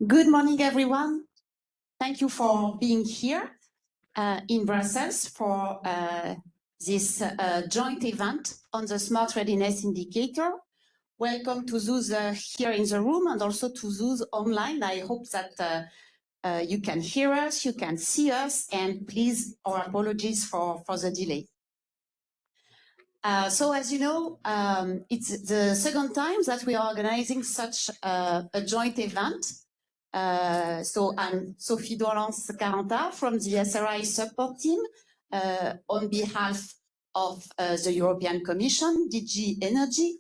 Good morning, everyone. Thank you for being here in Brussels for this joint event on the Smart Readiness Indicator. Welcome to those here in the room and also to those online. I hope that you can hear us, you can see us, and please, our apologies for the delay. So as you know, it's the second time that we are organizing such a joint event. So I'm Sophie Dorlance-Caranta from the SRI support team on behalf of the European Commission, DG Energy.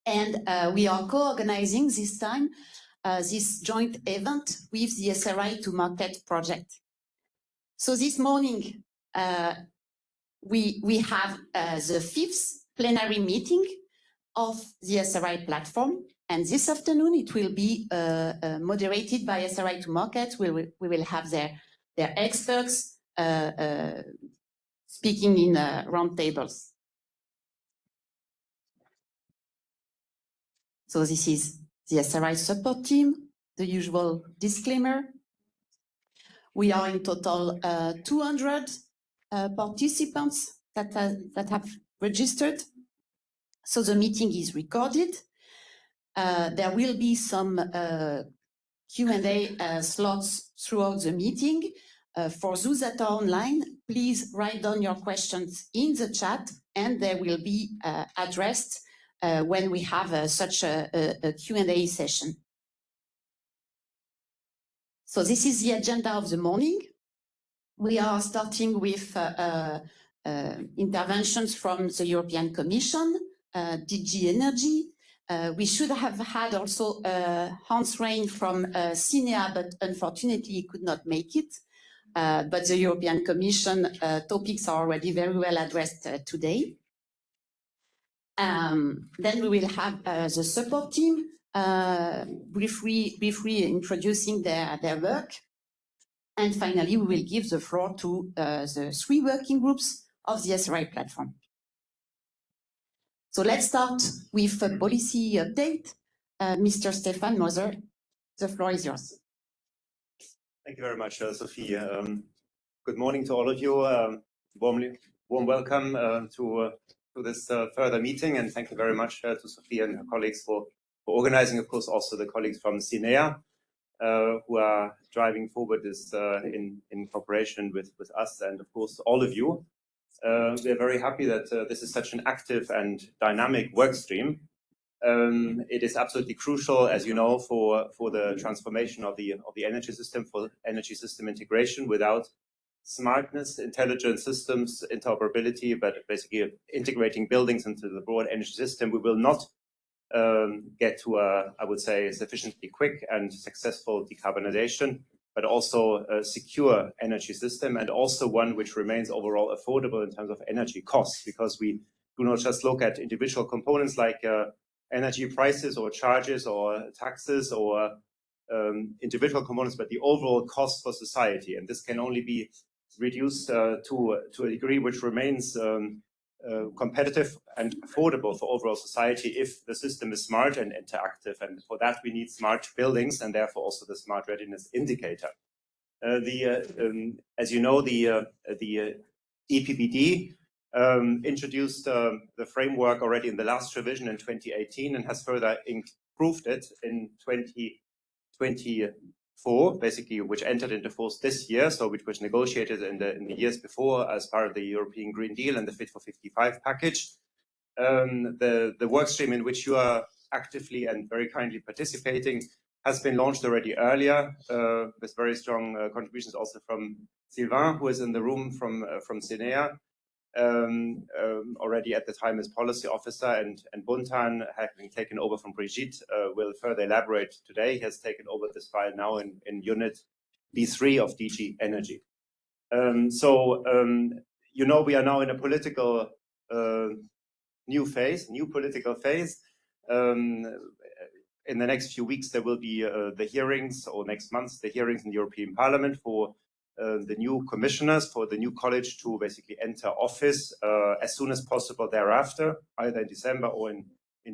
And we are co-organizing this time this joint event with the SRI to Market project. So this morning, we have the 5th plenary meeting of the SRI platform. And this afternoon, it will be moderated by SRI to Market. We will have their experts speaking in round tables. So this is the SRI support team, the usual disclaimer. We are in total 200 participants that have registered. So the meeting is recorded. There will be some Q&A slots throughout the meeting. For those that are online, please write down your questions in the chat and they will be addressed when we have such a Q&A session. So this is the agenda of the morning. We are starting with interventions from the European Commission, DG Energy. We should have had also Hans Rein from CINEA, but unfortunately he could not make it. But the European Commission topics are already very well addressed today. Then we will have the support team briefly introducing their work. And finally, we will give the floor to the 3 working groups of the SRI platform. So let's start with a policy update. Mr. Stefan Moser, the floor is yours. Thank you very much, Sophie. Good morning to all of you. Warm welcome to this further meeting, and thank you very much to Sophie and her colleagues for organizing, of course, also the colleagues from CINEA who are driving forward this in cooperation with us and, of course, all of you. We are very happy that this is such an active and dynamic work stream. It is absolutely crucial, as you know, for the transformation of the energy system, for energy system integration. Without smartness, intelligent systems, interoperability, but basically integrating buildings into the broad energy system, we will not get to I would say, sufficiently quick and successful decarbonization, but also a secure energy system, and also one which remains overall affordable in terms of energy costs, because we do not just look at individual components like energy prices or charges or taxes or individual components, but the overall cost for society. And this can only be reduced to a degree which remains competitive and affordable for overall society if the system is smart and interactive. And for that, we need smart buildings and therefore also the Smart Readiness Indicator. As you know, the EPBD introduced the framework already in the last revision in 2018 and has further improved it in 2024, basically, which entered into force this year, so which was negotiated in the years before as part of the European Green Deal and the Fit for 55 package. The work stream in which you are actively and very kindly participating has been launched already earlier with very strong contributions also from Sylvain, who is in the room from CINEA, already at the time as policy officer, and Buntan, having taken over from Brigitte, will further elaborate today. He has taken over this file now in unit B3 of DG Energy. You know, we are now in a political new political phase. In the next few weeks, there will be the hearings, or next month, the hearings in the European Parliament for the new commissioners, for the new college to basically enter office as soon as possible thereafter, either in December or in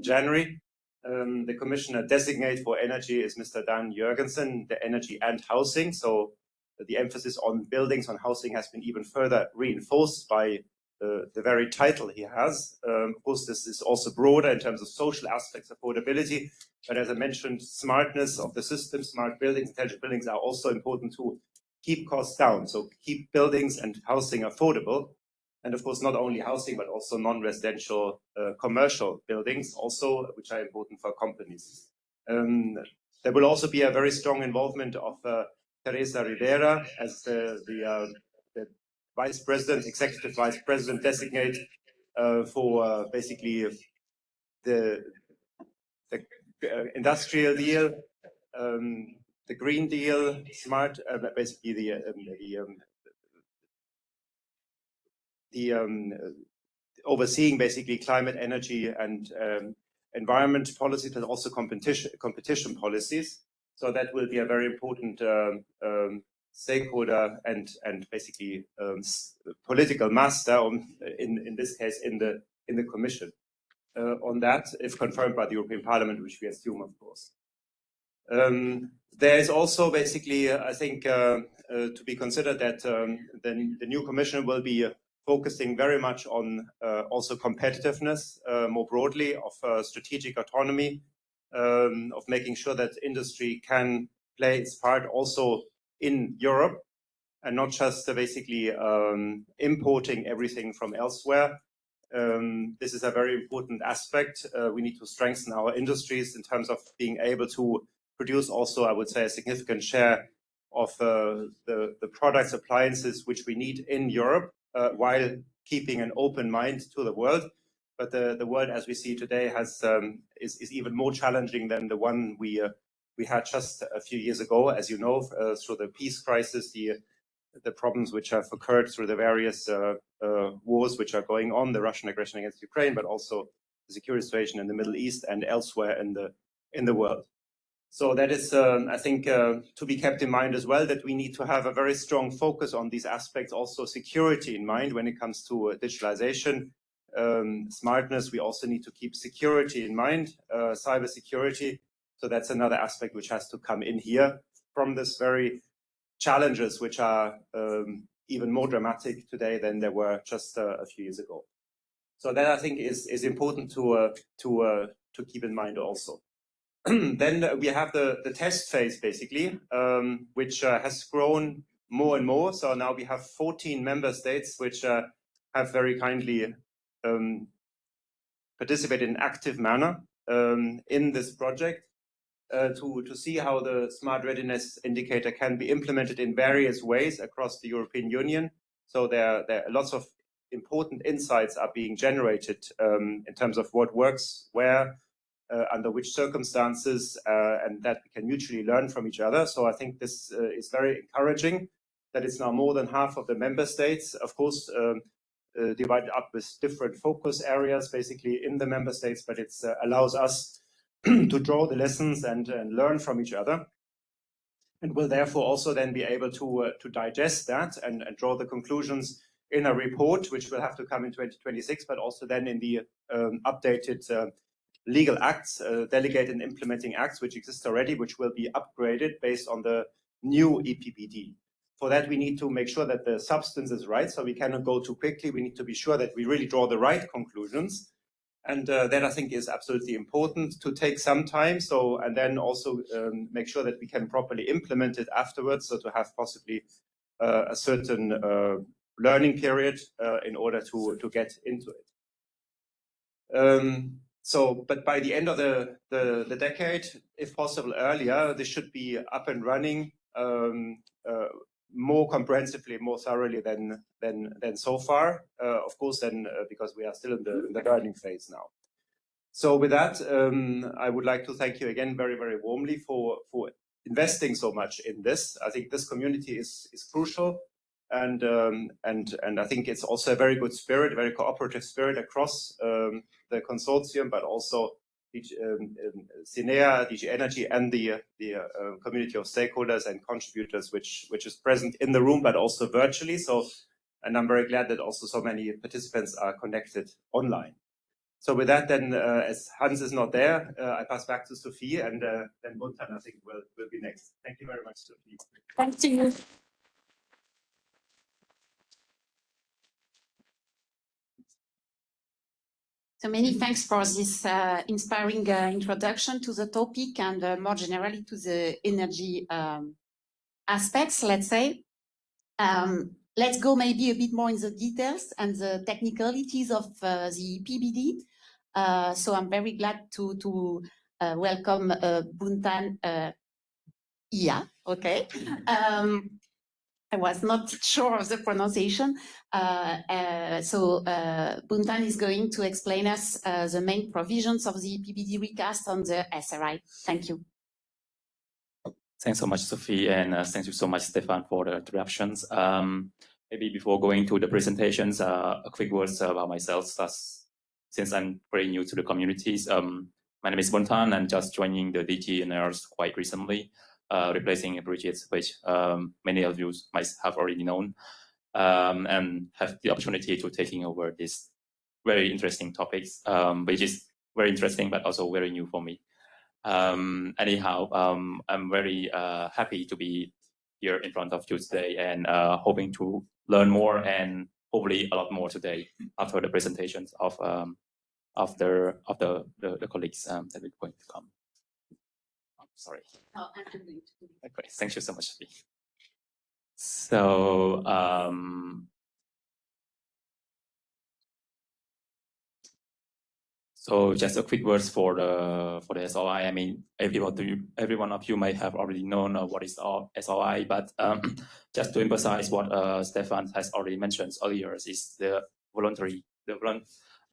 January. The commissioner designate for energy is Mr. Dan Jurgensen, the energy and housing. So the emphasis on buildings, on housing has been even further reinforced by the very title he has. Of course, this is also broader in terms of social aspects, affordability. But as I mentioned, smartness of the system, smart buildings, intelligent buildings are also important to keep costs down. So keep buildings and housing affordable. And of course, not only housing, but also non-residential commercial buildings also, which are important for companies. There will also be a very strong involvement of Teresa Rivera as the vice president, executive vice president designate for basically the industrial deal, the Green Deal, smart, basically the overseeing basically climate, energy, and environment policies, but also competition policies. So that will be a very important stakeholder and basically political master in this case in the Commission on that, if confirmed by the European Parliament, which we assume, of course. There is also basically, I think, to be considered that the new Commission will be focusing very much on also competitiveness more broadly, of strategic autonomy, of making sure that industry can play its part also in Europe and not just basically importing everything from elsewhere. This is a very important aspect. We need to strengthen our industries in terms of being able to produce also, I would say, a significant share of the products, appliances which we need in Europe, while keeping an open mind to the world. But the world, as we see today, is even more challenging than the one we had just a few years ago, as you know, through the peace crisis, the problems which have occurred through the various wars which are going on, the Russian aggression against Ukraine, but also the security situation in the Middle East and elsewhere in the world. So that is, I think, to be kept in mind as well, that we need to have a very strong focus on these aspects, also security in mind when it comes to digitalization, smartness. We also need to keep security in mind, cyber security. So that's another aspect which has to come in here from this very challenges, which are even more dramatic today than they were just a few years ago. So that, I think, is important to keep in mind also. Then we have the test phase, basically, which has grown more and more. So now we have 14 member states which have very kindly participated in an active manner in this project to see how the Smart Readiness Indicator can be implemented in various ways across the European Union. So there are lots of important insights are being generated in terms of what works where, under which circumstances, and that we can mutually learn from each other. So I think this is very encouraging that it's now more than half of the member states, of course, divided up with different focus areas basically in the member states, but it allows us to draw the lessons and learn from each other, and will therefore also then be able to digest that and draw the conclusions in a report, which will have to come in 2026, but also then in the updated legal acts, delegated and implementing acts, which exist already, which will be upgraded based on the new EPBD. For that, we need to make sure that the substance is right, so we cannot go too quickly. We need to be sure that we really draw the right conclusions. And that, I think, is absolutely important to take some time. So, and then also make sure that we can properly implement it afterwards. So to have possibly a certain learning period in order to get into it. But by the end of the decade, if possible earlier, this should be up and running more comprehensively, more thoroughly than so far. Of course, then because we are still in the learning phase now. So with that, I would like to thank you again very, very warmly for investing so much in this. I think this community is crucial, and I think it's also a very good spirit, a very cooperative spirit across the consortium, but also CINEA, DG Energy, and the community of stakeholders and contributors, which is present in the room, but also virtually. So, and I'm very glad that also so many participants are connected online. So with that, then as Hans is not there, I pass back to Sophie, and then Buntan, I think, will be next. Thank you very much, Sophie. Thank you. So many thanks for this inspiring introduction to the topic and more generally to the energy aspects, let's say. Let's go maybe a bit more in the details and the technicalities of the PBD. So I'm very glad to welcome Buntan Ia. Okay. I was not sure of the pronunciation. Buntan is going to explain us the main provisions of the PBD recast on the SRI. Thank you. Thanks so much, Sophie, and thank you so much, Stefan, for the introductions. Maybe before going to the presentations, a quick words about myself, since I'm very new to the communities. My name is Buntan. I'm just joining the DG NRS quite recently, replacing Bridget, which many of you might have already known, and have the opportunity to taking over this very interesting topics, which is very interesting, but also very new for me. Anyhow, I'm very happy to be here in front of you today and hoping to learn more and hopefully a lot more today after the presentations of the colleagues that are going to come. Sorry. Oh, I'm going to. Okay, thank you so much. So So just a quick words for the SOI. I mean, every one of you might have already known what is SOI, but just to emphasize what Stefan has already mentioned earlier is the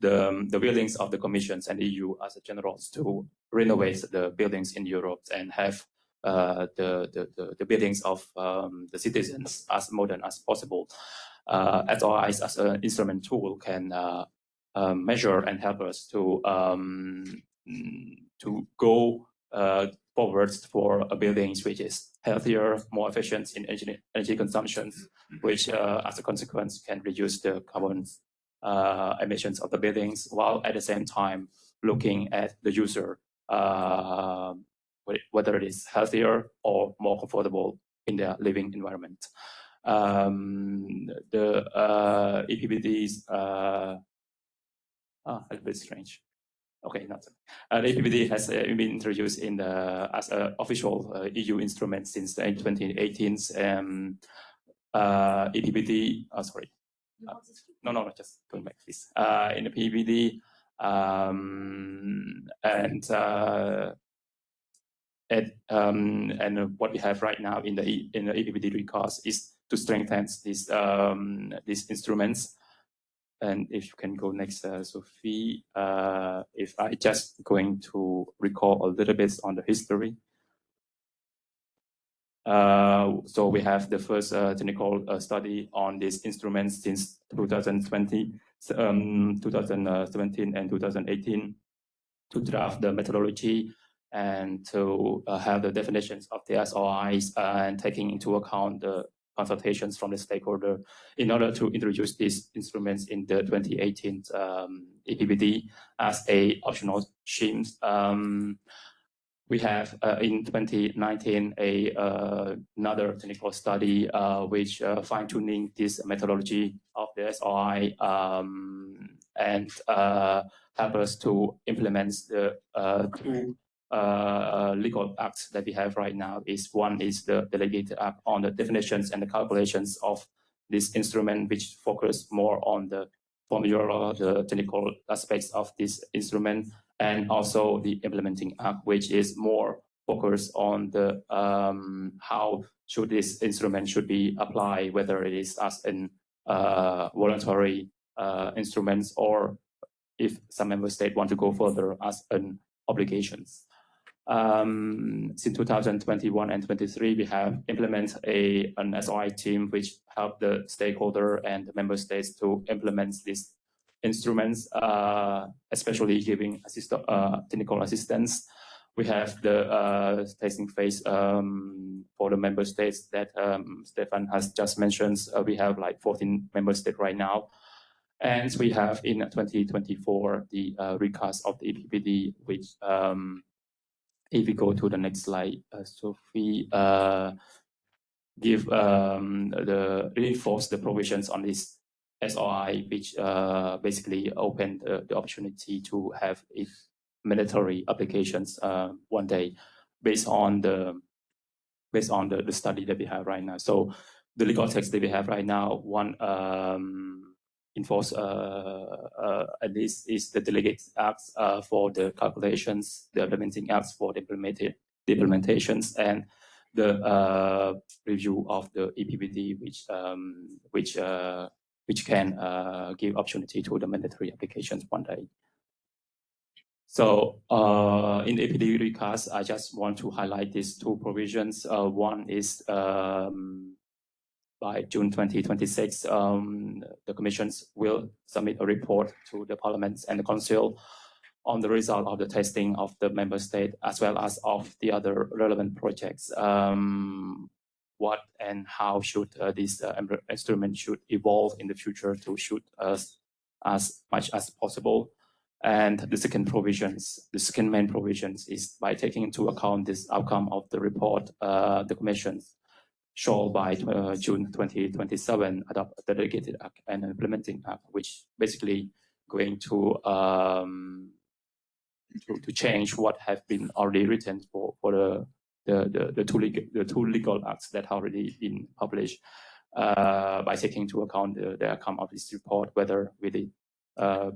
buildings of the commissions and EU as a general to renovate the buildings in Europe and have the buildings of the citizens as modern as possible. SOIs as an instrument tool can measure and help us to go forwards for a buildings which is healthier, more efficient in energy consumption, which as a consequence can reduce the carbon emissions of the buildings, while at the same time looking at the user, whether it is healthier or more comfortable in their living environment. The EPBDs a bit strange. Okay, not the EPBD has been introduced in as an official EU instrument since 2018. EPBD, sorry. No, just going back, please. In the PBD, and what we have right now in the EPBD recast is to strengthen these instruments. And if you can go next, Sophie, if I just going to recall a little bit on the history. So we have the first technical study on these instruments since 2020, 2017 and 2018 to draft the methodology and to have the definitions of the SOIs and taking into account the consultations from the stakeholder in order to introduce these instruments in the 2018 EPBD as a optional scheme. We have in 2019 another technical study which fine-tuning this methodology of the SOI and help us to implement the two legal acts that we have right now. One is the delegated act on the definitions and the calculations of this instrument, which focus more on the formula, the technical aspects of this instrument, and also the implementing act, which is more focused on the how should this instrument should be applied, whether it is as an voluntary instruments or if some member state want to go further as an obligations. Since 2021 and 23, we have implemented an SOI team which help the stakeholder and the member states to implement these instruments, especially giving technical assistance. We have the testing phase for the member states that Stefan has just mentioned. We have like 14 member states right now. And we have in 2024 the recast of the EPBD, which if we go to the next slide, Sophie, reinforce the provisions on this SRI, which basically open the opportunity to have a mandatory applications one day based on the study that we have right now. So the legal text that we have right now, one enforce and this is the delegate acts for the calculations, the implementing acts for the implementations, and the review of the EPBD, which can give opportunity to the mandatory applications one day. So in the EPBD recast, I just want to highlight these two provisions. One is by June 2026, the commissions will submit a report to the parliaments and the council on the result of the testing of the member state, as well as of the other relevant projects. What and how should this instrument should evolve in the future to shoot us as much as possible. And the second main provisions is by taking into account this outcome of the report, the commissions shall by June 2027 adopt a delegated act and implementing act, which basically going to change what have been already written for the two legal acts that have already been published by taking into account the outcome of this report, whether will it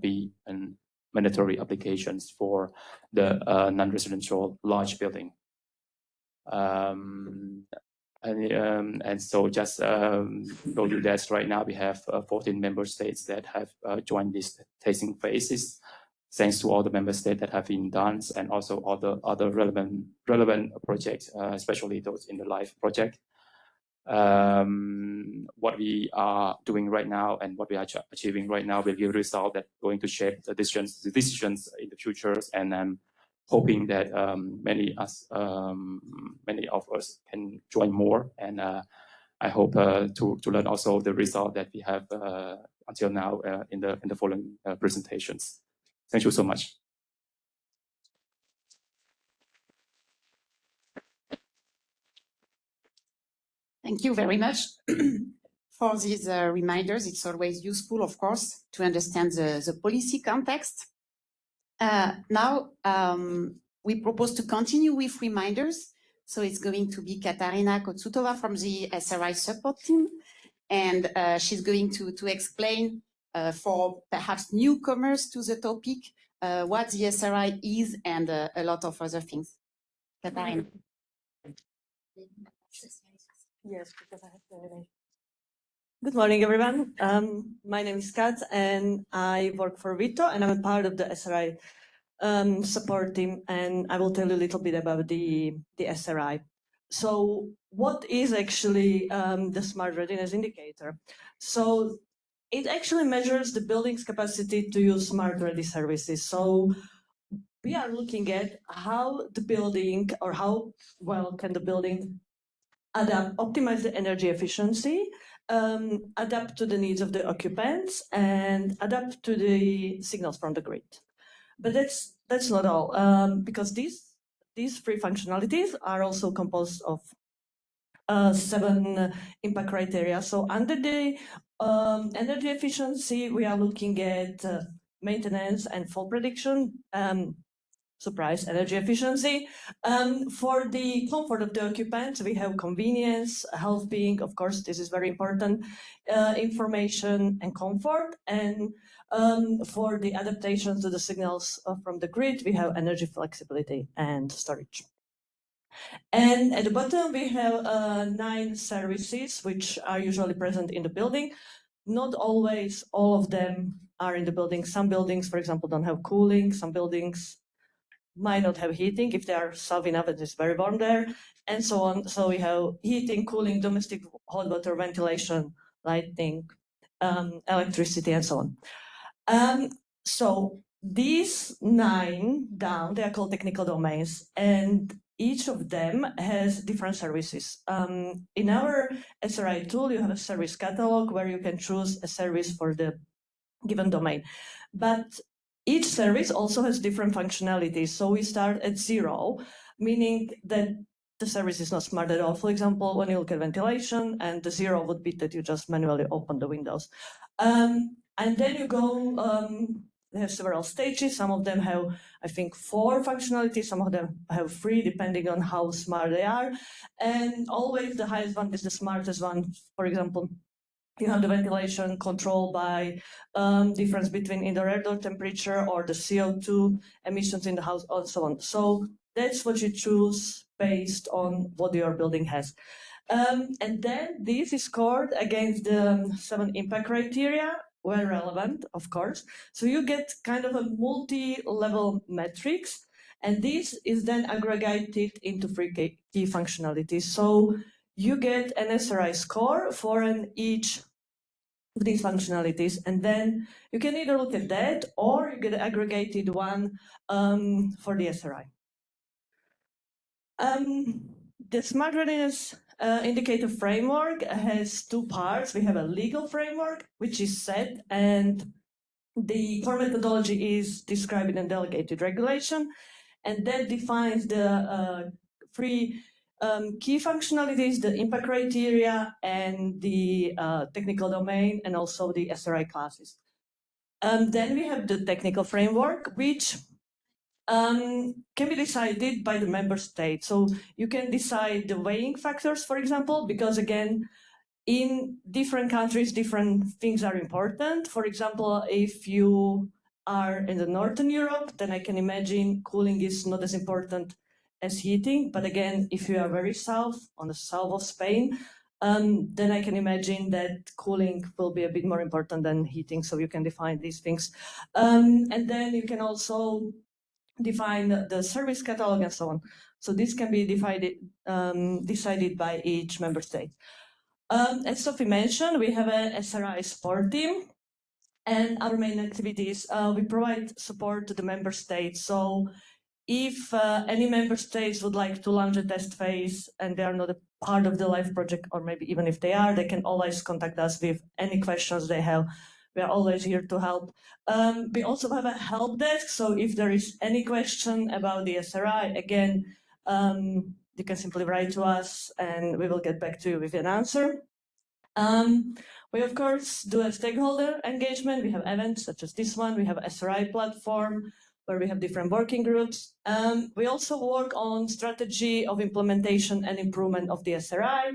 be an mandatory applications for the non-residential large building. And so just go to that right now, we have 14 member states that have joined this testing phases, thanks to all the member states that have been done, and also all the other relevant projects, especially those in the LIFE project. What we are doing right now and what we are achieving right now will give a result that going to shape the decisions in the future, and I'm hoping that many of us can join more, and I hope to learn also the result that we have until now in the following presentations. Thank you so much. Thank you very much for these reminders. It's always useful, of course, to understand the policy context. Now, we propose to continue with reminders. So it's going to be Katarina Kotsutova from the SRI support team. And she's going to explain for perhaps newcomers to the topic, what the SRI is and a lot of other things. Katarina. Yes, because I have to animate. Good morning, everyone. My name is Kat, and I work for Vito, and I'm a part of the SRI support team, and I will tell you a little bit about the SRI. So what is actually the Smart Readiness Indicator? So it actually measures the building's capacity to use smart ready services. So we are looking at how the building, or how well can the building optimize the energy efficiency, adapt to the needs of the occupants, and adapt to the signals from the grid. But that's not all, because these three functionalities are also composed of 7 impact criteria. So under the energy efficiency, we are looking at maintenance and fault prediction. Surprise, energy efficiency. For the comfort of the occupants, we have convenience, health being, of course, this is very important, information and comfort. And for the adaptation to the signals from the grid, we have energy flexibility and storage. And at the bottom, we have 9 services, which are usually present in the building. Not always all of them are in the building. Some buildings, for example, don't have cooling. Some buildings might not have heating if they are south enough, it is very warm there, and so on. So we have heating, cooling, domestic hot water, ventilation, lighting, electricity, and so on. So these 9 down, they are called technical domains, and each of them has different services. In our SRI tool, you have a service catalog where you can choose a service for the given domain. But each service also has different functionalities. So we start at 0, meaning that the service is not smart at all. For example, when you look at ventilation, and the 0 would be that you just manually open the windows. And then you go, they have several stages. Some of them have, I think, 4 functionalities. Some of them have 3, depending on how smart they are. And always the highest one is the smartest one. For example, you have the ventilation control by difference between indoor air door temperature or the CO2 emissions in the house, and so on. So that's what you choose based on what your building has. And then this is scored against the 7 impact criteria, where relevant, of course. So you get kind of a multi-level metrics, and this is then aggregated into 3 key functionalities. So you get an SRI score for each of these functionalities, and then you can either look at that or you get an aggregated one for the SRI. The Smart Readiness Indicator Framework has 2 parts. We have a legal framework, which is set, and the core methodology is described in a delegated regulation, and that defines the 3 key functionalities, the impact criteria, and the technical domain, and also the SRI classes. Then we have the technical framework, which can be decided by the member state. So you can decide the weighing factors, for example, because again, in different countries, different things are important. For example, if you are in the Northern Europe, then I can imagine cooling is not as important as heating. But again, if you are very south, on the south of Spain, then I can imagine that cooling will be a bit more important than heating. So you can define these things. And then you can also define the service catalog and so on. So this can be decided by each member state. As Sophie mentioned, we have a SRI support team, and our main activities, we provide support to the member states. So if any member states would like to launch a test phase and they are not a part of the live project, or maybe even if they are, they can always contact us with any questions they have. We are always here to help. We also have a help desk, so if there is any question about the SRI, again, you can simply write to us and we will get back to you with an answer. We, of course, do a stakeholder engagement. We have events such as this one. We have a SRI platform where we have different working groups. We also work on strategy of implementation and improvement of the SRI.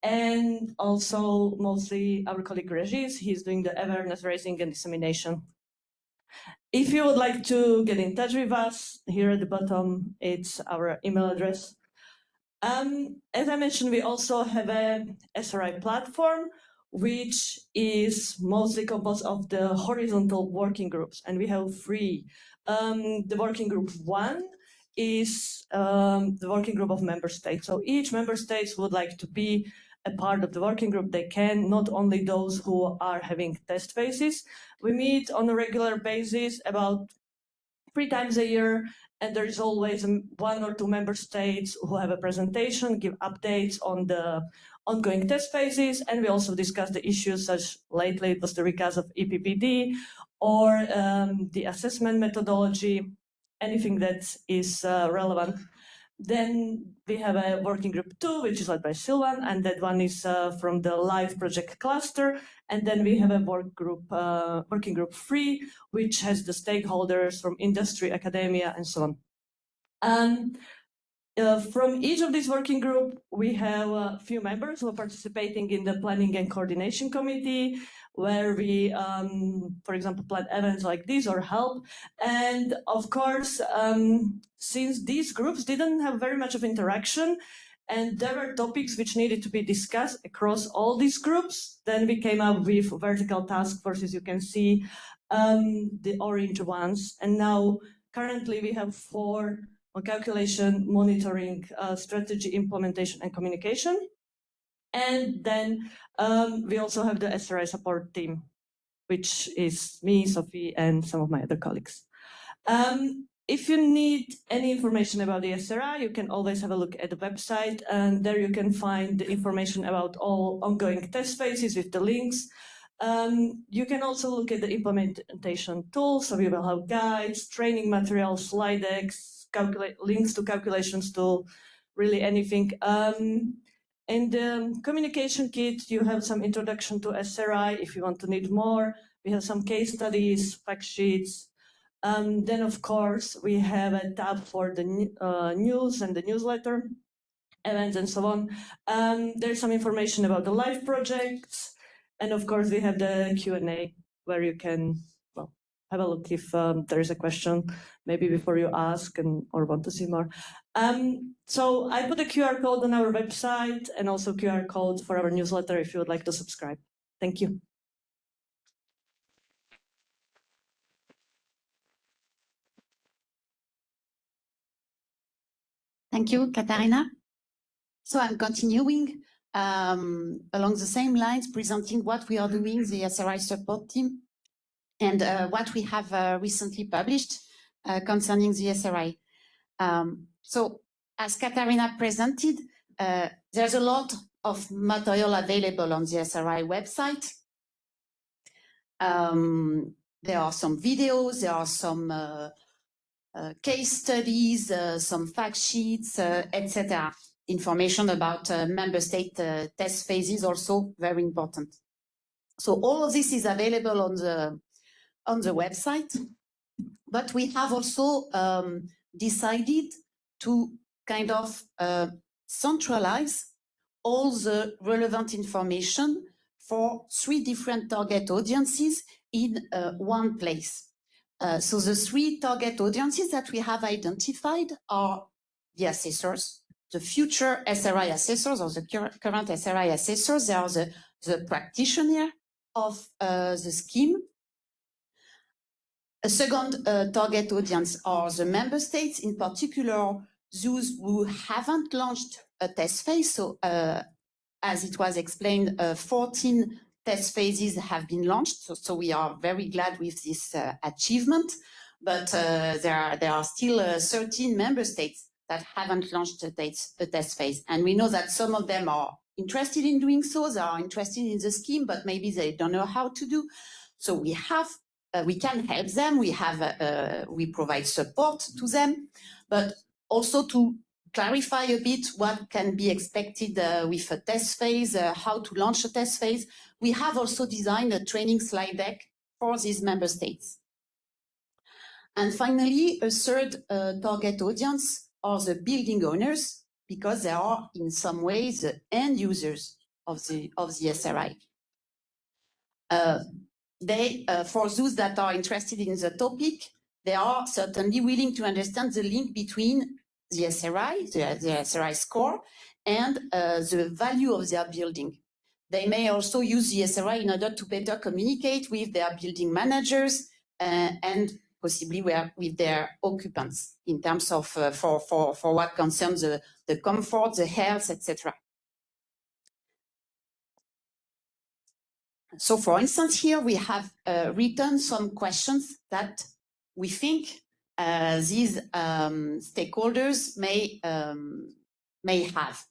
And also, mostly our colleague Regis, he's doing the awareness raising and dissemination. If you would like to get in touch with us, here at the bottom, it's our email address. As I mentioned, we also have a SRI platform, which is mostly composed of the horizontal working groups, and we have 3. The working group 1 is the working group of member states. So each member state would like to be a part of the working group. They can, not only those who are having test phases. We meet on a regular basis about 3 times a year, and there is always 1 or 2 member states who have a presentation, give updates on the ongoing test phases, and we also discuss the issues such lately it was the recast of EPPD or the assessment methodology, anything that is relevant. Then we have a working group 2, which is led by Silvan, and that one is from the live project cluster. And then we have a working group 3, which has the stakeholders from industry, academia, and so on. From each of these working group, we have a few members who are participating in the planning and coordination committee, where we, for example, plan events like this or help. And of course, since these groups didn't have very much of interaction, and there were topics which needed to be discussed across all these groups, then we came up with vertical task forces. You can see the orange ones. And now, currently, we have 4 on calculation, monitoring, strategy, implementation, and communication. And then we also have the SRI support team, which is me, Sophie, and some of my other colleagues. If you need any information about the SRI, you can always have a look at the website, and there you can find the information about all ongoing test phases with the links. You can also look at the implementation tools. So we will have guides, training materials, slide decks, links to calculations tool, really anything. In the communication kit, you have some introduction to SRI if you want to need more. We have some case studies, fact sheets. Then, of course, we have a tab for the news and the newsletter, events, and so on. There's some information about the live projects. And of course, we have the Q&A where you can have a look if there is a question, maybe before you ask or want to see more. So I put a QR code on our website and also QR code for our newsletter if you would like to subscribe. Thank you. Thank you, Katarina. So I'm continuing along the same lines, presenting what we are doing, the SRI support team, and what we have recently published concerning the SRI. So as Katarina presented, there's a lot of material available on the SRI website. There are some videos, there are some case studies, some fact sheets, etc. Information about member state test phases, also very important. So all of this is available on the website, but we have also decided to kind of centralize all the relevant information for 3 different target audiences in one place. So the 3 target audiences that we have identified are the assessors, the future SRI assessors or the current SRI assessors. They are the practitioner of the scheme. A second target audience are the member states, in particular those who haven't launched a test phase. So as it was explained, 14 test phases have been launched. So we are very glad with this achievement, but there are still 13 member states that haven't launched a test phase. And we know that some of them are interested in doing so. They are interested in the scheme, but maybe they don't know how to do. So we can help them. We provide support to them, but also to clarify a bit what can be expected with a test phase, how to launch a test phase. We have also designed a training slide deck for these member states. And finally, a third target audience are the building owners, because they are in some ways the end users of the SRI. For those that are interested in the topic, they are certainly willing to understand the link between the SRI, the SRI score, and the value of their building. They may also use the SRI in order to better communicate with their building managers and possibly with their occupants in terms of for what concerns the comfort, the health, etc. So, for instance, here we have written some questions that we think these stakeholders may have.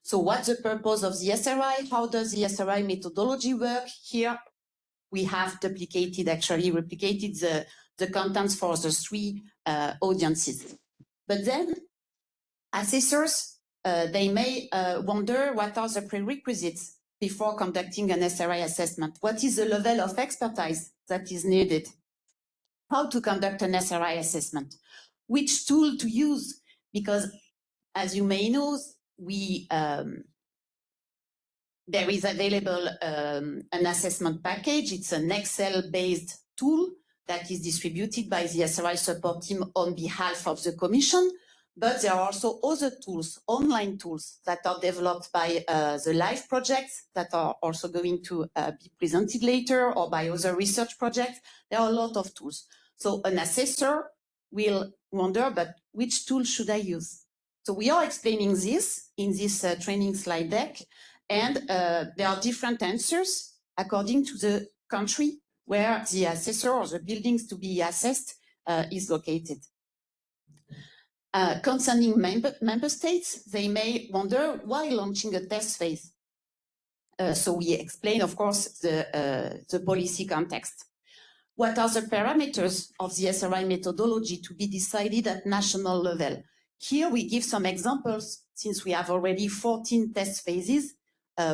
So, what's the purpose of the SRI? How does the SRI methodology work? Here we have replicated the contents for the 3 audiences. But then assessors, they may wonder what are the prerequisites before conducting an SRI assessment. What is the level of expertise that is needed? How to conduct an SRI assessment? Which tool to use? Because as you may know, there is available an assessment package. It's an Excel-based tool that is distributed by the SRI support team on behalf of the Commission. But there are also other tools, online tools, that are developed by the LIFE projects that are also going to be presented later, or by other research projects. There are a lot of tools. So an assessor will wonder, but which tool should I use? So we are explaining this in this training slide deck, and there are different answers according to the country where the assessor or the buildings to be assessed is located. Concerning member states, they may wonder why launching a test phase. So we explain, of course, the policy context. What are the parameters of the SRI methodology to be decided at national level? Here we give some examples. Since we have already 14 test phases,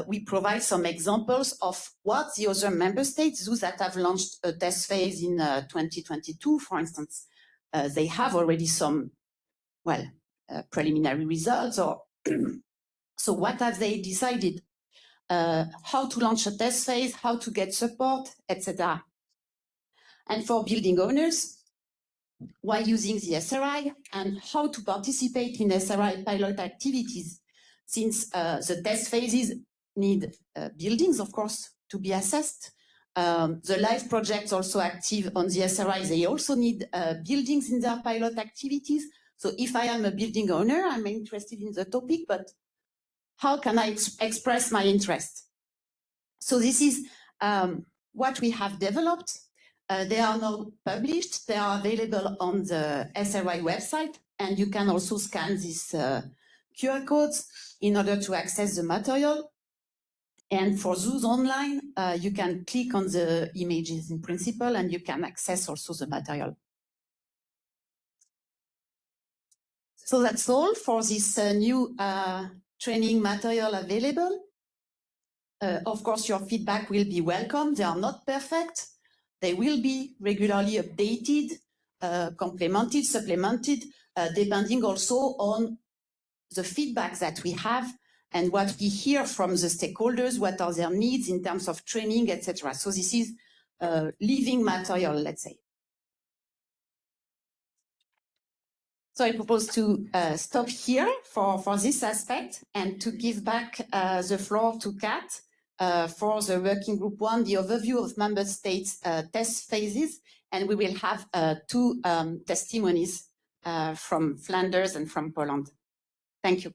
we provide some examples of what the other member states, those that have launched a test phase in 2022, for instance, they have already some, well, preliminary results. Or so what have they decided? How to launch a test phase, how to get support, etc. And for building owners, why using the SRI and how to participate in SRI pilot activities, since the test phases need buildings, of course, to be assessed. The live projects also active on the SRI, they also need buildings in their pilot activities. So if I am a building owner, I'm interested in the topic, but how can I express my interest? So this is what we have developed. They are now published. They are available on the SRI website, and you can also scan these QR codes in order to access the material. And for those online, you can click on the images in principle, and you can access also the material. So that's all for this new training material available. Of course, your feedback will be welcome. They are not perfect. They will be regularly updated, complemented, supplemented, depending also on the feedback that we have and what we hear from the stakeholders, what are their needs in terms of training, etc. So this is living material, let's say. So I propose to stop here for this aspect and to give back the floor to Kat for the working group 1, the overview of member states' test phases. And we will have 2 testimonies from Flanders and from Poland. Thank you.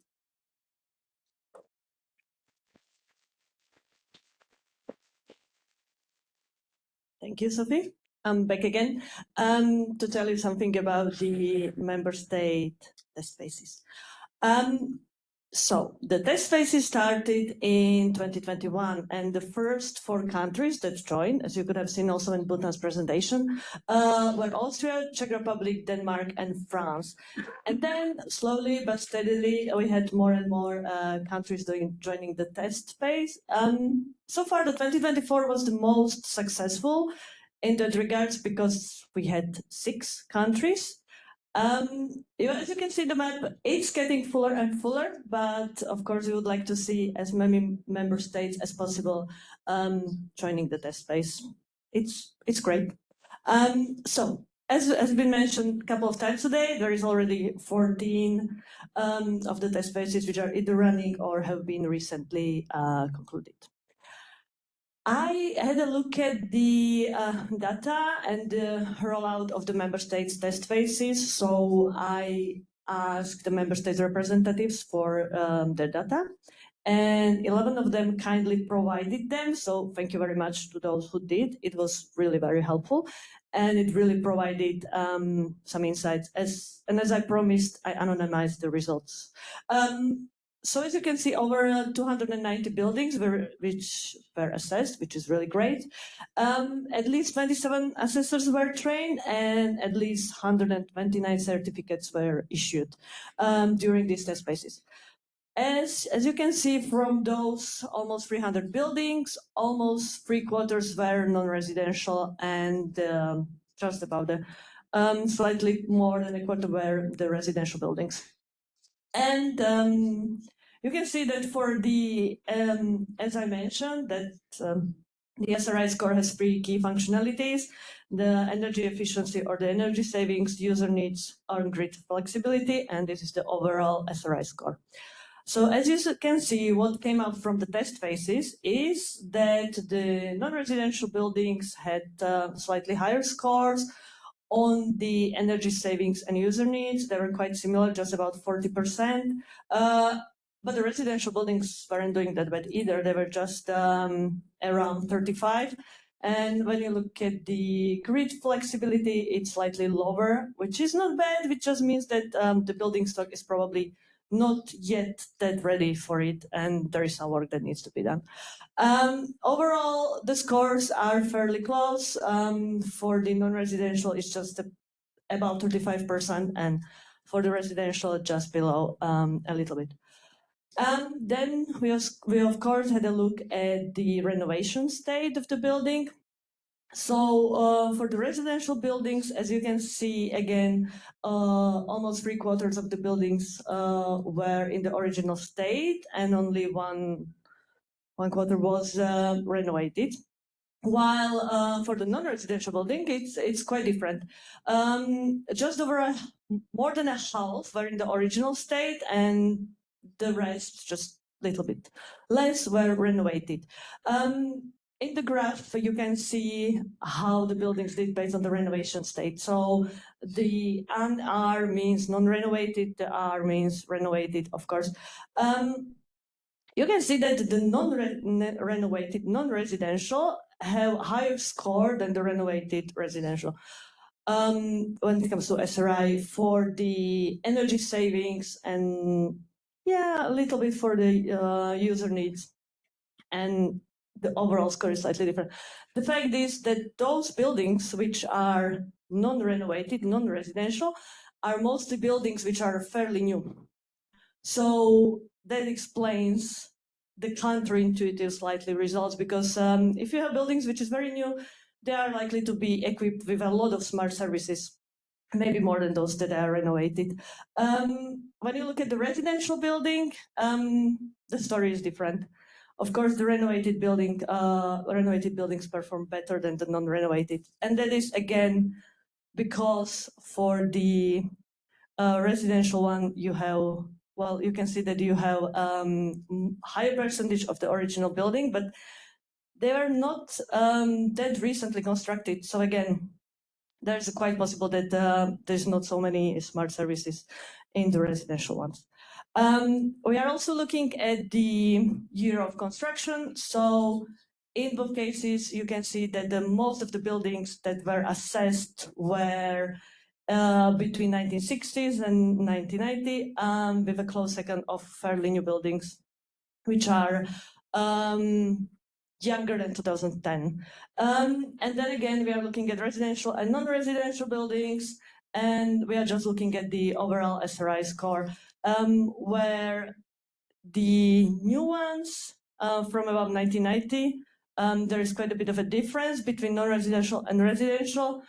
Thank you, Sophie. I'm back again to tell you something about the member state test phases. So the test phases started in 2021, and the first 4 countries that joined, as you could have seen also in Bhutan's presentation, were Austria, Czech Republic, Denmark, and France. And then slowly but steadily, we had more and more countries joining the test phase. So far, the 2024 was the most successful in that regards because we had 6 countries. As you can see the map, it's getting fuller and fuller, but of course we would like to see as many member states as possible joining the test phase. It's great. So as has been mentioned a couple of times today, there is already 14 of the test phases which are either running or have been recently concluded. I had a look at the data and the rollout of the member states' test phases. So I asked the member states' representatives for their data, and 11 of them kindly provided them. So thank you very much to those who did. It was really very helpful, and it really provided some insights. As I promised, I anonymized the results. So as you can see, over 290 buildings which were assessed, which is really great. At least 27 assessors were trained, and at least 129 certificates were issued during these test phases. As you can see from those almost 300 buildings, almost 3/4 were non-residential, and just about slightly more than 1/4 were the residential buildings. And you can see that for the, as I mentioned, that the SRI score has 3 key functionalities: the energy efficiency or the energy savings, user needs, on-grid flexibility, and this is the overall SRI score. So as you can see, what came out from the test phases is that the non-residential buildings had slightly higher scores. On the energy savings and user needs, they were quite similar, just about 40%. But the residential buildings weren't doing that bad either. They were just around 35. And when you look at the grid flexibility, it's slightly lower, which is not bad, which just means that the building stock is probably not yet that ready for it, and there is some work that needs to be done. Overall, the scores are fairly close. For the non-residential, it's just about 35%, and for the residential, just below a little bit. Then we of course had a look at the renovation state of the building. So for the residential buildings, as you can see, again, almost 3/4 of the buildings were in the original state, and only one quarter was renovated. While for the non-residential building, it's quite different. Just over more than a half were in the original state, and the rest, just a little bit less, were renovated. In the graph, you can see how the buildings did based on the renovation state. So the NR means non-renovated, the R means renovated, of course. You can see that the non-renovated non-residential have higher score than the renovated residential. When it comes to SRI, for the energy savings and a little bit for the user needs, and the overall score is slightly different. The fact is that those buildings which are non-renovated, non-residential, are mostly buildings which are fairly new. So that explains the counterintuitive slightly results, because if you have buildings which is very new, they are likely to be equipped with a lot of smart services, maybe more than those that are renovated. When you look at the residential building, the story is different. Of course, the renovated buildings perform better than the non-renovated, and that is again because for the residential one, you have, well, you can see that you have higher percentage of the original building, but they are not that recently constructed. So again, there's quite possible that there's not so many smart services in the residential ones. We are also looking at the year of construction. So in both cases, you can see that the most of the buildings that were assessed were between 1960s and 1990, with a close second of fairly new buildings, which are younger than 2010. And then again, we are looking at residential and non-residential buildings, and we are just looking at the overall SRI score, where the new ones from about 1990, there is quite a bit of a difference between non-residential and residential.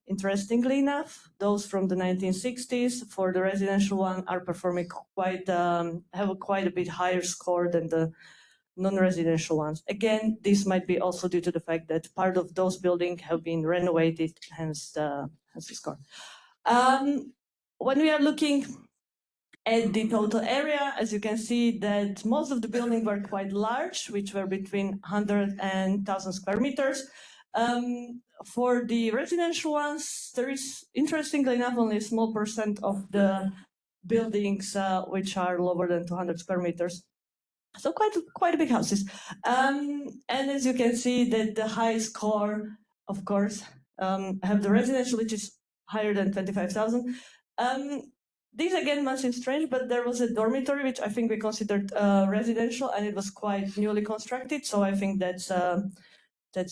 Interestingly enough, those from the 1960s for the residential one are performing have quite a bit higher score than the non-residential ones. Again, this might be also due to the fact that part of those buildings have been renovated, hence the score. When we are looking at the total area, as you can see that most of the buildings were quite large, which were between 100 and 1,000 square meters. For the residential ones, there is, interestingly enough, only a small percent of the buildings which are lower than 200 square meters. So quite big houses. And as you can see that the high score, of course, have the residential, which is higher than 25,000. This again must seem strange, but there was a dormitory, which I think we considered residential, and it was quite newly constructed. So I think that's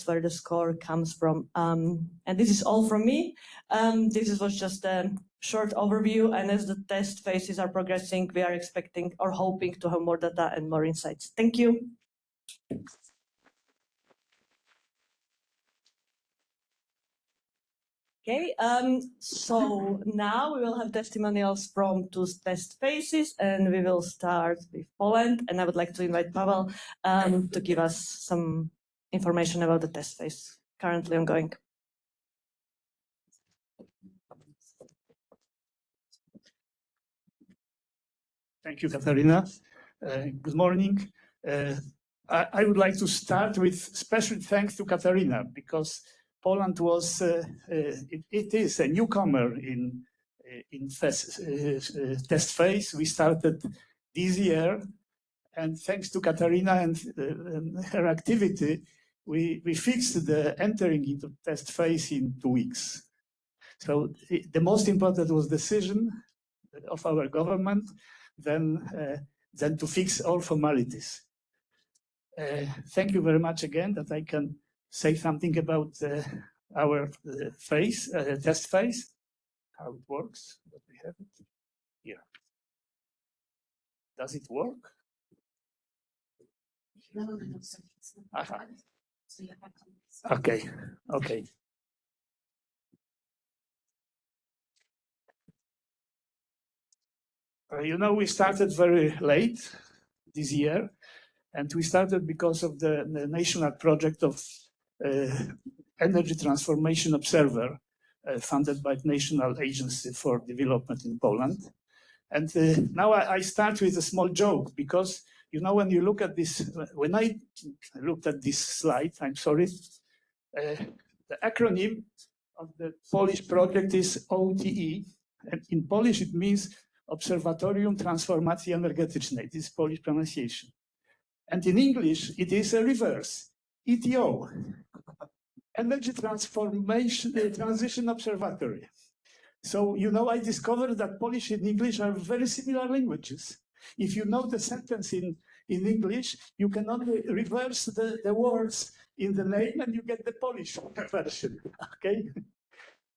where the score comes from. And this is all from me. This was just a short overview, and as the test phases are progressing, we are expecting or hoping to have more data and more insights. Thank you. Okay, so now we will have testimonials from 2 test phases, and we will start with Poland. And I would like to invite Paweł to give us some information about the test phase currently ongoing. Thank you, Katarina. Good morning. I would like to start with special thanks to Katarina, because Poland was, it is a newcomer in test phase. We started this year, and thanks to Katarina and her activity, we fixed the entering into test phase in 2 weeks. So the most important was decision of our government than to fix all formalities. Thank you very much again that I can say something about our test phase, how it works. But we have it here. Does it work? No. Aha. So you have to... Okay. We started very late this year, and we started because of the national project of Energy Transformation Observer, funded by the National Agency for Development in Poland. And now I start with a small joke, because when you look at this, when I looked at this slide, I'm sorry, the acronym of the Polish project is OTE, and in Polish it means Obserwatorium Transformacji Energetycznej. This is Polish pronunciation. And in English, it is a reverse, ETO, Energy Transformation Transition Observatory. So, I discovered that Polish and English are very similar languages. If you know the sentence in English, you can only reverse the words in the name and you get the Polish version, okay?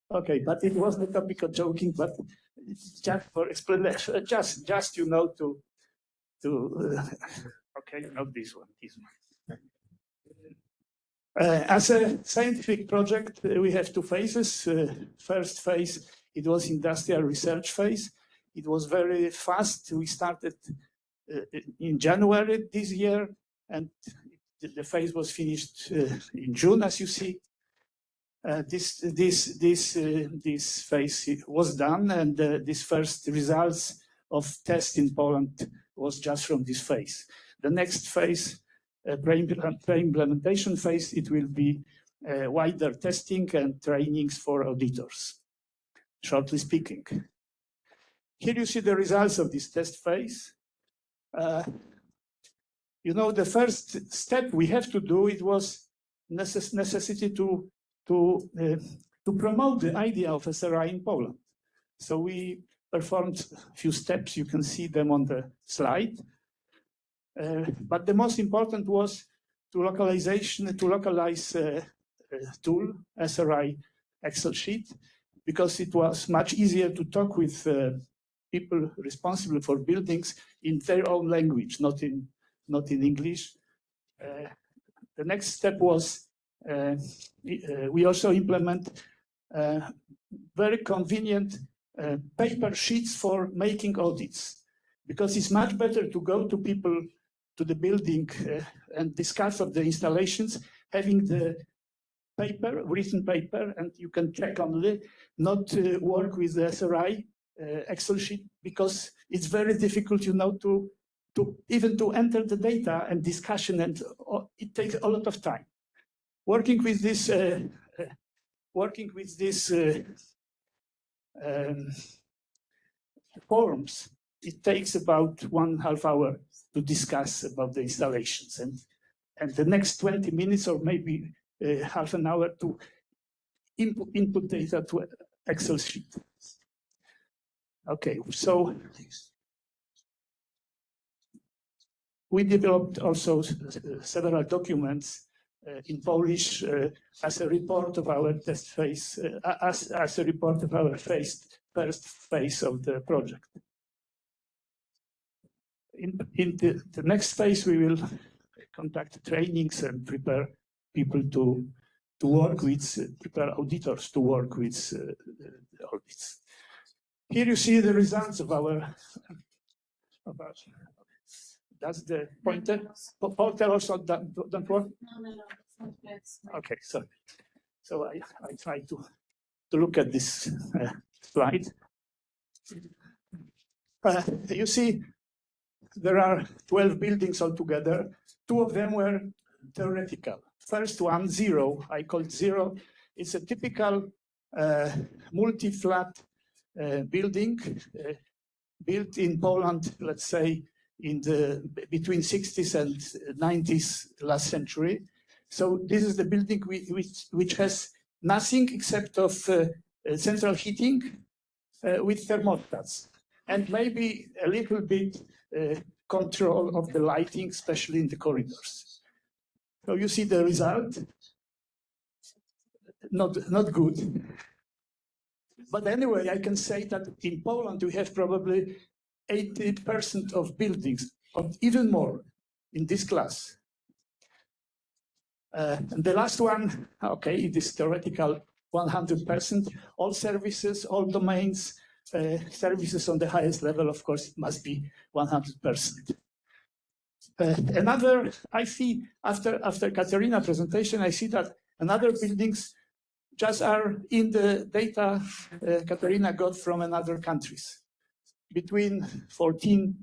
Okay, but it was the topic of joking, but just for explanation, just okay, not this one. As a scientific project, we have two phases. First phase, it was industrial research phase. It was very fast. We started in January this year, and the phase was finished in June, as you see. This phase was done, and these first results of test in Poland was just from this phase. The next phase, pre-implementation phase, it will be wider testing and trainings for auditors, shortly speaking. Here you see the results of this test phase. The first step we have to do, it was necessity to promote the idea of SRI in Poland. So we performed a few steps. You can see them on the slide. But the most important was to localize tool, SRI Excel sheet, because it was much easier to talk with people responsible for buildings in their own language, not in English. The next step was we also implement very convenient paper sheets for making audits, because it's much better to go to people, to the building and discuss of the installations, having the paper, written paper, and you can check only, not work with the SRI Excel sheet, because it's very difficult, to even to enter the data and discussion, and it takes a lot of time. Working with this forms, it takes about 1.5 hours to discuss about the installations, and the next 20 minutes or maybe half an hour to input data to Excel sheet. Okay, so we developed also several documents in Polish as a report of our test phase, as a report of our first phase of the project. In the next phase, we will conduct trainings and prepare people to work with, prepare auditors to work with audits. Here you see the results of our. That's the pointer. Pointer also don't work. No. Okay, so I try to look at this slide. You see, there are 12 buildings altogether. 2 of them were theoretical. First one, 0, I call it 0. It's a typical multi-flat building built in Poland, let's say, in the between 60s and 90s last century. So this is the building which has nothing except of central heating with thermostats. and maybe a little bit control of the lighting, especially in the corridors. So you see the result, not good. But anyway, I can say that in Poland, we have probably 80% of buildings, or even more, in this class. And the last one, okay, it is theoretical 100%. All services, all domains, services on the highest level, of course, it must be 100%. Another, I see, after Katerina's presentation, I see that another buildings just are in the data Katerina got from another countries, between 14,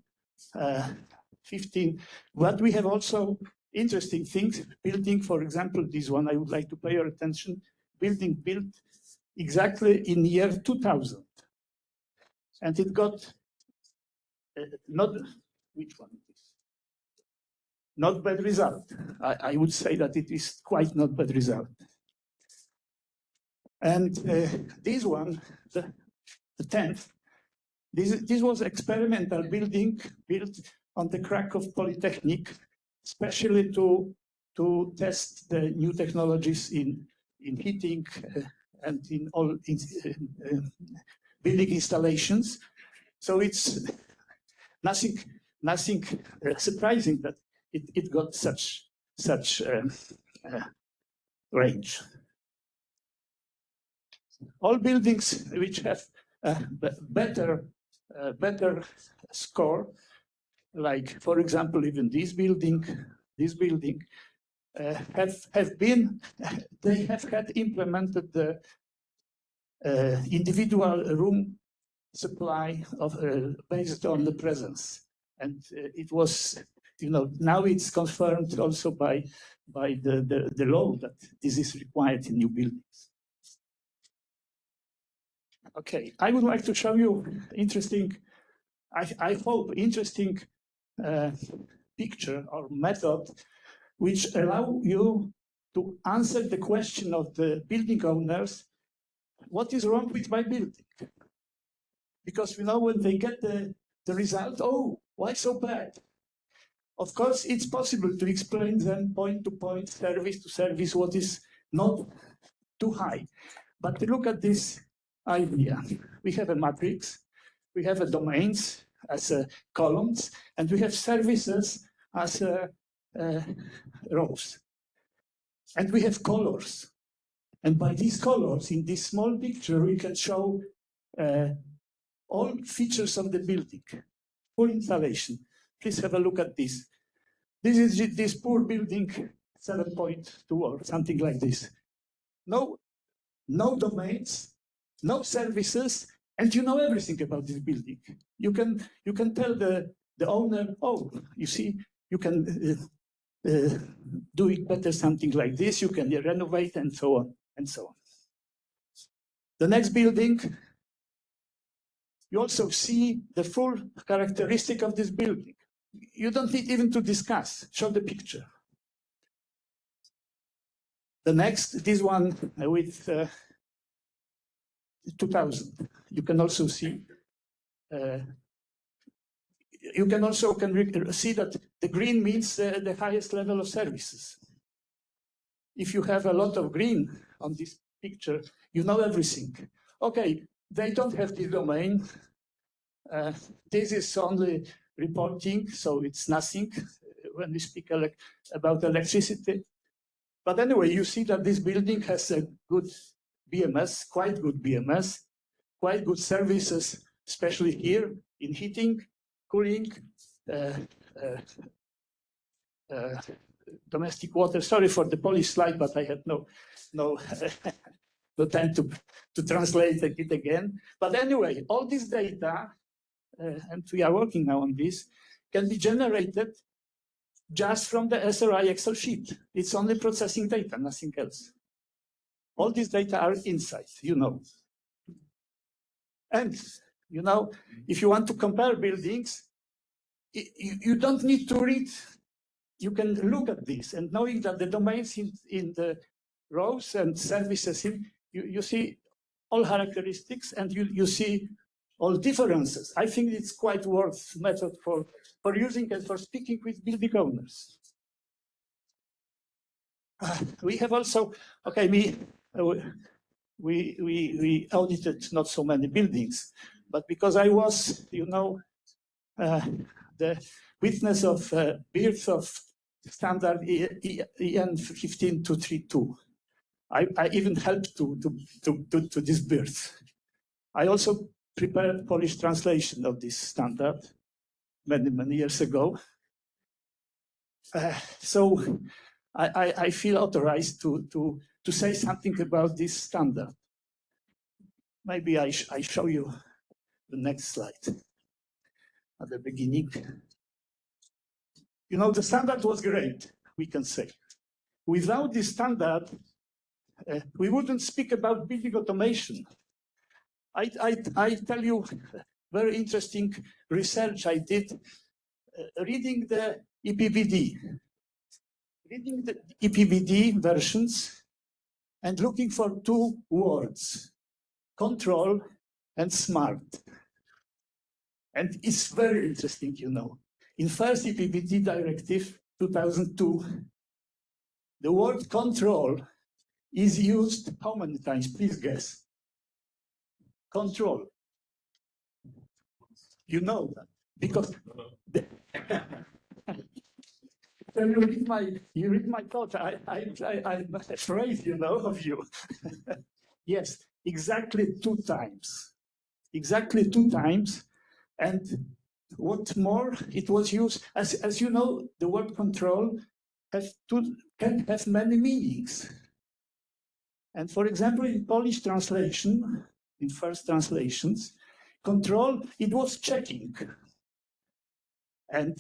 15. But we have also interesting things, building, for example, this one, I would like to pay your attention, building built exactly in year 2000. And it got, not, which one it is? Not bad result. I would say that it is quite not bad result. And this one, the 10th, this was experimental building built on the Krakow Polytechnic, especially to test the new technologies in heating and in all building installations. So it's nothing surprising that it got such range. All buildings which have better score, like for example, even this building, have had implemented the individual room supply of based on the presence, and it was, now it's confirmed also by the law that this is required in new buildings. Okay, I would like to show you interesting, I hope interesting picture or method which allow you to answer the question of the building owners, what is wrong with my building? Because when they get the result, oh, why so bad? Of course, it's possible to explain them point to point, service to service, what is not too high. But look at this idea. We have a matrix, we have a domains as columns, and we have services as rows. And we have colors. And by these colors, in this small picture, we can show all features of the building, full installation. Please have a look at this. This is this poor building, 7.2 or something like this. No domains, no services, and you know everything about this building. You can tell the owner, oh, you see, you can do it better, something like this. You can renovate and so on and so on. The next building, you also see the full characteristic of this building. You don't need even to discuss. Show the picture. The next, this one with 2000. You can also see. You can also see that the green means the highest level of services. If you have a lot of green on this picture, you know everything. Okay, they don't have this domain. This is only reporting, so it's nothing when we speak about electricity. But anyway, you see that this building has a good BMS, quite good BMS, quite good services, especially here in heating, cooling, domestic water. Sorry for the Polish slide, but I had no time to translate it again. But anyway, all this data, and we are working now on this, can be generated just from the SRI Excel sheet. It's only processing data, nothing else. All these data are insights, And, if you want to compare buildings, you don't need to read. You can look at this, and knowing that the domains in the rows and services, you see all characteristics, and you see all differences. I think it's quite worth method for using and for speaking with building owners. We have also, okay, we audited not so many buildings, but because I was, you know, the witness of birth of standard EN 15232. I even helped to this birth. I also prepared Polish translation of this standard many years ago. So I feel authorized to say something about this standard. Maybe I show you the next slide at the beginning. You know, the standard was great, we can say. Without this standard, we wouldn't speak about building automation. I tell you, very interesting research I did reading the EPBD. Reading the EPBD versions and looking for two words, control and smart. And it's very interesting, you know. In first EPBD directive 2002, the word control is used how many times? Please guess. Control. You know that because you read my thought. I'm afraid, you know, of you. Yes, exactly 2 times. Exactly 2 times. And what more, it was used, as you know, the word control can have many meanings. And for example, in Polish translation, in first translations, control, it was checking. And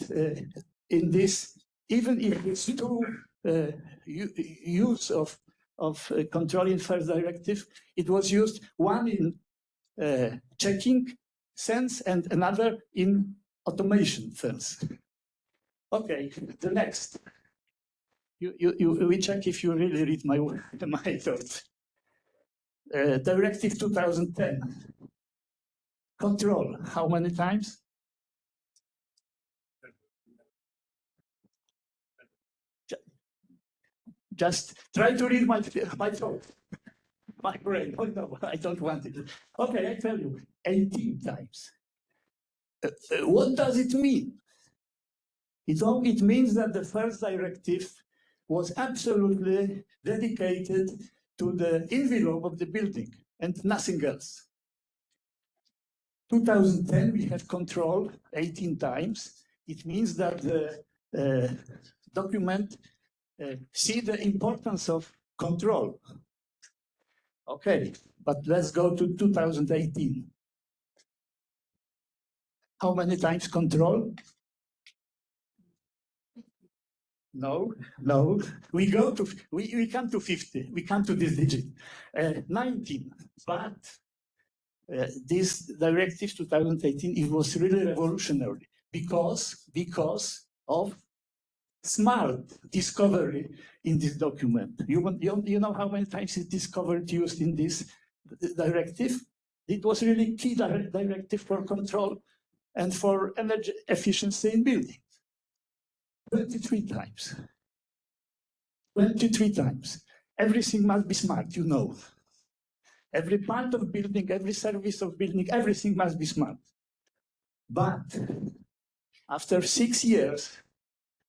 in this, even if it's two use of control in first directive, it was used one in checking sense and another in automation sense. Okay, the next. We check if you really read my thoughts. Directive 2010. Control, how many times? Just try to read my thought. My brain. Oh no, I don't want it. Okay, I tell you, 18 times. What does it mean? It means that the first directive was absolutely dedicated to the envelope of the building and nothing else. 2010, we have control 18 times. It means that the document see the importance of control. Okay, but let's go to 2018. How many times control? No. We come to 50. We come to this digit. 19. But this directive 2018, it was really revolutionary because of smart discovery in this document. You know how many times is discovered used in this directive? It was really key directive for control and for energy efficiency in buildings. 23 times. 23 times. Everything must be smart, you know. Every part of building, every service of building, everything must be smart. But after 6 years,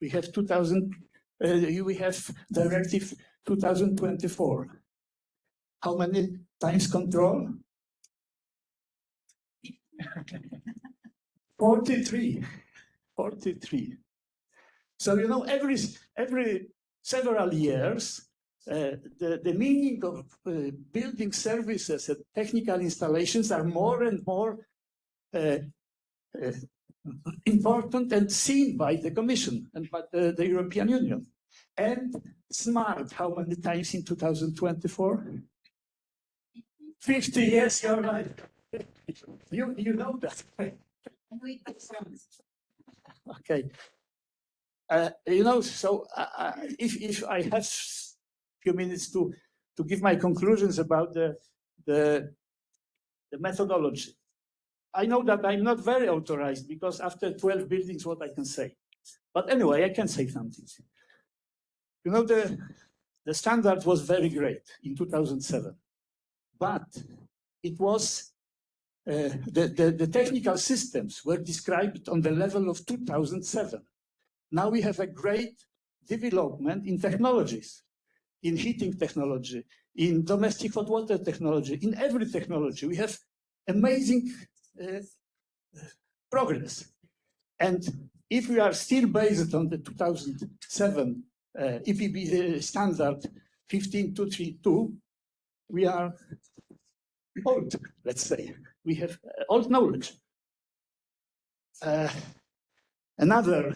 we have directive 2024. How many times control? 43. 43. So you know, every several years, the meaning of building services and technical installations are more and more important and seen by the Commission and by the European Union. And smart, how many times in 2024? 50, yes, you're right. You know that. Okay. You know, so if I have a few minutes to give my conclusions about the methodology. I know that I'm not very authorized because after 12 buildings, what I can say. But anyway, I can say something. You know, the standard was very great in 2007, but it was the technical systems were described on the level of 2007. Now we have a great development in technologies, in heating technology, in domestic hot water technology, in every technology. We have amazing progress. And if we are still based on the 2007 EPB standard 15232, we are old, let's say. We have old knowledge. Another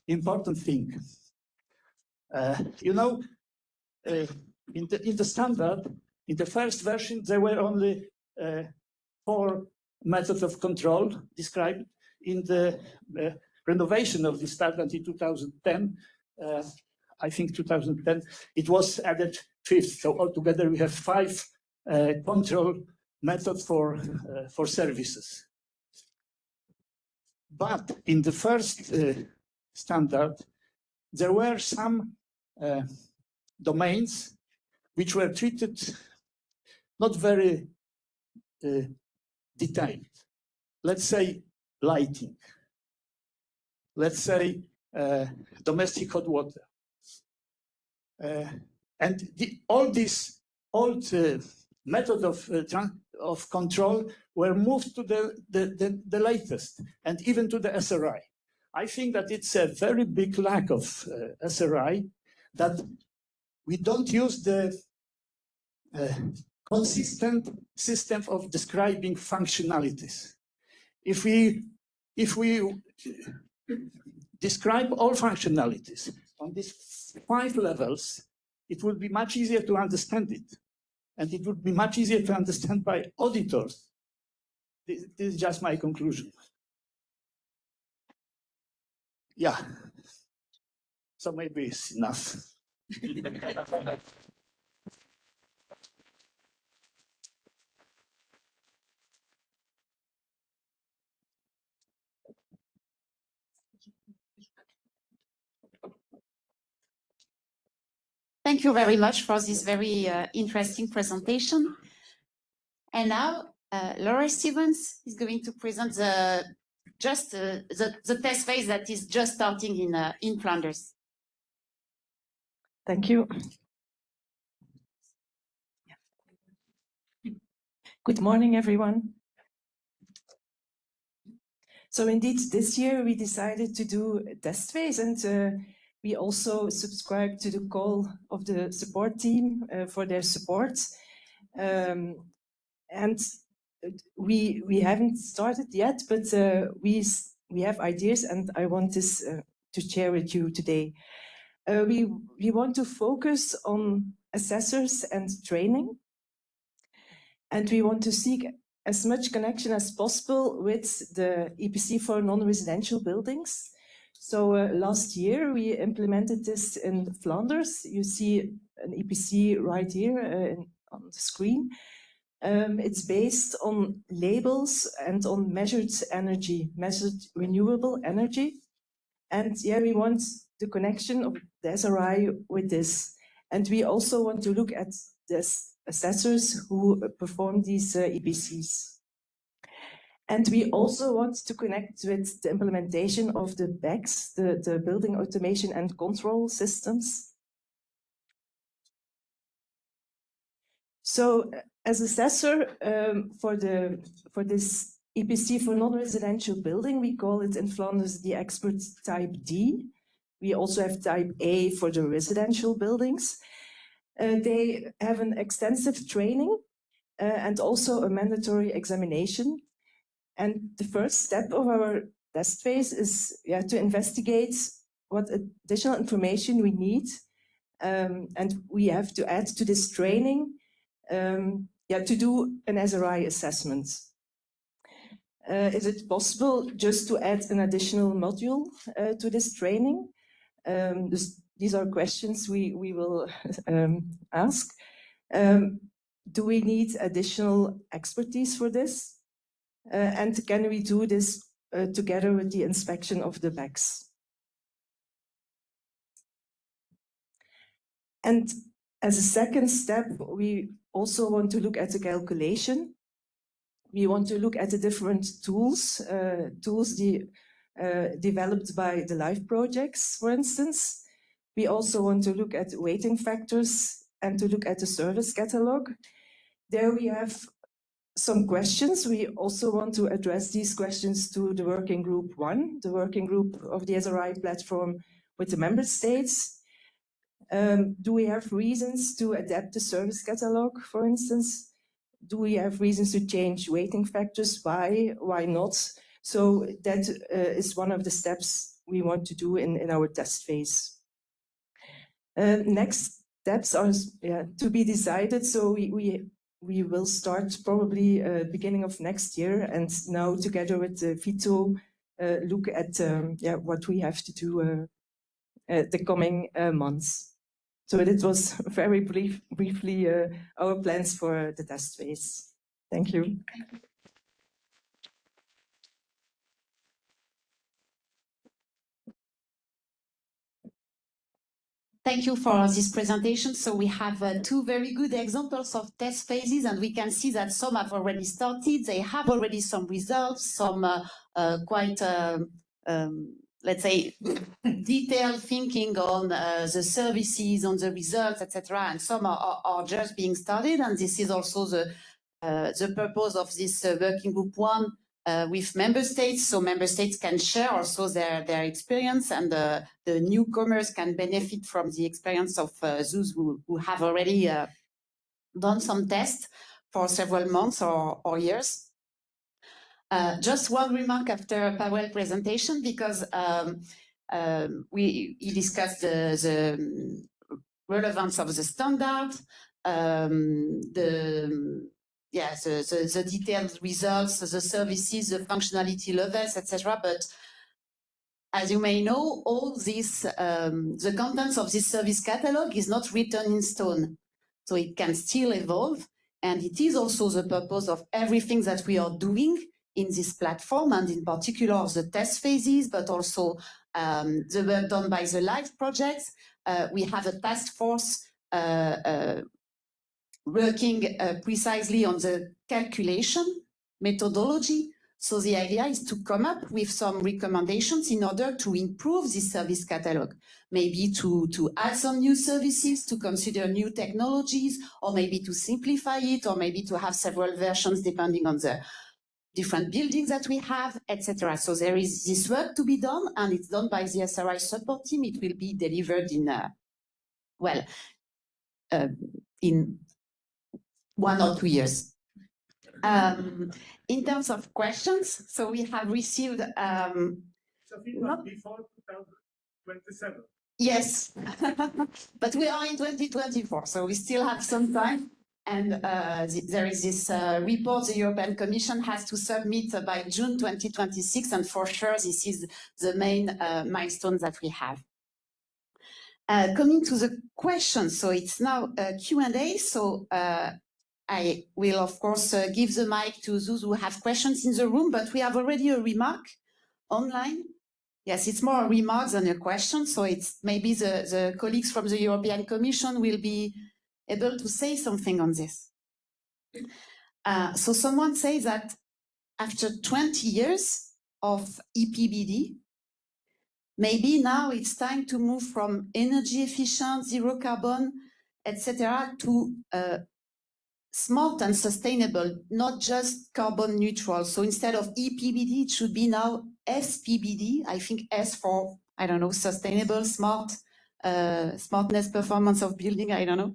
important thing, you know, in the standard, in the first version, there were only 4 methods of control described. In the renovation of the standard in 2010, I think 2010, it was added 5th. So altogether, we have 5 control methods for services. But in the first standard, there were some domains which were treated not very detailed. Let's say lighting. Let's say domestic hot water. And all these old methods of control were moved to the latest, and even to the SRI. I think that it's a very big lack of SRI that we don't use the consistent system of describing functionalities. If we describe all functionalities on these 5 levels, it would be much easier to understand it. And it would be much easier to understand by auditors. This is just my conclusion. Yeah. So maybe it's enough. Thank you very much for this very interesting presentation. And now, Laura Stevens is going to present the test phase that is just starting in Flanders. Thank you. Good morning, everyone. So indeed, this year we decided to do a test phase, and we also subscribed to the call of the support team for their support. And we haven't started yet, but we have ideas, and I want this to share with you today. We want to focus on assessors and training, and we want to seek as much connection as possible with the EPC for non-residential buildings. So last year we implemented this in Flanders. You see an EPC right here on the screen. It's based on labels and on measured energy, measured renewable energy. And yeah, we want the connection of the SRI with this. And we also want to look at the assessors who perform these EPCs. And we also want to connect with the implementation of the BECS, the Building Automation and Control Systems. So as assessor for this EPC for non-residential building, we call it in Flanders the expert type D. We also have type A for the residential buildings. They have an extensive training and also a mandatory examination. And the first step of our test phase is to investigate what additional information we need. And we have to add to this training to do an SRI assessment. Is it possible just to add an additional module to this training? These are questions we will ask. Do we need additional expertise for this? and can we do this together with the inspection of the bags? And as a second step, we also want to look at the calculation. We want to look at the different tools, developed by the LIFE projects, for instance. We also want to look at weighting factors and to look at the service catalog. There we have some questions. We also want to address these questions to the working group 1, the working group of the SRI platform with the member states. Do we have reasons to adapt the service catalog, for instance? Do we have reasons to change weighting factors? Why not? So that is one of the steps we want to do in our test phase. Next steps are to be decided. So we will start probably beginning of next year, and now together with Vito, look at what we have to do the coming months. So it was very briefly our plans for the test phase. Thank you. Thank you for this presentation. So we have 2 very good examples of test phases, and we can see that some have already started. They have already some results, some quite, let's say, detailed thinking on the services, on the results, etc. And some are just being started. And this is also the purpose of this working group 1 with member states. So member states can share also their experience, and the newcomers can benefit from the experience of those who have already done some tests for several months or years. Just one remark after Paweł's presentation, because he discussed the relevance of the standard, the detailed results, the services, the functionality levels, etc. But as you may know, all this, the contents of this service catalog is not written in stone. So it can still evolve. And it is also the purpose of everything that we are doing in this platform, and in particular the test phases, but also the work done by the LIFE projects. We have a task force working precisely on the calculation methodology. So the idea is to come up with some recommendations in order to improve this service catalog, maybe to add some new services, to consider new technologies, or maybe to simplify it, or maybe to have several versions depending on the different buildings that we have, etc. So there is this work to be done, and it's done by the SRI support team. It will be delivered in, in 1 or 2 years. In terms of questions, so we have received... not before 2027. Yes, but we are in 2024, so we still have some time. And there is this report the European Commission has to submit by June 2026, and for sure this is the main milestone that we have. Coming to the questions, so it's now a Q&A, so I will, of course, give the mic to those who have questions in the room, but we have already a remark online. Yes, it's more a remark than a question, so it's maybe the colleagues from the European Commission will be able to say something on this. So someone says that after 20 years of EPBD, maybe now it's time to move from energy efficient, zero carbon, etc., to smart and sustainable, not just carbon neutral. So instead of EPBD, it should be now SPBD. I think S for, I don't know, sustainable, smart, smartness, performance of building, I don't know.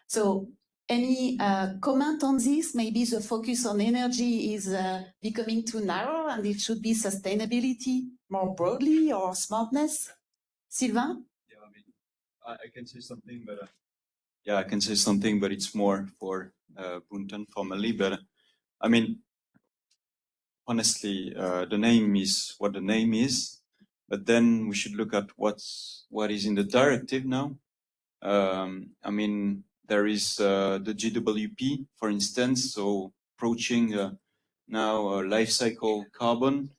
So any comment on this? Maybe the focus on energy is becoming too narrow and it should be sustainability more broadly, or smartness? Sylvain? Yeah, I mean, I can say something, but yeah, I can say something, but it's more for Bunten formally. But I mean, honestly, the name is what the name is. But then we should look at what is in the directive now. I mean, there is the GWP, for instance, so approaching now life cycle carbon.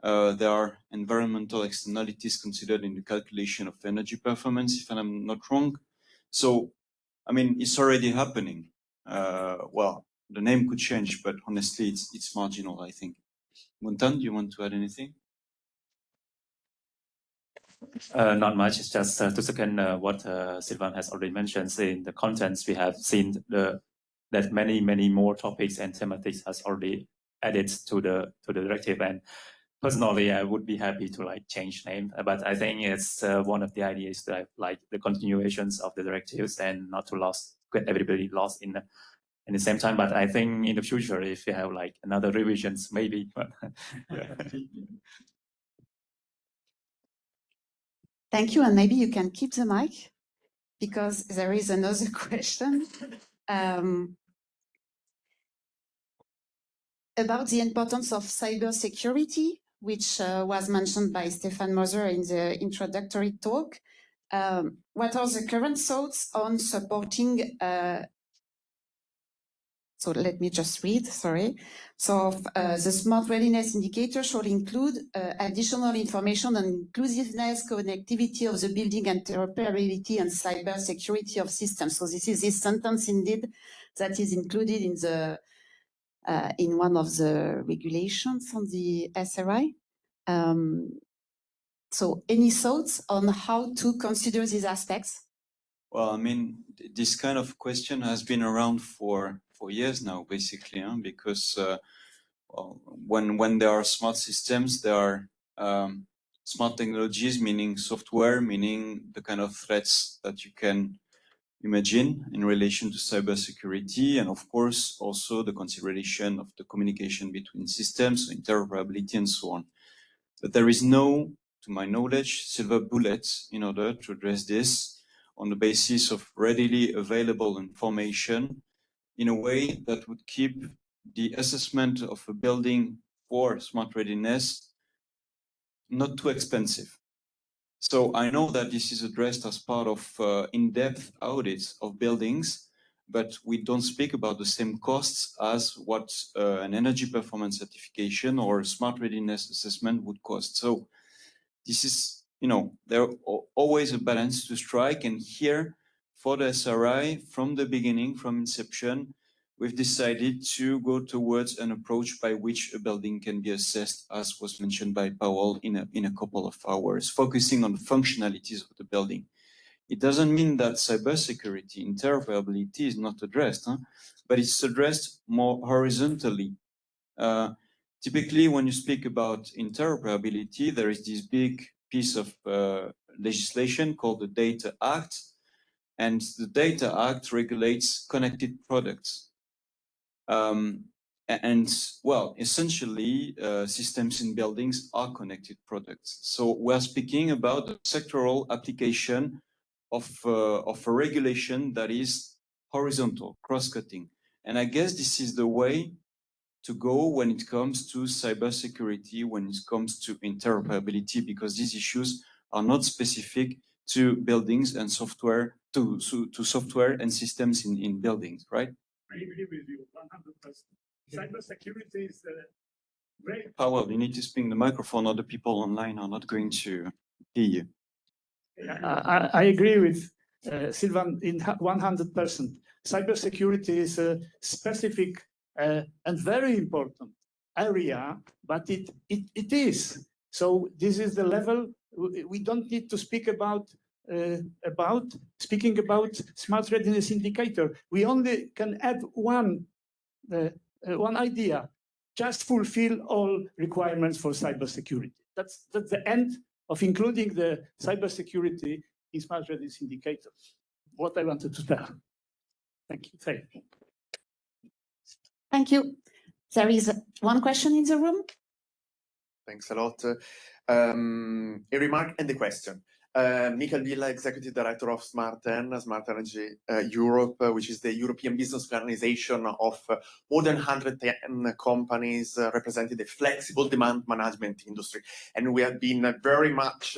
There are environmental externalities considered in the calculation of energy performance, if I'm not wrong. So, I mean, it's already happening. Well, the name could change, but honestly, it's marginal, I think. Montan, do you want to add anything? Not much. It's just to second what Sylvain has already mentioned. In the contents, we have seen that many more topics and thematics has already added to the directive. And personally, I would be happy to like change name, but I think it's one of the ideas that like the continuations of the directives and not to get everybody lost in the same time. But I think in the future, if you have like another revisions, maybe. Thank you, and maybe you can keep the mic because there is another question about the importance of cybersecurity, which was mentioned by Stefan Moser in the introductory talk. What are the current thoughts on supporting so let me just read, sorry. So the Smart Readiness Indicator should include additional information on inclusiveness, connectivity of the building, interoperability, and cyber security of systems. So this is this sentence indeed that is included in the in one of the regulations on the SRI. So any thoughts on how to consider these aspects? Well, I mean, this kind of question has been around for years now, basically, because well, when there are smart systems, there are smart technologies, meaning software, meaning the kind of threats that you can imagine in relation to cybersecurity, and of course also the consideration of the communication between systems, interoperability, and so on. But there is no, to my knowledge, silver bullet in order to address this on the basis of readily available information in a way that would keep the assessment of a building for smart readiness not too expensive. So I know that this is addressed as part of in-depth audits of buildings, but we don't speak about the same costs as what an energy performance certification or smart readiness assessment would cost. So this is, you know, there's always a balance to strike. And here for the SRI, from the beginning, from inception, we've decided to go towards an approach by which a building can be assessed, as was mentioned by Powell, in a couple of hours, focusing on the functionalities of the building. It doesn't mean that cybersecurity, interoperability is not addressed, but it's addressed more horizontally. Typically, when you speak about interoperability, there is this big piece of legislation called the Data Act, and the Data Act regulates connected products. And well, essentially, systems in buildings are connected products. So we're speaking about the sectoral application of a regulation that is horizontal, cross-cutting. And I guess this is the way to go when it comes to cybersecurity, when it comes to interoperability, because these issues are not specific to buildings and software, to software and systems in buildings, right? I agree with you 100%. Cybersecurity is great. Powell, you need to speak in the microphone, other people online are not going to hear you. I agree with Sylvain in 100%. Cybersecurity is a specific and very important area, but it is. So this is the level. We don't need to speak about speaking about smart readiness indicator. We only can add one idea: just fulfill all requirements for cybersecurity. That's the end of including the cybersecurity in smart readiness indicators. What I wanted to tell. Thank you. Thank you. There is one question in the room. Thanks a lot. A remark and a question. Michael Villa, Executive Director of Smart Energy Europe, which is the European business organization of more than 110 companies representing the flexible demand management industry. And we have been very much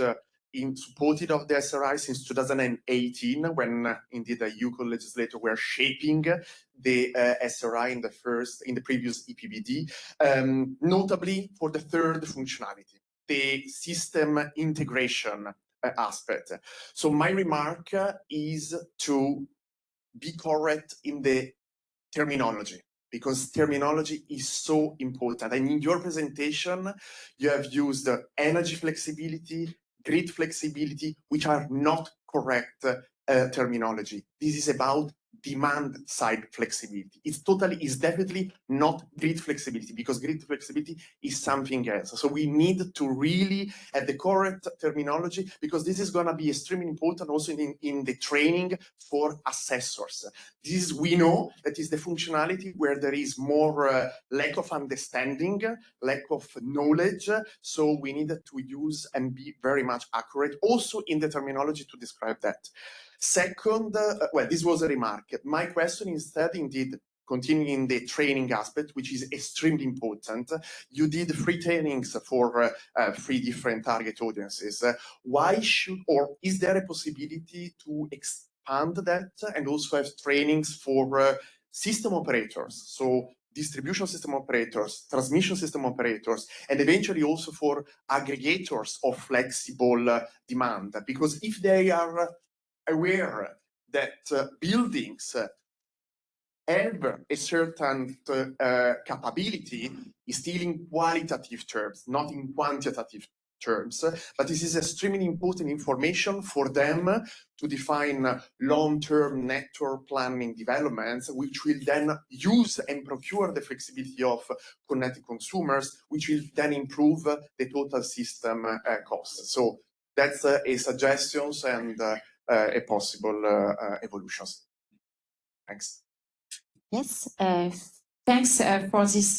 supported of the SRI since 2018, when indeed the EU co-legislator were shaping the SRI in the previous EPBD, notably for the third functionality, the system integration aspect. So my remark is to be correct in the terminology, because terminology is so important. And in your presentation, you have used energy flexibility, grid flexibility, which are not correct terminology. This is about demand side flexibility. It's definitely not grid flexibility, because grid flexibility is something else. So we need to really have the correct terminology, because this is going to be extremely important also in the training for assessors. We know that is the functionality where there is more lack of understanding, lack of knowledge. So we need to use and be very much accurate also in the terminology to describe that. Second, well, this was a remark. My question instead, indeed, continuing the training aspect, which is extremely important. You did 3 trainings for 3 different target audiences. Why should, or is there a possibility to expand that and also have trainings for system operators? So distribution system operators, transmission system operators, and eventually also for aggregators of flexible demand. Because if they are aware that buildings have a certain capability, is still in qualitative terms, not in quantitative terms, but this is extremely important information for them to define long-term network planning developments, which will then use and procure the flexibility of connected consumers, which will then improve the total system cost. So that's a suggestions and a possible evolutions. Thanks. Yes, thanks for this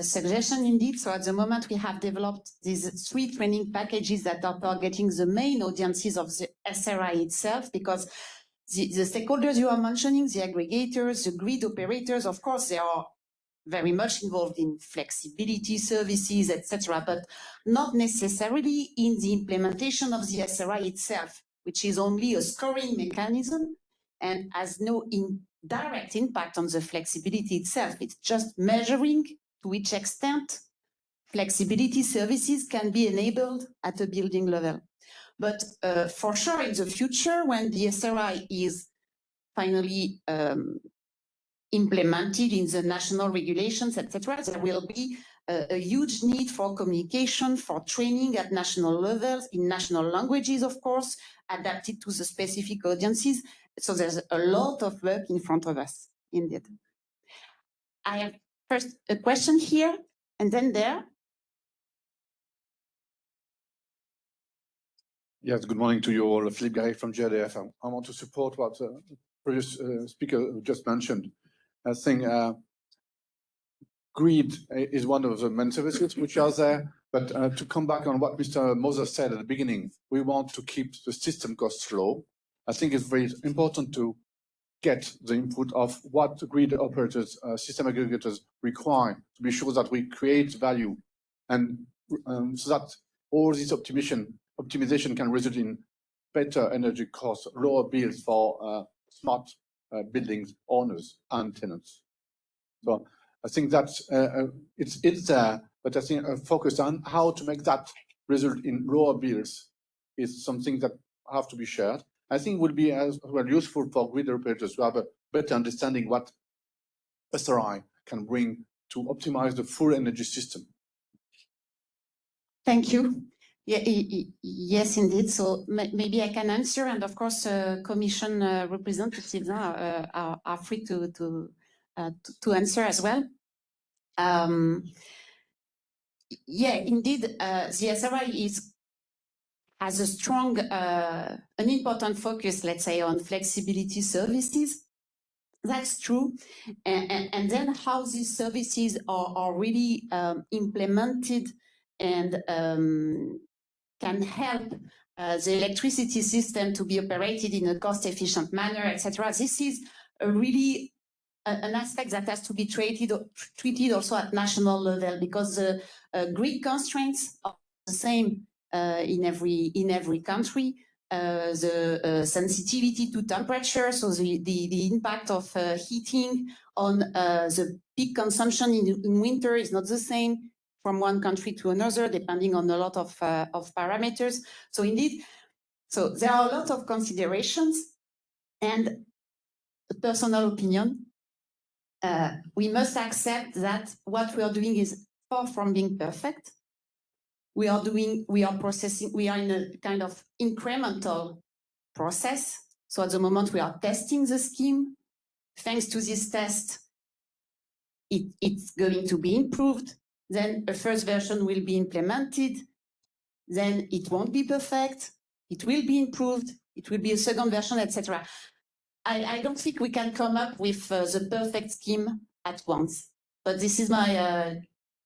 suggestion indeed. So at the moment we have developed these 3 training packages that are targeting the main audiences of the SRI itself, because the stakeholders you are mentioning, the aggregators, the grid operators, of course, they are very much involved in flexibility services, etc., but not necessarily in the implementation of the SRI itself, which is only a scoring mechanism and has no direct impact on the flexibility itself. It's just measuring to which extent flexibility services can be enabled at a building level. But for sure, in the future, when the SRI is finally implemented in the national regulations, etc., there will be a huge need for communication, for training at national levels, in national languages, of course, adapted to the specific audiences. So there's a lot of work in front of us, indeed. I have first a question here, and then there. Yes, good morning to you all. Philippe Garret from GRDF. I want to support what the previous speaker just mentioned. I think grid is one of the main services which are there, but to come back on what Mr. Moser said at the beginning, we want to keep the system costs low. I think it's very important to get the input of what the grid operators, system aggregators require to be sure that we create value, and so that all this optimization can result in better energy costs, lower bills for smart buildings owners and tenants. So I think that's it's there, but I think a focus on how to make that result in lower bills is something that have to be shared. I think would be as well useful for grid operators to have a better understanding what SRI can bring to optimize the full energy system. Thank you. Yeah, yes, indeed. So maybe I can answer, and of course, Commission representatives are free to answer as well. Yeah, indeed, the SRI has a strong, an important focus, let's say, on flexibility services. That's true. And then how these services are really implemented and can help the electricity system to be operated in a cost-efficient manner, etc. This is a really an aspect that has to be treated also at national level, because the grid constraints are the same in every country. The sensitivity to temperature, so the impact of heating on the peak consumption in winter is not the same from one country to another, depending on a lot of parameters. So indeed, so there are a lot of considerations, and a personal opinion. We must accept that what we are doing is far from being perfect. We are in a kind of incremental process. So at the moment we are testing the scheme. Thanks to this test, it's going to be improved. Then a first version will be implemented. Then it won't be perfect. It will be improved. It will be a second version, etc. I don't think we can come up with the perfect scheme at once. But this is my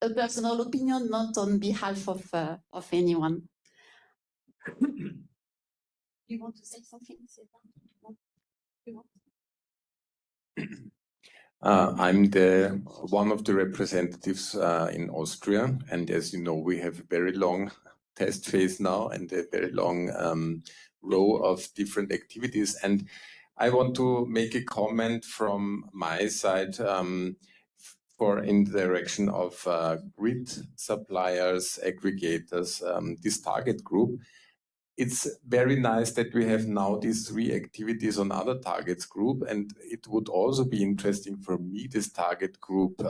a personal opinion, not on behalf of anyone. You want to say something? I'm one of the representatives in Austria, and as you know, we have a very long test phase now and a very long row of different activities. And I want to make a comment from my side in the direction of grid suppliers, aggregators, this target group. It's very nice that we have now these 3 activities on other targets group, and it would also be interesting for me, this target group,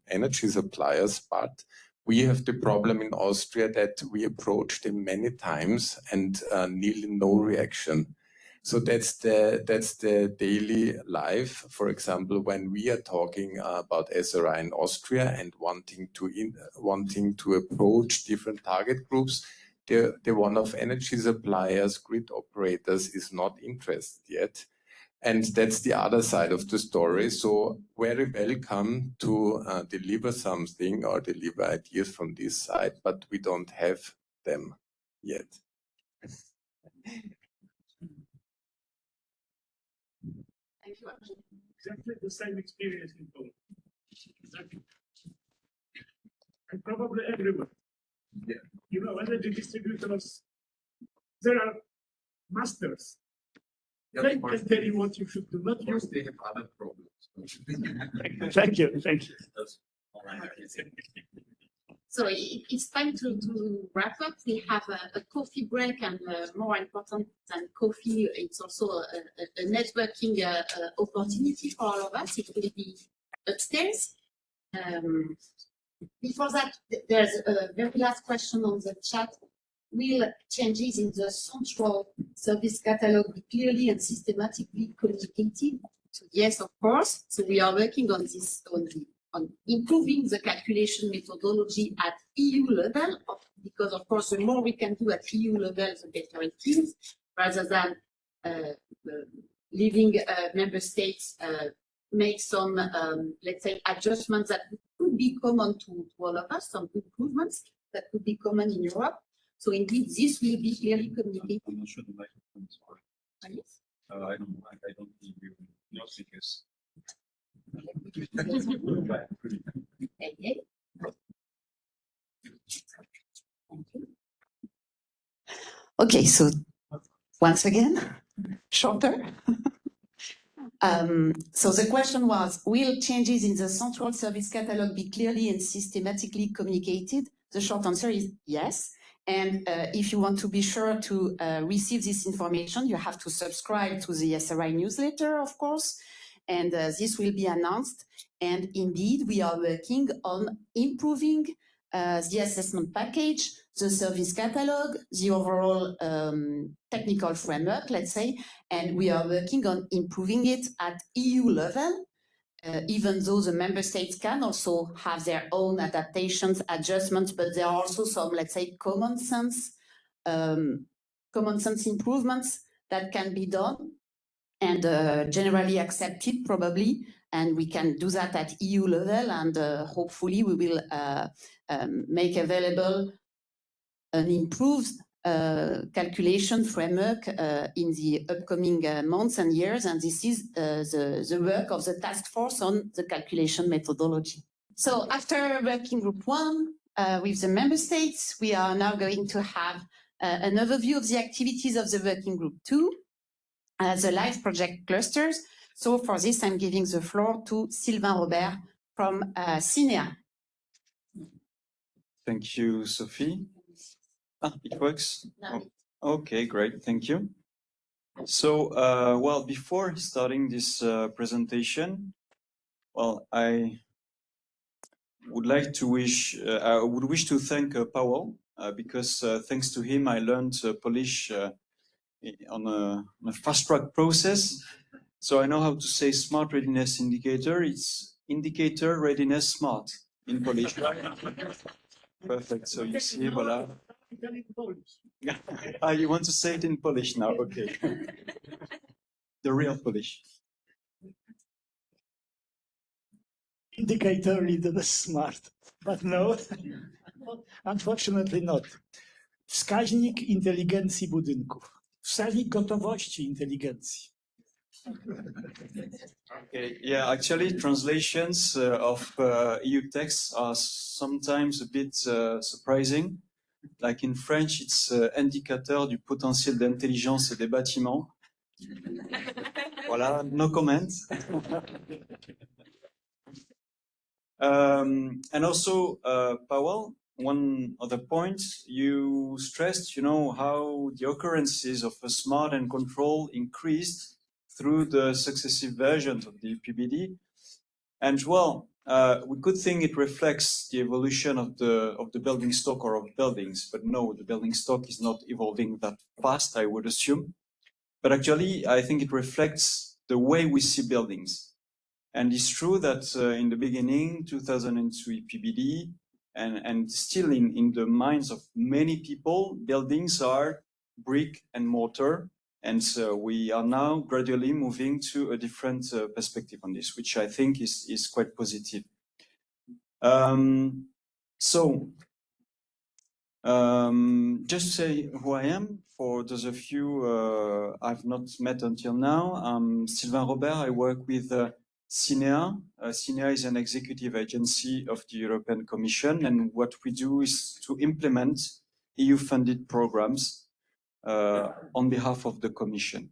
energy suppliers, but we have the problem in Austria that we approach them many times and nearly no reaction. So that's the daily life. For example, when we are talking about SRI in Austria and wanting to approach different target groups, the one of energy suppliers, grid operators is not interested yet. And that's the other side of the story. So very welcome to deliver something or deliver ideas from this side, but we don't have them yet. Exactly the same experience in Poland. Exactly. And probably everywhere. Yeah. You know, energy distributors, there are masters. Yeah, they can tell you what you should do. Not use. They have other problems. Thank you. So it's time to wrap up. We have a coffee break, and more important than coffee, it's also a networking opportunity for all of us. It will be upstairs. Before that, there's a very last question on the chat. Will changes in the central service catalog be clearly and systematically communicated? So yes, of course. So we are working on this, on improving the calculation methodology at EU level, because of course, the more we can do at EU level, the better it is, rather than leaving member states make some, let's say, adjustments that could be common to all of us, some improvements that could be common in Europe. So indeed, this will be clearly communicated. I'm not sure the microphone is working. Yes. I don't think you know because. Okay, so once again, shorter. So the question was, will changes in the central service catalog be clearly and systematically communicated? The short answer is yes. And if you want to be sure to receive this information, you have to subscribe to the SRI newsletter, of course. And this will be announced. And indeed, we are working on improving the assessment package, the service catalog, the overall technical framework, let's say, and we are working on improving it at EU level, even though the member states can also have their own adaptations, adjustments, but there are also some, let's say, common sense improvements that can be done and generally accepted probably, and we can do that at EU level, and hopefully we will make available an improved calculation framework in the upcoming months and years, and this is the work of the task force on the calculation methodology. So after working group 1, with the member states. We are now going to have an overview of the activities of the working group 2, the live project clusters. So for this, I'm giving the floor to Sylvain Robert from CINEA. Thank you, Sophie. It works? No. Okay, great. Thank you. So, well, before starting this presentation, well, I would wish to thank Paweł because thanks to him, I learned Polish on a fast-track process. So I know how to say Smart Readiness Indicator. It's Indicator Readiness Smart in Polish. Perfect. So you see, voila. You want to say it in Polish now? Okay. The real Polish. Indicator readiness smart, but no, unfortunately not. Wskaźnik inteligencji budynków. Wskaźnik gotowości inteligencji. Okay, yeah, actually translations of EU texts are sometimes a bit surprising. Like in French, it's indicateur du potentiel d'intelligence des bâtiments. Voilà, no comment. And also, Paweł, one other point, you stressed, how the occurrences of a smart and control increased through the successive versions of the PBD. And well, we could think it reflects the evolution of the building stock or of buildings, but no, the building stock is not evolving that fast, I would assume. But actually, I think it reflects the way we see buildings. And it's true that in the beginning, 2002 PBD, and still in the minds of many people, buildings are brick and mortar. And so we are now gradually moving to a different perspective on this, which I think is quite positive. Just to say who I am, for those of you I've not met until now, I'm Sylvain Robert. I work with CINEA. CINEA is an executive agency of the European Commission, and what we do is to implement EU-funded programs on behalf of the Commission.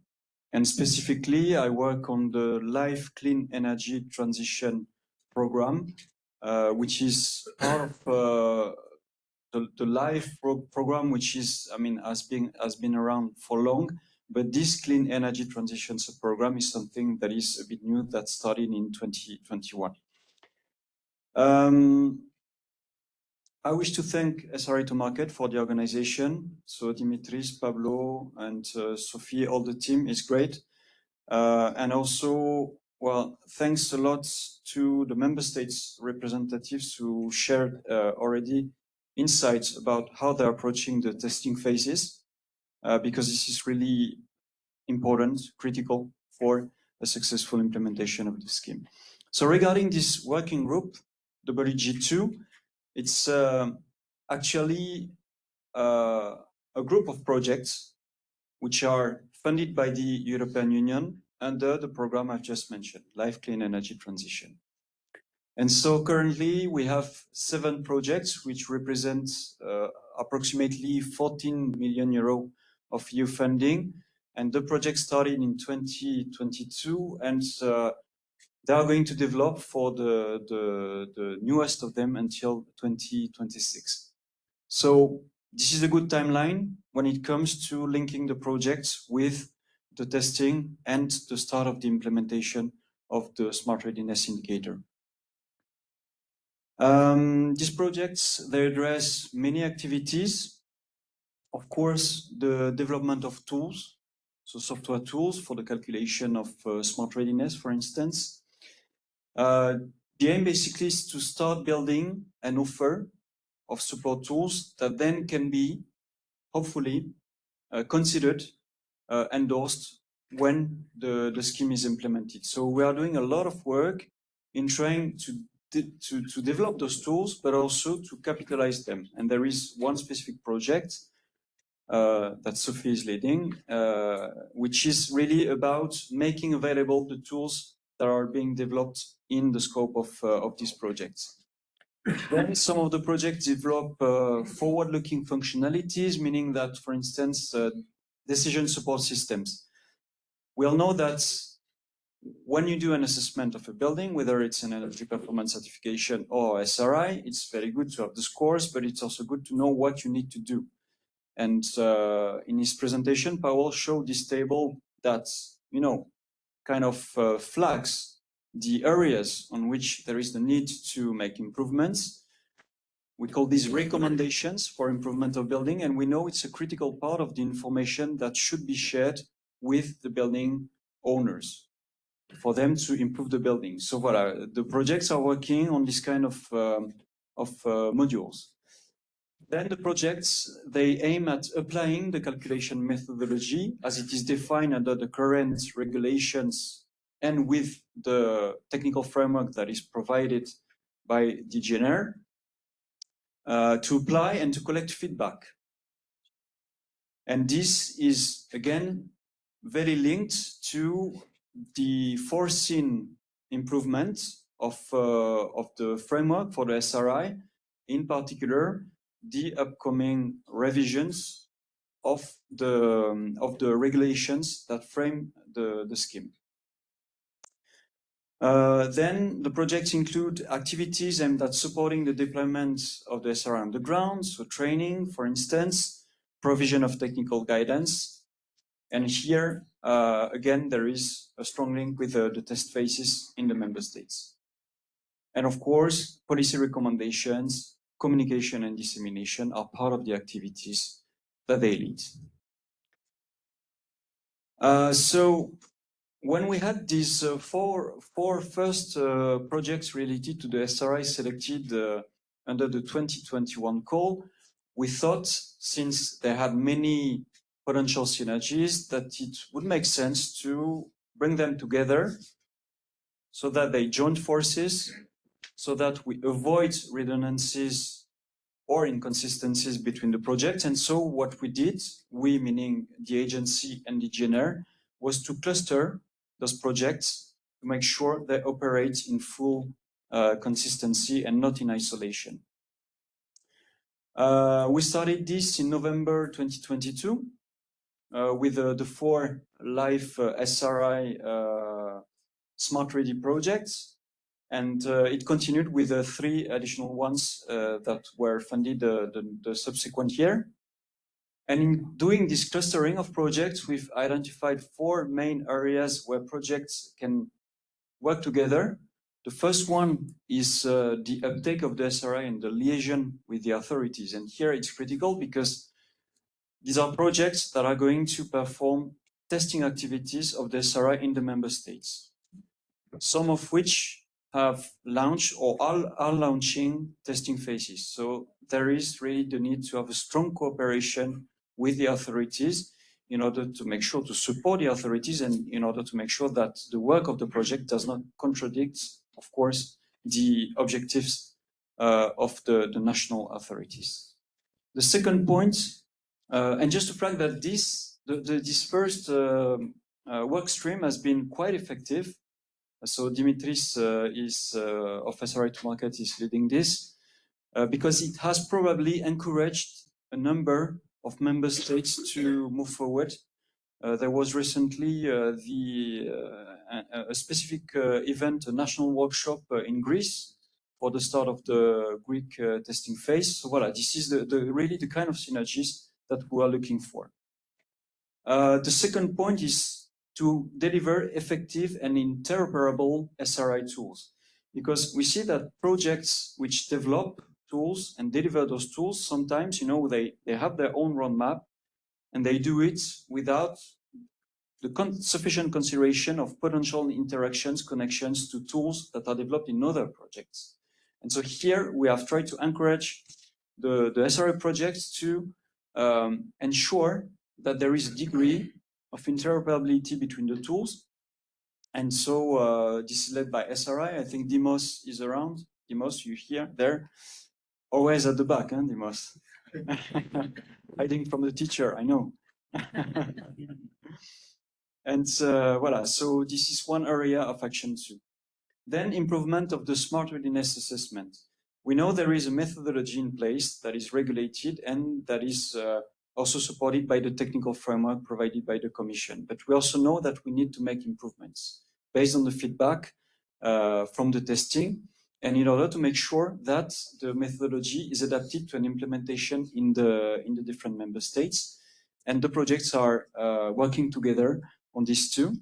And specifically, I work on the Life Clean Energy Transition Program, which is part of the LIFE program, which is, has been around for long. But this Clean Energy Transition Program is something that is a bit new that started in 2021. I wish to thank SRA to Market for the organization. So Dimitris, Pablo, and Sophie, all the team is great. And also, well, thanks a lot to the member states representatives who shared already insights about how they're approaching the testing phases, because this is really important, critical for a successful implementation of the scheme. So regarding this working group, WG2, it's actually a group of projects which are funded by the European Union under the program I've just mentioned, Life Clean Energy Transition. And so currently we have 7 projects which represent approximately 14 million euro of EU funding. And the project started in 2022, and they are going to develop for the newest of them until 2026. So this is a good timeline when it comes to linking the projects with the testing and the start of the implementation of the Smart Readiness Indicator. These projects, they address many activities. Of course, the development of tools, so software tools for the calculation of smart readiness, for instance. The aim basically is to start building an offer of support tools that then can be, hopefully, considered, endorsed when the scheme is implemented. So we are doing a lot of work in trying to develop those tools, but also to capitalize them. And there is one specific project that Sophie is leading, which is really about making available the tools that are being developed in the scope of these projects. Then some of the projects develop forward-looking functionalities, meaning that, for instance, decision support systems. We all know that when you do an assessment of a building, whether it's an energy performance certification or SRI, it's very good to have the scores, but it's also good to know what you need to do. And in his presentation, Powell showed this table that, you know, kind of flags the areas on which there is the need to make improvements. We call these recommendations for improvement of building, and we know it's a critical part of the information that should be shared with the building owners for them to improve the building. So voilà, the projects are working on this kind of modules. Then the projects, they aim at applying the calculation methodology as it is defined under the current regulations and with the technical framework that is provided by DGNR to apply and to collect feedback. And this is, again, very linked to the foreseen improvement of the framework for the SRI, in particular, the upcoming revisions of the regulations that frame the scheme. Then the projects include activities aimed at supporting the deployment of the SRI on the ground, so training, for instance, provision of technical guidance. And here, again, there is a strong link with the test phases in the member states. And of course, policy recommendations, communication and dissemination are part of the activities that they lead. So when we had these four first projects related to the SRI selected under the 2021 call, we thought, since they had many potential synergies, that it would make sense to bring them together so that they join forces, so that we avoid redundancies or inconsistencies between the projects. And so what we did, we meaning the agency and the GNR, was to cluster those projects to make sure they operate in full consistency and not in isolation. We started this in November 2022 with the 4 live SRI Smart Ready projects. And it continued with 3 additional ones that were funded the subsequent year. And in doing this clustering of projects, we've identified 4 main areas where projects can work together. The first one is the uptake of the SRI and the liaison with the authorities. And here it's critical because these are projects that are going to perform testing activities of the SRI in the member states, some of which have launched or are launching testing phases. So there is really the need to have a strong cooperation with the authorities in order to make sure to support the authorities and in order to make sure that the work of the project does not contradict, of course, the objectives of the national authorities. The second point, and just to flag that this first work stream has been quite effective. So Dimitris of SRI to Market is leading this because it has probably encouraged a number of member states to move forward. There was recently a specific event, a national workshop in Greece for the start of the Greek testing phase. So voilà, this is really the kind of synergies that we are looking for. The second point is to deliver effective and interoperable SRI tools, because we see that projects which develop tools and deliver those tools, sometimes, they have their own roadmap and they do it without the sufficient consideration of potential interactions, connections to tools that are developed in other projects. And so here we have tried to encourage the SRI projects to ensure that there is a degree of interoperability between the tools. And so this is led by SRI. I think Dimos is around. Dimos, you here, there? Always at the back, huh, Dimos? Hiding from the teacher, I know. And voilà, so this is one area of action too. Then improvement of the smart readiness assessment. we know there is a methodology in place that is regulated and that is also supported by the technical framework provided by the Commission. But we also know that we need to make improvements based on the feedback from the testing, and in order to make sure that the methodology is adapted to an implementation in the different member states. And the projects are working together on these two.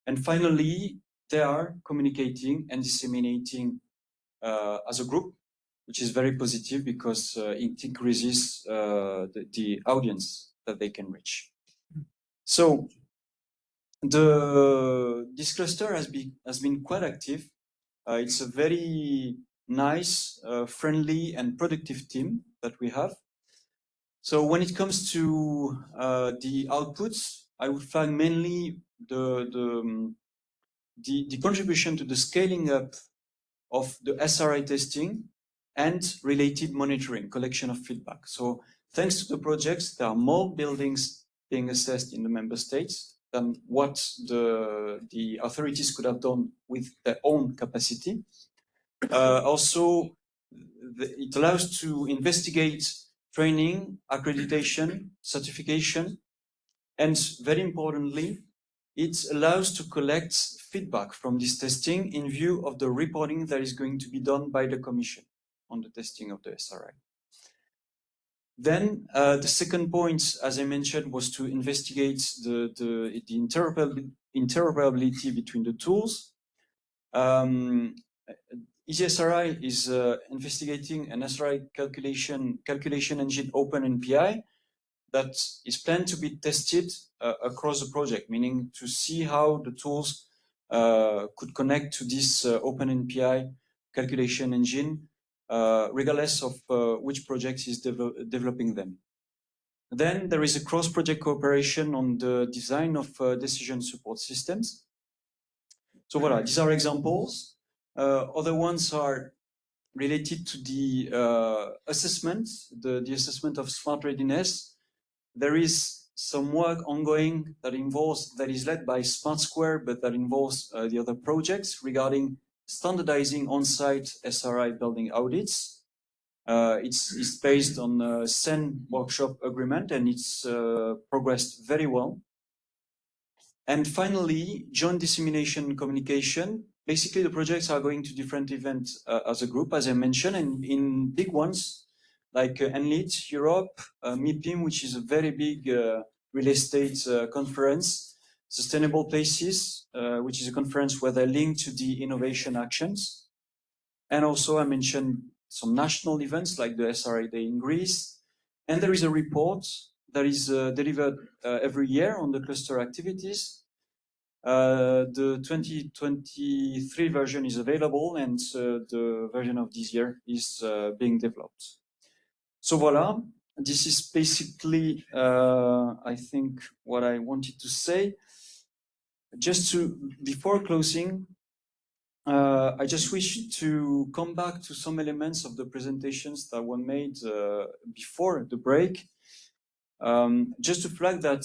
And finally, they are communicating and disseminating as a group, which is very positive because it increases the audience that they can reach. So this cluster has been quite active. It's a very nice, friendly, and productive team that we have. So when it comes to the outputs, I would flag mainly the contribution to the scaling up of the SRI testing and related monitoring, collection of feedback. So thanks to the projects, there are more buildings being assessed in the member states than what the authorities could have done with their own capacity. Also, it allows to investigate training, accreditation, certification, and very importantly, it allows to collect feedback from this testing in view of the reporting that is going to be done by the Commission on the testing of the SRI. Then the second point, as I mentioned, was to investigate the interoperability between the tools. EasySRI is investigating an SRI calculation engine OpenNPI that is planned to be tested across the project, meaning to see how the tools could connect to this OpenNPI calculation engine, regardless of which project is developing them. Then there is a cross-project cooperation on the design of decision support systems. So voilà, these are examples. Other ones are related to the assessment, the assessment of smart readiness. There is some work ongoing that is led by Smart Square, but that involves the other projects regarding standardizing on-site SRI building audits. It's based on a SEN workshop agreement, and it's progressed very well. And finally, joint dissemination communication. Basically, the projects are going to different events as a group, as I mentioned, and in big ones like NLEAD Europe, MIPIM, which is a very big real estate conference, Sustainable Places, which is a conference where they link to the innovation actions. And also I mentioned some national events like the SRI Day in Greece. And there is a report that is delivered every year on the cluster activities. The 2023 version is available, and the version of this year is being developed. So voila, this is basically, I think, what I wanted to say. Before closing, I just wish to come back to some elements of the presentations that were made before the break. Just to flag that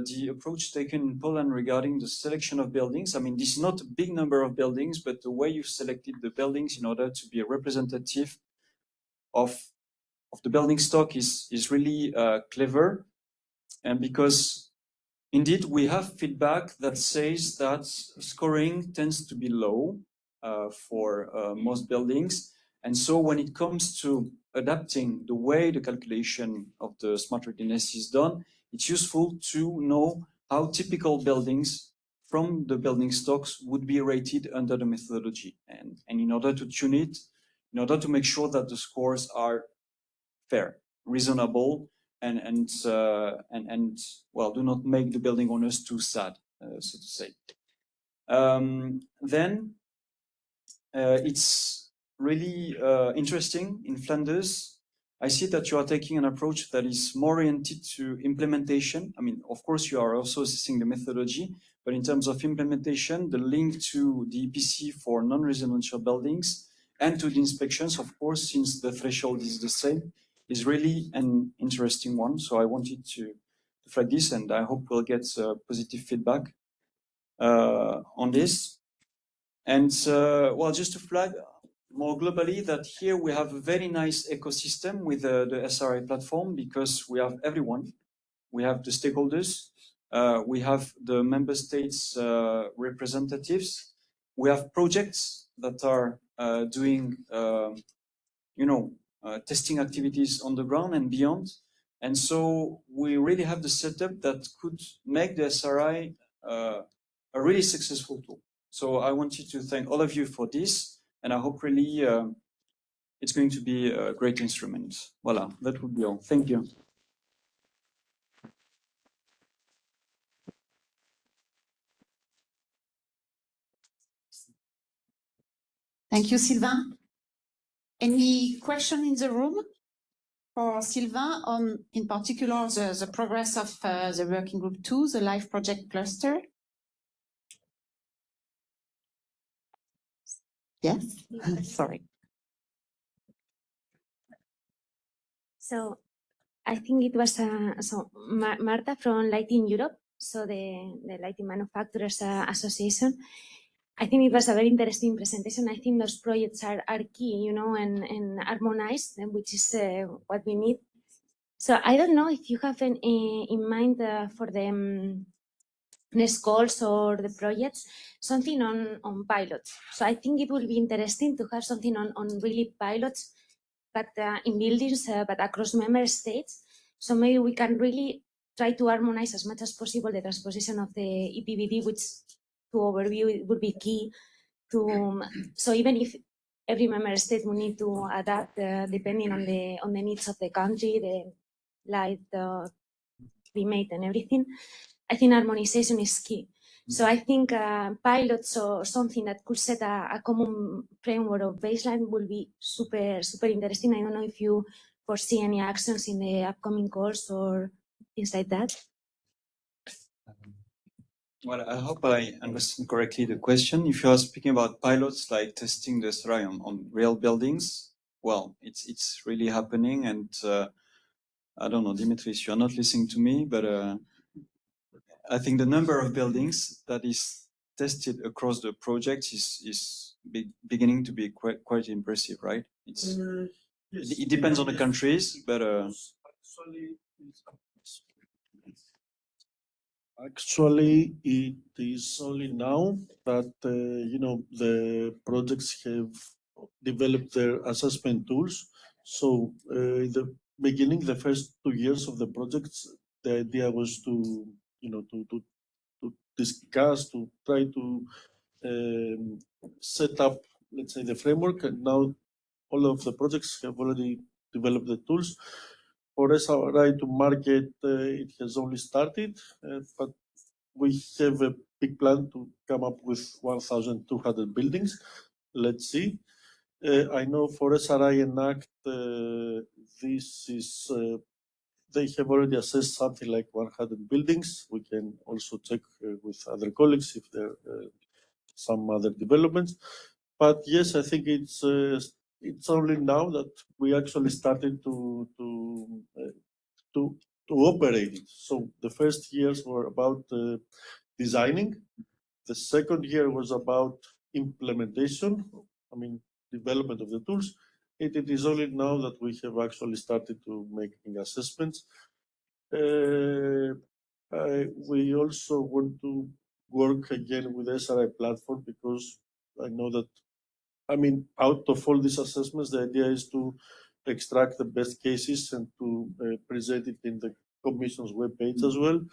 the approach taken in Poland regarding the selection of buildings, I mean, this is not a big number of buildings, but the way you selected the buildings in order to be a representative of the building stock is really clever. And because indeed we have feedback that says that scoring tends to be low for most buildings. And so when it comes to adapting the way the calculation of the smart readiness is done, it's useful to know how typical buildings from the building stocks would be rated under the methodology. And in order to tune it, in order to make sure that the scores are fair, reasonable, and well, do not make the building owners too sad, so to say. Then it's really interesting in Flanders. I see that you are taking an approach that is more oriented to implementation. I mean, of course, you are also assessing the methodology, but in terms of implementation, the link to the EPC for non-residential buildings and to the inspections, of course, since the threshold is the same, is really an interesting one. So I wanted to flag this, and I hope we'll get positive feedback on this. And well, just to flag, more globally that here we have a very nice ecosystem with the SRI platform, because we have everyone. We have the stakeholders, we have the member states representatives, we have projects that are doing testing activities on the ground and beyond. And so we really have the setup that could make the SRI a really successful tool. So I wanted to thank all of you for this, and I hope really it's going to be a great instrument. Voila, that would be all. Thank you. Thank you, Sylvain. Any question in the room for Sylvain on, in particular, the progress of the working group 2, the live project cluster? Yes, sorry. So I think it was Marta from Lighting Europe, so the Lighting Manufacturers Association. I think it was a very interesting presentation. I think those projects are key, and harmonized, which is what we need. So I don't know if you have in mind for the next goals or the projects, something on pilots. So I think it will be interesting to have something on really pilots, but in buildings, but across member states. So maybe we can really try to harmonize as much as possible the transposition of the EPBD, which, to overview, it would be key to. So even if every member state will need to adapt depending on the needs of the country, the light, the climate, and everything, I think harmonization is key. So I think pilots or something that could set a common framework or baseline will be super, super interesting. I don't know if you foresee any actions in the upcoming course or things like that. Well, I hope I understand correctly the question. If you are speaking about pilots like testing the SRI on real buildings, well, it's really happening. And I don't know, Dimitris, you're not listening to me, but I think the number of buildings that is tested across the project is beginning to be quite impressive, right? It depends on the countries, but actually, it is only now that the projects have developed their assessment tools. So in the beginning, the first 2 years of the projects, the idea was to discuss, to try to set up, let's say, the framework. And now all of the projects have already developed the tools. For SRI to market, it has only started, but we have a big plan to come up with 1,200 buildings. Let's see. I know for SRI and ACT, this is they have already assessed something like 100 buildings. We can also check with other colleagues if there are some other developments. But yes, I think it's only now that we actually started to operate it. So the first years were about designing. The second year was about implementation. I mean, development of the tools. It is only now that we have actually started to making assessments. We also want to work again with SRI platform, because I know that, I mean, out of all these assessments, the idea is to extract the best cases and to present it in the Commission's webpage as well.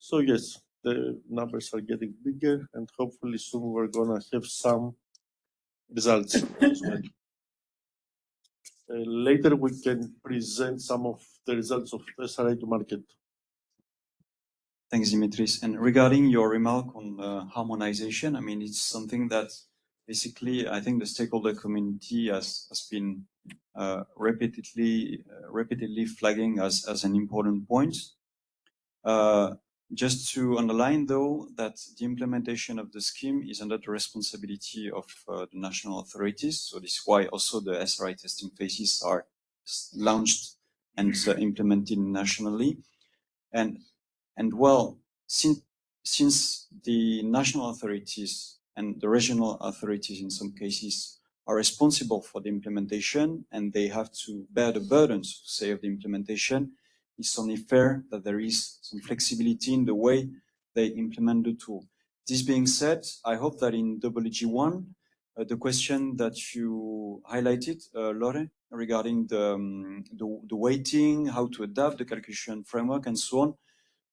So yes, the numbers are getting bigger, and hopefully soon we're gonna have some results as well. Later we can present some of the results of SRI to market. Thanks, Dimitris. And regarding your remark on harmonization, I mean, it's something that basically I think the stakeholder community has been repeatedly flagging as an important point. Just to underline, though, that the implementation of the scheme is under the responsibility of the national authorities. So this is why also the SRI testing phases are launched and implemented nationally. And well, since the national authorities and the regional authorities in some cases are responsible for the implementation and they have to bear the burdens, say, of the implementation, it's only fair that there is some flexibility in the way they implement the tool. This being said, I hope that in WG1, the question that you highlighted, Lore, regarding the weighting, how to adapt the calculation framework and so on,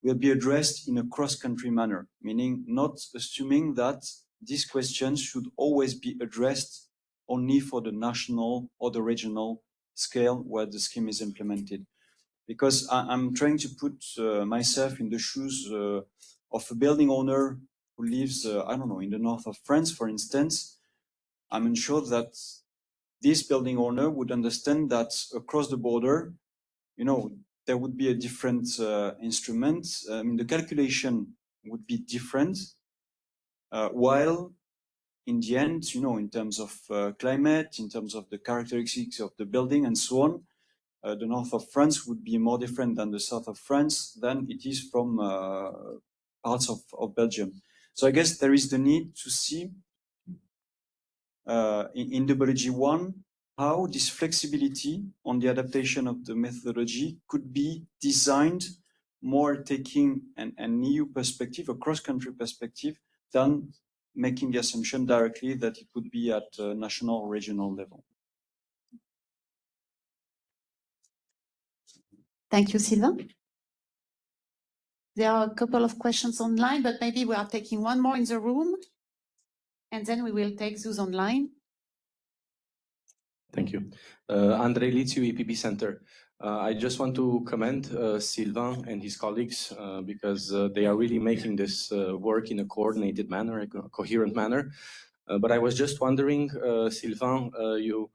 will be addressed in a cross-country manner, meaning not assuming that these questions should always be addressed only for the national or the regional scale where the scheme is implemented. Because I'm trying to put myself in the shoes of a building owner who lives, I don't know, in the north of France, for instance. I'm unsure that this building owner would understand that across the border, you know, there would be a different instrument. The calculation would be different, while in the end, you know, in terms of climate, in terms of the characteristics of the building and so on, the north of France would be more different than the south of France than it is from parts of Belgium. So I guess there is the need to see in WG1 how this flexibility on the adaptation of the methodology could be designed more taking an EU perspective, a cross-country perspective, than making the assumption directly that it would be at a national or regional level. Thank you, Sylvain. There are a couple of questions online, but maybe we are taking one more in the room, and then we will take those online. Thank you. André Litiu, EPB Center. I just want to commend Sylvain and his colleagues because they are really making this work in a coordinated manner, a coherent manner. But I was just wondering, Sylvain, you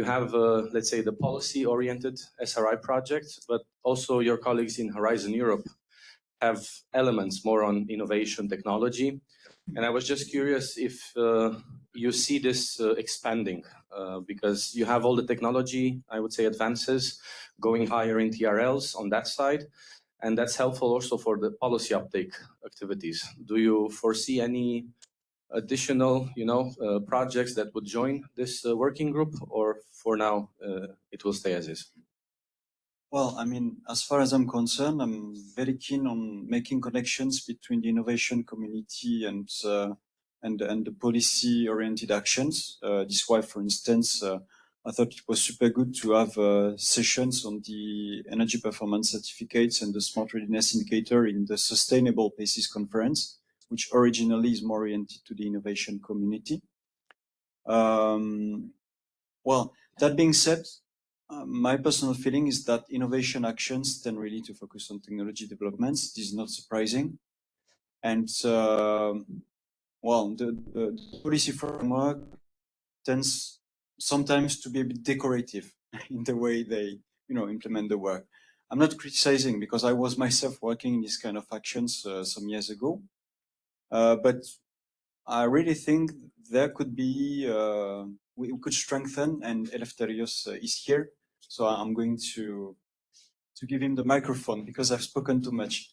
have, let's say, the policy-oriented SRI project, but also your colleagues in Horizon Europe have elements more on innovation technology. And I was just curious if you see this expanding because you have all the technology, I would say, advances going higher in TRLs on that side. And that's helpful also for the policy uptake activities. Do you foresee any additional, projects that would join this working group, or for now it will stay as is? Well, I mean, as far as I'm concerned, I'm very keen on making connections between the innovation community and the policy-oriented actions. This is why, for instance, I thought it was super good to have sessions on the energy performance certificates and the Smart Readiness Indicator in the Sustainable Places Conference, which originally is more oriented to the innovation community. Well, that being said, my personal feeling is that innovation actions tend really to focus on technology developments. This is not surprising. And, well, the policy framework tends sometimes to be a bit decorative in the way they, implement the work. I'm not criticizing because I was myself working in these kind of actions some years ago. But I really think there could be, we could strengthen, and Eleftherios is here. So I'm going to give him the microphone because I've spoken too much.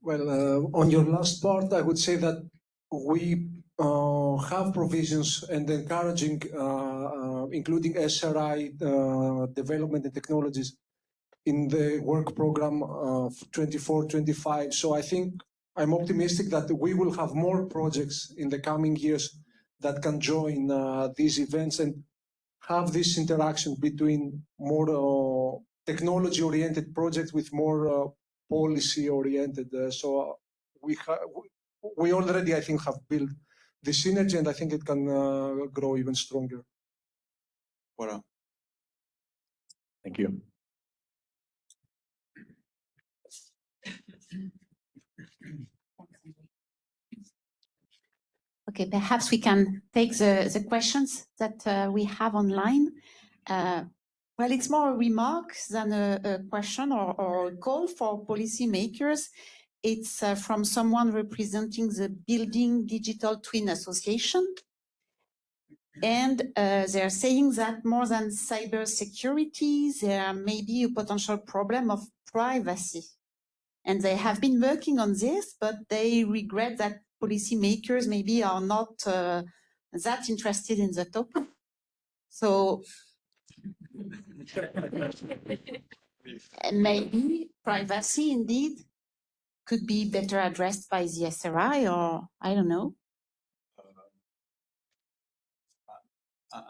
Well, on your last part, I would say that we have provisions and encouraging, including SRI development and technologies in the work program of 24-25. So I think I'm optimistic that we will have more projects in the coming years that can join these events and have this interaction between more technology-oriented projects with more policy-oriented. So we already, I think, have built the synergy, and I think it can grow even stronger. Voilà. Thank you. Okay, perhaps we can take the questions that we have online. Well, it's more a remark than a question or a call for policymakers. It's from someone representing the Building Digital Twin Association. And they're saying that more than cybersecurity, there may be a potential problem of privacy. And they have been working on this, but they regret that policymakers maybe are not that interested in the topic. So maybe privacy indeed could be better addressed by the SRI, or I don't know.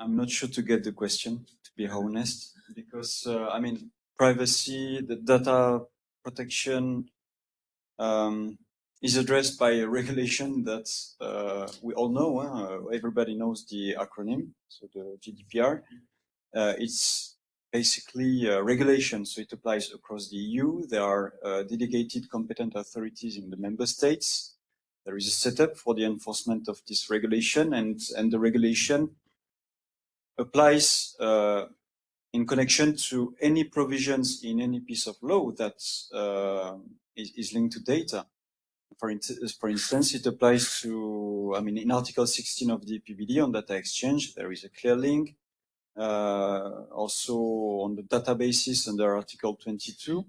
I'm not sure to get the question, to be honest, because I mean, privacy, the data protection is addressed by a regulation that we all know. Everybody knows the acronym, so the GDPR. It's basically a regulation, so it applies across the EU. There are delegated competent authorities in the member states. There is a setup for the enforcement of this regulation, and the regulation applies in connection to any provisions in any piece of law that is linked to data. For instance, it applies to, I mean, in Article 16 of the PBD on data exchange, there is a clear link. Also on the databases under Article 22.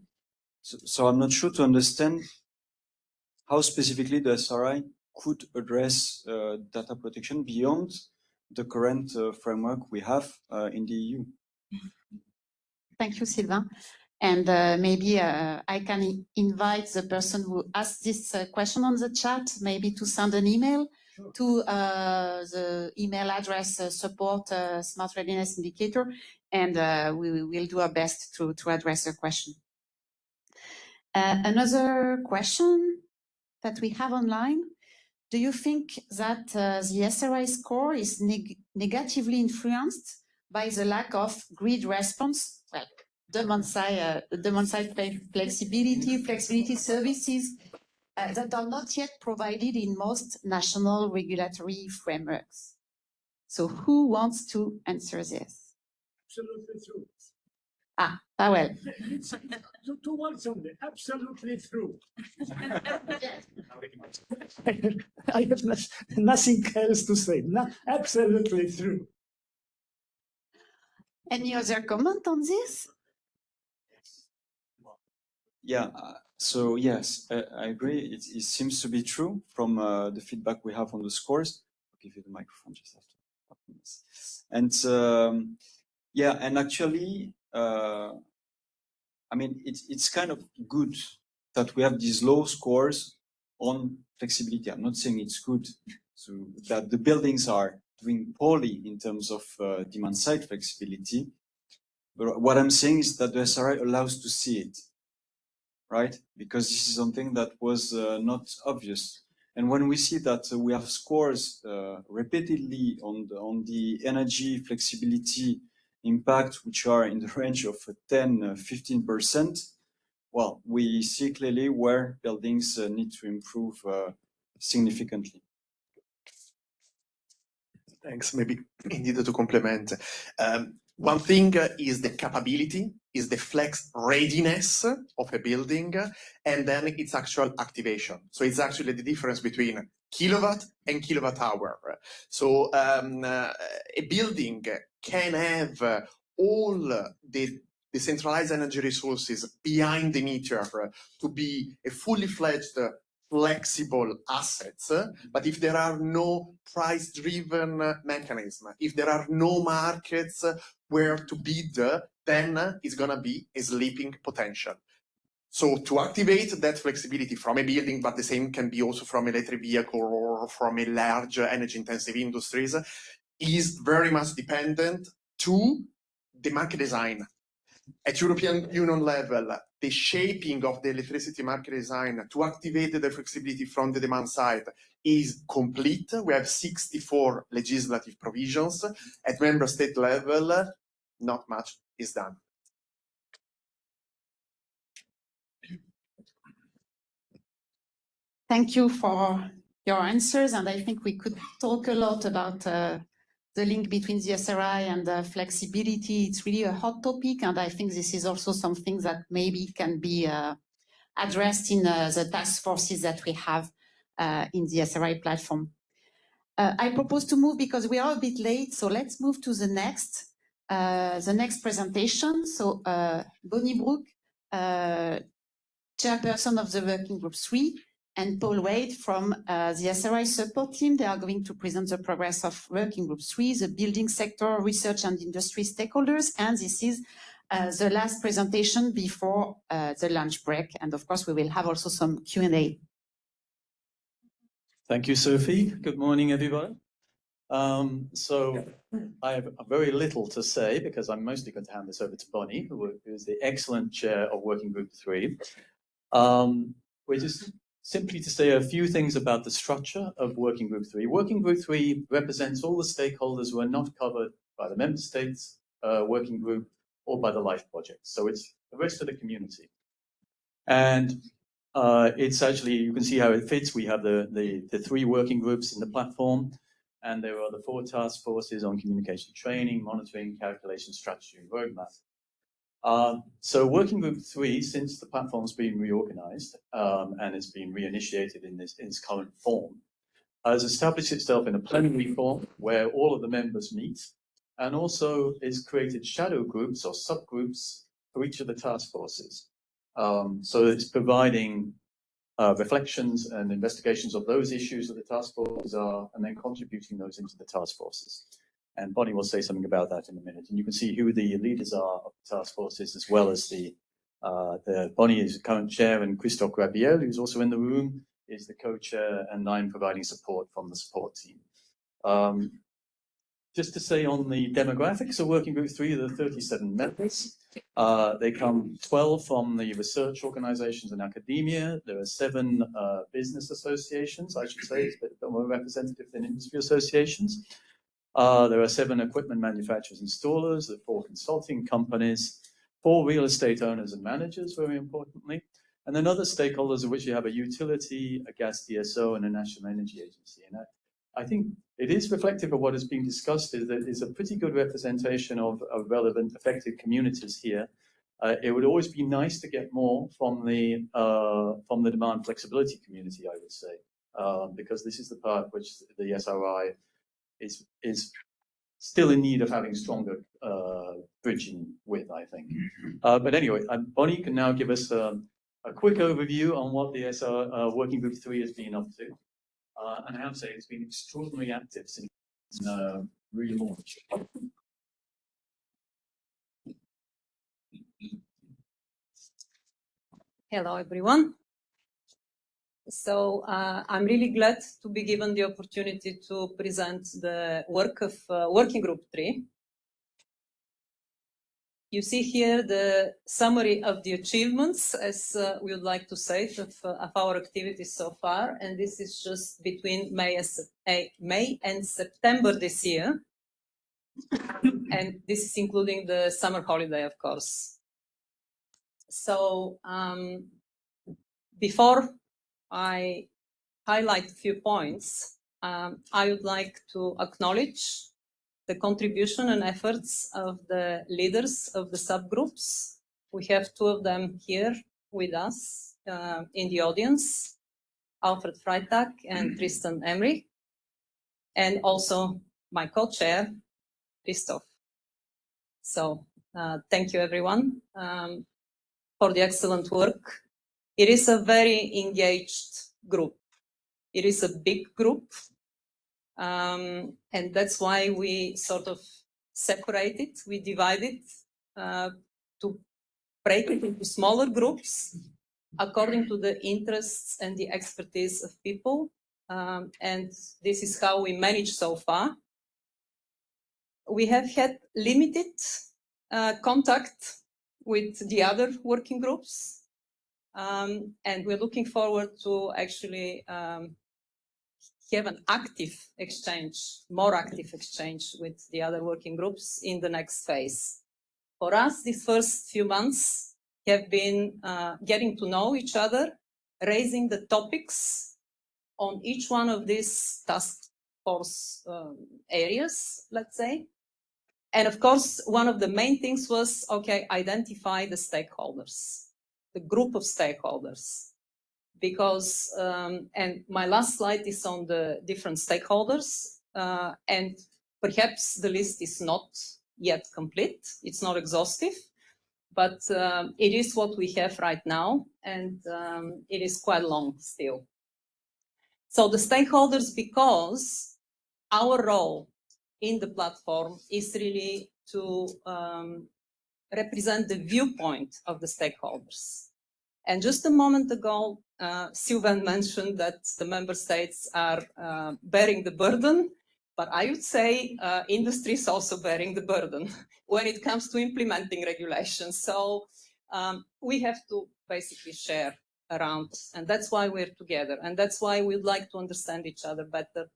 So I'm not sure to understand how specifically the SRI could address data protection beyond the current framework we have in the EU. Thank you, Sylvain. And maybe I can invite the person who asked this question on the chat, maybe to send an email to the email address support Smart Readiness Indicator, and we will do our best to address the question. Another question that we have online: do you think that the SRI score is negatively influenced by the lack of grid response? Well, demand-side flexibility services that are not yet provided in most national regulatory frameworks. So who wants to answer this? Absolutely true. Well. Two words only. Absolutely true. I have nothing else to say. Absolutely true. Any other comment on this? Yeah, so yes, I agree. It seems to be true from the feedback we have on the scores. I'll give you the microphone just after. And yeah, and actually, I mean, it's kind of good that we have these low scores on flexibility. I'm not saying it's good that the buildings are doing poorly in terms of demand-side flexibility. But what I'm saying is that the SRI allows to see it, right? Because this is something that was not obvious. And when we see that we have scores repeatedly on the energy flexibility impact, which are in the range of 10–15%, well, we see clearly where buildings need to improve significantly. Thanks. Maybe indeed to complement. One thing is the capability, is the flex readiness of a building, and then its actual activation. So it's actually the difference between kilowatt and kilowatt hour. So a building can have all the decentralized energy resources behind the meter to be a fully fledged flexible assets, but if there are no price-driven mechanism, if there are no markets where to bid, then it's going to be a sleeping potential. So to activate that flexibility from a building, but the same can be also from electric vehicle or from a large energy-intensive industries, is very much dependent to the market design. At European Union level, the shaping of the electricity market design to activate the flexibility from the demand side is complete. We have 64 legislative provisions. At member state level, not much is done. Thank you for your answers, and I think we could talk a lot about the link between the SRI and the flexibility. It's really a hot topic, and I think this is also something that maybe can be addressed in the task forces that we have in the SRI platform. I propose to move because we are a bit late, so let's move to the next presentation. So Bonnie Brook, chairperson of the Working Group 3, and Paul Wade from the SRI support team. They are going to present the progress of Working Group 3, the building sector, research and industry stakeholders. And this is the last presentation before the lunch break. And of course, we will have also some Q&A. Thank you, Sophie. Good morning, everybody. So I have very little to say because I'm mostly going to hand this over to Bonnie, who is the excellent chair of Working Group 3. Which is simply to say a few things about the structure of Working Group 3. Working Group 3 represents all the stakeholders who are not covered by the member states working group or by the LIFE project. So it's the rest of the community. And it's actually, you can see how it fits. We have the 3 working groups in the platform, and there are the 4 task forces on communication training, monitoring, calculation, strategy, and roadmap. So Working Group 3, since the platform's been reorganized and it's been reinitiated in its current form, has established itself in a plenary form where all of the members meet, and also has created shadow groups or subgroups for each of the task forces. So it's providing reflections and investigations of those issues that the task forces are, and then contributing those into the task forces. And Bonnie will say something about that in a minute. And you can see who the leaders are of the task forces, as well as the Bonnie is the current chair, and Christophe Grabiel, who's also in the room, is the co-chair, and I'm providing support from the support team. Just to say on the demographics of Working Group 3, there are 37 members. They come 12 from the research organizations and academia. There are 7 business associations, I should say, it's a bit more representative than industry associations. There are 7 equipment manufacturers, installers, there are 4 consulting companies, 4 real estate owners and managers, very importantly, and then other stakeholders, of which you have a utility, a gas DSO, and a national energy agency. And I think it is reflective of what is being discussed, is that it's a pretty good representation of relevant affected communities here. It would always be nice to get more from the demand flexibility community, I would say, because this is the part which the SRI is still in need of having stronger bridging with, I think. But anyway, Bonnie can now give us a quick overview on what the Working Group 3 has been up to. And I have to say, it's been extraordinarily active since relaunch. Hello, everyone. So I'm really glad to be given the opportunity to present the work of Working Group 3. You see here the summary of the achievements, as we would like to say, of our activities so far. And this is just between May and September this year. And this is including the summer holiday, of course. So before I highlight a few points, I would like to acknowledge the contribution and efforts of the leaders of the subgroups. We have 2 of them here with us in the audience, Alfred Freitag and Tristan Emery, and also my co-chair, Christophe. So thank you, everyone, for the excellent work. It is a very engaged group. It is a big group. And that's why we sort of separate it, we divide it to break it into smaller groups according to the interests and the expertise of people. And this is how we manage so far. We have had limited contact with the other working groups. And we're looking forward to actually have an active exchange, more active exchange with the other working groups in the next phase. For us, these first few months have been getting to know each other, raising the topics on each one of these task force areas, let's say. And of course, one of the main things was, okay, identify the stakeholders, the group of stakeholders. Because, and my last slide is on the different stakeholders, and perhaps the list is not yet complete, it's not exhaustive, but it is what we have right now, and it is quite long still. So the stakeholders, because our role in the platform is really to represent the viewpoint of the stakeholders. And just a moment ago, Sylvain mentioned that the member states are bearing the burden, but I would say industry is also bearing the burden when it comes to implementing regulations. So we have to basically share around, and that's why we're together, and that's why we'd like to understand each other better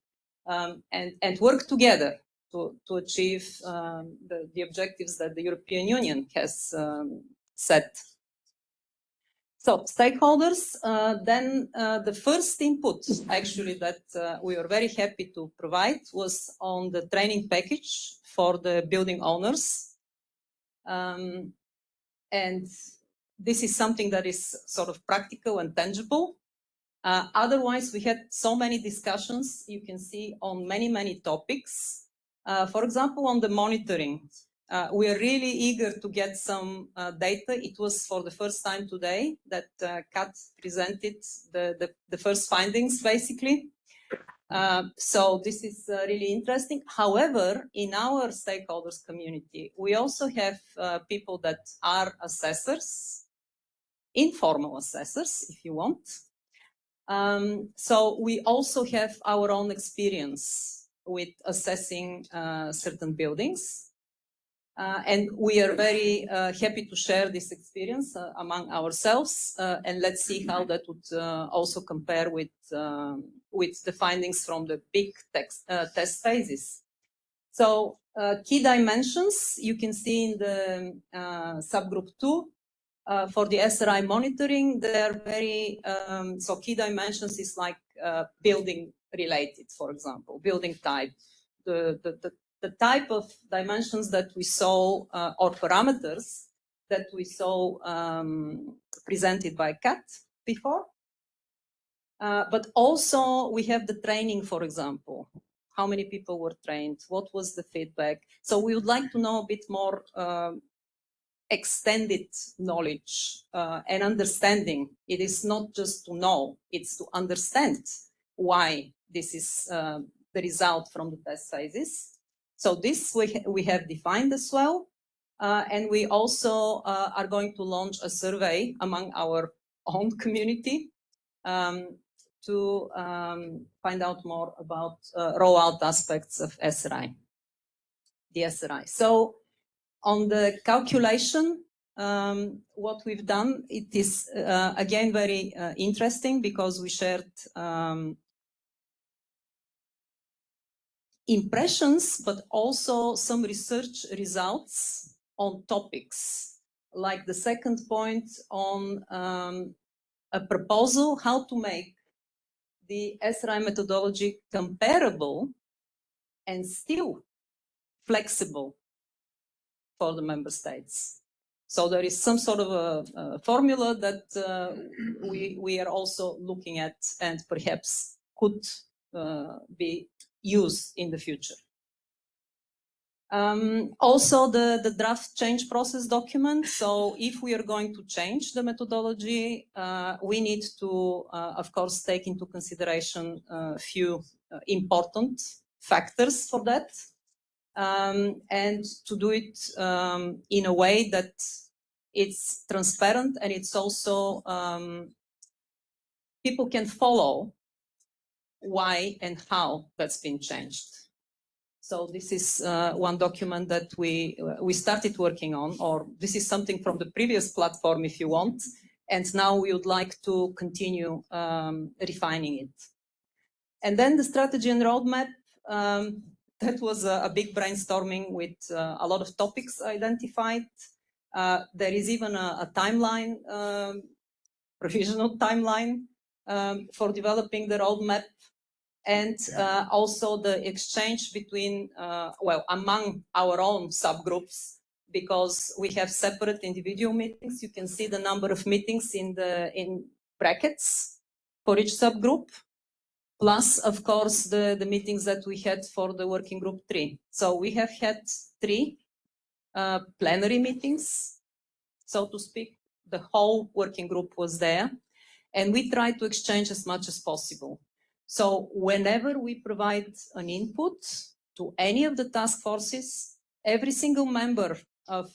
and work together to achieve the objectives that the European Union has set. So stakeholders, then the first input actually that we were very happy to provide was on the training package for the building owners. And this is something that is sort of practical and tangible. Otherwise, we had so many discussions, you can see, on many topics. For example, on the monitoring, we are really eager to get some data. It was for the first time today that Kat presented the first findings, basically. So this is really interesting. However, in our stakeholders community, we also have people that are assessors, informal assessors, if you want. So we also have our own experience with assessing certain buildings. And we are very happy to share this experience among ourselves. And let's see how that would also compare with the findings from the big test phases. So key dimensions, you can see in the subgroup 2. For the SRI monitoring, they're very, so key dimensions is like building related, for example, building type. The type of dimensions that we saw, or parameters that we saw presented by Kat before. But also we have the training, for example. How many people were trained? What was the feedback? So we would like to know a bit more extended knowledge and understanding. It is not just to know, it's to understand why this is the result from the test phases. So this we have defined as well. And we also are going to launch a survey among our own community to find out more about rollout aspects of SRI, the SRI. So on the calculation, what we've done, it is again very interesting because we shared impressions, but also some research results on topics. Like the second point on a proposal how to make the SRI methodology comparable and still flexible for the member states. So there is some sort of a formula that we are also looking at and perhaps could be used in the future. Also the draft change process document. So if we are going to change the methodology, we need to, of course, take into consideration a few important factors for that. And to do it in a way that it's transparent and it's also people can follow why and how that's been changed. So this is one document that we started working on, or this is something from the previous platform if you want, and now we would like to continue refining it. And then the strategy and roadmap, that was a big brainstorming with a lot of topics identified. There is even a timeline, provisional timeline for developing the roadmap, and also the exchange between, well, among our own subgroups, because we have separate individual meetings. You can see the number of meetings in brackets for each subgroup. Plus, of course, the meetings that we had for the working group 3. So we have had 3 plenary meetings, so to speak. The whole working group was there, and we tried to exchange as much as possible. So whenever we provide an input to any of the task forces, every single member of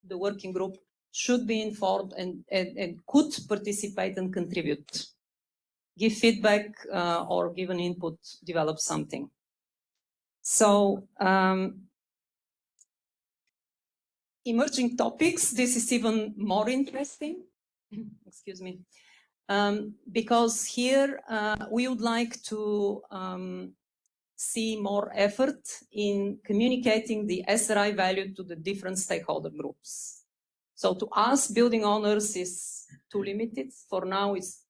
the working group should be informed and could participate and contribute, give feedback or give an input, develop something. So emerging topics, this is even more interesting. Excuse me. Because here we would like to see more effort in communicating the SRI value to the different stakeholder groups. So to us, building owners is too limited. For now, it's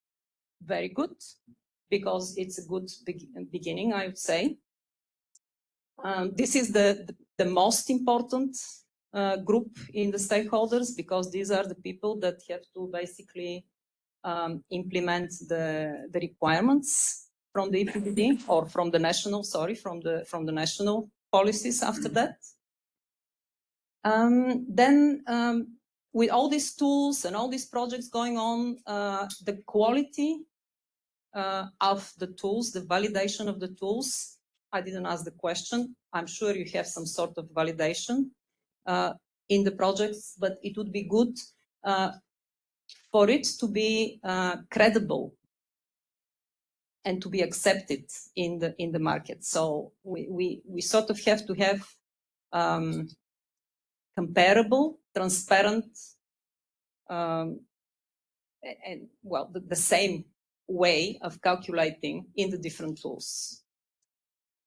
very good because it's a good beginning, I would say. This is the most important group in the stakeholders because these are the people that have to basically implement the requirements from the EPBD or from the national, from the national policies after that. Then with all these tools and all these projects going on, the quality of the tools, the validation of the tools, I didn't ask the question. I'm sure you have some sort of validation in the projects, but it would be good for it to be credible and to be accepted in the market. So we sort of have to have comparable, transparent, and well, the same way of calculating in the different tools.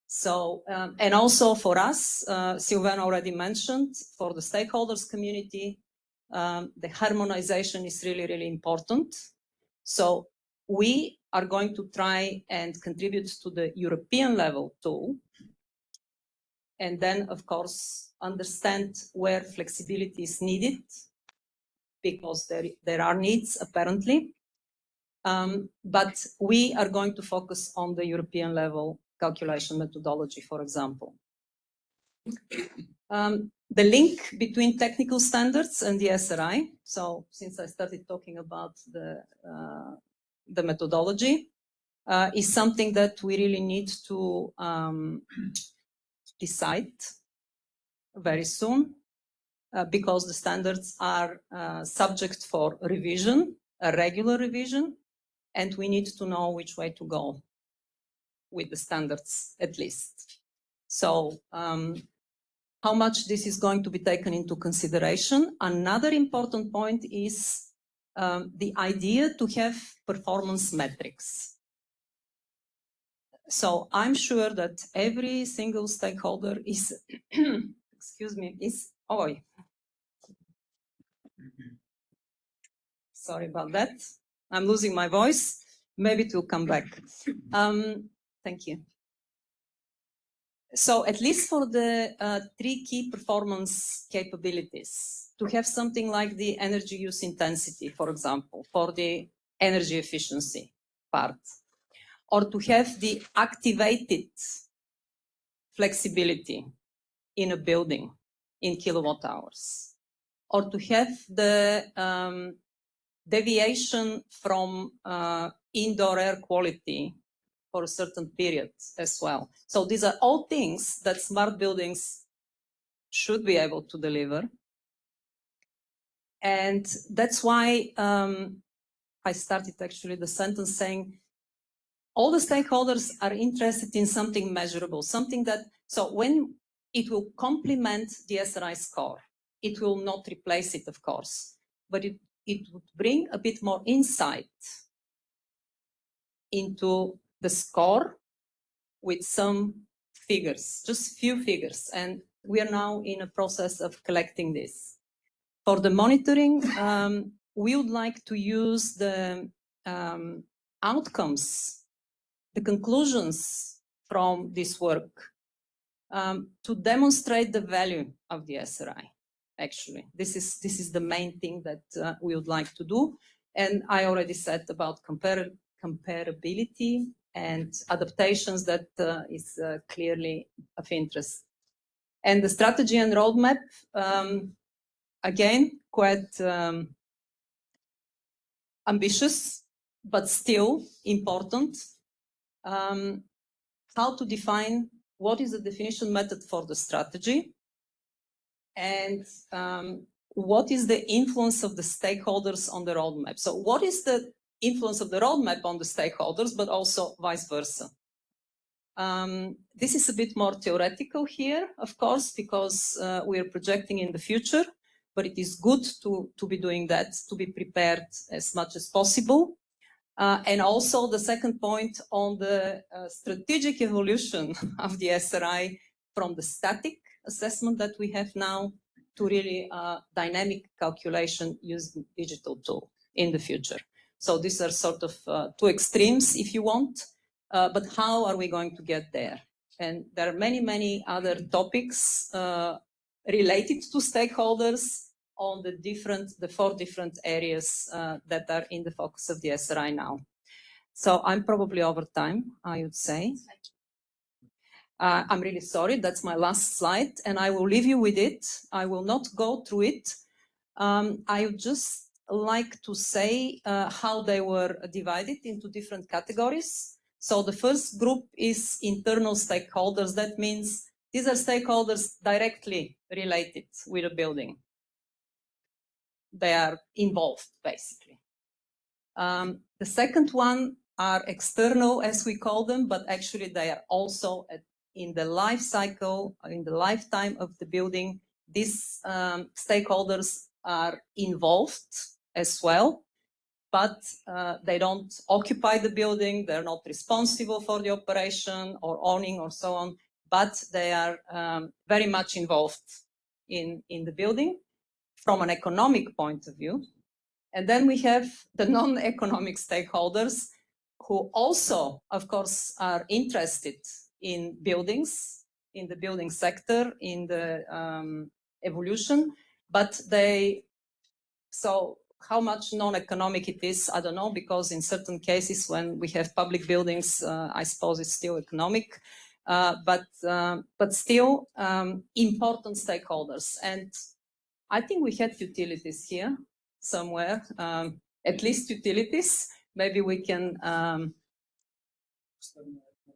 So, and also for us, Sylvain already mentioned, for the stakeholders community, the harmonization is really, really important. So we are going to try and contribute to the European level tool. And then, of course, understand where flexibility is needed, because there are needs, apparently. But we are going to focus on the European level calculation methodology, for example. The link between technical standards and the SRI. So since I started talking about the methodology, is something that we really need to decide very soon, because the standards are subject for revision, a regular revision, and we need to know which way to go with the standards, at least. So how much this is going to be taken into consideration. Another important point is the idea to have performance metrics. So I'm sure that every single stakeholder is, excuse me, is, sorry about that. I'm losing my voice. Maybe it will come back. Thank you. So at least for the 3 key performance capabilities, to have something like the energy use intensity, for example, for the energy efficiency part, or to have the activated flexibility in a building in kilowatt hours, or to have the deviation from indoor air quality for a certain period as well. So these are all things that smart buildings should be able to deliver. And that's why I started actually the sentence saying, all the stakeholders are interested in something measurable, something that, so when it will complement the SRI score, it will not replace it, of course, but it would bring a bit more insight into the score with some figures, just few figures. And we are now in a process of collecting this. For the monitoring, we would like to use the outcomes, the conclusions from this work to demonstrate the value of the SRI. Actually, this is the main thing that we would like to do. And I already said about comparability and adaptations that is clearly of interest. And the strategy and roadmap, again, quite ambitious, but still important. how to define what is the definition method for the strategy, and what is the influence of the stakeholders on the roadmap. So what is the influence of the roadmap on the stakeholders, but also vice versa? This is a bit more theoretical here, of course, because we are projecting in the future, but it is good to be doing that, to be prepared as much as possible. And also the second point on the strategic evolution of the SRI from the static assessment that we have now to really dynamic calculation using digital tool in the future. So these are sort of two extremes, if you want, but how are we going to get there? And there are many, many other topics related to stakeholders on the 4 different areas that are in the focus of the SRI now. So I'm probably over time, I would say. I'm really sorry, that's my last slide, and I will leave you with it. I will not go through it. I would just like to say how they were divided into different categories. So the first group is internal stakeholders. That means these are stakeholders directly related with a building. They are involved, basically. The second one are external, as we call them, but actually they are also in the life cycle, in the lifetime of the building. These stakeholders are involved as well, but they don't occupy the building. They're not responsible for the operation or owning or so on, but they are very much involved in the building from an economic point of view. And then we have the non-economic stakeholders who also, of course, are interested in buildings, in the building sector, in the evolution, but so how much non-economic it is, I don't know, because in certain cases when we have public buildings, I suppose it's still economic, but still important stakeholders. And I think we had utilities here somewhere, at least utilities. Maybe we can,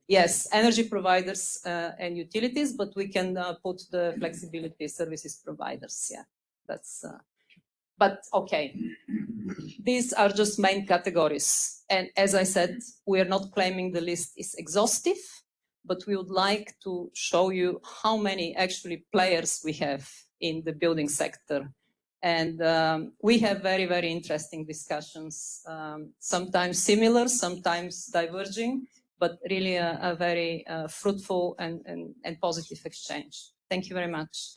yes, energy providers and utilities, but we can put the flexibility services providers. Yeah, that's, but okay. These are just main categories. And as I said, we are not claiming the list is exhaustive, but we would like to show you how many actually players we have in the building sector. And we have very, very interesting discussions, sometimes similar, sometimes diverging, but really a very fruitful and positive exchange. Thank you very much.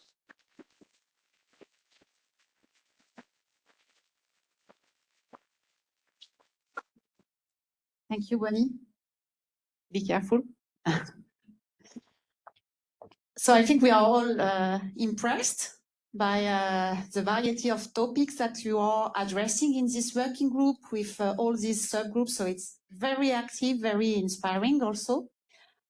Thank you, Bonnie. Be careful. So I think we are all impressed by the variety of topics that you are addressing in this working group with all these subgroups. So it's very active, very inspiring also.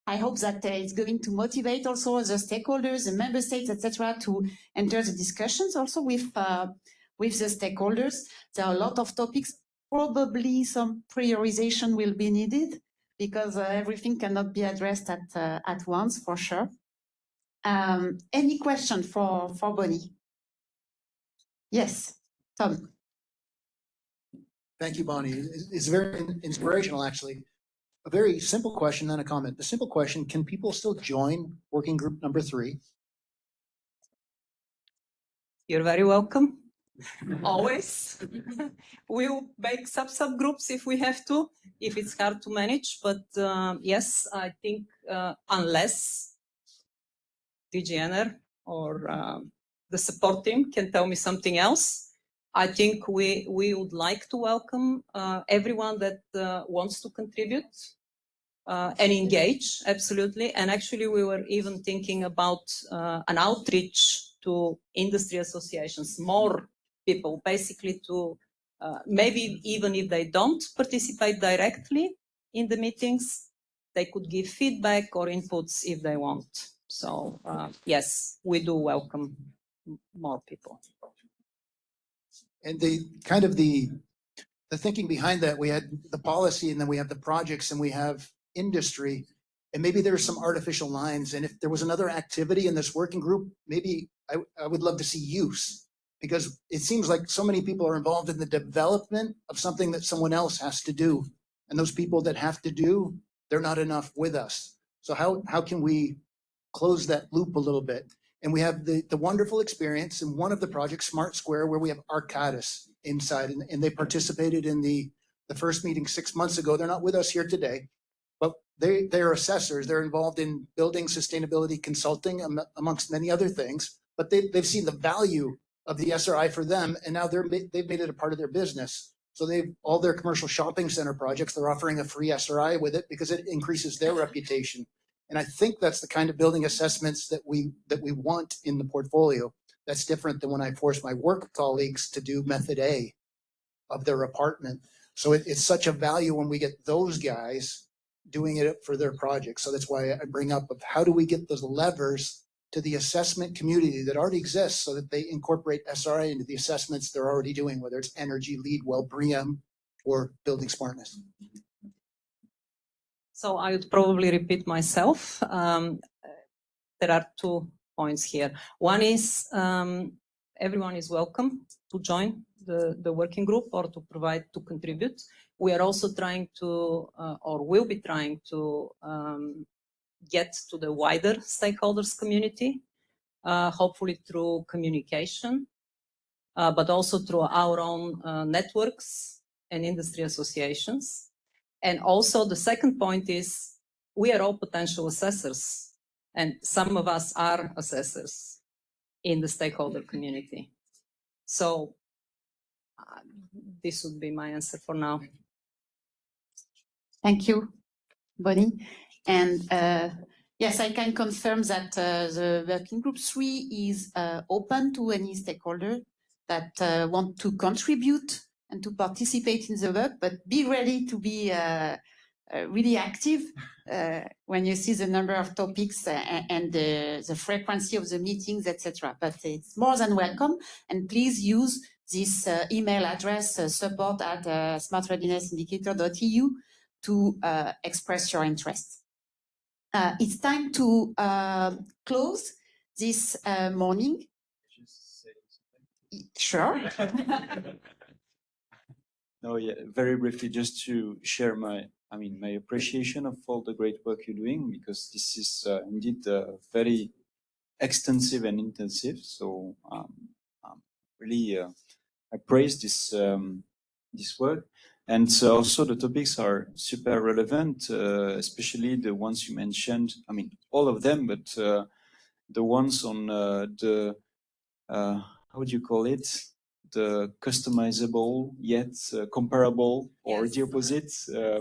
I hope that it's going to motivate also the stakeholders, the member states, etc., to enter the discussions also with the stakeholders. There are a lot of topics. Probably some prioritization will be needed because everything cannot be addressed at once, for sure. Any question for Bonnie? Yes, Tom. Thank you, Bonnie. It's very inspirational, actually. A very simple question, then a comment. The simple question, can people still join working group number 3? You're very welcome. Always. We'll make subgroups if we have to, if it's hard to manage. But yes, I think unless DGNR or the support team can tell me something else, I think we would like to welcome everyone that wants to contribute and engage, absolutely. And actually, we were even thinking about an outreach to industry associations, more people, basically to maybe even if they don't participate directly in the meetings, they could give feedback or inputs if they want. So yes, we do welcome more people. And the thinking behind that, we had the policy and then we have the projects and we have industry. And maybe there's some artificial lines. And if there was another activity in this working group, maybe I would love to see use, because it seems like so many people are involved in the development of something that someone else has to do. And those people that have to do, they're not enough with us. So how can we close that loop a little bit? And we have the wonderful experience in one of the projects, Smart Square, where we have Arcadis inside, and they participated in the first meeting 6 months ago. They're not with us here today, but they are assessors. They're involved in building sustainability consulting, amongst many other things, but they've seen the value of the SRI for them, and now they've made it a part of their business. So all their commercial shopping center projects, they're offering a free SRI with it because it increases their reputation. And I think that's the kind of building assessments that we want in the portfolio. That's different than when I force my work colleagues to do method A of their apartment. So it's such a value when we get those guys doing it for their projects. So that's why I bring up of how do we get those levers to the assessment community that already exists so that they incorporate SRI into the assessments they're already doing, whether it's energy, LEED, well, BREEAM, or building smartness. So I would probably repeat myself. There are 2 points here. One is everyone is welcome to join the working group or to contribute. We are also trying to, or will be trying to, get to the wider stakeholders community, hopefully through communication, but also through our own networks and industry associations. And also the second point is we are all potential assessors, and some of us are assessors in the stakeholder community. So this would be my answer for now. Thank you, Bonnie. And yes, I can confirm that the working group 3 is open to any stakeholder that want to contribute and to participate in the work, but be ready to be really active when you see the number of topics and the frequency of the meetings, etc. But it's more than welcome, and please use this email address support@smartreadinessindicator.eu to express your interest. It's time to close this morning. Sure. No, yeah, very briefly, just to share my appreciation of all the great work you're doing, because this is indeed very extensive and intensive. So really, I praise this this work, and also the topics are super relevant, especially the ones you mentioned. I mean, all of them, but the ones on the how would you call it? The customizable yet comparable, or yes, the opposite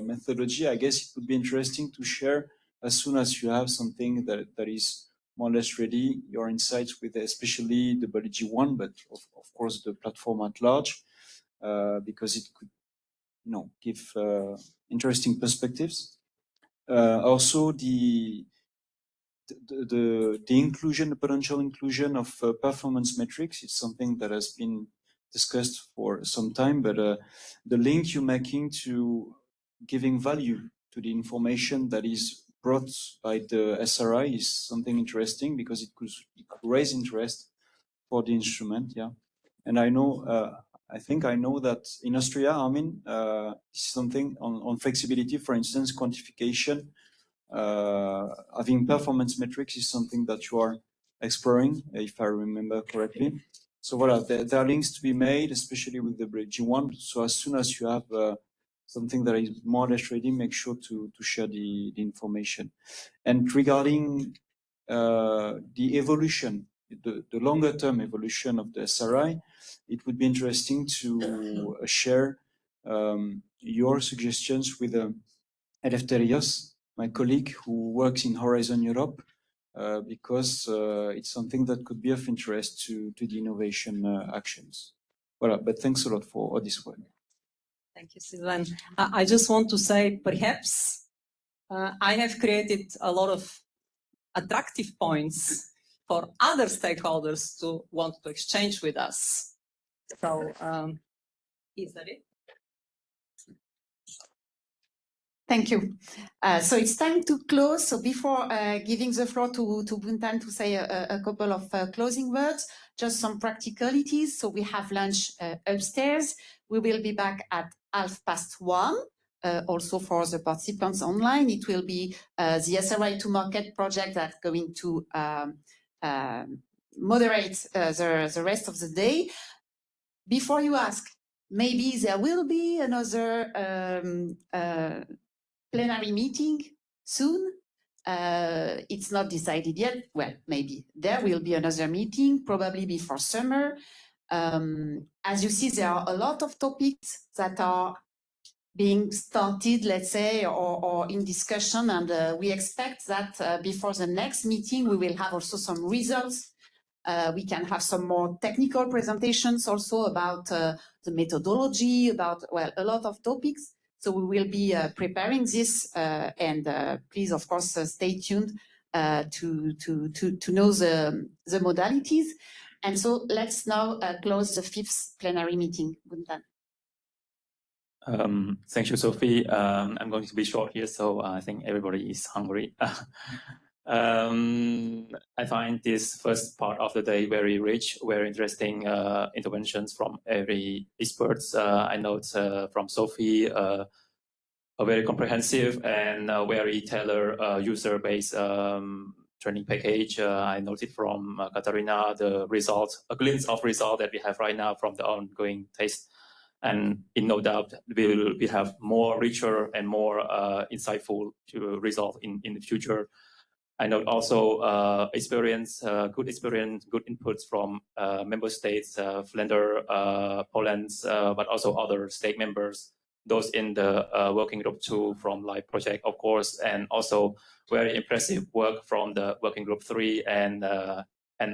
methodology. I guess it would be interesting to share as soon as you have something that is more or less ready, your insights with especially the biology one, but of course the platform at large, because it could, give interesting perspectives. Also the inclusion, the potential inclusion of performance metrics, it's something that has been discussed for some time, but the link you're making to giving value to the information that is brought by the SRI is something interesting, because it could raise interest for the instrument. Yeah, and I know, I think I know that in Austria, Armin, something on flexibility, for instance, quantification. Having performance metrics is something that you are exploring, if I remember correctly. So voilà, there are links to be made, especially with the G1. So as soon as you have something that is more or less ready, make sure to share the information. And regarding the evolution, the longer term evolution of the SRI, it would be interesting to share your suggestions with Eleftherios, my colleague who works in Horizon Europe, because it's something that could be of interest to the innovation actions. Voilà, but thanks a lot for all this work. Thank you, Sylvain. I just want to say, perhaps I have created a lot of attractive points for other stakeholders to want to exchange with us. So, is that it? Thank you. So it's time to close. So before giving the floor to Buntan to say a couple of closing words, just some practicalities. So we have lunch upstairs. We will be back at 1:30. Also for the participants online, it will be the SRI to Market project that's going to moderate the rest of the day. Before you ask, maybe there will be another plenary meeting soon. It's not decided yet. Well, maybe there will be another meeting, probably before summer. As you see, there are a lot of topics that are being started, let's say, or in discussion, and we expect that before the next meeting, we will have also some results. We can have some more technical presentations also about the methodology, about, well, a lot of topics. So we will be preparing this, and please, of course, stay tuned to know the modalities. And so let's now close the 5th plenary meeting. Buntan. Thank you, Sophie. I'm going to be short here, so I think everybody is hungry. I find this first part of the day very rich, very interesting interventions from every experts. I note from Sophie a very comprehensive and very tailored user-based training package. I noted from Katarina the result, a glimpse of result that we have right now from the ongoing test. And in no doubt, we have more richer and more insightful result in the future. I note also good experience, good inputs from member states, Flanders, Poland, but also other state members, those in the working group 2 from Live Project, of course, and also very impressive work from the working group 3 and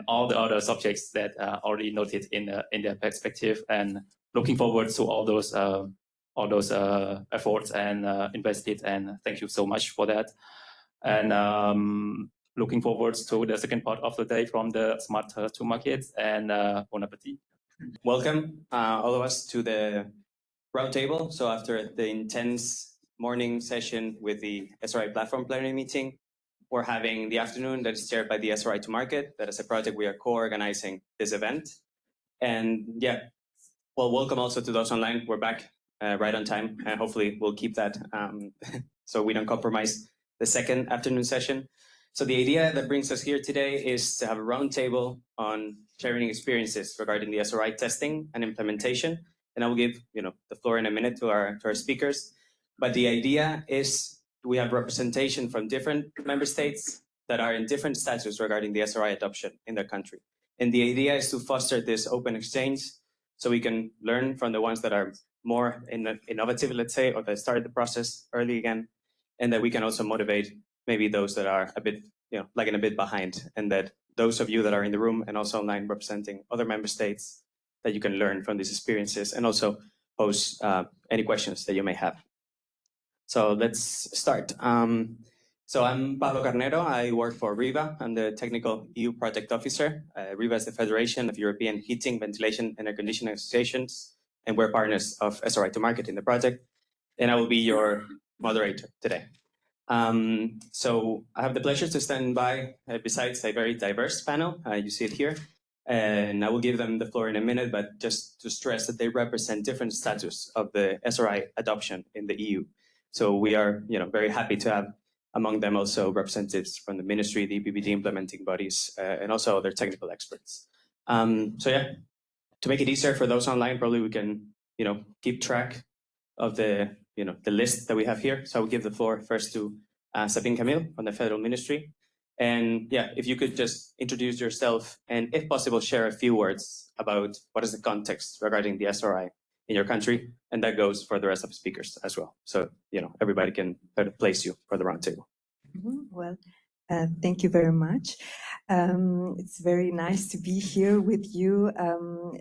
all the other subjects that are already noted in their perspective, and looking forward to all those efforts and invested, and thank you so much for that. And looking forward to the second part of the day from the Smart to Market, and bon appetit. Welcome, all of us, to the roundtable. So after the intense morning session with the SRI platform plenary meeting, we're having the afternoon that is chaired by the SRI to Market. That is a project we are co-organizing this event. And yeah, well, welcome also to those online. We're back right on time, and hopefully we'll keep that so we don't compromise the second afternoon session. So the idea that brings us here today is to have a roundtable on sharing experiences regarding the SRI testing and implementation. And I will give the floor in a minute to our speakers. But the idea is we have representation from different member states that are in different status regarding the SRI adoption in their country. And the idea is to foster this open exchange so we can learn from the ones that are more innovative, let's say, or that started the process early again, and that we can also motivate maybe those that are a bit, lagging a bit behind, and that those of you that are in the room and also online representing other member states, that you can learn from these experiences and also pose any questions that you may have. So let's start. So I'm Pablo Carnero. I work for RIVA. I'm the Technical EU Project Officer. RIVA is the Federation of European Heating, Ventilation, and Air Conditioning Associations, and we're partners of SRI to Market in the project. And I will be your moderator today. So I have the pleasure to stand by besides a very diverse panel. You see it here. And I will give them the floor in a minute, but just to stress that they represent different status of the SRI adoption in the EU. So we are very happy to have among them also representatives from the ministry, the EPBD implementing bodies, and also other technical experts. So yeah, to make it easier for those online, probably we can keep track of the the list that we have here. So I will give the floor first to Sabine Camille from the Federal Ministry. And yeah, if you could just introduce yourself and, if possible, share a few words about what is the context regarding the SRI in your country, and that goes for the rest of the speakers as well. So everybody can better place you for the roundtable. Well, thank you very much. It's very nice to be here with you.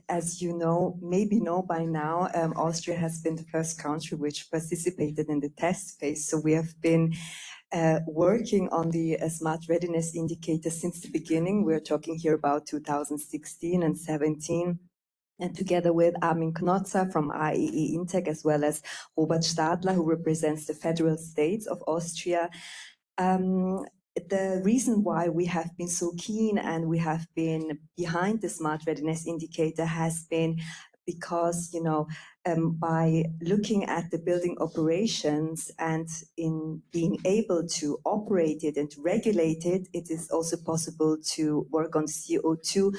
As you maybe know by now, Austria has been the first country which participated in the test phase. So we have been working on the Smart Readiness Indicator since the beginning. We're talking here about 2016 and 17. and together with Armin Knotzer from IEE Intec, as well as Robert Stadler, who represents the federal states of Austria. The reason why we have been so keen and we have been behind the Smart Readiness Indicator has been because, by looking at the building operations and in being able to operate it and regulate it, it is also possible to work on CO2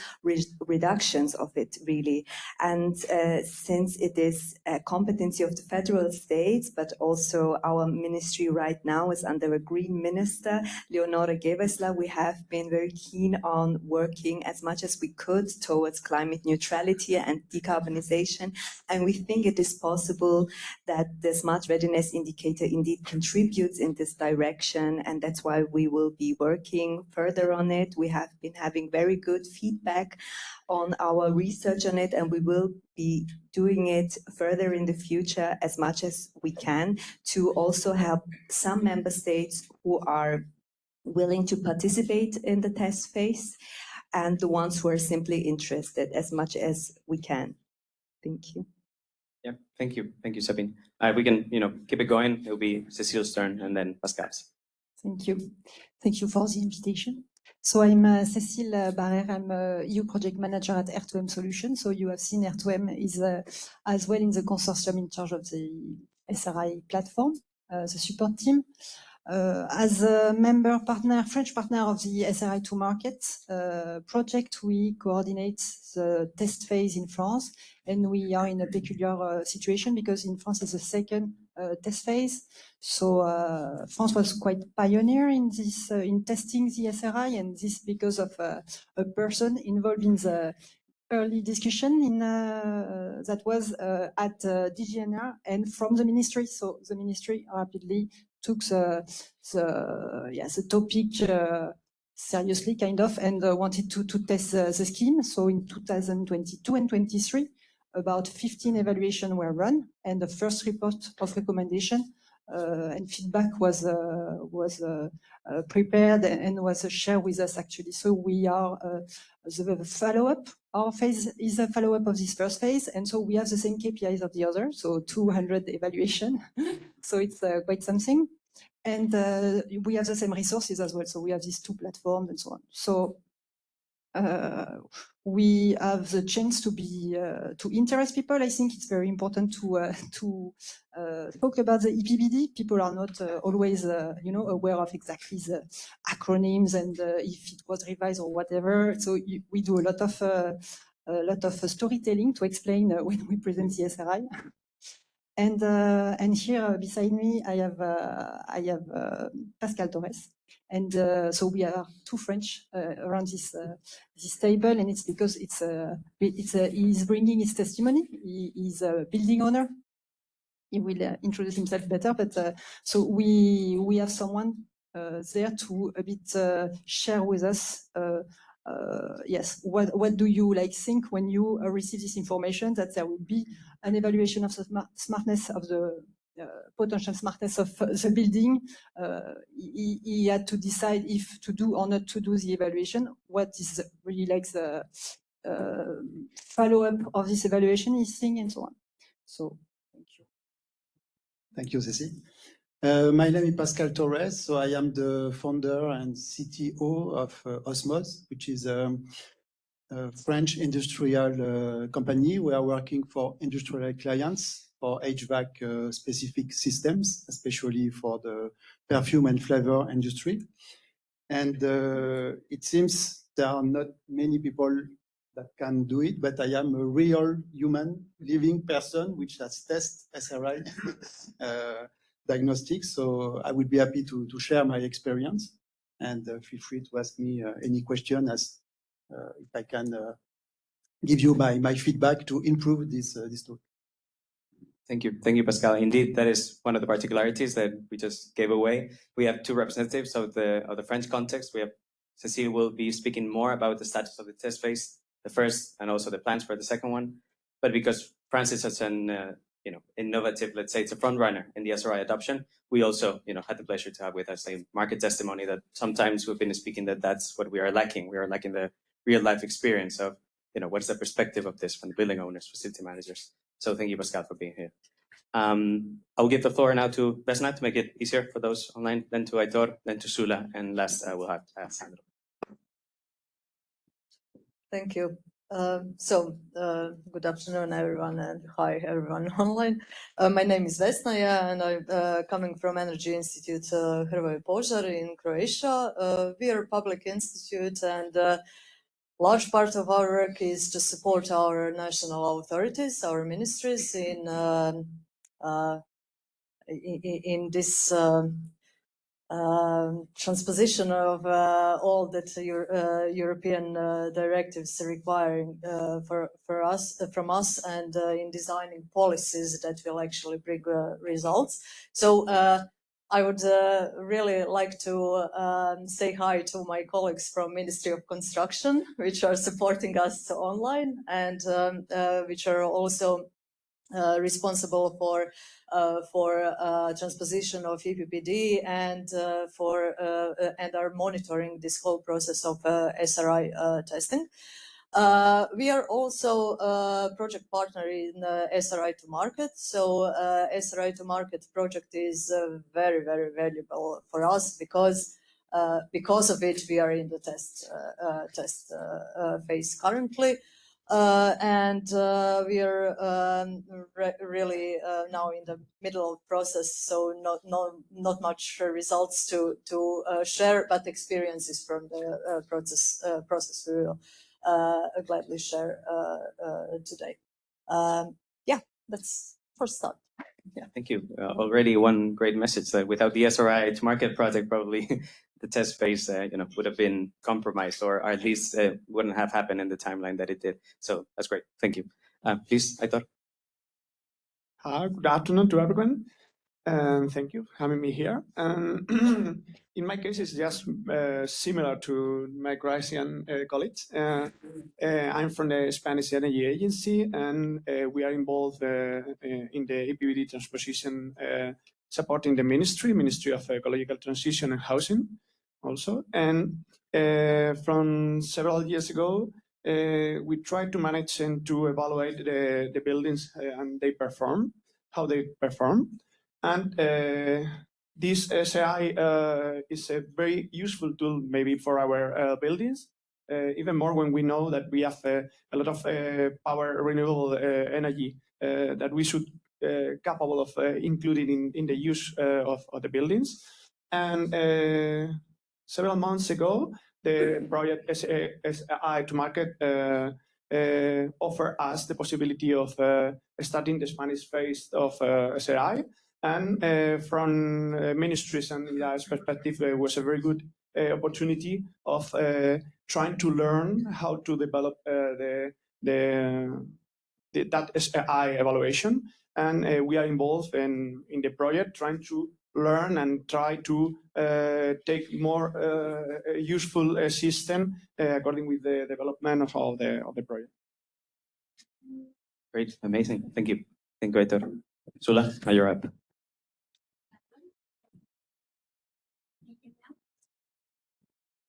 reductions of it, really. And since it is a competency of the federal states, but also our ministry right now is under a green minister, Leonora Gewessler, we have been very keen on working as much as we could towards climate neutrality and decarbonization. And we think it is possible that the Smart Readiness Indicator indeed contributes in this direction, and that's why we will be working further on it. We have been having very good feedback on our research on it, and we will be doing it further in the future as much as we can to also help some member states who are willing to participate in the test phase and the ones who are simply interested as much as we can. Thank you. Yeah, thank you. Thank you, Sabine. We can, keep it going. It'll be Cecile's turn and then Pascal's. Thank you. Thank you for the invitation. So I'm Cécile Barrère. I'm a EU project manager at R2M Solutions. So you have seen R2M is as well in the consortium in charge of the SRI platform, the support team. As a member partner, French partner of the SRI2 market project, we coordinate the test phase in France, and we are in a peculiar situation because in France is the second test phase. So France was quite pioneer in this in testing the SRI, and this because of a person involved in the early discussion in that was at DGNR and from the ministry. So the ministry rapidly took the topic seriously, kind of, and wanted to test the scheme. So in 2022 and 23, about 15 evaluations were run, and the first report of recommendation and feedback was prepared and was shared with us, actually. So we are the follow-up. Our phase is a follow-up of this first phase, and so we have the same KPIs of the other, so 200 evaluation. So it's quite something. And we have the same resources as well. So we have these two platforms and so on. So we have the chance to be to interest people. I think it's very important to talk about the EPBD. People are not always aware of exactly the acronyms and if it was revised or whatever. So we do a lot of storytelling to explain when we present the SRI. And here beside me, I have Pascal Torres, and so we are two French around this table, and it's because he's bringing his testimony. He's a building owner. He will introduce himself better, but so we have someone there to a bit share with us. Yes, what do you think when you receive this information that there will be an evaluation of the smartness of the potential smartness of the building? He had to decide if to do or not to do the evaluation. What is really the follow-up of this evaluation is thing and so on. So thank you. Thank you, Cécile. My name is Pascal Torres, so I am the founder and CTO of Osmos, which is a French industrial company. We are working for industrial clients for HVAC specific systems, especially for the perfume and flavor industry. And it seems there are not many people that can do it, but I am a real human living person which has tested SRI diagnostics. So I would be happy to share my experience, and feel free to ask me any question as if I can give you my feedback to improve this tool. Thank you, Pascal. Indeed, that is one of the particularities that we just gave away. We have two representatives of the French context. We have Cécile will be speaking more about the status of the test phase, the first, and also the plans for the second one. But because France is such an innovative, let's say it's a front runner in the SRI adoption, we also had the pleasure to have with us a market testimony that sometimes we've been speaking that's what we are lacking. We are lacking the real life experience of what's the perspective of this from the building owners, facility managers. So thank you, Pascal, for being here. I'll give the floor now to Vesna to make it easier for those online, then to Aitor, then to Sula, and last we'll have Sandro. Thank you. Good afternoon, everyone, and hi, everyone online. My name is Vesna, and I'm coming from Energy Institute Hrvoje Požar in Croatia. We are a public institute, and large part of our work is to support our national authorities, our ministries in this transposition of all that European directives requiring from us, and in designing policies that will actually bring results. So I would really like to say hi to my colleagues from Ministry of Construction, which are supporting us online, and which are also responsible for transposition of EPPD and and are monitoring this whole process of SRI testing. We are also a project partner in SRI to Market. So SRI to Market project is very, very valuable for us because of it we are in the test phase currently. And we are really now in the middle of process, so not much results to share, but experiences from the process we will gladly share today. Yeah, that's for start. Yeah, thank you. Already one great message that without the SRI to Market project, probably the test phase, would have been compromised, or at least wouldn't have happened in the timeline that it did. So that's great. Thank you. Please, Aitor. Good afternoon to everyone, and thank you for having me here. In my case, it's just similar to my Croatian colleagues. I'm from the Spanish Energy Agency, and we are involved in the EPBD transposition, supporting the Ministry of Ecological Transition and Housing also. And from several years ago, we tried to manage and to evaluate the buildings and how they perform. And this SAI is a very useful tool maybe for our buildings, even more when we know that we have a lot of power renewable energy that we should capable of including in the use of the buildings. And several months ago, the project SAI to Market offered us the possibility of starting the Spanish phase of SAI. And from ministries and EI's perspective, it was a very good opportunity of trying to learn how to develop that SAI evaluation. And we are involved in the project, trying to learn and try to take more useful system according with the development of the project. Great, amazing. Thank you. Thank you, Aitor. Sula, now you're up.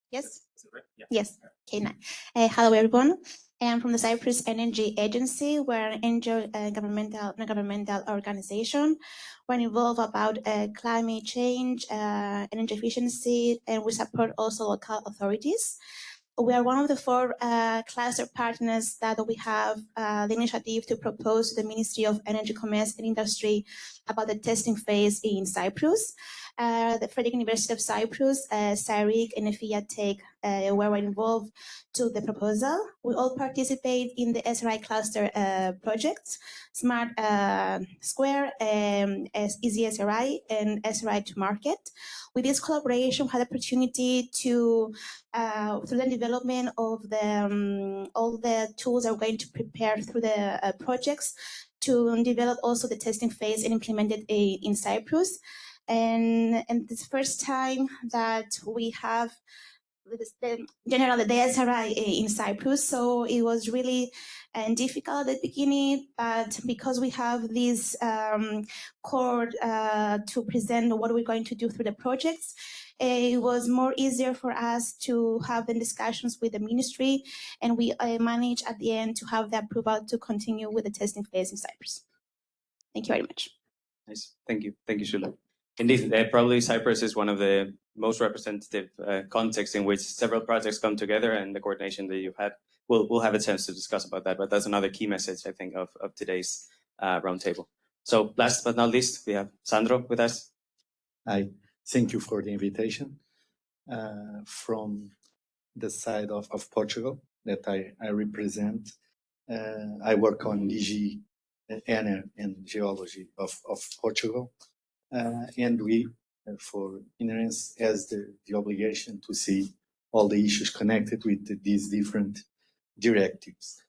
Yes. Yes. Okay. Nice. Hello, everyone. I'm from the Cyprus Energy Agency. We're an non-governmental organization. We're involved about climate change, energy efficiency, and we support also local authorities. We are one of the 4 cluster partners that we have the initiative to propose to the Ministry of Energy, Commerce and Industry about the testing phase in Cyprus. The Frederick University of Cyprus, SARIC, and EFIA-TEC were involved to the proposal. We all participate in the SRI cluster projects, Smart Square, Easy SRI, and SRI to Market. With this collaboration, we had the opportunity to, through the development of all the tools that we're going to prepare through the projects, to develop also the testing phase and implement it in Cyprus. And this first time that we have generally the SRI in Cyprus, so it was really difficult at the beginning, but because we have this core to present what we're going to do through the projects, it was more easier for us to have the discussions with the ministry, and we managed at the end to have the approval to continue with the testing phase in Cyprus. Thank you very much. Nice. Thank you, Shula. Indeed, probably Cyprus is one of the most representative contexts in which several projects come together, and the coordination that you've had, we'll have a chance to discuss about that, but that's another key message, I think, of today's roundtable. So last but not least, we have Sandro with us. Hi, thank you for the invitation. From the side of Portugal that I represent, I work on DG Energy and Geology of Portugal. And we, for Inherence, has the obligation to see all the issues connected with these different directives.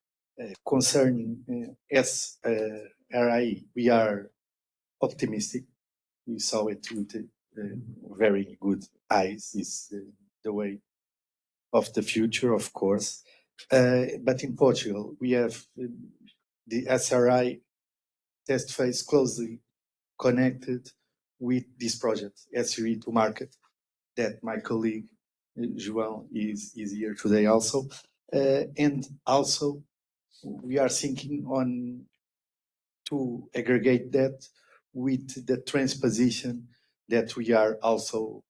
Concerning SRI, we are optimistic. We saw it with very good eyes. Is the way of the future, of course. But in Portugal, we have the SRI test phase closely connected with this project, SRE to market, that my colleague João is here today also. And also, we are thinking on to aggregate that with the transposition that we are also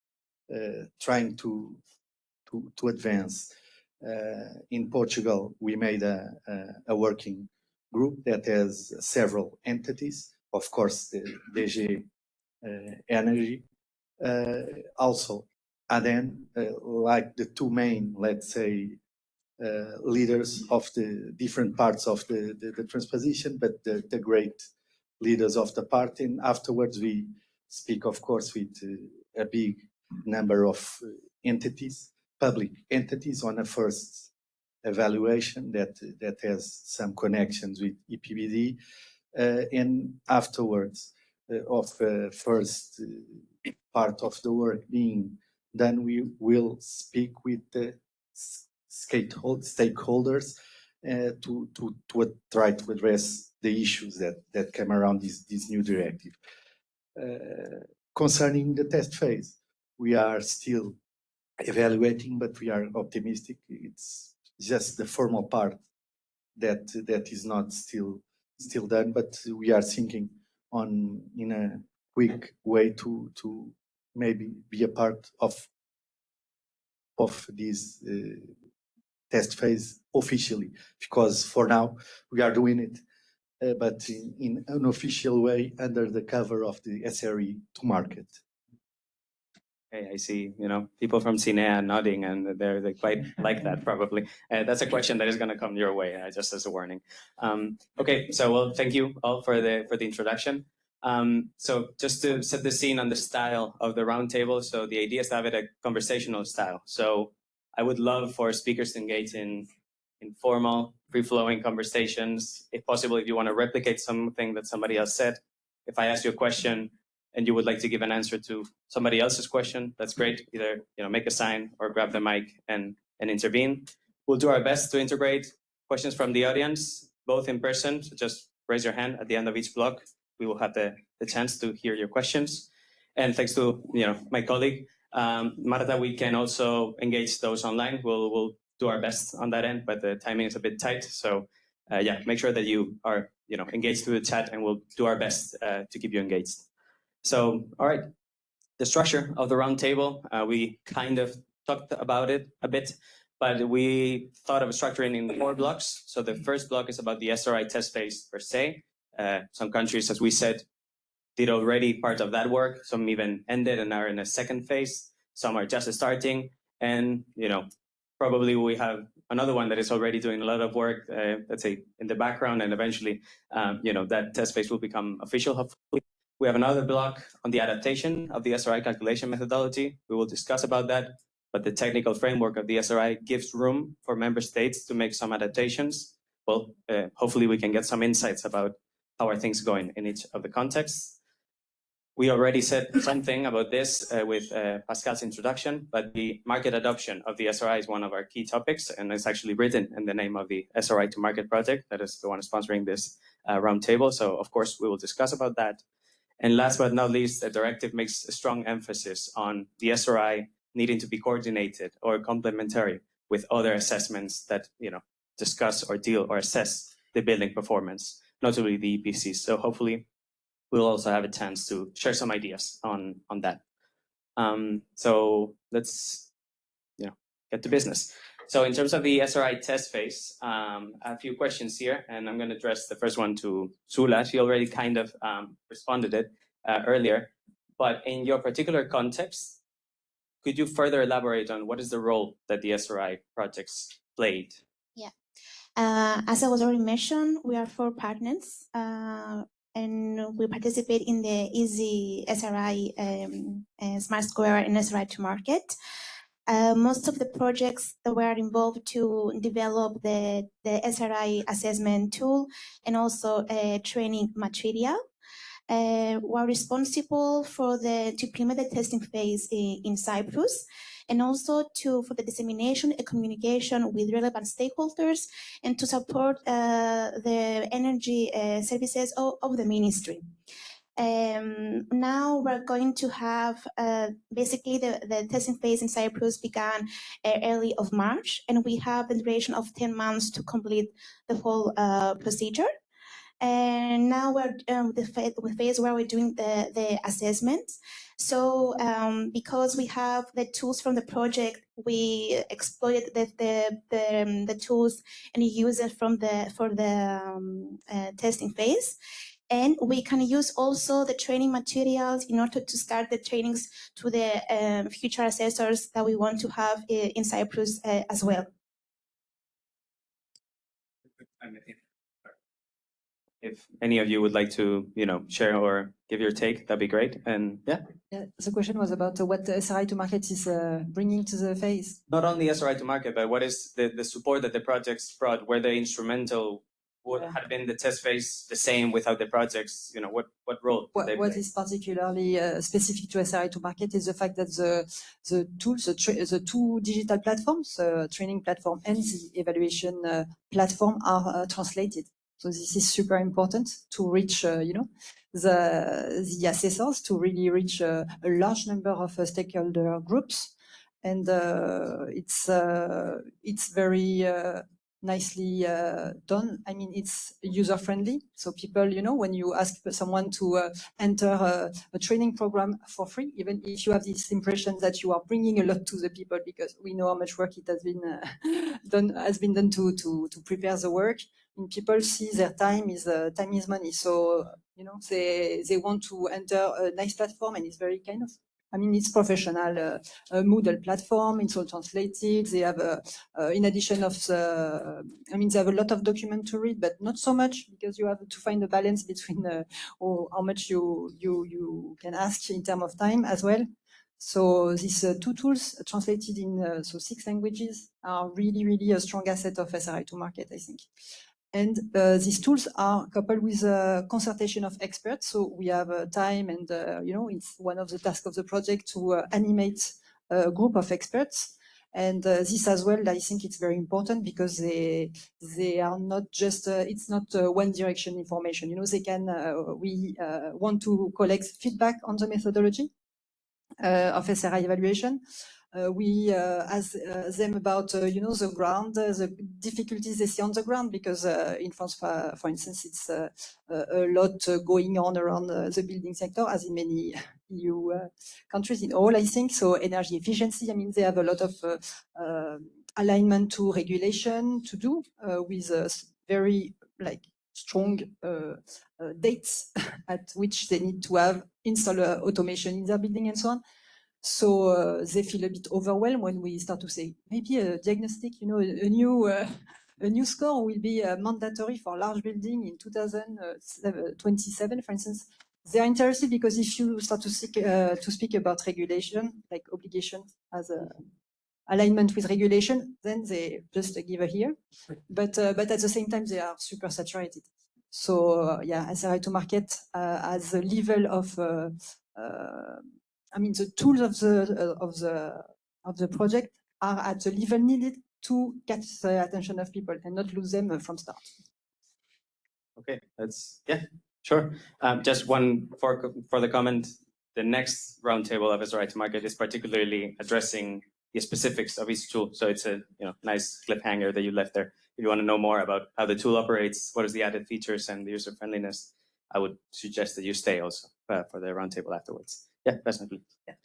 trying to advance. In Portugal, we made a working group that has several entities, of course, the DG Energy, also ADEN, like the two main, let's say, leaders of the different parts of the transposition, but the great leaders of the party. And afterwards, we speak, of course, with a big number of entities, public entities, on a first evaluation that has some connections with EPBD. And afterwards, of first part of the work being done, we will speak with the stakeholders to try to address the issues that come around this new directive. Concerning the test phase, we are still evaluating, but we are optimistic. It's just the formal part that is not still done, but we are thinking on in a quick way to maybe be a part of this test phase officially, because for now we are doing it, but in an official way under the cover of the SRE to market. Hey, I see, people from CINEA nodding, and they quite like that, probably. That's a question that is going to come your way, just as a warning. Okay, so well, thank you all for the introduction. So just to set the scene on the style of the roundtable, so the idea is to have it a conversational style. So I would love for speakers to engage in informal, free-flowing conversations. If possible, if you want to replicate something that somebody else said. If I ask you a question and you would like to give an answer to somebody else's question, that's great. Either make a sign or grab the mic and intervene. We'll do our best to integrate questions from the audience, both in person. So just raise your hand at the end of each block. We will have the chance to hear your questions. And thanks to my colleague Marta, we can also engage those online. We'll do our best on that end, but the timing is a bit tight. So yeah, make sure that you are engaged through the chat, and we'll do our best to keep you engaged. So, all right, the structure of the roundtable, we kind of talked about it a bit, but we thought of structuring in 4 blocks. So the first block is about the SRI test phase per se. Some countries, as we said, did already part of that work. Some even ended and are in a second phase. Some are just starting. And, probably we have another one that is already doing a lot of work, let's say, in the background. And eventually, that test phase will become official, hopefully. We have another block on the adaptation of the SRI calculation methodology. We will discuss about that, but the technical framework of the SRI gives room for member states to make some adaptations. Well, hopefully we can get some insights about how are things going in each of the contexts. We already said something about this with Pascal's introduction, but the market adoption of the SRI is one of our key topics, and it's actually written in the name of the SRI to Market project. That is the one sponsoring this roundtable. So, of course, we will discuss about that. And last but not least, the directive makes a strong emphasis on the SRI needing to be coordinated or complementary with other assessments that, you know, discuss or deal or assess the building performance, notably the EPCs. So hopefully we'll also have a chance to share some ideas on that. So let's, you know, get to business. So in terms of the SRI test phase, a few questions here, and I'm going to address the first one to Sula. She already kind of responded it earlier, but in your particular context, could you further elaborate on what is the role that the SRI projects played? Yeah. As I was already mentioned, we are 4 partners, and we participate in the EASY SRI Smart Square and SRI to Market. Most of the projects that were involved to develop the SRI assessment tool and also training material were responsible for to implement the testing phase in Cyprus, and also for the dissemination and communication with relevant stakeholders, and to support the energy services of the ministry. Now we're going to have basically the testing phase in Cyprus began early of March, and we have the duration of 10 months to complete the whole procedure. And now we're with phase where we're doing the assessment. So because we have the tools from the project, we exploited the tools and use it for the testing phase. And we can use also the training materials in order to start the trainings to the future assessors that we want to have in Cyprus as well. If any of you would like to, you know, share or give your take, that'd be great. And yeah. Yeah, the question was about what the SRI to Market is bringing to the phase. Not only SRI to Market, but what is the support that the projects brought? Were they instrumental? Would have been the test phase the same without the projects? You know, what role did they play? What is particularly specific to SRI to Market is the fact that the tools, the 2 digital platforms, training platform and the evaluation platform are translated. So this is super important to reach, you know, the assessors, to really reach a large number of stakeholder groups, and it's very nicely done. I mean, it's user friendly. So people, you know, when you ask someone to enter a training program for free, even if you have this impression that you are bringing a lot to the people, because we know how much work it has been done to prepare the work. And people see their time is money. So, you know, they want to enter a nice platform, and it's very kind of, I mean, it's professional Moodle platform. It's all translated. They have, in addition of the, I mean, they have a lot of document to read, but not so much, because you have to find a balance between how much you can ask in terms of time as well. So these 2 tools translated in 6 languages are really, really a strong asset of SRI to Market, I think. And these tools are coupled with a consultation of experts. So we have time, and you know, it's one of the tasks of the project to animate a group of experts. And this as well, I think it's very important, because they are not just, it's not one direction information. You know, they can, we want to collect feedback on the methodology of SRI evaluation. We ask them about, you know, the ground, the difficulties they see on the ground, because in France, for instance, it's a lot going on around the building sector, as in many EU countries, in all, I think. So energy efficiency, I mean, they have a lot of alignment to regulation to do with very strong dates at which they need to have install automation in their building and so on. So they feel a bit overwhelmed when we start to say, maybe a diagnostic, you know, a new score will be mandatory for large building in 2027, for instance. They are interested because if you start to speak about regulation, like obligation as a alignment with regulation, then they just give a here. But at the same time, they are super saturated. So yeah, SRI to Market as a level of I mean, the tools of the project are at the level needed to catch the attention of people and not lose them from start. Okay, that's, yeah. Sure. Just one for the comment. The next roundtable of SRI to Market is particularly addressing the specifics of each tool. So it's a nice cliffhanger that you left there. If you want to know more about how the tool operates, what is the added features and the user friendliness, I would suggest that you stay also for the roundtable afterwards. Yeah, definitely. Yeah.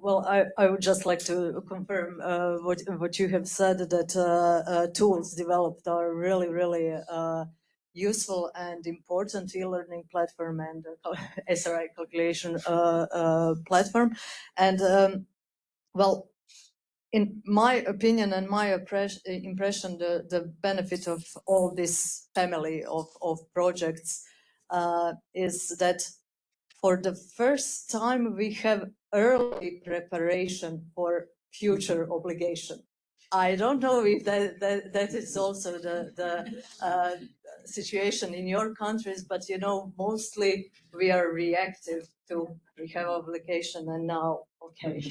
Well, I would just like to confirm what you have said, that tools developed are really useful and important e-learning platform and SRI calculation platform. And well, in my opinion and my impression, the benefit of all this family of projects is that for the first time we have early preparation for future obligation. I don't know if that is also the situation in your countries, but mostly we are reactive to we have obligation and now okay,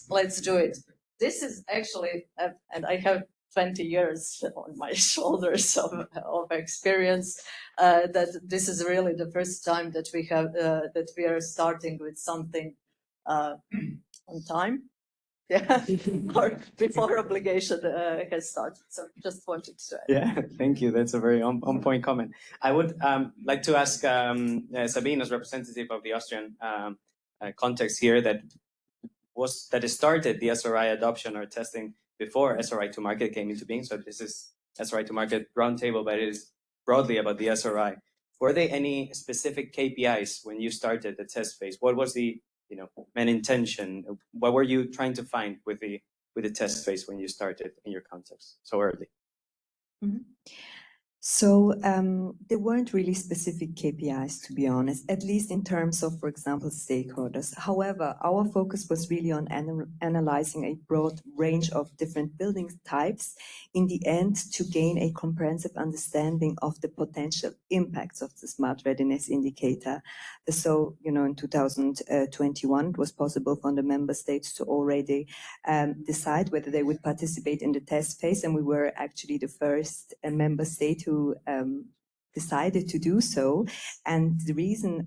let's do it. This is actually, and I have 20 years on my shoulders of experience, that this is really the first time that we have that we are starting with something on time. Yeah, or before obligation has started. So just wanted to add. Yeah, thank you. That's a very on point comment. I would like to ask Sabine, as representative of the Austrian context here, that started the SRI adoption or testing before SRI to Market came into being. So this is SRI to Market roundtable, but it is broadly about the SRI. Were there any specific KPIs when you started the test phase? What was the main intention? What were you trying to find with the test phase when you started in your context so early? Mm-hmm. So there weren't really specific KPIs, to be honest, at least in terms of, for example, stakeholders. However, our focus was really on analyzing a broad range of different building types in the end to gain a comprehensive understanding of the potential impacts of the Smart Readiness Indicator. So, in 2021, it was possible for the member states to already decide whether they would participate in the test phase, and we were actually the first member state who decided to do so. And the reason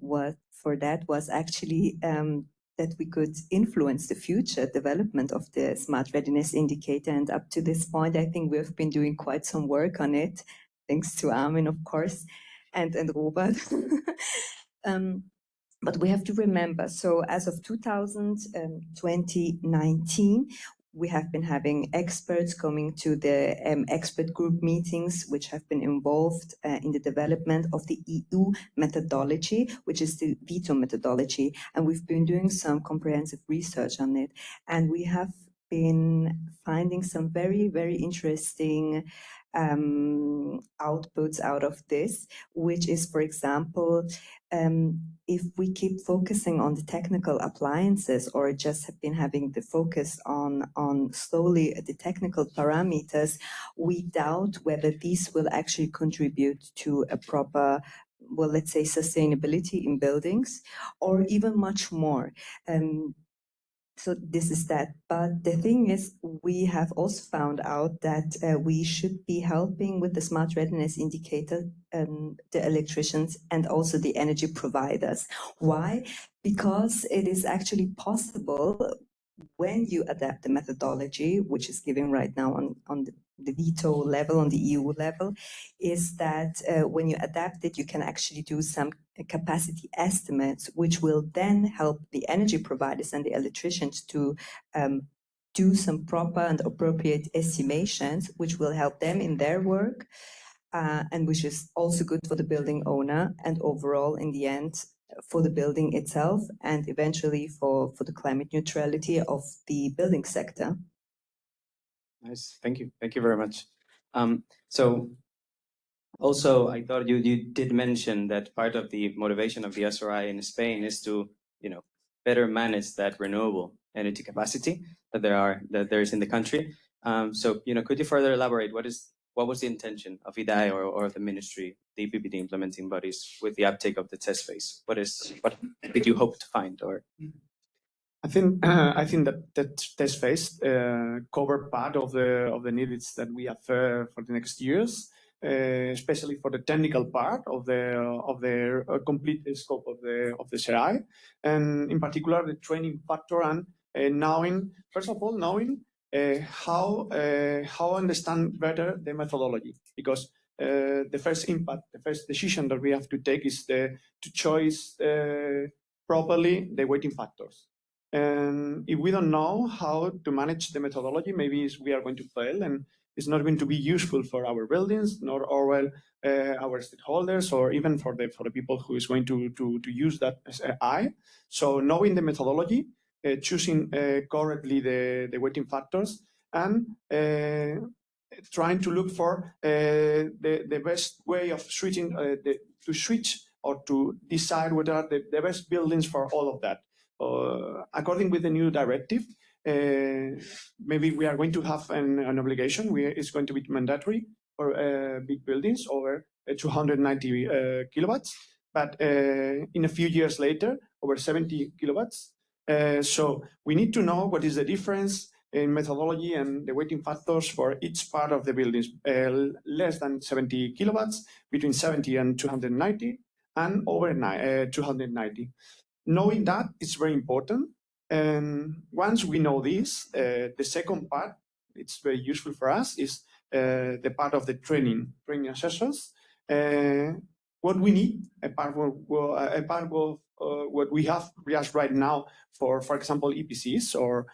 for that was actually that we could influence the future development of the Smart Readiness Indicator. And up to this point, I think we've been doing quite some work on it, thanks to Armin, of course, and Robert. But we have to remember, so as of 2019, we have been having experts coming to the expert group meetings, which have been involved in the development of the EU methodology, which is the veto methodology. And we've been doing some comprehensive research on it. And we have been finding some very, very interesting outputs out of this, which is, for example, if we keep focusing on the technical appliances or just have been having the focus on solely the technical parameters, we doubt whether these will actually contribute to a proper, well, let's say, sustainability in buildings, or even much more. So this is that. But the thing is, we have also found out that we should be helping with the Smart Readiness Indicator, the electricians and also the energy providers. Why? Because it is actually possible when you adapt the methodology, which is given right now on the veto level, on the EU level, is that when you adapt it, you can actually do some capacity estimates, which will then help the energy providers and the electricians to do some proper and appropriate estimations, which will help them in their work, and which is also good for the building owner and overall, in the end, for the building itself and eventually for the climate neutrality of the building sector. Nice, thank you. Thank you very much. So also, I thought you did mention that part of the motivation of the SRI in Spain is to, better manage that renewable energy capacity that there is in the country. So, could you further elaborate what was the intention of IDAE or the ministry, the PPD implementing bodies with the uptake of the test phase? What did you hope to find? Or I think that test phase cover part of the needs that we have for the next years. especially for the technical part of the complete scope of the SRI, and in particular the training factor and knowing, first of all, knowing how understand better the methodology, because the first impact, the first decision that we have to take is to choose properly the weighting factors. And if we don't know how to manage the methodology, maybe we are going to fail, and it's not going to be useful for our buildings, nor our stakeholders, or even for the people who is going to use that as AI. So knowing the methodology, choosing correctly the weighting factors, and trying to look for the best way of switching to switch or to decide what are the best buildings for all of that. According with the new directive, maybe we are going to have an obligation. It's going to be mandatory for big buildings over 290 kilowatts, but in a few years later, over 70 kilowatts. So we need to know what is the difference in methodology and the weighting factors for each part of the buildings, less than 70 kilowatts, between 70 and 290, and over 290. Knowing that is very important. And once we know this, the second part, it's very useful for us, is the part of the training assessors. What we need, a part of what we have just right now for example, EPCs or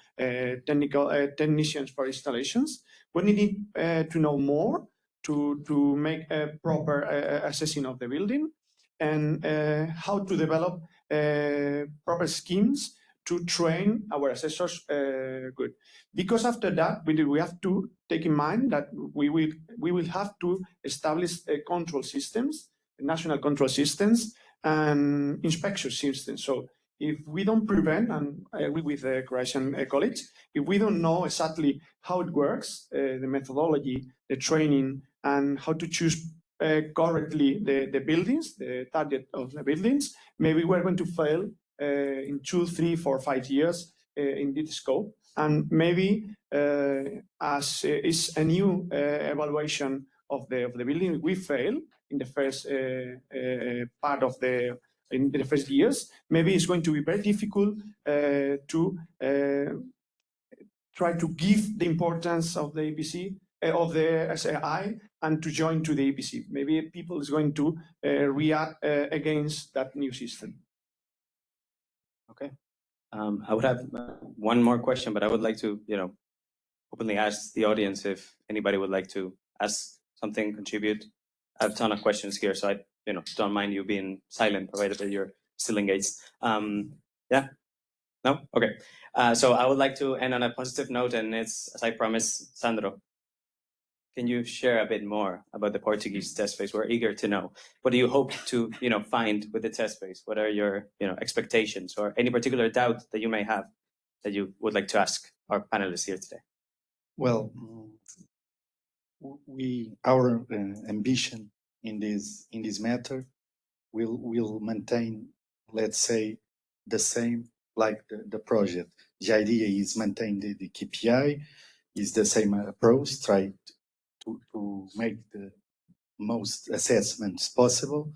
technicians for installations, we need to know more to make a proper assessing of the building, and how to develop proper schemes to train our assessors good. Because after that, we have to take in mind that we will have to establish control systems, national control systems, and inspection systems. So if we don't prevent, and I agree with the Croatian colleagues, if we don't know exactly how it works, the methodology, the training, and how to choose correctly the buildings, the target of the buildings, maybe we're going to fail in 2, 3, 4, 5 years in this scope. And maybe as is a new evaluation of the building, we fail in the first part of in the first years. Maybe it's going to be very difficult to try to give the importance of the EPC, of the SAI, and to join to the EPC. Maybe people is going to react against that new system. Okay. I would have one more question, but I would like to, openly ask the audience if anybody would like to ask something, contribute. I have a ton of questions here, so I, don't mind you being silent, provided that you're still engaged. Yeah? No? Okay. So I would like to end on a positive note, and it's, as I promised, Sandro. Can you share a bit more about the Portuguese test phase? We're eager to know. What do you hope to, find with the test phase? What are your, expectations, or any particular doubt that you may have that you would like to ask our panelists here today? Well, our ambition in this matter will maintain, let's say, the same like the project. The idea is maintain the KPI, is the same approach, try to make the most assessments possible.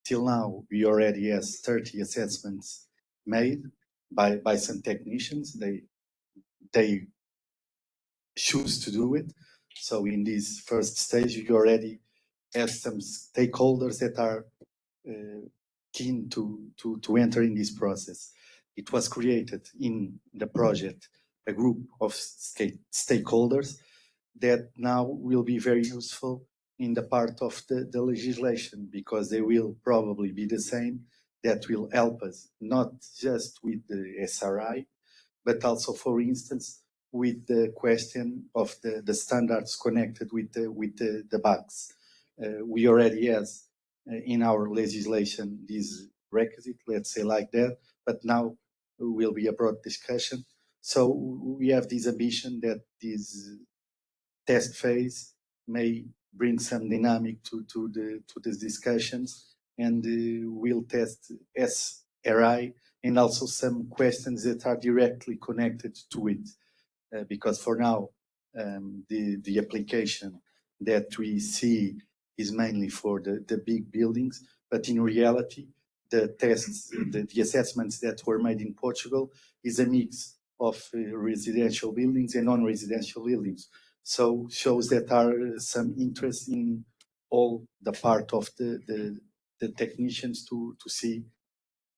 Till now, we already have 30 assessments made by some technicians. They choose to do it. So in this first stage, you already have some stakeholders that are keen to enter in this process. It was created in the project a group of stakeholders that now will be very useful in the part of the legislation, because they will probably be the same, that will help us, not just with the SRI, but also, for instance, with the question of the standards connected with the bugs. We already have in our legislation this requisite, let's say like that, but now will be a broad discussion. So we have this ambition that this test phase may bring some dynamic to these discussions, and we'll test SRI and also some questions that are directly connected to it. Because for now, the application that we see is mainly for the big buildings, but in reality, the tests, the assessments that were made in Portugal is a mix of residential buildings and non-residential buildings. So shows that are some interest in all the part of the technicians to see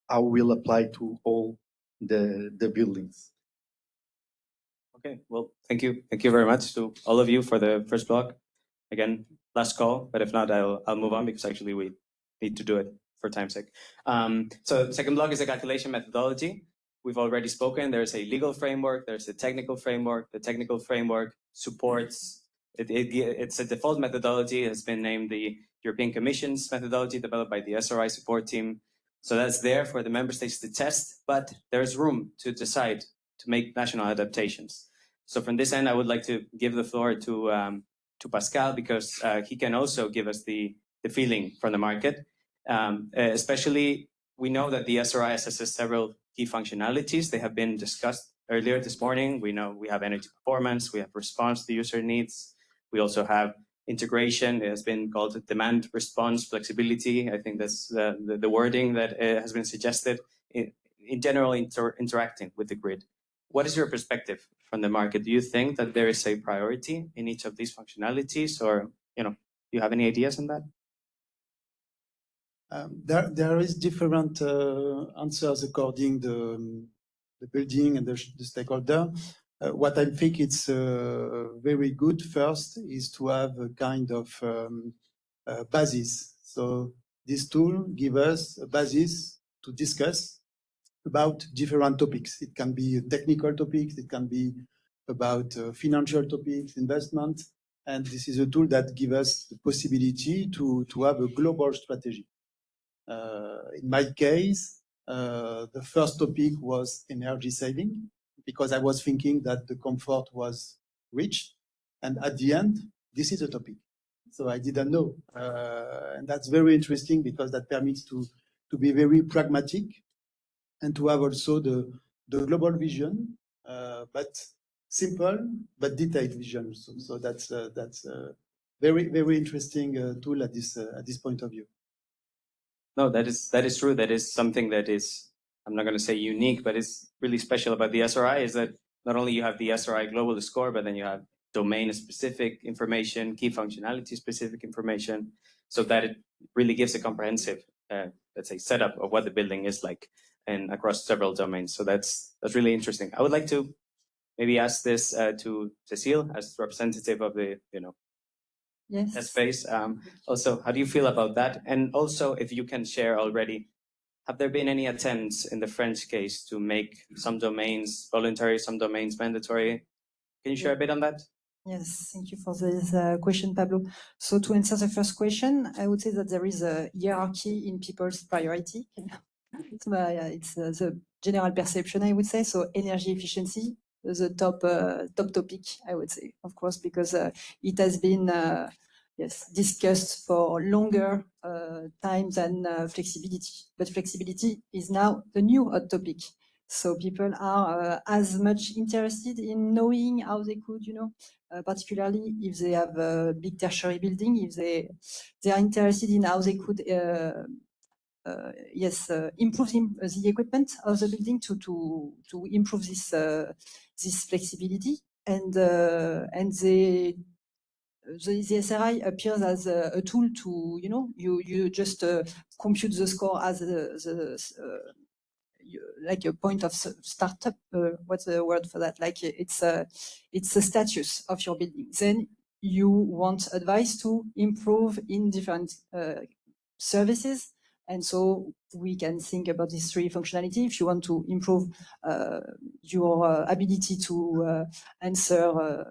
how will apply to all the buildings. Okay, well, thank you. Thank you very much to all of you for the first block. Again, last call, but if not, I'll move on because actually we need to do it for time's sake. So the second block is the calculation methodology. We've already spoken. There's a legal framework. There's a technical framework. The technical framework supports, it's a default methodology. It has been named the European Commission's methodology developed by the SRI support team. So that's there for the member states to test, but there's room to decide to make national adaptations. So from this end, I would like to give the floor to Pascal, because he can also give us the feeling from the market. Especially, we know that the SRI assesses several key functionalities. They have been discussed earlier this morning. We know we have energy performance, we have response to user needs. We also have integration. It has been called demand response flexibility. I think that's the wording that has been suggested. In general, interacting with the grid. What is your perspective from the market? Do you think that there is a priority in each of these functionalities, or do you have any ideas on that? There is different answers according the building and the stakeholder. What I think it's very good first is to have a kind of basis. So this tool gives us a basis to discuss about different topics. It can be technical topics, it can be about financial topics, investment, and this is a tool that gives us the possibility to have a global strategy. In my case, the first topic was energy saving, because I was thinking that the comfort was reached, and at the end, this is a topic. So I didn't know, and that's very interesting because that permits to be very pragmatic and to have also the global vision, but simple but detailed vision. So that's a very interesting tool at this point of view. No, that is true. That is something that is, I'm not going to say unique, but it's really special about the SRI is that not only you have the SRI global score, but then you have domain-specific information, key functionality-specific information, so that it really gives a comprehensive, let's say, setup of what the building is like and across several domains. So that's really interesting. I would like to maybe ask this to Cecile as representative of the, Yes. that space. Also, how do you feel about that? And also, if you can share already, have there been any attempts in the French case to make some domains voluntary, some domains mandatory? Can you share a bit on that? Yes, thank you for this question, Pablo. So to answer the first question, I would say that there is a hierarchy in people's priority. It's the general perception, I would say. So energy efficiency is the top topic, I would say, of course, because it has been discussed for longer time than flexibility. But flexibility is now the new hot topic. So people are as much interested in knowing how they could, particularly if they have a big tertiary building, if they are interested in how they could improve the equipment of the building to improve this flexibility, and the SRI appears as a tool to you just compute the score as like a point of startup. What's the word for that? Like it's a status of your building. Then you want advice to improve in different services. And so we can think about these three functionality. If you want to improve your ability to answer,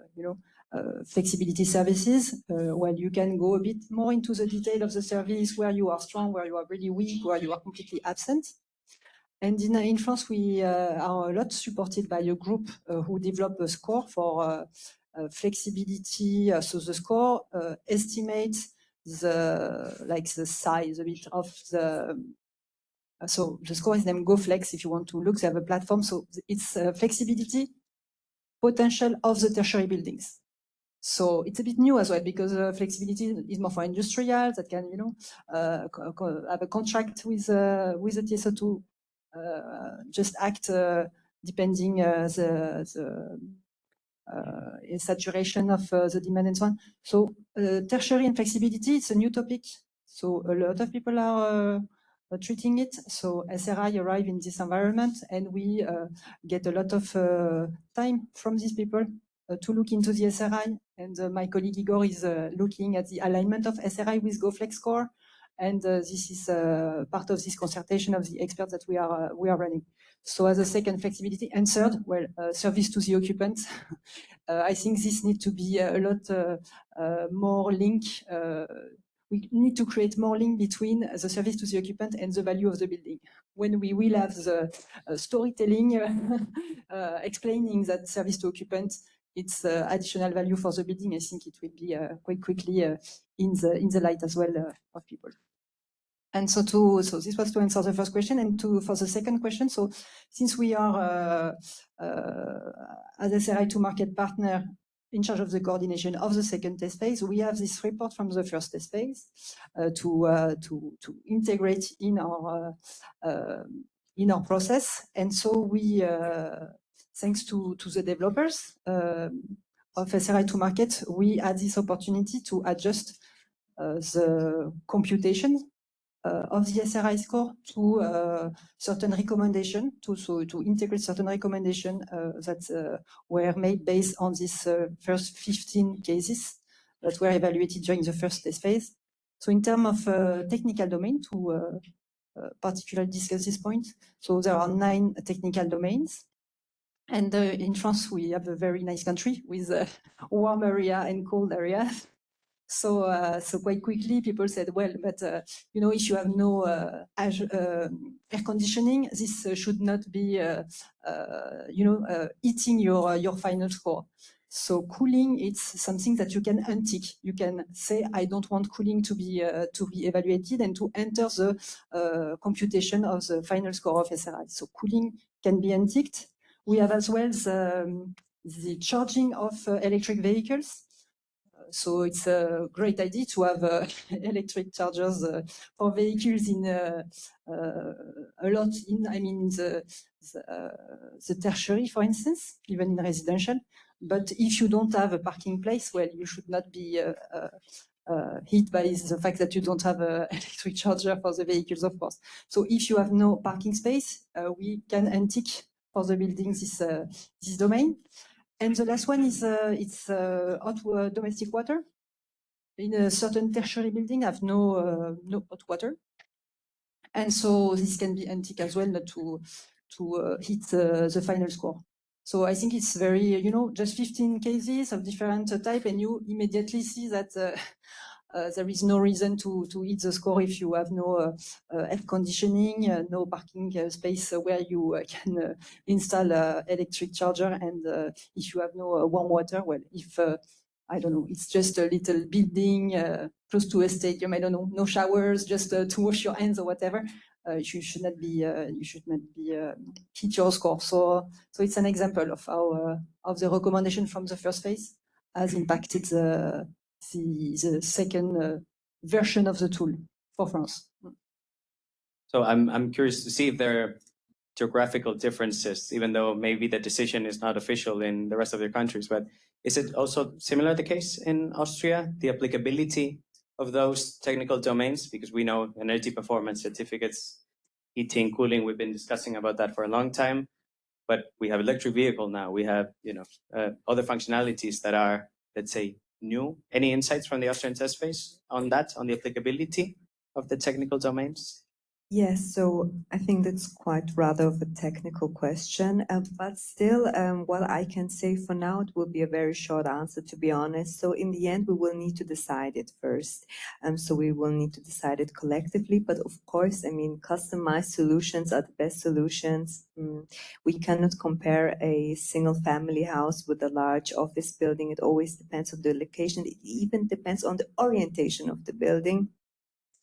flexibility services, well, you can go a bit more into the detail of the service, where you are strong, where you are really weak, where you are completely absent. And in France, we are a lot supported by a group who developed a score for flexibility. So the score estimates the size a bit of the. So the score is named GoFlex. If you want to look, they have a platform. So it's flexibility potential of the tertiary buildings. So it's a bit new as well, because flexibility is more for industrials that can, have a contract with the TSO to just act depending the saturation of the demand and so on. So tertiary and flexibility, it's a new topic. So a lot of people are treating it. So SRI arrive in this environment, and we get a lot of time from these people to look into the SRI. And my colleague Igor is looking at the alignment of SRI with GoFlex Core. And this is part of this consultation of the experts that we are running. So as a second, flexibility. And third, well, service to the occupant. I think this needs to be a lot more link. We need to create more link between the service to the occupant and the value of the building. When we will have the storytelling explaining that service to occupant, it's additional value for the building. I think it will be quite quickly in the light as well of people. And so this was to answer the first question, and for the second question. So since we are as SRI to market partner in charge of the coordination of the second test phase, we have this report from the first test phase to integrate in our process. And so we, thanks to the developers of SRI to market, we had this opportunity to adjust the computation of the SRI score to certain recommendation, to integrate certain recommendation that were made based on these first 15 cases that were evaluated during the first test phase. So in terms of technical domain, to particularly discuss this point, so there are 9 technical domains. And in France, we have a very nice country with warm area and cold areas. So quite quickly, people said, well, but if you have no air conditioning, this should not be, eating your final score. So cooling, it's something that you can untick. You can say, I don't want cooling to be evaluated and to enter the computation of the final score of SRI. So cooling can be unticked. We have as well the charging of electric vehicles. So it's a great idea to have electric chargers for vehicles in a lot in, the tertiary, for instance, even in residential. But if you don't have a parking place, well, you should not be hit by the fact that you don't have an electric charger for the vehicles, of course. So if you have no parking space, we can untick for the building this domain. And the last one is it's hot domestic water. In a certain tertiary building, have no hot water, and so this can be unticked as well, not to hit the final score. So I think it's very, just 15 cases of different type, and you immediately see that there is no reason to hit the score if you have no air conditioning, no parking space where you can install electric charger, and if you have no warm water, well, if I don't know, it's just a little building close to a stadium, I don't know, no showers, just to wash your hands or whatever, you should not be hit your score. So it's an example of how of the recommendation from the first phase has impacted the second version of the tool for France. So I'm curious to see if there are geographical differences, even though maybe the decision is not official in the rest of your countries. But is it also similar the case in Austria, the applicability of those technical domains? Because we know energy performance certificates, heating, cooling, we've been discussing about that for a long time. But we have electric vehicle now. We have other functionalities that are, let's say, new. Any insights from the Austrian test phase on that, on the applicability of the technical domains? Yes, so I think that's quite rather of a technical question, but still, what I can say for now, it will be a very short answer, to be honest. So in the end, we will need to decide it first. So we will need to decide it collectively, but of course, I mean, customized solutions are the best solutions. We cannot compare a single family house with a large office building. It always depends on the location. It even depends on the orientation of the building.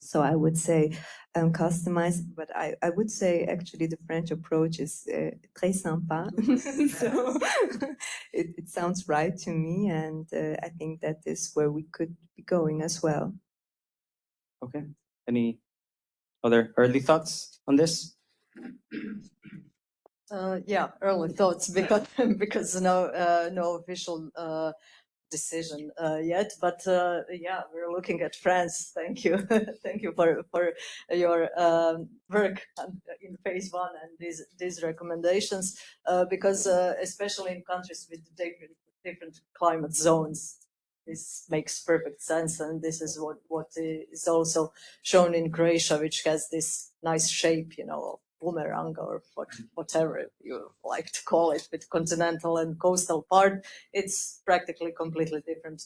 So I would say customize, but I would say actually the French approach is très sympa. So it sounds right to me, and I think that is where we could be going as well. Okay. Any other early thoughts on this? Yeah, early thoughts because no official decision yet, but yeah, we're looking at France. Thank you, thank you for your work in phase one and these recommendations, because especially in countries with different climate zones, this makes perfect sense, and this is what is also shown in Croatia, which has this nice shape, you know, boomerang or whatever you like to call it, with continental and coastal part. It's practically completely different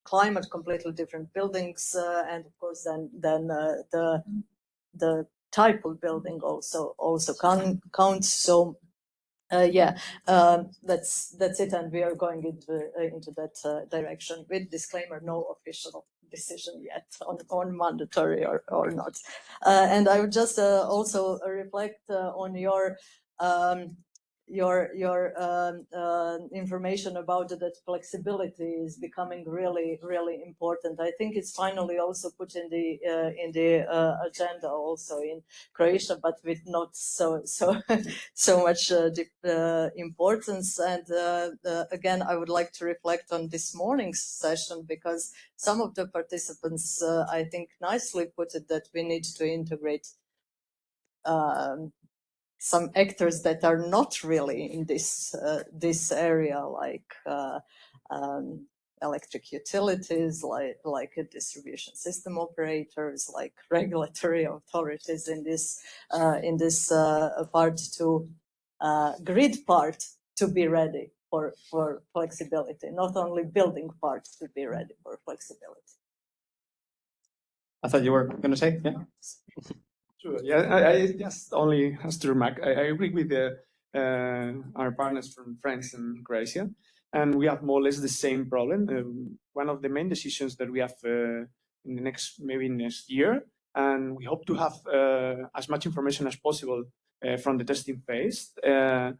climate, completely different buildings, and of course then the type of building also counts. So yeah, that's it, and we are going into that direction. With disclaimer, no official decision yet on mandatory or not. And I would just also reflect on your information about that flexibility is becoming really important. I think it's finally also put in the agenda also in Croatia, but with not so much importance. And again, I would like to reflect on this morning's session, because some of the participants I think nicely put it that we need to integrate some actors that are not really in this area, like electric utilities, like distribution system operators, like regulatory authorities in this part to grid part to be ready for flexibility, not only building part to be ready for flexibility. I thought you were going to say, yeah. Sure. Yeah, I just only has to remark. I agree with our partners from France and Croatia, and we have more or less the same problem. One of the main decisions that we have in the next year, and we hope to have as much information as possible from the testing phase. And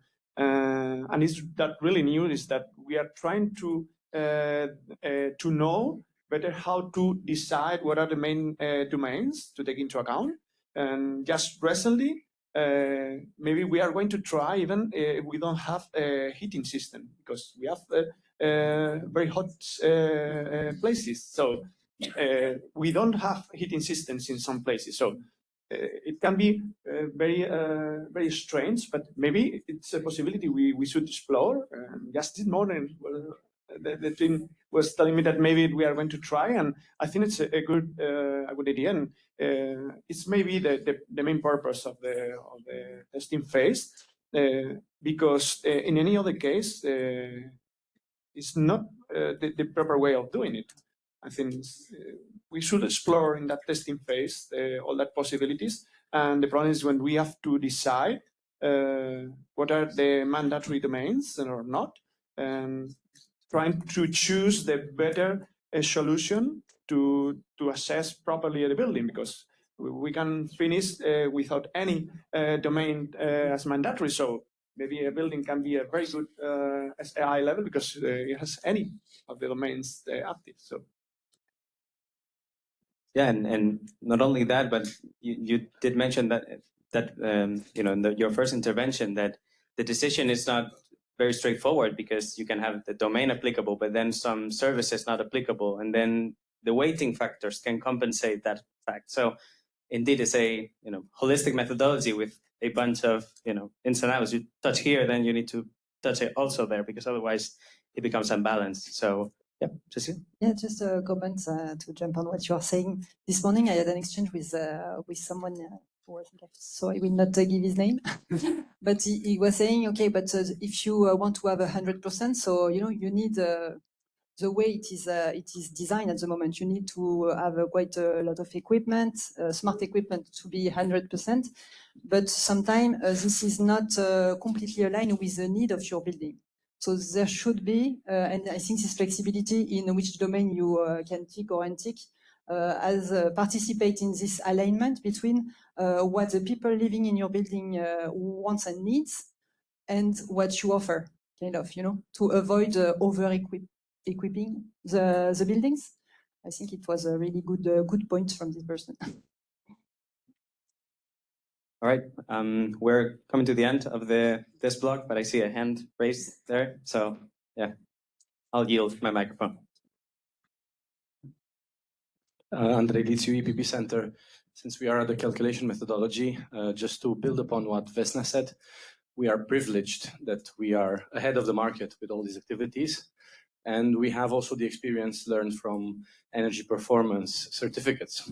it's that really new is that we are trying to know better how to decide what are the main domains to take into account. And just recently, maybe we are going to try even if we don't have a heating system, because we have very hot places. So we don't have heating systems in some places. So it can be very strange, but maybe it's a possibility we should explore. Just this morning, the team was telling me that maybe we are going to try, and I think it's a good idea, and it's maybe the main purpose of the testing phase, because in any other case, it's not the proper way of doing it. I think we should explore in that testing phase all that possibilities, and the problem is when we have to decide what are the mandatory domains or not, and trying to choose the better solution to assess properly the building, because we can finish without any domain as mandatory. So maybe a building can be a very good SAI level because it has any of the domains active. So yeah, and not only that, but you did mention that you know, in your first intervention, that the decision is not very straightforward, because you can have the domain applicable, but then some services not applicable, and then the weighting factors can compensate that fact. So indeed, it's a holistic methodology with a bunch of ins and outs. You touch here, then you need to touch it also there, because otherwise it becomes unbalanced. So yeah, Cecile? Yeah, just a comment to jump on what you are saying. This morning I had an exchange with someone who I think so I will not give his name, but he was saying, okay, but if you want to have 100%, so you need the way it is designed at the moment, you need to have quite a lot of equipment, smart equipment, to be 100%. But sometimes this is not completely aligned with the need of your building. So there should be, and I think this flexibility in which domain you can tick or untick participate in this alignment between what the people living in your building wants and needs and what you offer, kind of, to avoid equipping the buildings. I think it was a really good point from this person. All right, we're coming to the end of this block, but I see a hand raised there. So yeah, I'll yield my microphone. Andre Lizio, EPP Center. Since we are at the calculation methodology, just to build upon what Vesna said, we are privileged that we are ahead of the market with all these activities. And we have also the experience learned from energy performance certificates.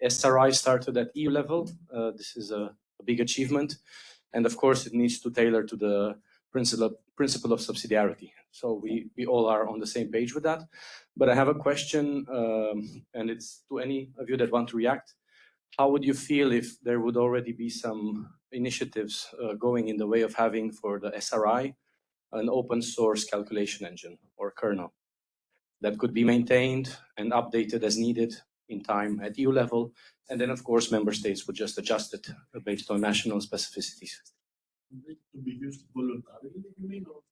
SRI started at EU level. This is a big achievement. And of course, it needs to tailor to the principle of subsidiarity. So we all are on the same page with that. But I have a question, and it's to any of you that want to react. How would you feel if there would already be some initiatives going in the way of having for the SRI an open source calculation engine or kernel that could be maintained and updated as needed in time at EU level? And then, of course, member states would just adjust it based on national specificities. To be used voluntarily, you mean, or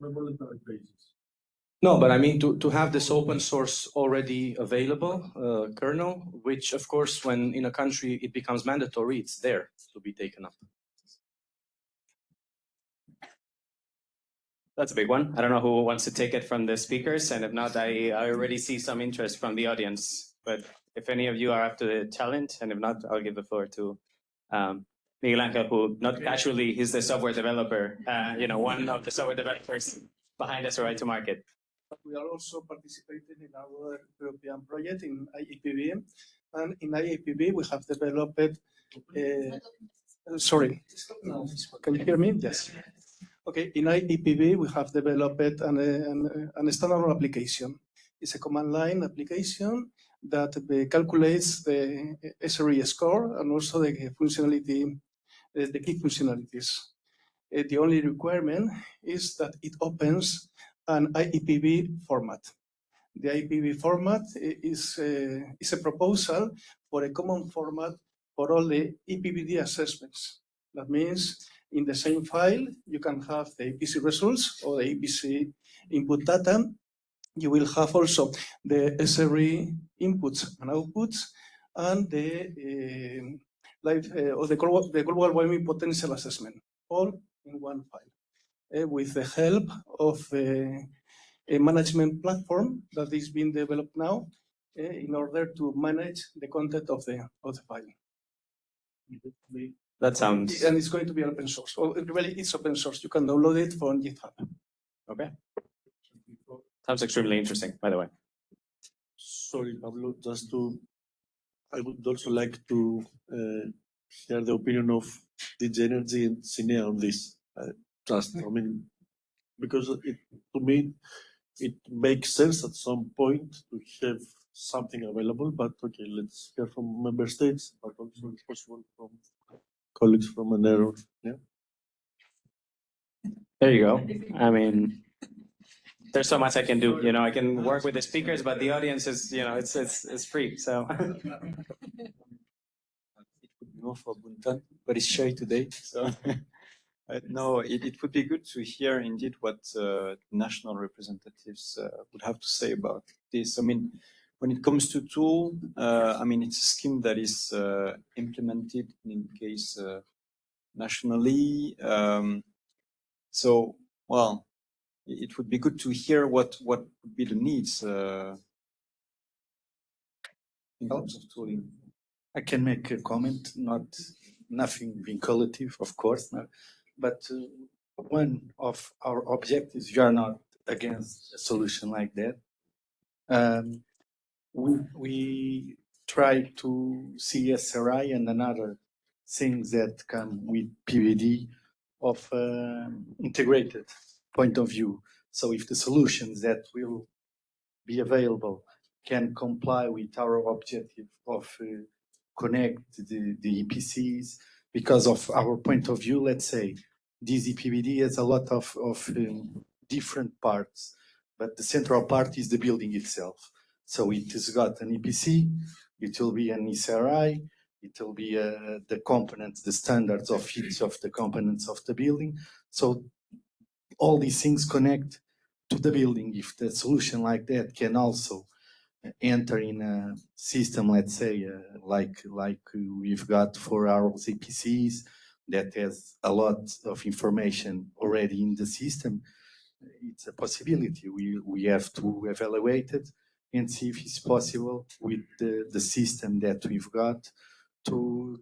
on a voluntary basis? No, but I mean to have this open source already available kernel, which of course, when in a country it becomes mandatory, it's there to be taken up. That's a big one. I don't know who wants to take it from the speakers, and if not, I already see some interest from the audience. But if any of you are up to the challenge, and if not, I'll give the floor to Miguel Angel, who not casually is the software developer, one of the software developers behind SRI to market. We are also participating in our European project in IEPB, and in IEPB we have developed. Sorry, can you hear me? Yes. Okay, in IEPB we have developed an standard application. It's a command line application that calculates the SRE score and also the functionality, the key functionalities. The only requirement is that it opens an IEPB format. The IEPB format is a proposal for a common format for all the EPBD assessments. That means in the same file, you can have the APC results or the APC input data. You will have also the SRE inputs and outputs and the global warming potential assessment, all in one file, with the help of a management platform that is being developed now in order to manage the content of the file. That sounds... And it's going to be open source. Well, really, it's open source. You can download it from GitHub. Okay. Sounds extremely interesting, by the way. Sorry, Pablo, I would also like to hear the opinion of DG Energy and Cinea on this. Because to me, it makes sense at some point to have something available, but okay, let's hear from member states, but also if possible from colleagues from an error. Yeah. There you go. I mean, there's so much I can do. I can work with the speakers, but the audience is, it's free. So. It would be more for Buntan, but it's shy today. So. No, it would be good to hear indeed what national representatives would have to say about this. I mean, when it comes to tool, it's a scheme that is implemented in case nationally. So, well, it would be good to hear what would be the needs in terms of tooling. I can make a comment, nothing vinculative, of course, but one of our objectives, we are not against a solution like that. We try to see SRI and another things that come with PVD of integrated point of view. So if the solutions that will be available can comply with our objective of connect the EPCs, because of our point of view, let's say, this EPBD has a lot of different parts, but the central part is the building itself. So it has got an EPC, it will be an SRI, it will be the components, the standards of each of the components of the building. So all these things connect to the building. If the solution like that can also enter in a system, let's say, like we've got for our EPCs, that has a lot of information already in the system, it's a possibility. We have to evaluate it and see if it's possible with the system that we've got to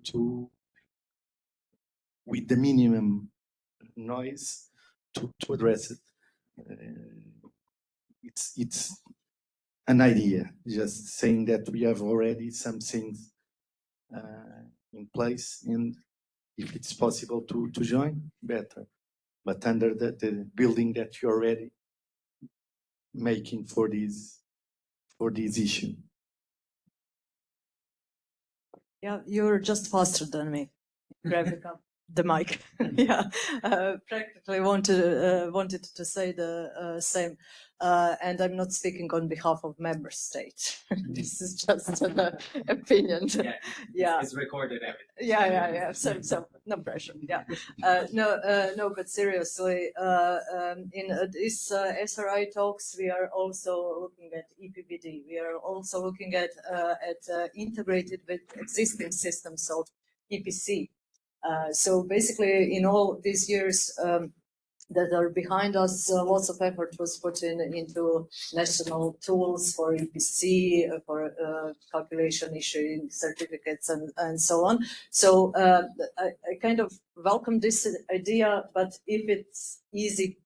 with the minimum noise to address it. It's an idea, just saying that we have already some things in place, and if it's possible to join, better. But under the building that you're already making for this issue. Yeah, you're just faster than me. Grabbing up the mic. Yeah, practically wanted to say the same. And I'm not speaking on behalf of member state. This is just an opinion. Yeah, it's recorded. Everything. Yeah. So no pressure. Yeah, no. But seriously, in these SRI talks, we are also looking at EPBD. We are also looking at integrated with existing systems of EPC. So basically, in all these years that are behind us, lots of effort was put into national tools for EPC, for calculation issuing certificates and so on. So I kind of welcome this idea, but if it's easy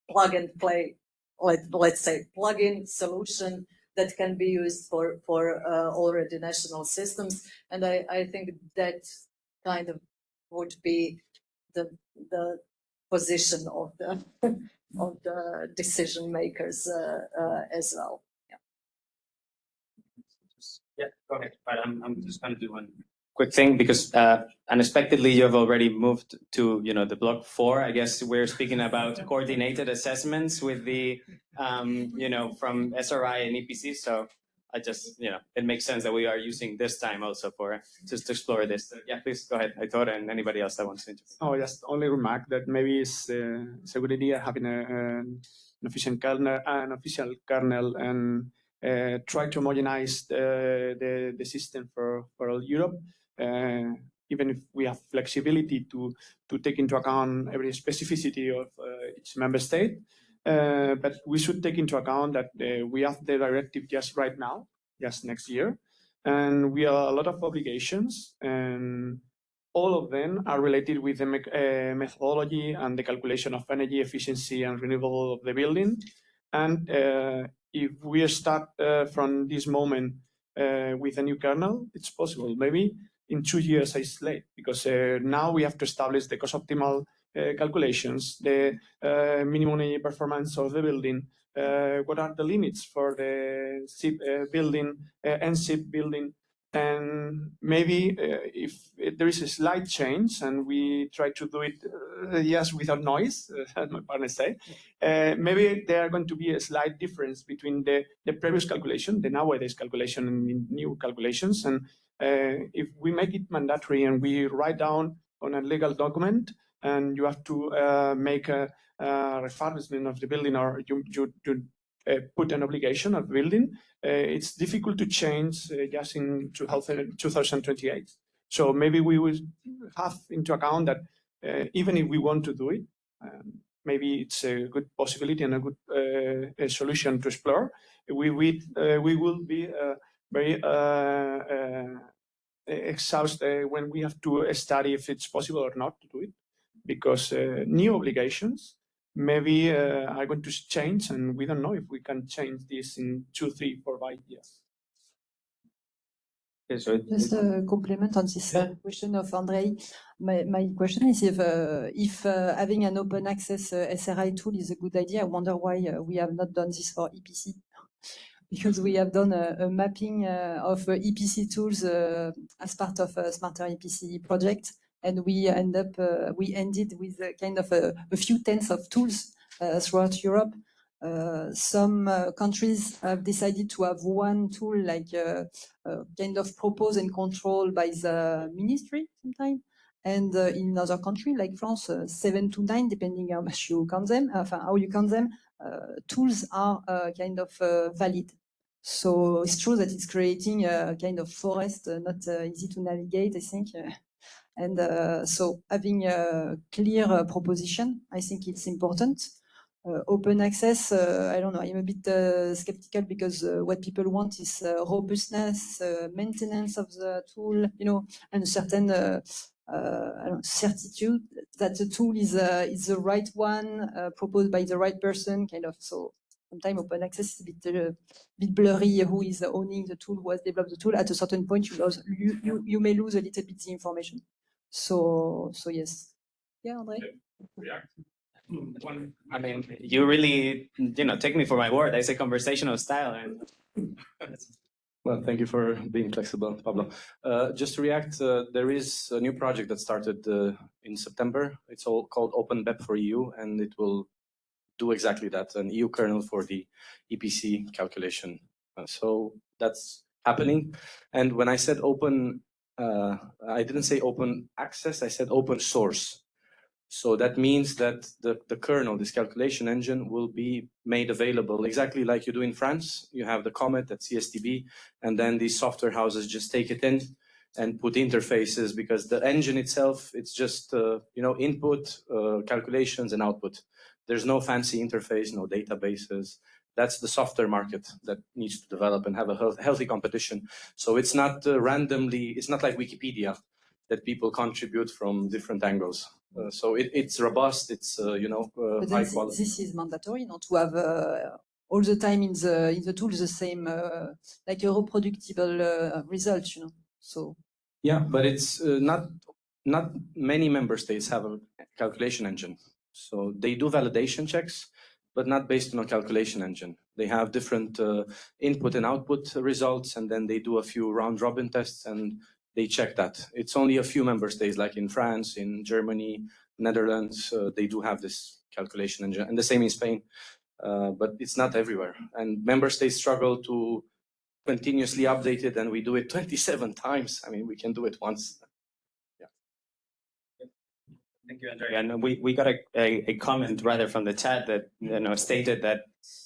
plug and play, let's say plug-in solution that can be used for already national systems, and I think that kind of would be the position of the decision makers as well. Yeah, go ahead. But I'm just going to do one quick thing because unexpectedly you have already moved to the block 4. I guess we're speaking about coordinated assessments with the from SRI and EPC. So I just it makes sense that we are using this time also for just to explore this. So, yeah, please go ahead. I thought and anybody else that wants to interview. Oh, just only remark that maybe it's a good idea having an official kernel and try to homogenize the system for all Europe, even if we have flexibility to take into account every specificity of each member state. But we should take into account that we have the directive just right now, just next year, and we have a lot of obligations, and all of them are related with the methodology and the calculation of energy efficiency and renewable of the building. And if we start from this moment with a new kernel, it's possible. Maybe in 2 years it's late, because now we have to establish the cost optimal calculations, the minimum energy performance of the building, what are the limits for the SIP building, NSIP building, and maybe if there is a slight change and we try to do it yes without noise, as my partner say, maybe there are going to be a slight difference between the previous calculation, the nowadays calculation, and new calculations. And if we make it mandatory and we write down on a legal document, and you have to make a refurbishment of the building, or you put an obligation of building, it's difficult to change just in 2028. So maybe we will have into account that even if we want to do it, maybe it's a good possibility and a good solution to explore. We will be very exhausted when we have to study if it's possible or not to do it, because new obligations maybe are going to change, and we don't know if we can change this in 2, 3, 4, 5 years. Just a compliment on this question of Andrei. My question is if having an open access SRI tool is a good idea. I wonder why we have not done this for EPC. Because we have done a mapping of EPC tools as part of a Smarter EPC project, and we ended with kind of a few tens of tools throughout Europe. Some countries have decided to have one tool, like kind of proposed and controlled by the ministry sometimes. And in other countries like France, 7 to 9, depending how much you count them, how you count them, tools are kind of valid. So it's true that it's creating a kind of forest, not easy to navigate, I think. And so having a clear proposition, I think it's important. Open access, I don't know, I'm a bit skeptical because what people want is robustness, maintenance of the tool, you know, and a certain I don't know, certitude that the tool is the right one, proposed by the right person, kind of. So sometimes open access is a bit blurry who is owning the tool, who has developed the tool. At a certain point, you may lose a little bit the information. So yes. Yeah, André? I mean, you really, take me for my word. I say conversational style. And Well, thank you for being flexible, Pablo. Just to react, there is a new project that started in September. It's all called Open BEP for EU, and it will do exactly that, an EU kernel for the EPC calculation. So that's happening. And when I said open, I didn't say open access, I said open source. So that means that the kernel, this calculation engine, will be made available exactly like you do in France. You have the Comet at CSTB, and then these software houses just take it in and put interfaces, because the engine itself, it's just input, calculations, and output. There's no fancy interface, no databases. That's the software market that needs to develop and have a healthy competition. So it's not randomly, it's not like Wikipedia that people contribute from different angles. So it's robust, it's But high then quality. this is mandatory, not to have all the time in the tool the same, like a reproducible result, you know. So Yeah, but it's not many member states have a calculation engine. So they do validation checks, but not based on a calculation engine. They have different input and output results, and then they do a few round robin tests and they check that. It's only a few member states, like in France, in Germany, Netherlands, they do have this calculation engine, and the same in Spain, but it's not everywhere. And member states struggle to continuously update it, and we do it 27 times. I mean, we can do it once. Thank you, Andrea. And we got a comment rather from the chat that stated that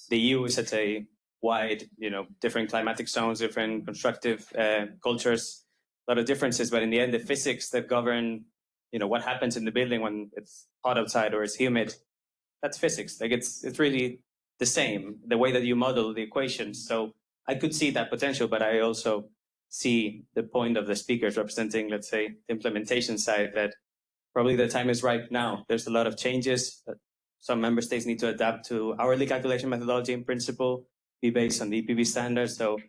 the EU is such a wide, different climatic zones, different constructive cultures, a lot of differences. But in the end, the physics that govern, what happens in the building when it's hot outside or it's humid, that's physics. Like it's really the same, the way that you model the equations. So I could see that potential, but I also see the point of the speakers representing, let's say, the implementation side, that probably the time is right now. There's a lot of changes that some member states need to adapt to hourly calculation methodology in principle, be based on the EPB standards. So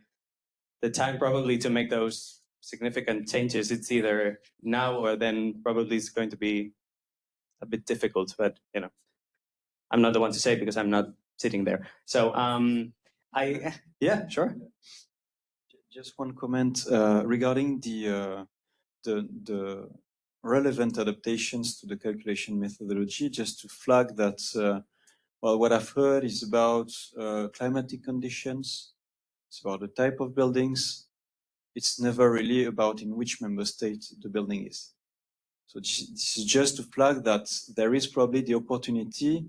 the time probably to make those significant changes, it's either now or then probably is going to be a bit difficult, but I'm not the one to say because I'm not sitting there. So yeah, sure. Just one comment regarding the relevant adaptations to the calculation methodology, just to flag that, well, what I've heard is about climatic conditions, it's about the type of buildings. It's never really about in which member state the building is. So this is just to flag that there is probably the opportunity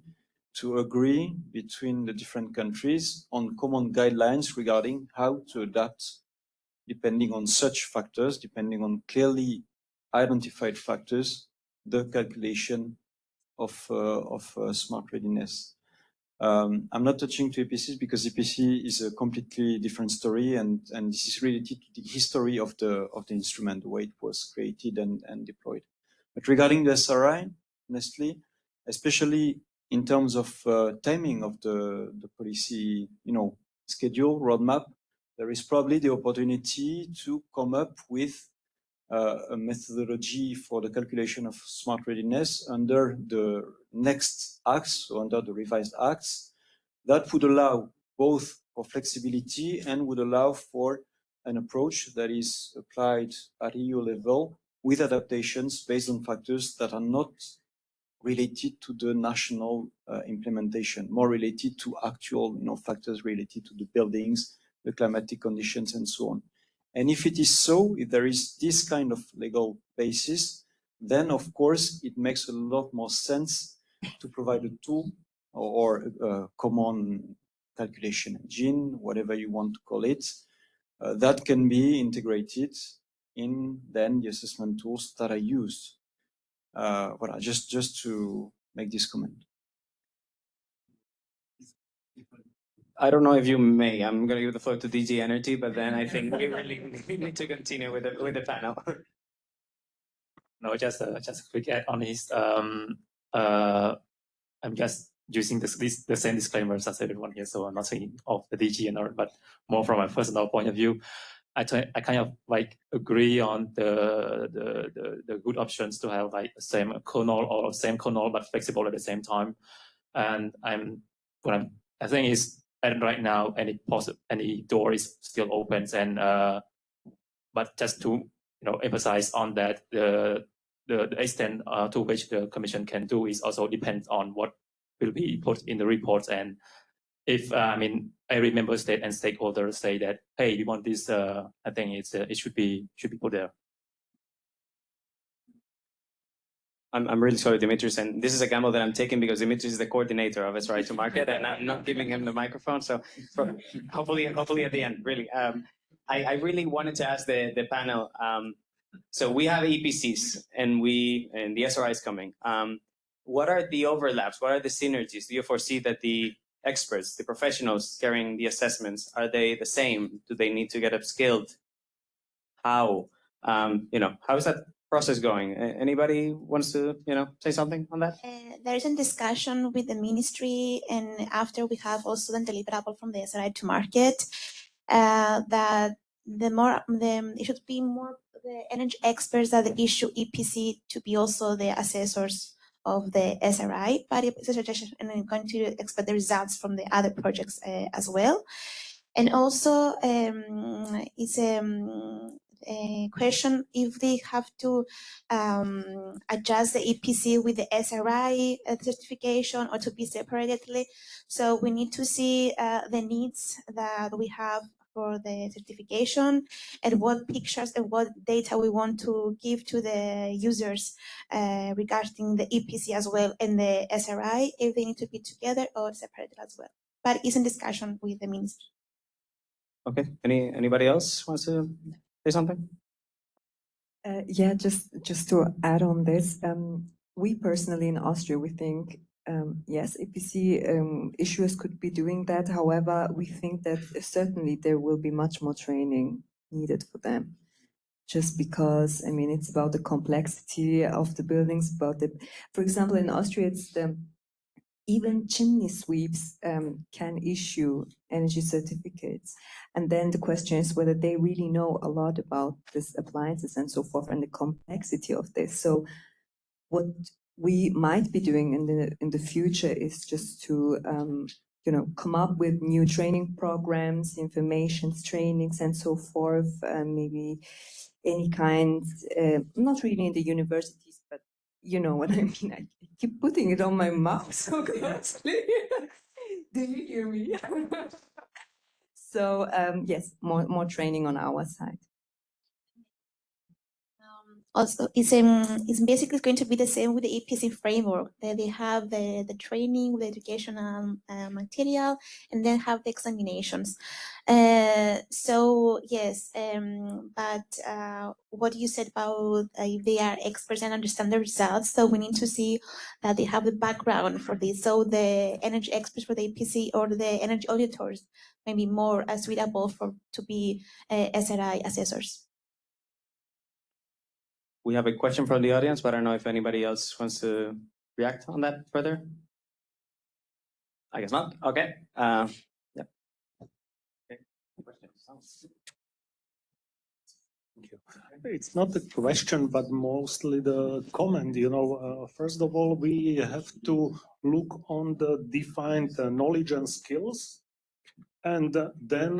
to agree between the different countries on common guidelines regarding how to adapt depending on such factors, depending on clearly identified factors, the calculation of smart readiness. I'm not touching to EPCs because EPC is a completely different story, and this is related to the history of the instrument, the way it was created and deployed. But regarding the SRI, honestly, especially in terms of timing of the policy, schedule, roadmap, there is probably the opportunity to come up with a methodology for the calculation of smart readiness under the next acts, so under the revised acts, that would allow both for flexibility and would allow for an approach that is applied at EU level with adaptations based on factors that are not related to the national implementation, more related to actual factors related to the buildings, the climatic conditions, and so on. And if it is so, if there is this kind of legal basis, then of course it makes a lot more sense to provide a tool or a common calculation engine, whatever you want to call it, that can be integrated in then the assessment tools that are used. Voilà, just to make this comment. I don't know if you may. I'm going to give the floor to DG Energy, but then I think we really need to continue with the panel. No, just a quick add on is I'm just using the same disclaimers as everyone here, so I'm not saying of the DG and all, but more from my personal point of view. I kind of like agree on the good options to have like the same kernel or same kernel but flexible at the same time. And I think is right now any door is still open, and but just to emphasize on that the extent to which the Commission can do is also depends on what will be put in the reports. And if every member state and stakeholders say that, hey, we want this, I think it should be put there. I'm really sorry, Dimitris, and this is a gamble that I'm taking because Dimitris is the coordinator of SRI to Market, and I'm not giving him the microphone. So hopefully at the end, really. I really wanted to ask the panel. So we have EPCs, and the SRI is coming. What are the overlaps? What are the synergies? Do you foresee that the experts, the professionals carrying the assessments, are they the same? Do they need to get upskilled? How? How is that process going? Anybody wants to, say something on that? There is a discussion with the ministry, and after we have also the deliverable from the SRI to Market, that it should be more the energy experts that issue EPC to be also the assessors of the SRI, but it's a suggestion, and I'm going to expect the results from the other projects as well. And also, it's a question if they have to adjust the EPC with the SRI certification or to be separately. So we need to see the needs that we have for the certification and what pictures and what data we want to give to the users regarding the EPC as well and the SRI, if they need to be together or separated as well. But it's in discussion with the ministry. Okay. Anybody else wants to say something? Yeah, just to add on this, we personally in Austria, we think, yes, EPC issuers could be doing that. However, we think that certainly there will be much more training needed for them. Just because, it's about the complexity of the buildings, for example, in Austria, it's even chimney sweeps can issue energy certificates. And then the question is whether they really know a lot about these appliances and so forth and the complexity of this. So what we might be doing in the future is just to come up with new training programs, information trainings and so forth, maybe any kind, not really in the universities, but you know what I mean. I keep putting it on my mouth so closely. Do you hear me? So yes, more training on our side. Also, it's basically going to be the same with the EPC framework. They have the training, the educational material, and then have the examinations. So yes, but what you said about if they are experts and understand the results, so we need to see that they have the background for this. So the energy experts for the EPC or the energy auditors may be more suitable to be SRI assessors. We have a question from the audience, but I don't know if anybody else wants to react on that further. I guess not. Okay. Yeah. Okay. It's not a question, but mostly the comment. First of all, we have to look on the defined knowledge and skills, and then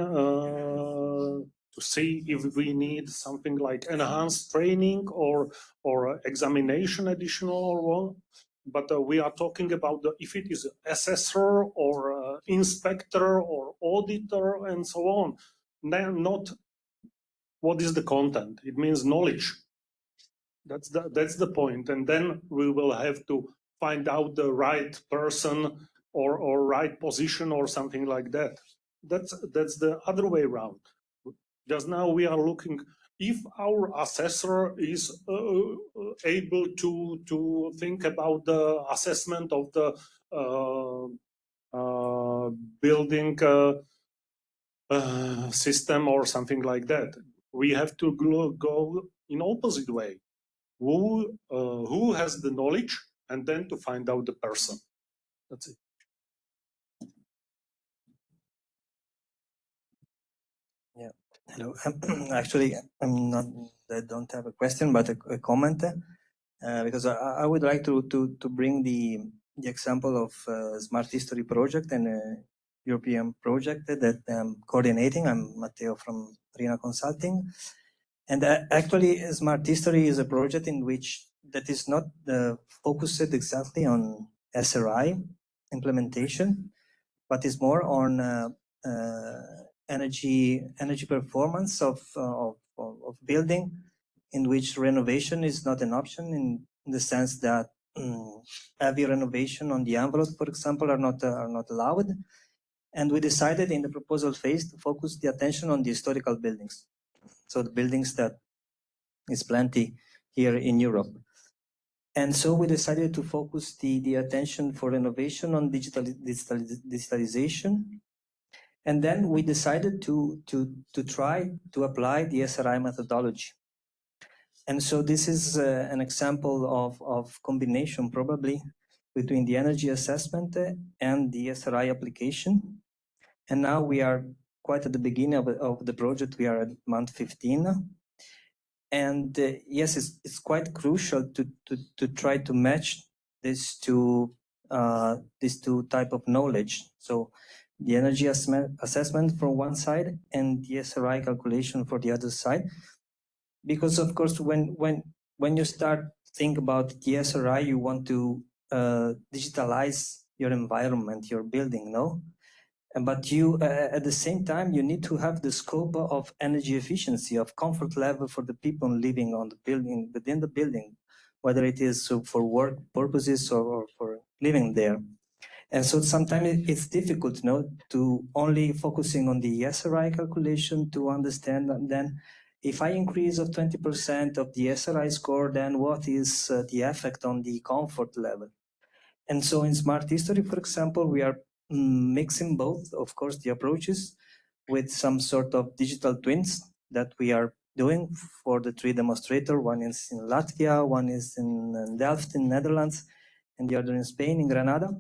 to see if we need something like enhanced training or examination additional or one. but we are talking about if it is assessor or inspector or auditor and so on. Then not what is the content. It means knowledge. That's the point. And then we will have to find out the right person or right position or something like that. That's the other way around. Just now we are looking if our assessor is able to think about the assessment of the building system or something like that. We have to go in opposite way. Who has the knowledge, and then to find out the person. That's it. Yeah. Hello. Actually, I don't have a question, but a comment, because I would like to bring the example of Smart History project and a European project that I'm coordinating. I'm Matteo from Rina Consulting. And actually, Smart History is a project in which that is not focused exactly on SRI implementation, but is more on energy performance of building, in which renovation is not an option in the sense that heavy renovation on the envelope, for example, are not allowed. And we decided in the proposal phase to focus the attention on the historical buildings. So the buildings that is plenty here in Europe. And so we decided to focus the attention for renovation on digitalization. And then we decided to try to apply the SRI methodology. And so this is an example of combination probably between the energy assessment and the SRI application. And now we are quite at the beginning of the project. We are at month 15. And yes, it's quite crucial to try to match these two type of knowledge. So the energy assessment from one side and the SRI calculation for the other side. Because of course, when you start think about the SRI, you want to digitalize your environment, your building, no? But you, at the same time, you need to have the scope of energy efficiency, of comfort level for the people living on the building, within the building, whether it is for work purposes or for living there. And so sometimes it's difficult, you know, to only focusing on the SRI calculation to understand that then if I increase of 20% of the SRI score, then what is the effect on the comfort level? And so in Smart History, for example, we are mixing both, of course, the approaches with some sort of digital twins that we are doing for the 3 demonstrator. One is in Latvia, one is in Delft in Netherlands, and the other in Spain, in Granada.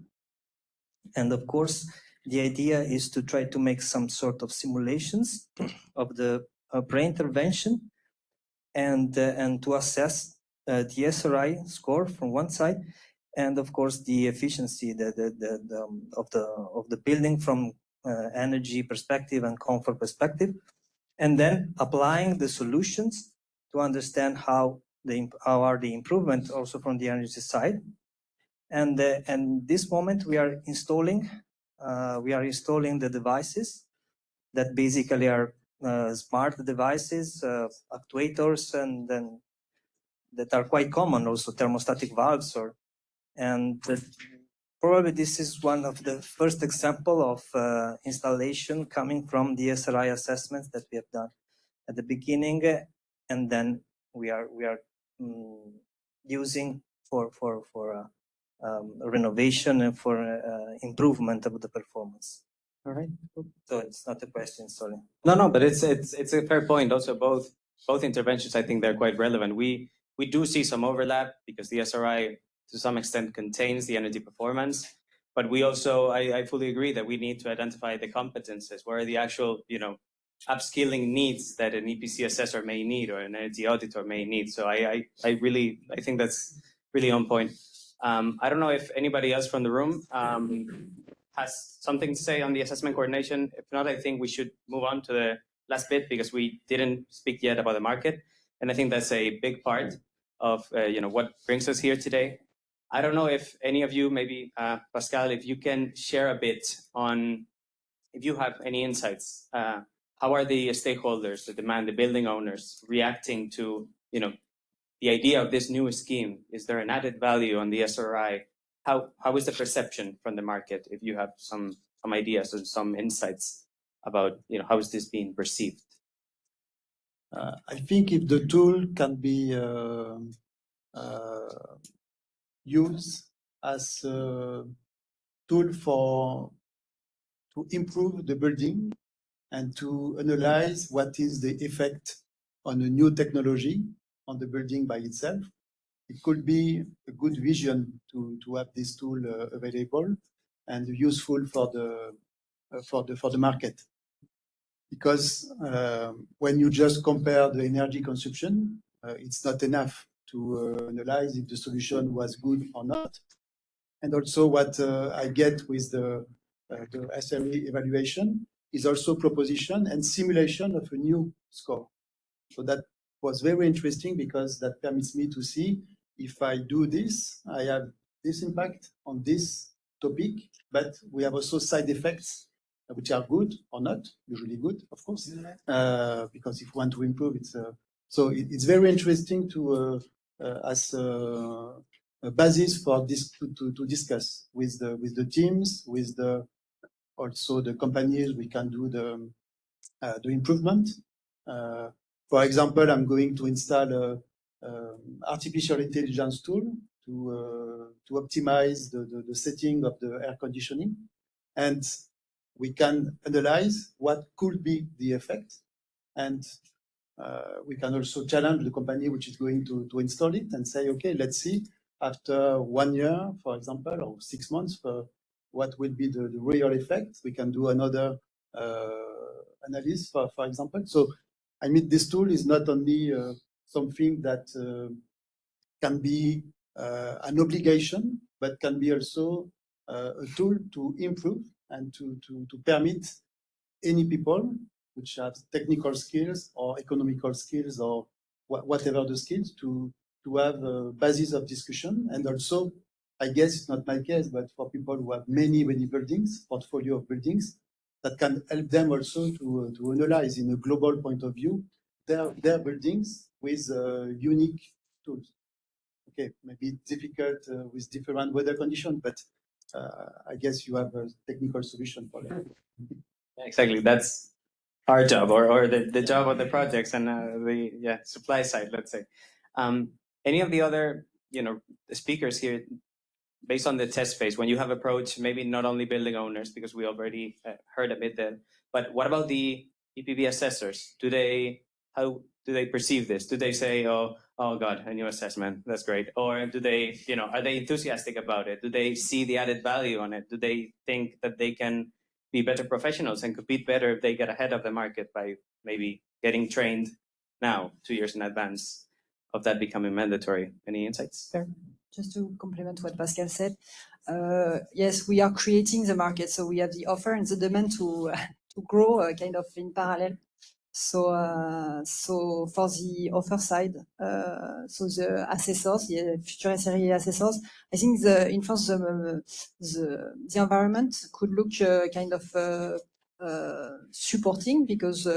And of course, the idea is to try to make some sort of simulations of the pre-intervention and to assess the SRI score from one side, and of course the efficiency of the building from energy perspective and comfort perspective, and then applying the solutions to understand how are the improvement also from the energy side. And this moment we are installing the devices that basically are smart devices, actuators, and then that are quite common, also thermostatic valves, and probably this is one of the first example of installation coming from the SRI assessments that we have done at the beginning, and then we are using for renovation and for improvement of the performance. All right. So it's not a question, sorry. No, but it's a fair point. Also, both interventions, I think they're quite relevant. We do see some overlap because the SRI to some extent contains the energy performance, but we also, I fully agree that we need to identify the competences, where are the actual, upskilling needs that an EPC assessor may need or an energy auditor may need. So I think that's really on point. I don't know if anybody else from the room has something to say on the assessment coordination. If not, I think we should move on to the last bit because we didn't speak yet about the market. And I think that's a big part of what brings us here today. I don't know if any of you, maybe Pascal, if you can share a bit on, if you have any insights, how are the stakeholders, the demand, the building owners reacting to, the idea of this new scheme? Is there an added value on the SRI? How is the perception from the market? If you have some ideas and some insights about, how is this being perceived? I think if the tool can be used as a tool to improve the building and to analyze what is the effect on a new technology on the building by itself, it could be a good vision to have this tool available and useful for the market. Because when you just compare the energy consumption, it's not enough to analyze if the solution was good or not. And also what I get with the SRE evaluation is also proposition and simulation of a new score. So that was very interesting because that permits me to see if I do this, I have this impact on this topic, but we have also side effects which are good or not, usually good, of course, because if you want to improve, it's very interesting to as a basis for this to discuss with the teams, with also the companies. We can do the improvement. For example, I'm going to install a artificial intelligence tool to optimize the setting of the air conditioning, and we can analyze what could be the effect, and we can also challenge the company which is going to install it and say, okay, let's see after 1 year, for example, or 6 months, what will be the real effect. We can do another analysis, for example. So, I mean, this tool is not only something that can be an obligation, but can be also a tool to improve and to permit any people which have technical skills or economical skills or whatever the skills to have a basis of discussion. And also, I guess it's not my case, but for people who have many buildings, portfolio of buildings, that can help them also to analyze in a global point of view their buildings with unique tools. Okay, maybe difficult with different weather conditions, but I guess you have a technical solution for that. Exactly, that's our job, or the job of the projects and the supply side, let's say. Any of the other speakers here, based on the test phase, when you have approached maybe not only building owners, because we already heard a bit there, but what about the EPB assessors? How do they perceive this? Do they say, oh God, a new assessment, that's great? Or do they, are they enthusiastic about it? Do they see the added value on it? Do they think that they can be better professionals and compete better if they get ahead of the market by maybe getting trained now, 2 years in advance of that becoming mandatory? Any insights there? Just to complement what Pascal said, yes, we are creating the market. So we have the offer and the demand to grow kind of in parallel. So for the offer side, so the assessors, the future SRE assessors, I think in France the environment could look kind of supporting, because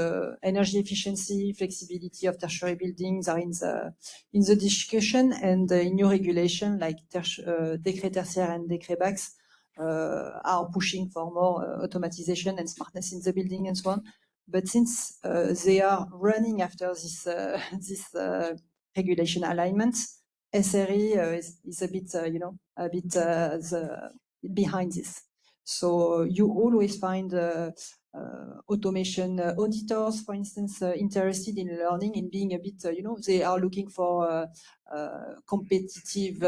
energy efficiency, flexibility of tertiary buildings are in the discussion, and in new regulation like décret tertiaire and décret BAX are pushing for more automatization and smartness in the building and so on. But since they are running after this regulation alignment, SRE is a bit behind this. So you always find automation auditors, for instance, interested in learning, in being a bit, they are looking for competitive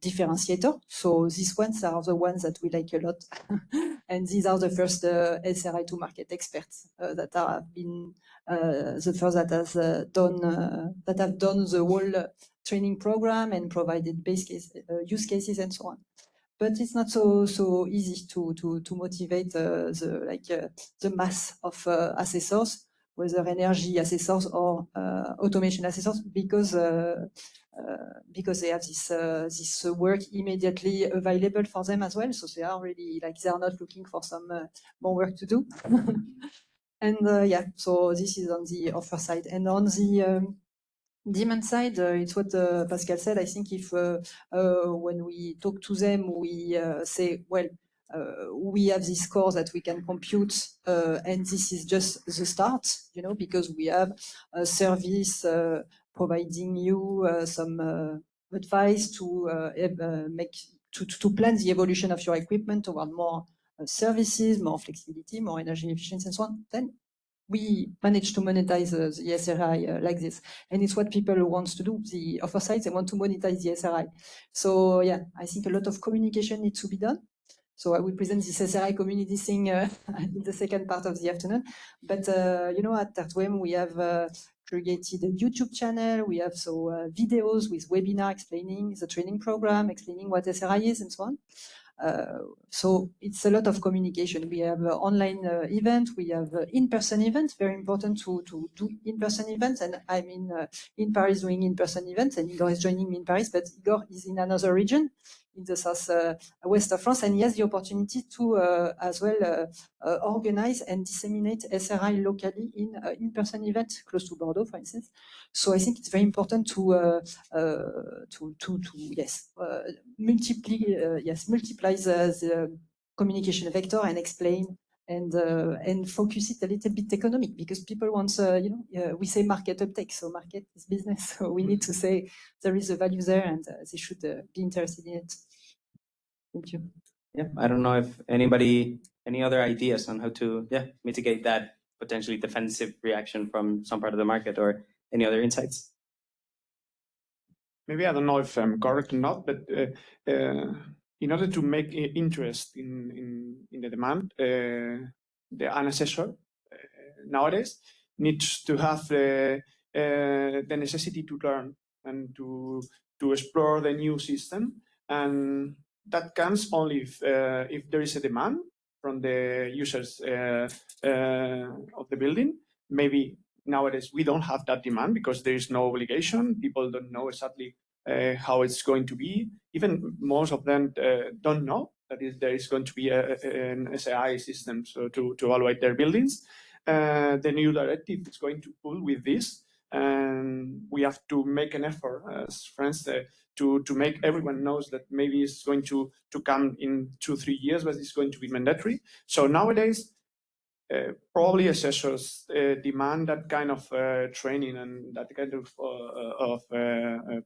differentiator. So these ones are the ones that we like a lot. And these are the first SRI to market experts that have been the first that have done the whole training program and provided base case, use cases and so on. But it's not so easy to motivate the mass of assessors whether energy assessors or automation assessors, because they have this work immediately available for them as well. So they are really like, they are not looking for some more work to do. And yeah, so this is on the offer side. And on the demand side, it's what Pascal said. I think if when we talk to them, we say, well, we have this score that we can compute, and this is just the start, you know, because we have a service providing you some advice to to plan the evolution of your equipment toward more services, more flexibility, more energy efficiency, and so on. Then we manage to monetize the SRI like this. And it's what people want to do. The offer side, they want to monetize the SRI. So yeah, I think a lot of communication needs to be done. So I will present this SRI community thing in the second part of the afternoon. But you know, at Artwem, we have created a YouTube channel. We have videos with webinar explaining the training program, explaining what SRI is and so on. So it's a lot of communication. We have online events, we have in-person events, very important to do in-person events. And I'm in Paris doing in-person events, and Igor is joining me in Paris, but Igor is in another region, in the south west of France, and he has the opportunity to as well organize and disseminate SRI locally in in-person events close to Bordeaux, for instance. So I think it's very important to multiply the communication vector and explain and focus it a little bit economic, because people want, we say market uptake, so market is business. So we need to say there is a value there, and they should be interested in it. Thank you. Yeah, I don't know if any other ideas on how to mitigate that potentially defensive reaction from some part of the market, or any other insights? Maybe I don't know if I'm correct or not, but in order to make interest in the demand, an assessor nowadays needs to have the necessity to learn and to explore the new system, and that comes only if there is a demand from the users of the building. Maybe nowadays we don't have that demand because there is no obligation. People don't know exactly how it's going to be. Even most of them don't know that there is going to be an SAI system to evaluate their buildings. The new directive is going to pull with this, and we have to make an effort as friends to make everyone knows that maybe it's going to come in 2-3 years, but it's going to be mandatory. So nowadays, probably assessors demand that kind of training and that kind of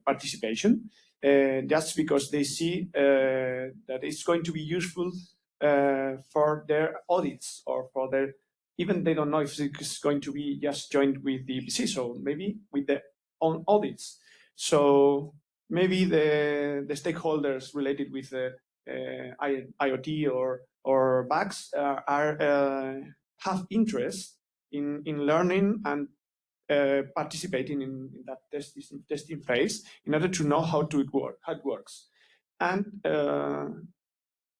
participation, just because they see that it's going to be useful for their audits, or for their, even they don't know if it's going to be just joined with the EPC, so maybe with their own audits. So maybe the stakeholders related with IoT or BACs have interest in learning and participating in that testing phase in order to know how it works. And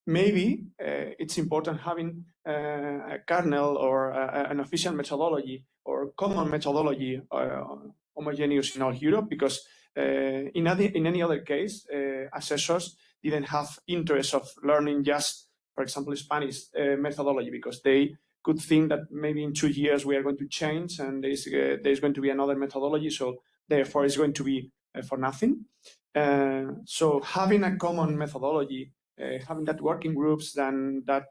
maybe it's important having a kernel or an official methodology or common methodology homogeneous in all Europe, because in any other case, assessors didn't have interest of learning just, for example, Spanish methodology, because they could think that maybe in 2 years we are going to change and there's going to be another methodology, so therefore it's going to be for nothing. So having a common methodology, having that working groups, then that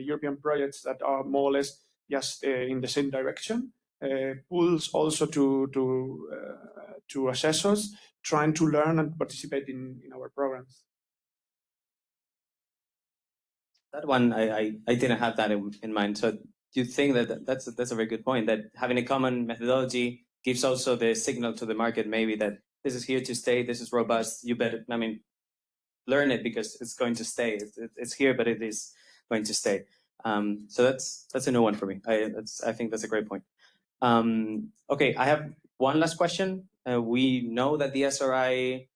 European projects that are more or less just in the same direction, pulls also to assessors trying to learn and participate in our programs. That one, I didn't have that in mind. So do you think that that's a very good point, that having a common methodology gives also the signal to the market, maybe that this is here to stay, this is robust, you better, learn it because it's going to stay. It's here, but it is going to stay. So that's a new one for me. I think that's a great point. Okay, I have one last question. We know that the SRI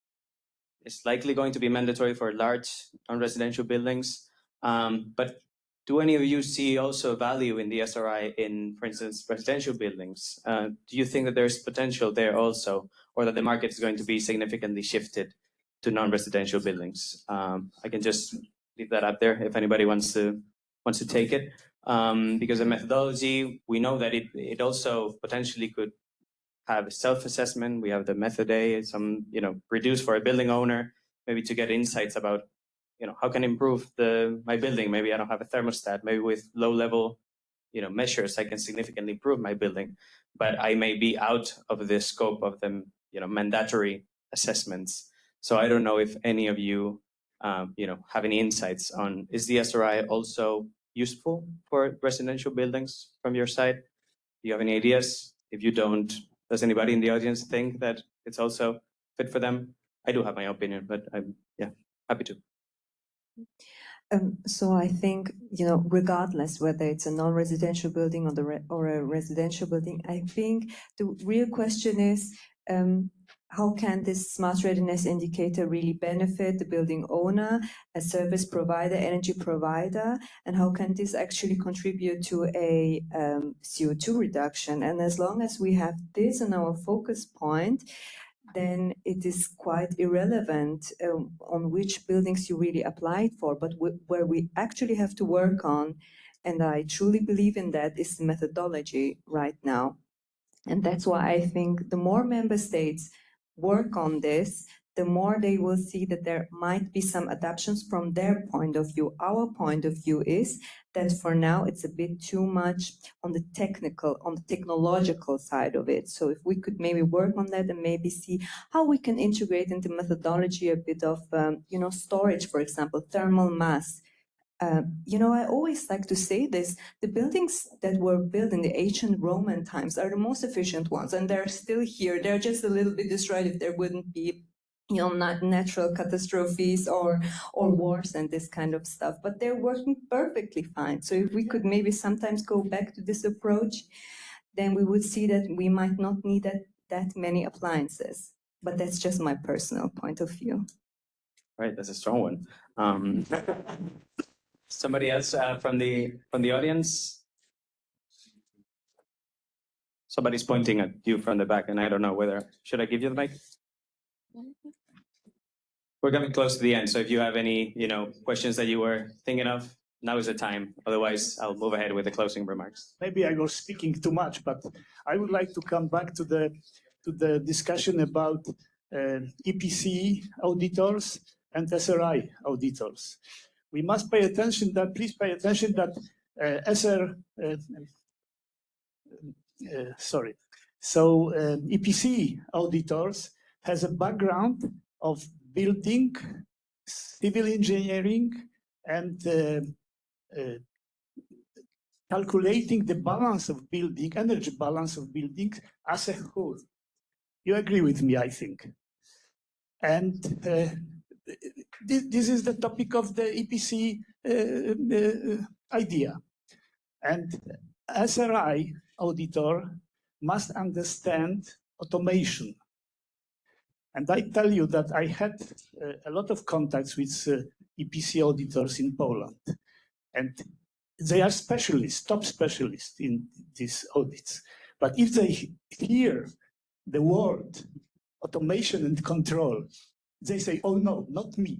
is likely going to be mandatory for large non-residential buildings, but do any of you see also value in the SRI in, for instance, residential buildings? Do you think that there's potential there also, or that the market is going to be significantly shifted to non-residential buildings? I can just leave that up there if anybody wants to take it. Because the methodology, we know that it also potentially could have a self-assessment. We have the method A, some, reduce for a building owner, maybe to get insights about, how can I improve my building? Maybe I don't have a thermostat. Maybe with low-level, measures, I can significantly improve my building. But I may be out of the scope of the, mandatory assessments. So I don't know if any of you, have any insights on, is the SRI also useful for residential buildings from your side? Do you have any ideas? If you don't, does anybody in the audience think that it's also fit for them? I do have my opinion, but I'm happy to. So I think, regardless whether it's a non-residential building or a residential building, I think the real question is, how can this smart readiness indicator really benefit the building owner, a service provider, energy provider, and how can this actually contribute to a CO2 reduction? And as long as we have this in our focus point, then it is quite irrelevant on which buildings you really applied for. But where we actually have to work on, and I truly believe in that, is the methodology right now. And that's why I think the more member states work on this, the more they will see that there might be some adaptations from their point of view. Our point of view is that for now it's a bit too much on the technological side of it. So if we could maybe work on that and maybe see how we can integrate into methodology a bit of, storage, for example, thermal mass. I always like to say this, the buildings that were built in the ancient Roman times are the most efficient ones, and they're still here. They're just a little bit destroyed if there wouldn't be, natural catastrophes or wars and this kind of stuff, but they're working perfectly fine. So if we could maybe sometimes go back to this approach, then we would see that we might not need that many appliances. But that's just my personal point of view. Right, that's a strong one. Somebody else from the audience? Somebody's pointing at you from the back, and I don't know whether, should I give you the mic? We're coming close to the end, so if you have any, questions that you were thinking of, now is the time. Otherwise, I'll move ahead with the closing remarks. Maybe I was speaking too much, but I would like to come back to the discussion about EPC auditors and SRI auditors. We must pay attention that, please pay attention that EPC auditors has a background of building, civil engineering, and calculating the balance of building, energy balance of buildings as a whole. You agree with me, I think. And this is the topic of the EPC idea. And SRI auditor must understand automation. And I tell you that I had a lot of contacts with EPC auditors in Poland. And they are specialists, top specialists in these audits. But if they hear the word automation and control, they say, oh no, not me.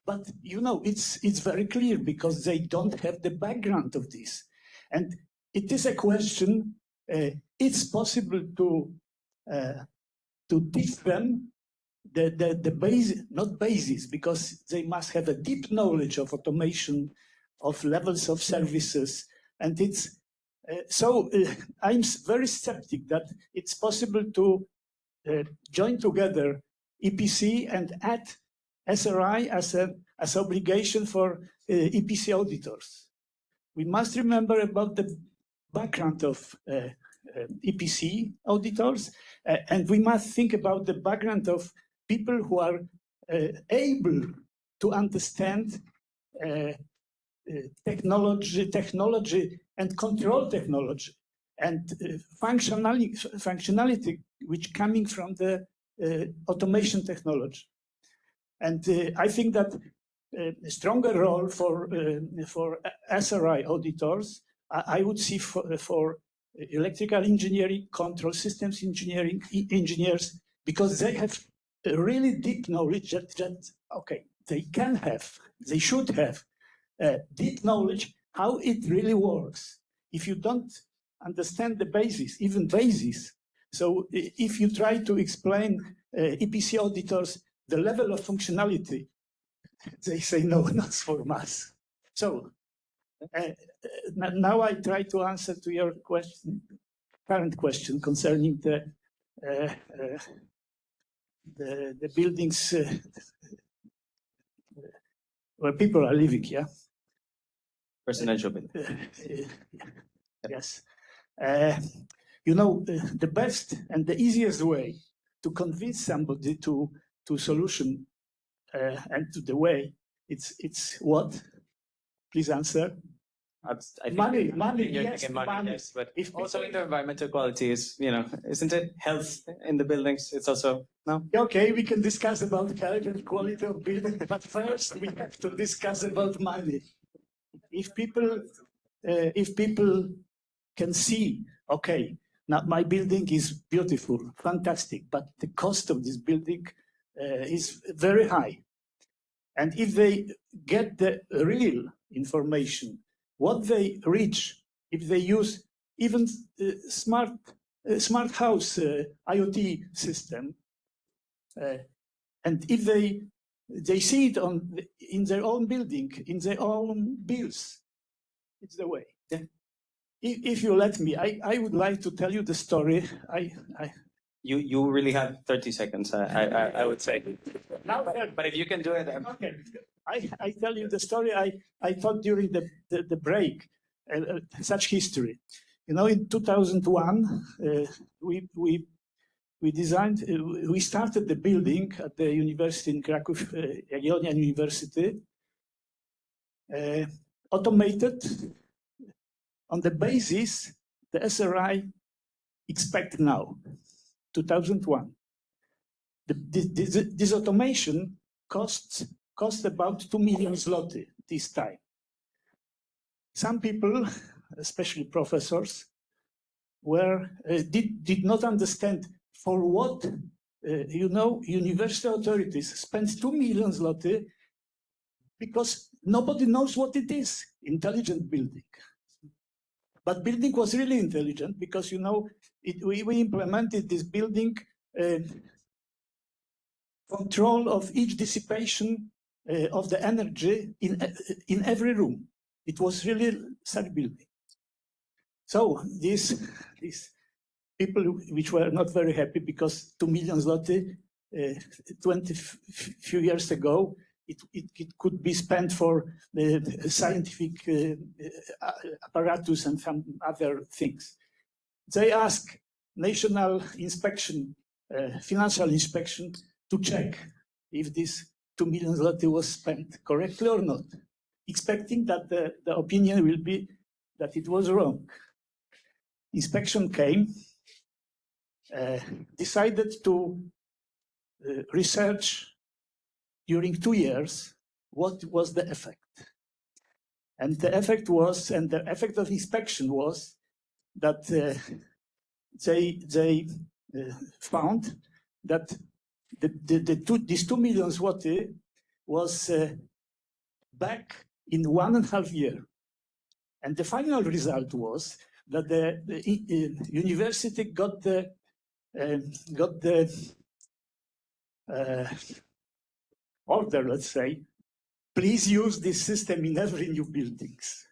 But it's very clear because they don't have the background of this. And it is a question, it's possible to teach them the basic, not basis, because they must have a deep knowledge of automation, of levels of services. And it's, I'm very skeptic that it's possible to join together EPC and add SRI as obligation for EPC auditors. We must remember about the background of EPC auditors, and we must think about the background of people who are able to understand technology and control technology, and functionality which coming from the automation technology. And I think that a stronger role for SRI auditors, I would see for electrical engineering, control systems engineering engineers, because they have a really deep knowledge that okay, they should have deep knowledge how it really works. If you don't understand the basis, even basis, so if you try to explain EPC auditors the level of functionality, they say no, not for us. So now I try to answer to your question, current question concerning the buildings where people are living. Yeah. Residential building. Yes. You know, the best and the easiest way to convince somebody to solution and to the way, it's what? Please answer. I think Money, you're yes, thinking money, money. yes, but If also people- the environmental quality is, you know, isn't it health in the buildings? It's also, no? Okay, we can discuss about health and quality of building, but first we have to discuss about money. If people can see, okay, now my building is beautiful, fantastic, but the cost of this building is very high. And if they get the real information, what they reach, if they use even smart house IoT system, and if they see it in their own building, in their own bills, it's the way. Yeah. If you let me, I would like to tell you the story. You really have 30 seconds, I would say. Now, but if you can do it. Okay. I tell you the story I thought during the break, such history. You know, in 2001, we designed, we started the building at the university in Kraków, Jagiellonian University, automated on the basis the SRI expect now, 2001. This automation cost about 2 million zloty this time. Some people, especially professors, did not understand for what university authorities spend 2 million zloty, because nobody knows what it is, intelligent building. But building was really intelligent because, you know, we implemented this building control of each dissipation of the energy in every room. It was really such building. So these people which were not very happy because 2 million zloty 20 few years ago, it could be spent for scientific apparatus and some other things. They ask national inspection, financial inspection, to check if this 2 million zloty was spent correctly or not, expecting that the opinion will be that it was wrong. Inspection came, decided to research during 2 years what was the effect. And the effect of inspection was that they found that this 2 million zloty was back in 1.5 years. And the final result was that the university got the order, let's say, please use this system in every new buildings.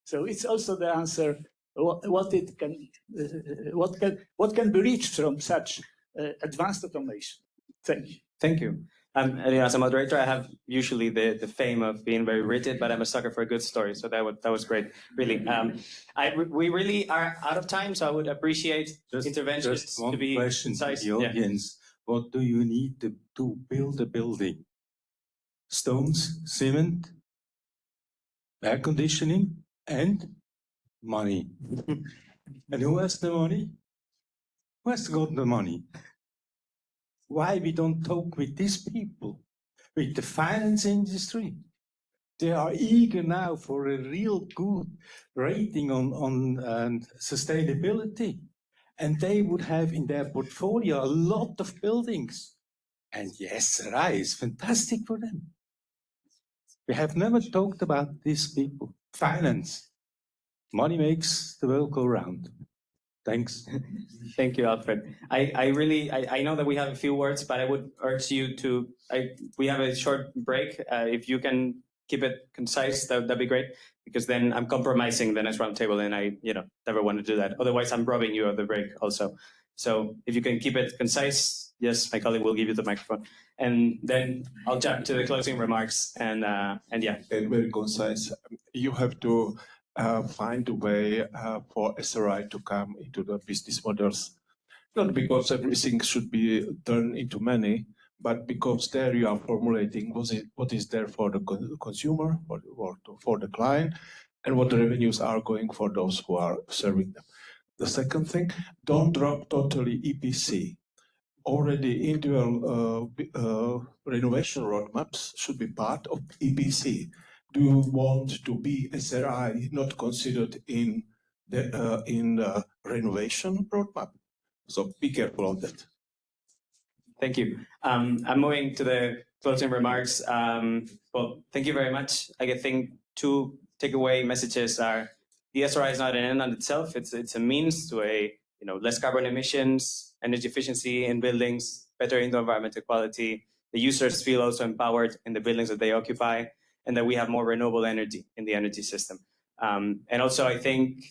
So it's also the answer what can be reached from such advanced automation. Thank you. Thank you. As a moderator, I have usually the fame of being very rigid, but I'm a sucker for a good story. So that was great, really. We really are out of time, so I would appreciate interventions just one to be question concise. to the audience. What do you need to build a building? Stones, cement, air conditioning, and money. And who has the money? Who has got the money? Why we don't talk with these people, with the finance industry, They are eager now for a real good rating on sustainability. And they would have in their portfolio a lot of buildings. And yes, SRI is fantastic for them. We have never talked about these people. Finance. Money makes the world go round. Thanks. Thank you, Alfred. I know that we have a few words, but I would urge you to, we have a short break. If you can keep it concise, that'd be great, because then I'm compromising the next roundtable, and I never want to do that. Otherwise, I'm robbing you of the break also. So if you can keep it concise, yes, my colleague will give you the microphone. And then I'll jump to the closing remarks, and yeah. And very concise. You have to find a way for SRI to come into the business models, not because everything should be turned into money, but because there you are formulating what is there for the consumer or for the client, and what the revenues are going for those who are serving them. The second thing, don't drop totally EPC. Already individual renovation roadmaps should be part of EPC. Do you want to be SRI not considered in the renovation roadmap? So be careful of that. Thank you. I'm moving to the closing remarks. Well, thank you very much. I think two takeaway messages are: the SRI is not an end on itself. It's a means to a less carbon emissions, energy efficiency in buildings, better indoor environmental quality. The users feel also empowered in the buildings that they occupy, and that we have more renewable energy in the energy system. And also, I think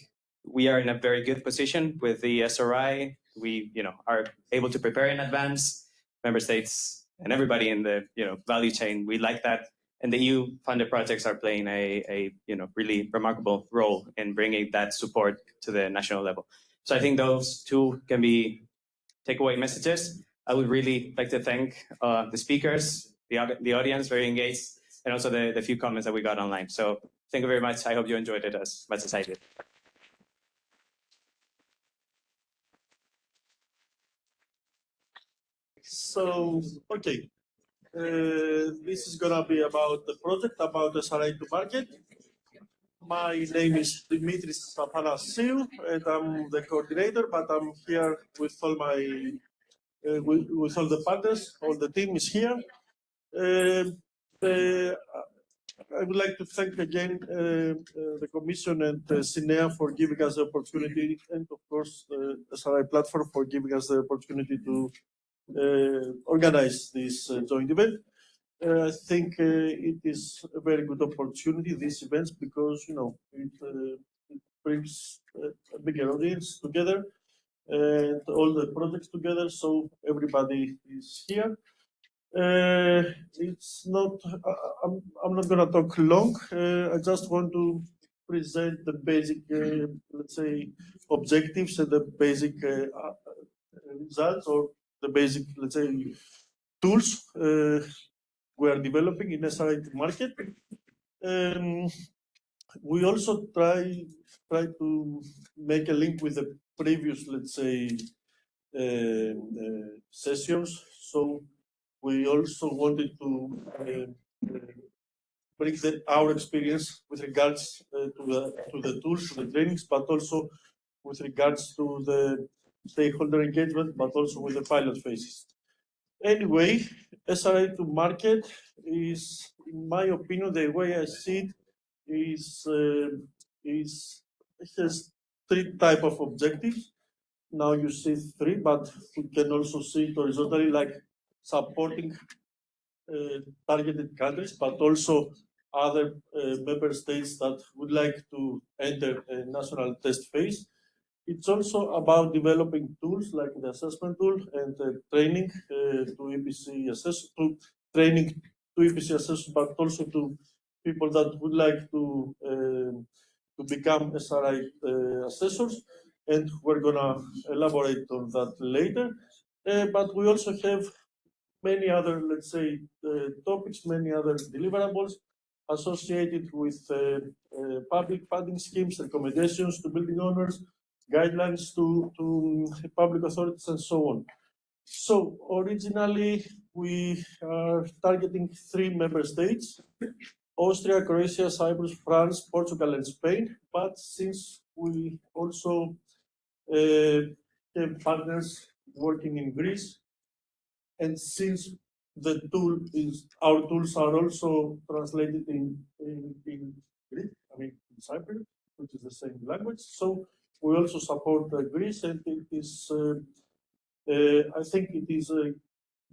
we are in a very good position with the SRI. We are able to prepare in advance. Member states and everybody in the value chain, we like that. And the EU-funded projects are playing a really remarkable role in bringing that support to the national level. So I think those two can be takeaway messages. I would really like to thank the speakers, the audience, very engaged, and also the few comments that we got online. So thank you very much. I hope you enjoyed it as much as I did. So, okay. This is going to be about the project, about the SRI to market. My name is Dimitris Papanasiou, and I'm the coordinator, but I'm here with all my, with all the partners, all the team is here. I would like to thank again the Commission and CINEA for giving us the opportunity, and of course the SRI platform for giving us the opportunity to organize this joint event. I think it is a very good opportunity, these events, because it brings a bigger audience together and all the projects together, so everybody is here. It's not. I'm not gonna talk long. I just want to present the basic, let's say, objectives and the basic results, or the basic, let's say, tools we are developing in SRI market. We also try to make a link with the previous, let's say, sessions. So we also wanted to bring our experience with regards to the tools, to the trainings, but also with regards to the stakeholder engagement, but also with the pilot phases. Anyway, SRI to market is, in my opinion, the way I see it it has three types of objectives. Now you see three, but we can also see it horizontally, like supporting targeted countries, but also other member states that would like to enter a national test phase. It's also about developing tools like the assessment tool and training to EPC assessors, but also to people that would like to become SRI assessors, and we're gonna elaborate on that later. But we also have many other, let's say, topics, many other deliverables associated with public funding schemes, recommendations to building owners, guidelines to public authorities, and so on. So originally, we are targeting 3 member states. Austria, Croatia, Cyprus, France, Portugal, and Spain. But since we also have partners working in Greece, and since our tools are also translated in Greek, I mean in Cypriot, which is the same language. So we also support Greece, and it is, I think it is a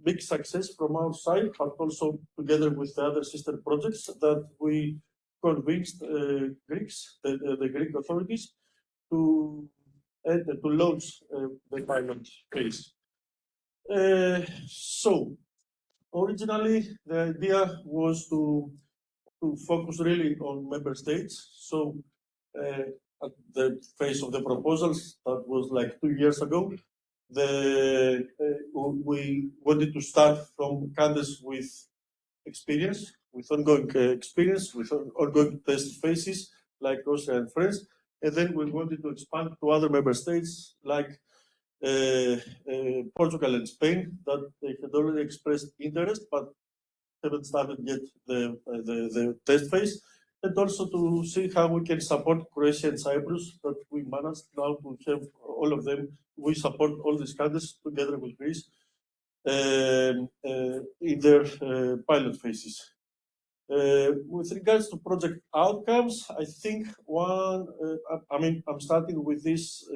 big success from our side, but also together with the other sister projects that we convinced Greeks, the Greek authorities, to launch the pilot phase. So originally, the idea was to focus really on member states. So at the phase of the proposals, that was like 2 years ago, we wanted to start from countries with experience, with ongoing experience, with ongoing test phases, like Austria and France. And then we wanted to expand to other member states, like Portugal and Spain, that they had already expressed interest, but haven't started yet the test phase, and also to see how we can support Croatia and Cyprus, that we managed now to have all of them. We support all these countries together with Greece in their pilot phases. With regards to project outcomes, I think I'm starting with this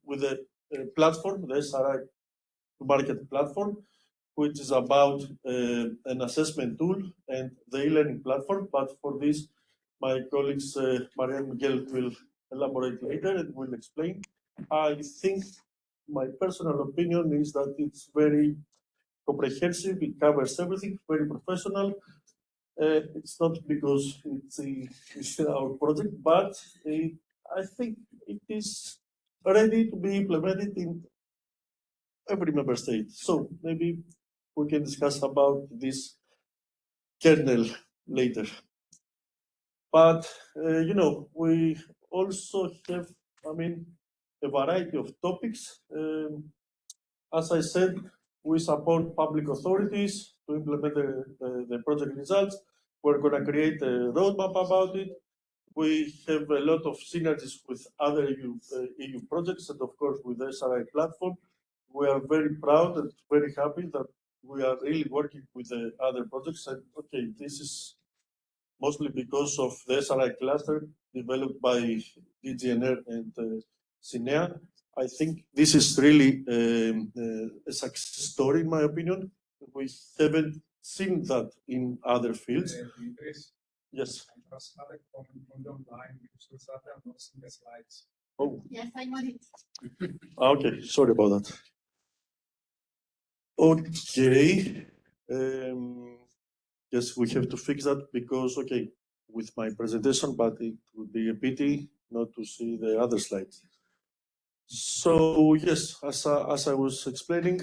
with the platform, the SRI market platform, which is about an assessment tool and the e-learning platform. But for this, my colleagues Maria and Miguel will elaborate later and will explain. I think my personal opinion is that it's very comprehensive. It covers everything, very professional. It's not because it's our project, but I think it is ready to be implemented in every member state. So maybe we can discuss about this kernel later. But we also have, a variety of topics. As I said, we support public authorities to implement the project results. We're going to create a roadmap about it. We have a lot of synergies with other EU projects and, of course, with the SRI platform. We are very proud and very happy that we are really working with the other projects. And okay, this is mostly because of the SRI cluster developed by DGNR and CINEA. I think this is really a success story, in my opinion. We haven't seen that in other fields. Yes. Just another comment from the online, because that I'm not seeing the slides. Oh. Yes, I want it. Okay, sorry about that. Okay. Yes, we have to fix that because, okay, with my presentation, but it would be a pity not to see the other slides. So yes, as I was explaining,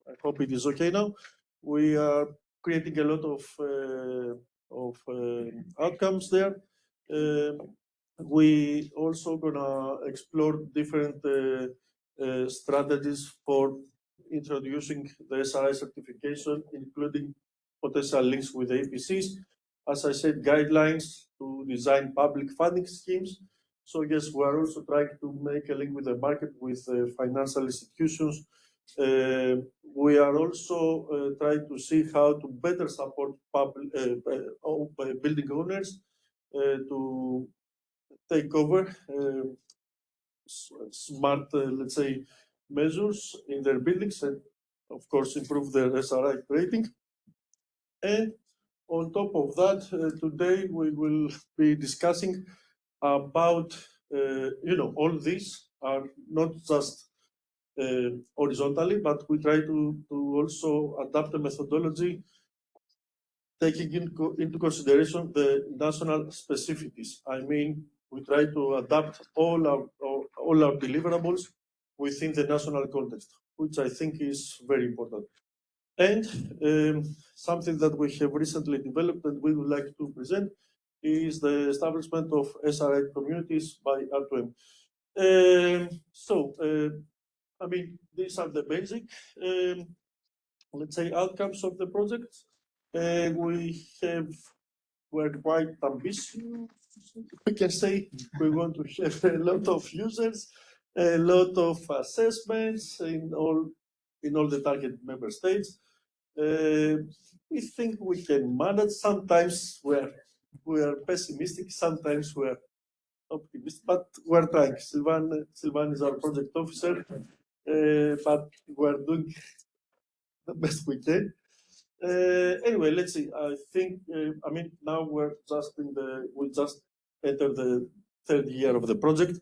I hope it is okay now. We are creating a lot of outcomes there. We also gonna explore different strategies for introducing the SRI certification, including potential links with the APCs. As I said, guidelines to design public funding schemes. So yes, we are also trying to make a link with the market, with financial institutions. We are also trying to see how to better support public building owners to take over smart, let's say, measures in their buildings and, of course, improve their SRI rating. And on top of that, today we will be discussing about, all these are not just horizontally, but we try to also adapt the methodology, taking into consideration the national specificities. I mean, we try to adapt all our deliverables within the national context, which I think is very important. And something that we have recently developed and we would like to present is the establishment of SRI communities by R2M. I mean, these are the basic, let's say, outcomes of the project. We're quite ambitious. We can say we want to have a lot of users, a lot of assessments in all the target member states. We think we can manage. Sometimes we are pessimistic, sometimes we're optimistic, but we're trying. Sylvain is our project officer, but we're doing the best we can. Anyway, let's see. I think now we just entered the third year of the project.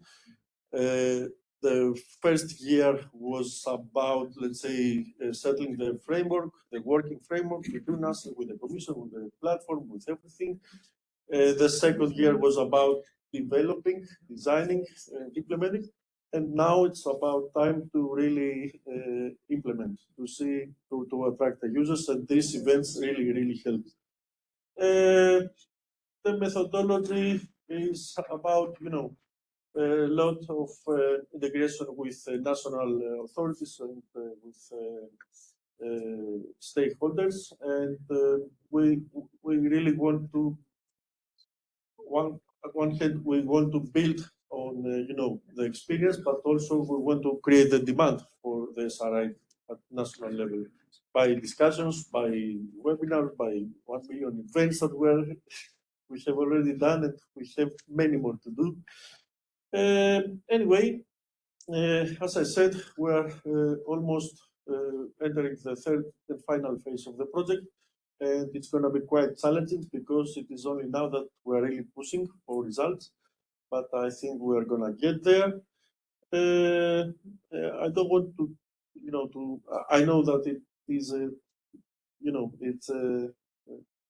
The first year was about, let's say, settling the framework, the working framework between us, with the commission, with the platform, with everything. The second year was about developing, designing, implementing. And now it's about time to really implement, to attract the users, and these events really help. The methodology is about, a lot of integration with national authorities and with stakeholders, and we really want to, on one hand, we want to build on the experience, but also we want to create the demand for the SRI at national level by discussions, by webinars, by 1 million events that we have already done, and we have many more to do. Anyway, as I said, we are almost entering the third and final phase of the project. And it's going to be quite challenging because it is only now that we're really pushing for results. But I think we're going to get there. I don't want to, I know that it is, it's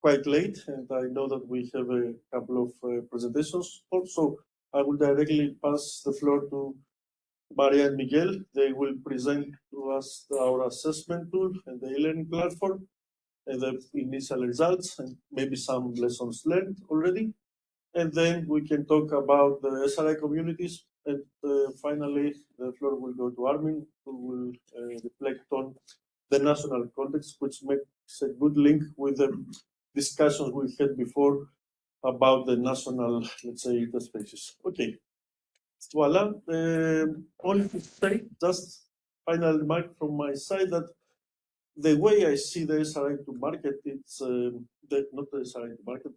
quite late, and I know that we have a couple of presentations. Also, I will directly pass the floor to Maria and Miguel. They will present to us our assessment tool and the e-learning platform, and the initial results, and maybe some lessons learned already. And then we can talk about the SRI communities. And finally, the floor will go to Armin, who will reflect on the national context, which makes a good link with the discussions we had before about the national, let's say, interfaces. Okay. Voila. Only to say, just final remark from my side, that the way I see the SRI to market, it's not the SRI to market,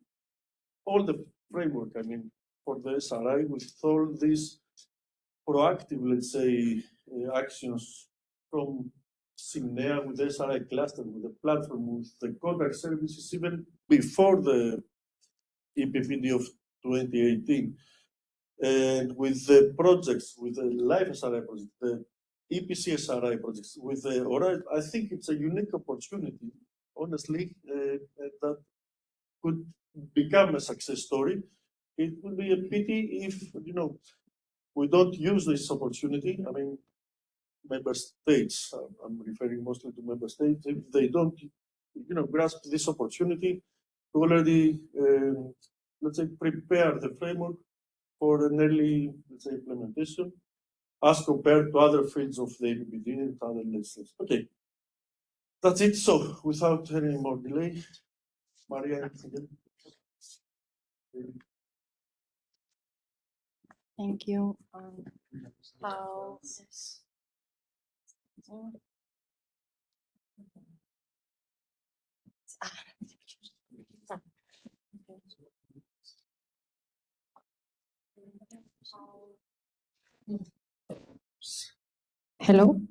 all the framework, I mean, for the SRI, with all these proactive, let's say, actions from Simnea, with the SRI cluster, with the platform, with the contract services, even before the EPPD of 2018, and with the projects, with the Life SRI project, the EPC SRI projects, with the Orion, I think it's a unique opportunity, honestly, that could become a success story. It would be a pity if, we don't use this opportunity. I mean, member states, I'm referring mostly to member states, if they don't, grasp this opportunity to already, let's say, prepare the framework for an early, let's say, implementation, as compared to other fields of the APPD and other legislation. Okay, that's it. So, without any more delay, Maria. Thank you. Hello.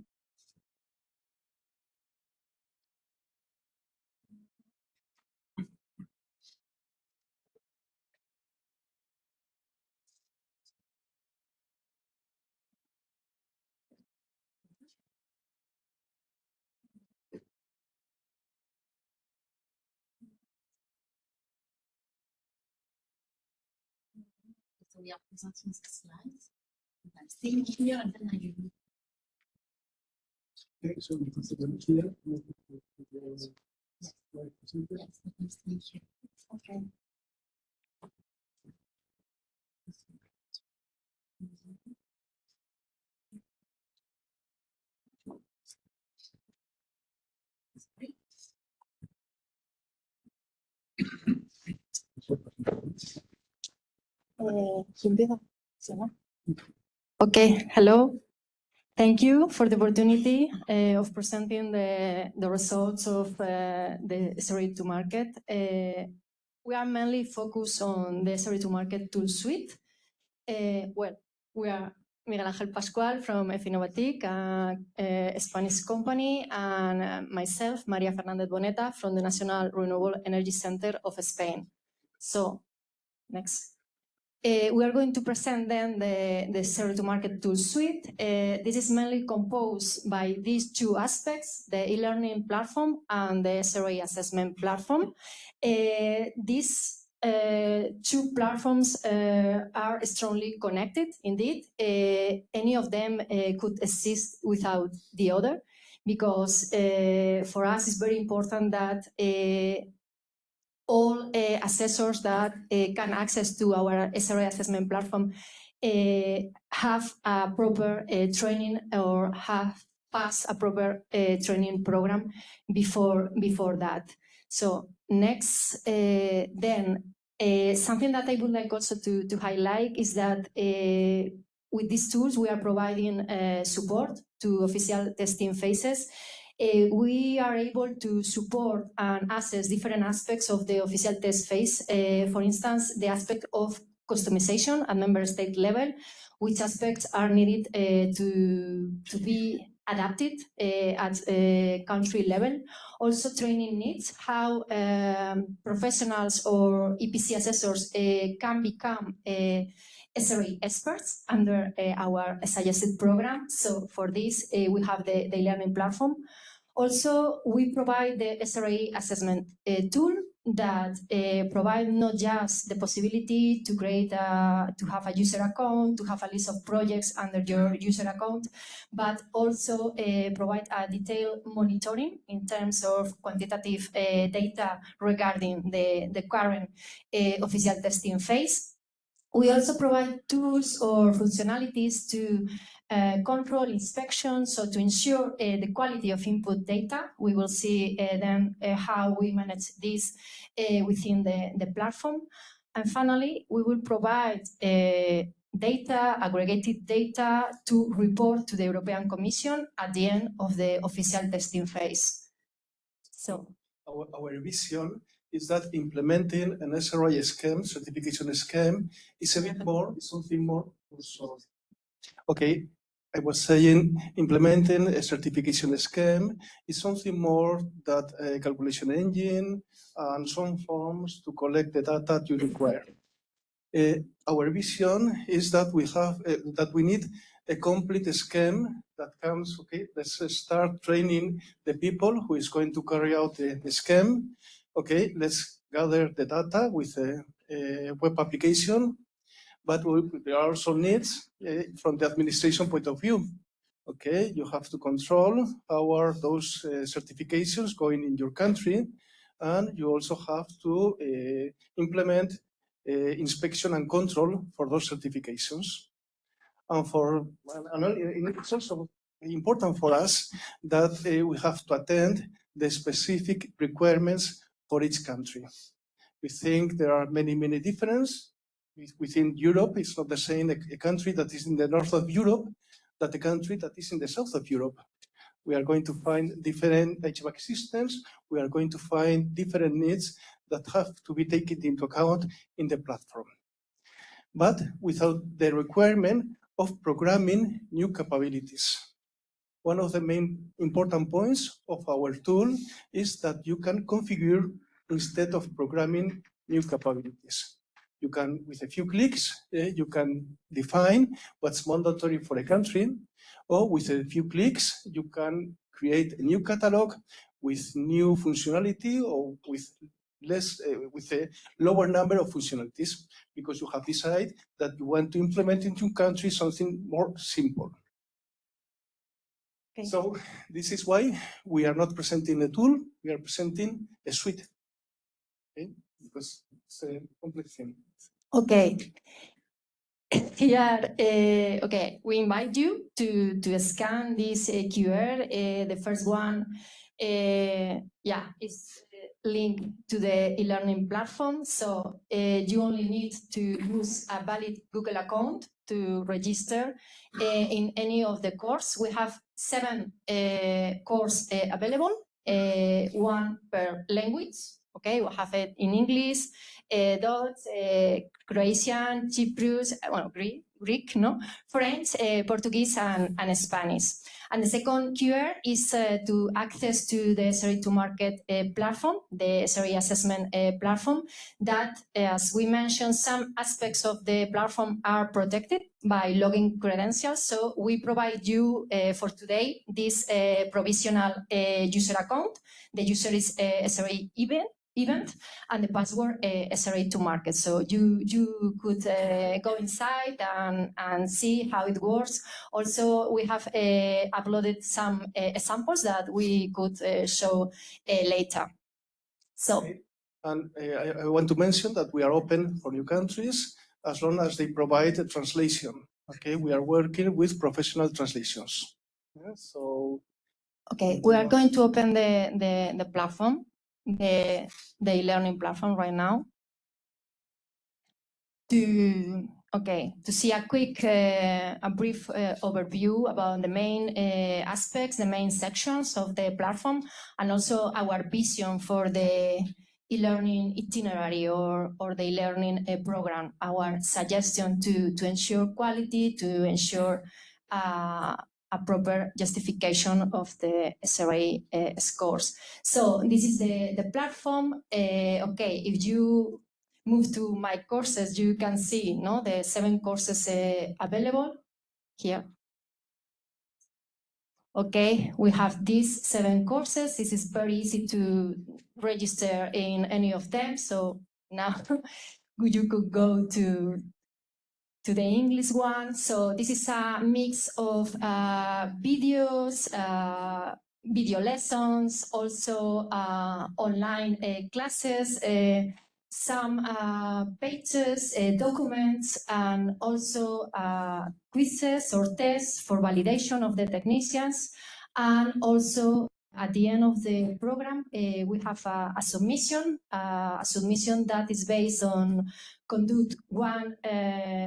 So we are presenting the slides. I'm staying here and then I will. Okay, so we can see them here. Yes, I'm staying here. Okay. Okay, hello. Thank you for the opportunity of presenting the results of the SRE to market. We are mainly focused on the SRE to market tool suite. Well, we are Miguel Ángel Pascual from Finovatic, a Spanish company, and myself, Maria Fernández Boneta, from the National Renewable Energy Center of Spain. So, next. We are going to present then the SRE to market tool suite. This is mainly composed by these two aspects, the e-learning platform and the SRE assessment platform. These two platforms are strongly connected, indeed. Any of them could exist without the other, because for us it's very important that all assessors that can access to our SRE assessment platform have a proper training or have passed a proper training program before that. So next, then something that I would like also to highlight is that with these tools we are providing support to official testing phases. We are able to support and assess different aspects of the official test phase. For instance, the aspect of customization at member state level, which aspects are needed to be adapted at country level. Also training needs, how professionals or EPC assessors can become SRE experts under our suggested program. So for this, we have the learning platform. Also, we provide the SRE assessment tool that provide not just the possibility to create to have a user account, to have a list of projects under your user account, but also provide a detailed monitoring in terms of quantitative data regarding the current official testing phase. We also provide tools or functionalities to control inspection, so to ensure the quality of input data. We will see then how we manage this within the platform. And finally, we will provide data, aggregated data, to report to the European Commission at the end of the official testing phase. So our vision is that implementing an SRE scheme, certification scheme, is a bit more, something more. Okay, I was saying implementing a certification scheme is something more that a calculation engine and some forms to collect the data you require. Our vision is that we need a complete scheme that comes, okay, let's start training the people who is going to carry out the scheme. Okay, let's gather the data with a web application, but there are also needs from the administration point of view. Okay, you have to control how are those certifications going in your country, and you also have to implement inspection and control for those certifications. And it's also important for us that we have to attend the specific requirements for each country. We think there are many differences within Europe. It's not the same a country that is in the north of Europe that a country that is in the south of Europe. We are going to find different HVAC systems. We are going to find different needs that have to be taken into account in the platform, but without the requirement of programming new capabilities. One of the main important points of our tool is that you can configure instead of programming new capabilities. You can, with a few clicks, you can define what's mandatory for a country, or with a few clicks, you can create a new catalog with new functionality or with with a lower number of functionalities, because you have decided that you want to implement in your country something more simple. Okay. So this is why we are not presenting a tool, we are presenting a suite. Okay, because it's a complex thing. Okay. Here, okay, we invite you to scan this QR. The first one, yeah, is link to the e-learning platform. So you only need to use a valid Google account to register in any of the course. We have 7 courses available, 1 per language. Okay, we have it in English, Dutch, Croatian, Cypriot, well, Greek, no, French, Portuguese, and Spanish. And the second QR is to access to the SRE to Market platform, the SRE assessment platform, that, as we mentioned, some aspects of the platform are protected by login credentials. So we provide you for today this provisional user account. The user is SRE event and the password SRE to Market. So you could go inside and see how it works. Also, we have uploaded some examples that we could show later. So, and I want to mention that we are open for new countries as long as they provide a translation. Okay, we are working with professional translations. Yeah, so. Okay, we are going to open the platform, the e-learning platform right now. To see a quick, a brief overview about the main aspects, the main sections of the platform, and also our vision for the e-learning itinerary or the e-learning program, our suggestion to ensure quality, to ensure a proper justification of the SRE scores. So this is the platform. Okay, if you move to my courses, you can see the 7 courses available here. Okay, we have these 7 courses. This is very easy to register in any of them. So now you could go to the English one. So this is a mix of videos, video lessons, also online classes, some pages, documents, and also quizzes or tests for validation of the technicians. And also at the end of the program, we have a submission that is based on conduct 1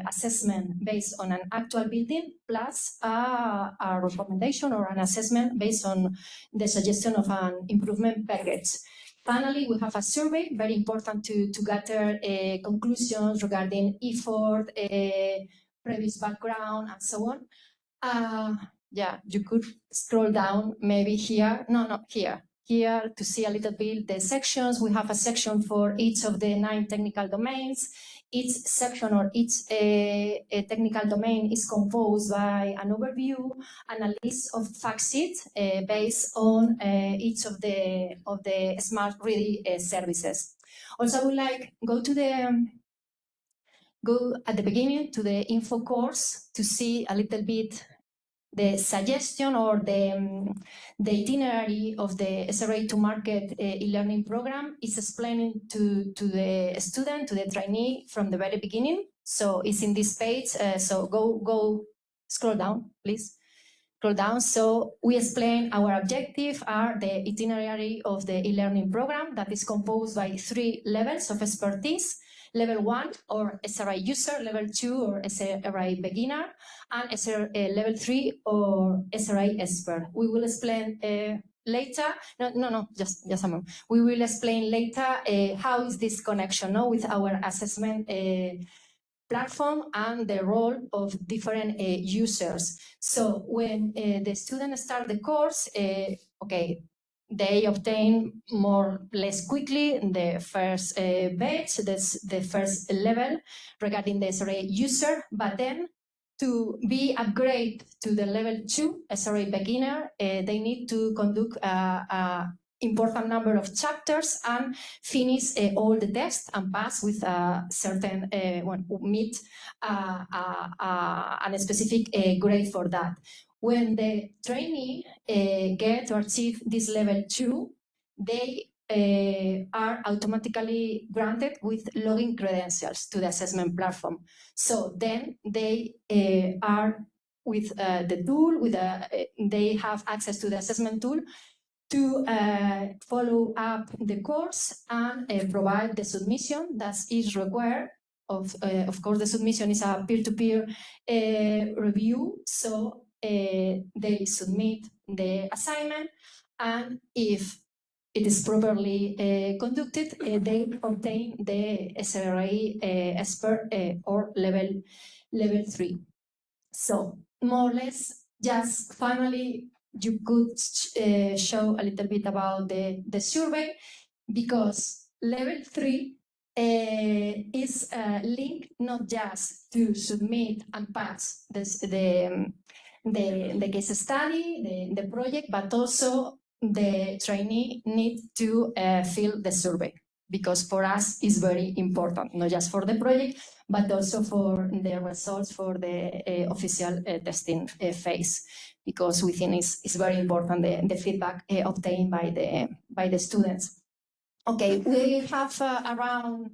assessment based on an actual building plus a recommendation or an assessment based on the suggestion of an improvement package. Finally, we have a survey, very important to gather conclusions regarding effort, previous background, and so on. Yeah, you could scroll down maybe here. No, here. Here to see a little bit the sections. We have a section for each of the 9 technical domains. Each section or each technical domain is composed by an overview and a list of fact sheets based on each of the Smart Reading services. Also, I would like go at the beginning to the info course to see a little bit the suggestion or the itinerary of the SRE to Market e-learning program is explaining to the student, to the trainee from the very beginning. So it's in this page. So go scroll down, please. Scroll down. So we explain our objective are the itinerary of the e-learning program that is composed by 3 levels of expertise. Level 1 or SRI user, level 2 or SRI beginner, and level 3 or SRI expert. We will explain later. Just a moment. We will explain later how is this connection with our assessment platform and the role of different users. So when the students start the course, okay, they obtain more or less quickly the first batch, the first level regarding the SRE user, but then to be upgraded to the level 2 SRE beginner, they need to conduct an important number of chapters and finish all the tests and pass with a certain, meet a specific grade for that. When the trainee get to achieve this level 2, they are automatically granted with login credentials to the assessment platform. So then they are with the tool, they have access to the assessment tool to follow up the course and provide the submission that is required. Of course, the submission is a peer-to-peer review, so they submit the assignment, and if it is properly conducted, they obtain the SRI expert or level 3. So more or less, just finally, you could show a little bit about the survey, because level 3 is linked not just to submit and pass the case study, the project, but also the trainee needs to fill the survey, because for us it's very important, not just for the project, but also for the results for the official testing phase, because we think it's very important, the feedback obtained by the students. Okay, we have around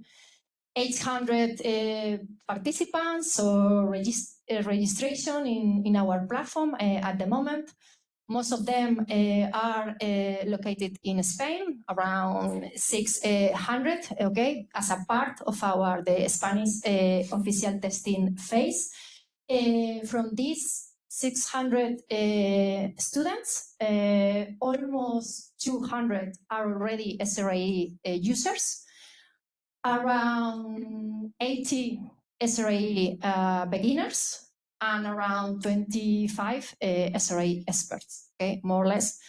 800 participants or registration in our platform at the moment. Most of them are located in Spain, around 600, okay, as a part of the Spanish official testing phase. From these 600 students, almost 200 are already SRI users, around 80 SRI beginners, and around 25 SRI experts, okay, more or less.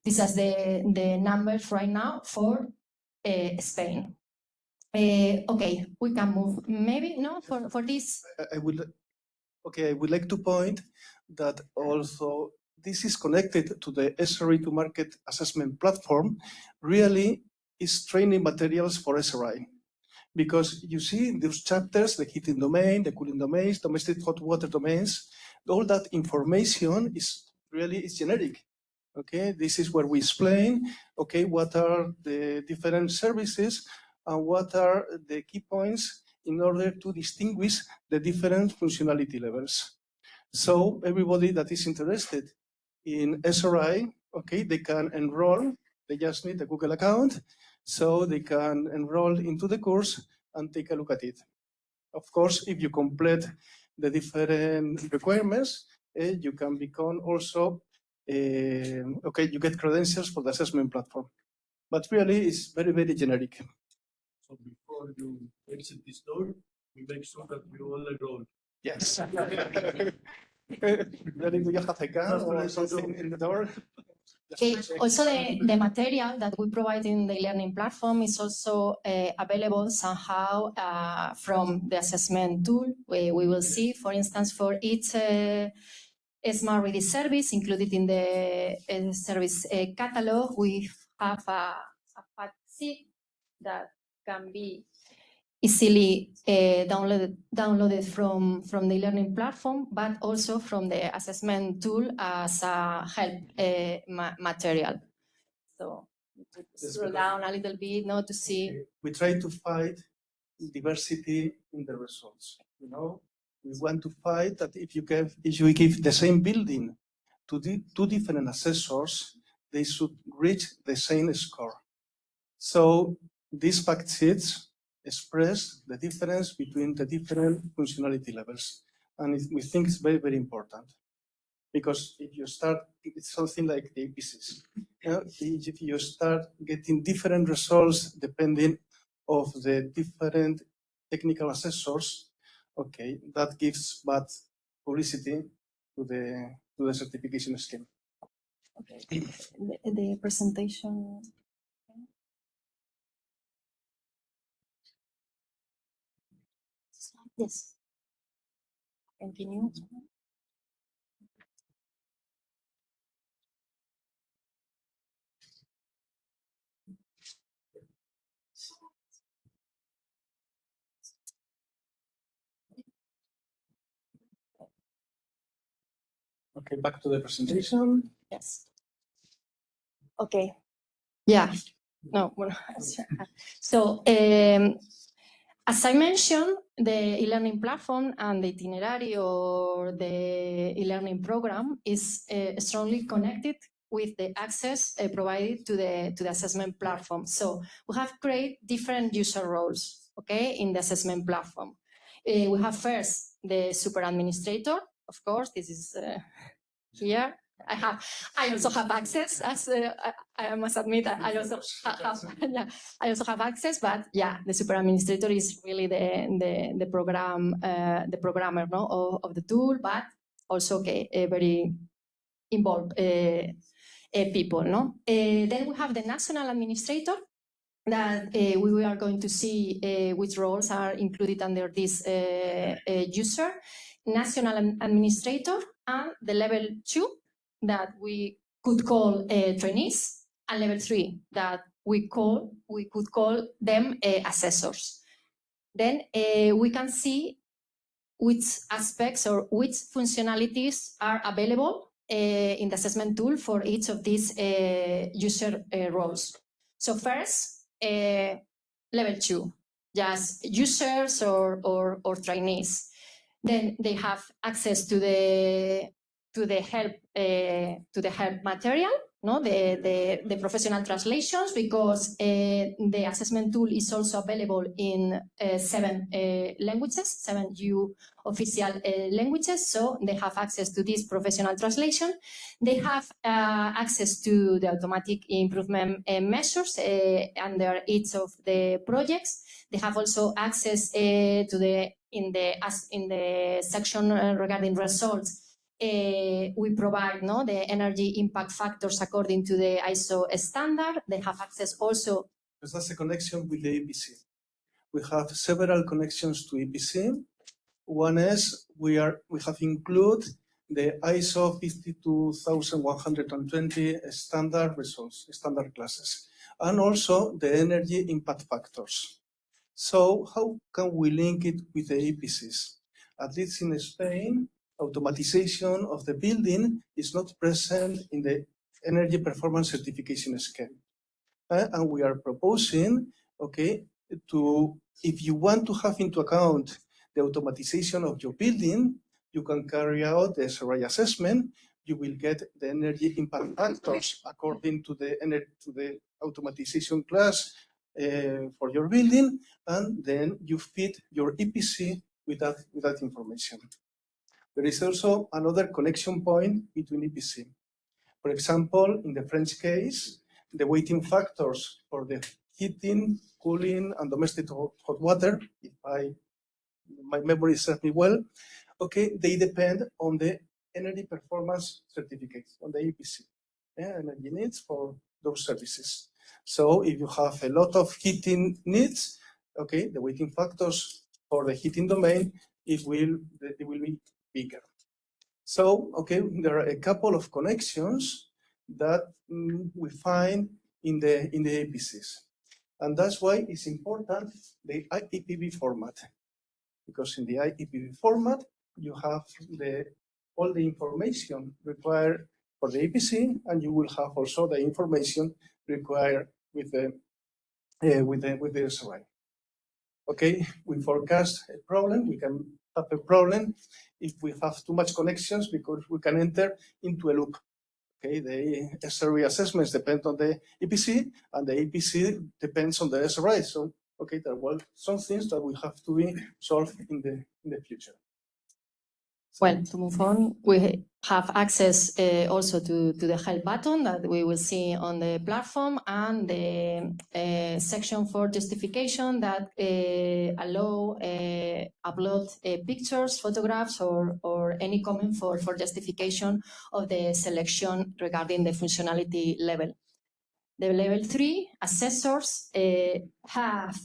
These are the numbers right now for Spain. Okay, we can move, maybe, no, for this. I would like to point that also this is connected to the SRI to market assessment platform, really is training materials for SRI. Because you see those chapters, the heating domain, the cooling domains, domestic hot water domains, all that information is really generic. Okay, this is where we explain, okay, what are the different services and what are the key points in order to distinguish the different functionality levels. So everybody that is interested in SRI, okay, they can enroll, they just need a Google account, so they can enroll into the course and take a look at it. Of course, if you complete the different requirements, you can become also, okay, you get credentials for the assessment platform. But really, it's very, very generic. So before you exit this door, we make sure that we all enroll. Yes. Really, do you have a gun or something in the door? Okay. Also, the material that we provide in the learning platform is also available somehow from the assessment tool. We will see, for instance, for each Smart Readiness service included in the service catalog, we have a fact sheet that can be easily downloaded from the learning platform, but also from the assessment tool as a help material. So scroll down a little bit, not to see. We try to fight diversity in the results. You know, we want to fight that if you give the same building to the two different assessors, they should reach the same score. So these fact sheets express the difference between the different functionality levels. And we think it's very, very important. Because if you start, it's something like the APCs. If you start getting different results depending of the different technical assessors, okay, that gives bad publicity to the certification scheme. Okay. The presentation. Yes. Continue. Okay, back to the presentation. Yes. Okay. Yeah. No. So, as I mentioned, the e-learning platform and the itinerary or the e-learning program is strongly connected with the access provided to the assessment platform. So we have created different user roles, okay, in the assessment platform. We have first the super administrator, of course. This is here. I also have access, as I must admit. I also have access, but yeah, the super administrator is really the programmer, no, of the tool, but also okay, very involved people, no. Then we have the national administrator, that we are going to see which roles are included under this user, national administrator, and the level 2 that we could call trainees, and level 3 that we could call them assessors. Then we can see which aspects or which functionalities are available in the assessment tool for each of these user roles. So first, level 2, just users or trainees. Then they have access to the help material, no, the professional translations, because the assessment tool is also available in 7 languages, 7 EU official languages. So they have access to this professional translation. They have access to the automatic improvement measures under each of the projects. They have also access to in the section regarding results. We provide the energy impact factors according to the ISO standard. They have access also. Because that's a connection with the EPC. We have several connections to EPC. One is we have included the ISO 52120 standard results, standard classes, and also the energy impact factors. So how can we link it with the EPCs? At least in Spain, automatization of the building is not present in the energy performance certification scheme. And we are proposing, okay, if you want to have into account the automatization of your building, you can carry out the SRI assessment. You will get the energy impact factors according to the automatization class for your building, and then you feed your EPC with that information. There is also another connection point between EPC. For example, in the French case, the weighting factors for the heating, cooling, and domestic hot water, if my memory serves me well, okay, they depend on the energy performance certificates, on the EPC, energy needs for those services. So if you have a lot of heating needs, okay, the weighting factors for the heating domain, it will be bigger. So, okay, there are a couple of connections that we find in the EPCs. And that's why it's important, the IEPB format. Because in the IEPB format, you have all the information required for the EPC, and you will have also the information required with the SRI. Okay, we forecast a problem. We can have a problem if we have too much connections, because we can enter into a loop. Okay, the SRI assessments depend on the EPC, and the EPC depends on the SRI. So, okay, there are some things that we have to be solved in the future. Well, to move on, we have access also to the help button that we will see on the platform, and the section for justification that allow upload pictures, photographs, or any comment for justification of the selection regarding the functionality level. The level 3 assessors have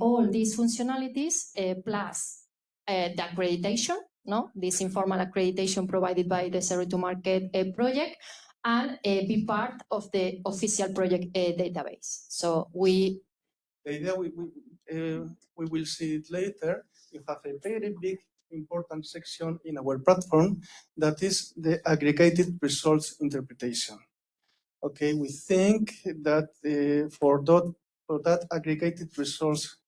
all these functionalities plus the accreditation, no, this informal accreditation provided by the SRI to Market project, and be part of the official project database. So the idea we will see it later. You have a very big, important section in our platform that is the aggregated results interpretation. Okay, we think that for that aggregated results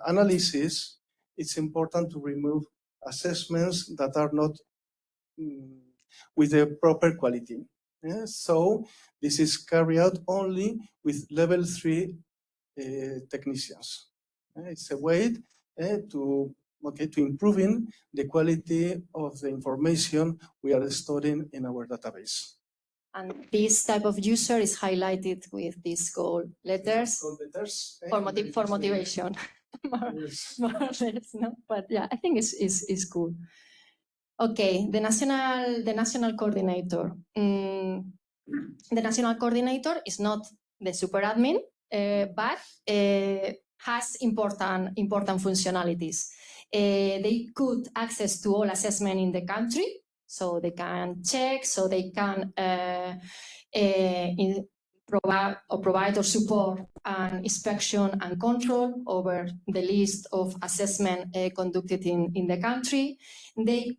analysis, it's important to remove assessments that are not with the proper quality. So this is carried out only with level 3 technicians. It's a way to improving the quality of the information we are storing in our database. And this type of user is highlighted with these gold letters for motivation. More or less, no? But yeah, I think it's cool. Okay, the national coordinator. The national coordinator is not the super admin, but has important functionalities. They could access to all assessment in the country, so they can check, so they can provide or support an inspection and control over the list of assessment conducted in the country. They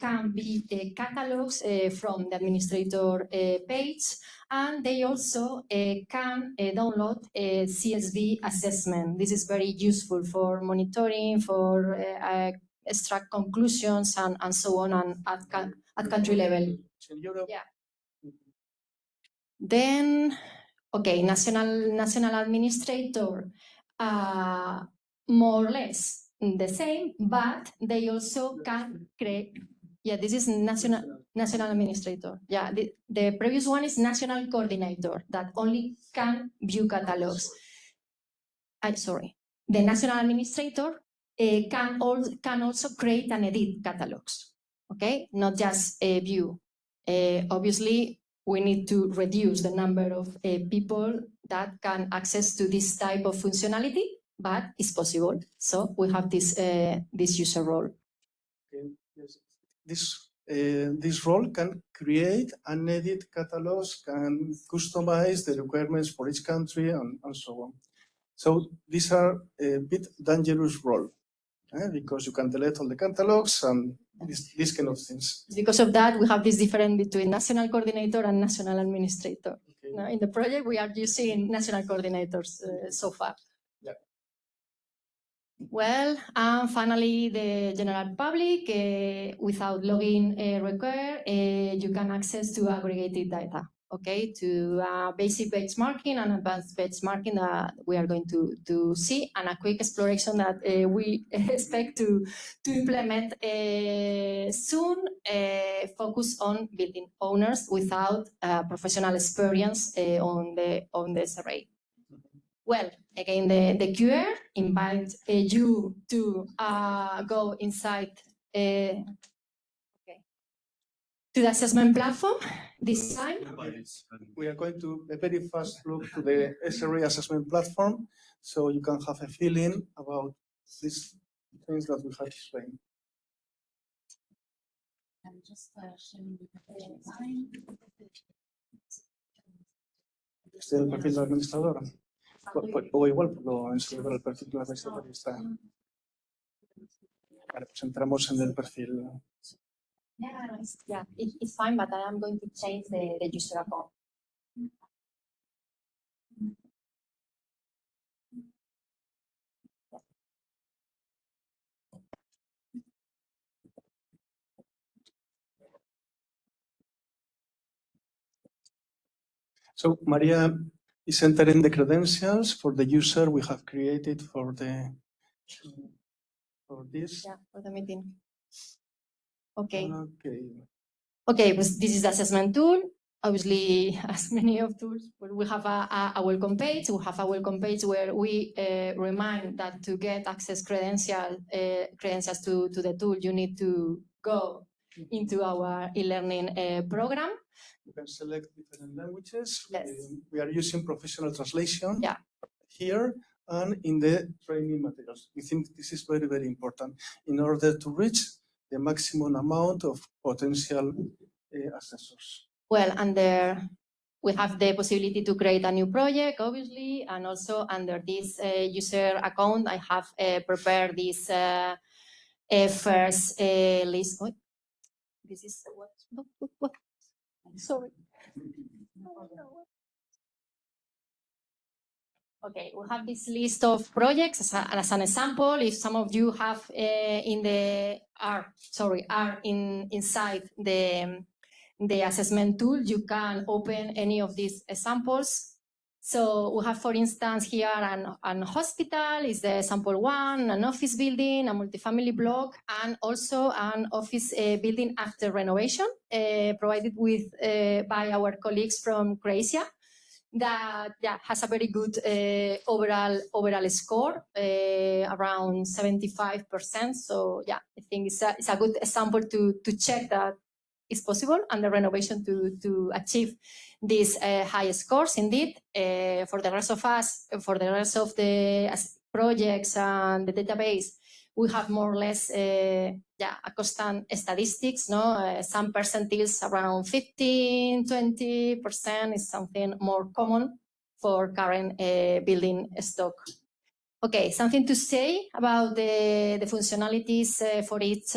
can be catalogs from the administrator page, and they also can download a CSV assessment. This is very useful for monitoring, for extract conclusions, and so on, and at country level. Yeah. Then, okay, national administrator, more or less the same, but they also can create. Yeah, this is national administrator. Yeah, the previous one is national coordinator that only can view catalogs. Sorry, the national administrator can also create and edit catalogs. Okay, not just view. Obviously, we need to reduce the number of people that can access to this type of functionality, but it's possible. So we have this user role. Okay. Yes. This role can create and edit catalogs, can customize the requirements for each country, and so on. So these are a bit dangerous role because you can delete all the catalogs and these kind of things. Because of that, we have this difference between national coordinator and national administrator. Okay. Now, in the project, we are using national coordinators so far. Yeah. Well, and finally, the general public, without login required, you can access to aggregated data. Okay, to basic benchmarking and advanced benchmarking that we are going to see, and a quick exploration that we expect to implement soon, focus on building owners without professional experience on the SRA. Well, again, the QR invites you to go inside to the assessment platform. This time, we are going to a very fast look to the SRA assessment platform, so you can have a feeling about these things that we have explained. I'm just sharing the design. Este es el perfil de la administradora. O igual puedo enseñar el perfil de la administradora y está. Vale, pues entramos en el perfil. Yeah, it's fine, but I am going to change the user account. So Maria is entering the credentials for the user we have created for this. Yeah, for the meeting. Okay. Okay. Okay, this is the assessment tool. Obviously, as many of tools, we have a welcome page. We have a welcome page where we remind that to get access credentials to the tool, you need to go into our e-learning program. You can select different languages. Yes. We are using professional translation yeah. here and in the training materials. We think this is very, very important in order to reach the maximum amount of potential assessors. Well, and there we have the possibility to create a new project, obviously, and also under this user account, I have prepared this first list. Oh, this is what? Sorry. Okay, we have this list of projects as an example. If some of you have inside the the assessment tool, you can open any of these samples. So we have, for instance, here an hospital is the sample one, an office building, a multifamily block, and also an office building after renovation, provided with by our colleagues from Croatia. That has a very good overall score, around 75%. So I think it's a good example to check that it's possible under renovation to achieve these high scores. Indeed, for the rest of us, for the rest of the projects and the database, we have more or less a constant statistics. Some percentiles around 15, 20% is something more common for current building stock. Okay, something to say about the functionalities for each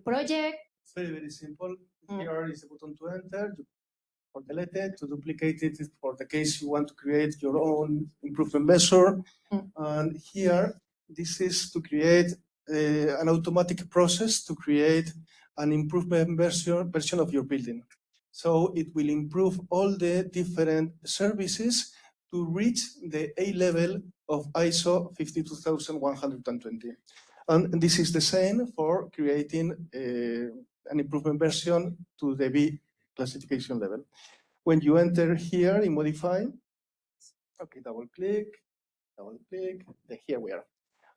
project? It's very, very simple. Here is a button to enter, for delete it, to duplicate it for the case you want to create your own improvement measure. And here, this is to create an automatic process to create an improvement version of your building. So it will improve all the different services to reach the A level of ISO 52120. And this is the same for creating an improvement version to the B classification level. When you enter here in modify, okay, double click, here we are.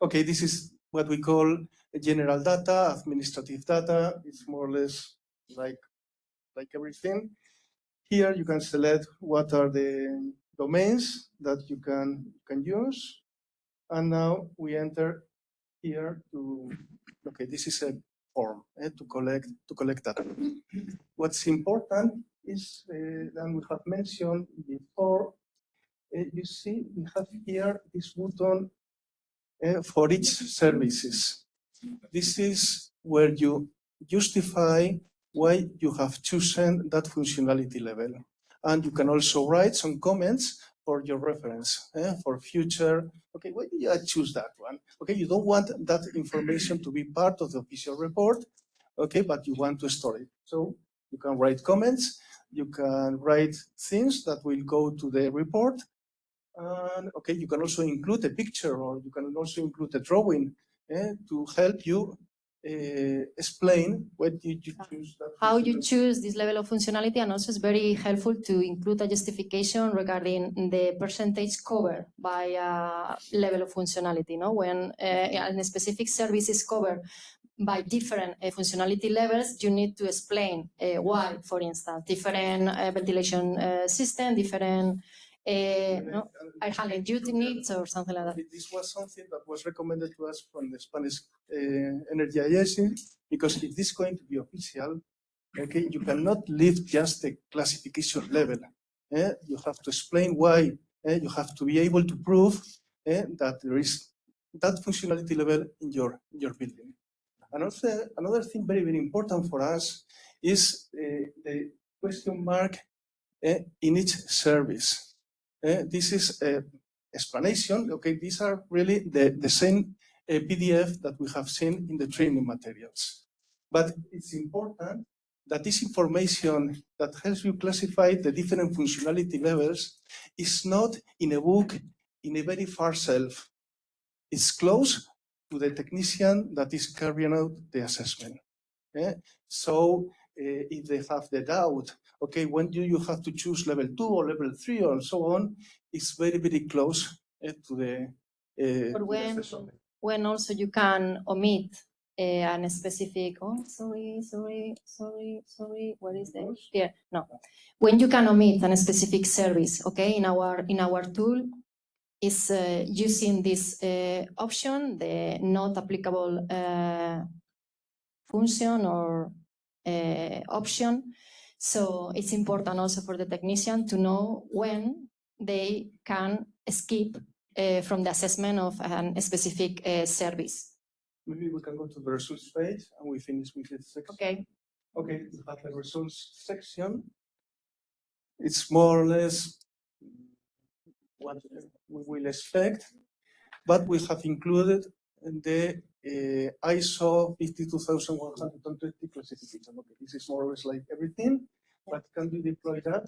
Okay, this is what we call general data, administrative data. It's more or less like everything. Here you can select what are the domains that you can use. And now we enter here to, okay, this is a form to collect data. What's important is, that we have mentioned before, you see we have here this button for each services. This is where you justify why you have chosen that functionality level. And you can also write some comments for your reference, for future. Okay, why did I choose that one? Okay, you don't want that information to be part of the official report, okay, but you want to store it. So you can write comments, you can write things that will go to the report. And okay, you can also include a picture, or you can also include a drawing to help you explain what did you choose. How you choose this level of functionality, and also it's very helpful to include a justification regarding the percentage covered by a level of functionality. When a specific service is covered by different functionality levels, you need to explain why, for instance, different ventilation system, different air handling duty needs or something like that. This was something that was recommended to us from the Spanish Energy Agency, because if this is going to be official, okay, you cannot leave just the classification level. You have to explain why. You have to be able to prove that there is that functionality level in your building. And also, another thing very, very important for us is the question mark in each service. This is an explanation. Okay, these are really the same PDF that we have seen in the training materials. But it's important that this information that helps you classify the different functionality levels is not in a book in a very far shelf. It's close to the technician that is carrying out the assessment. So if they have the doubt, okay, when do you have to choose level 2 or level 3 or so on, it's very, very close to the But when also you can omit a specific, sorry, what is that? Yeah, no. When you can omit a specific service, okay, in our tool, is using this option, the not applicable function or option. So it's important also for the technician to know when they can skip from the assessment of a specific service. Maybe we can go to the results page and we finish with this section. Okay. Okay, we have the results section. It's more or less what we will expect, but we have included the ISO 52120 classification. Okay, this is more or less like everything, but can we deploy that?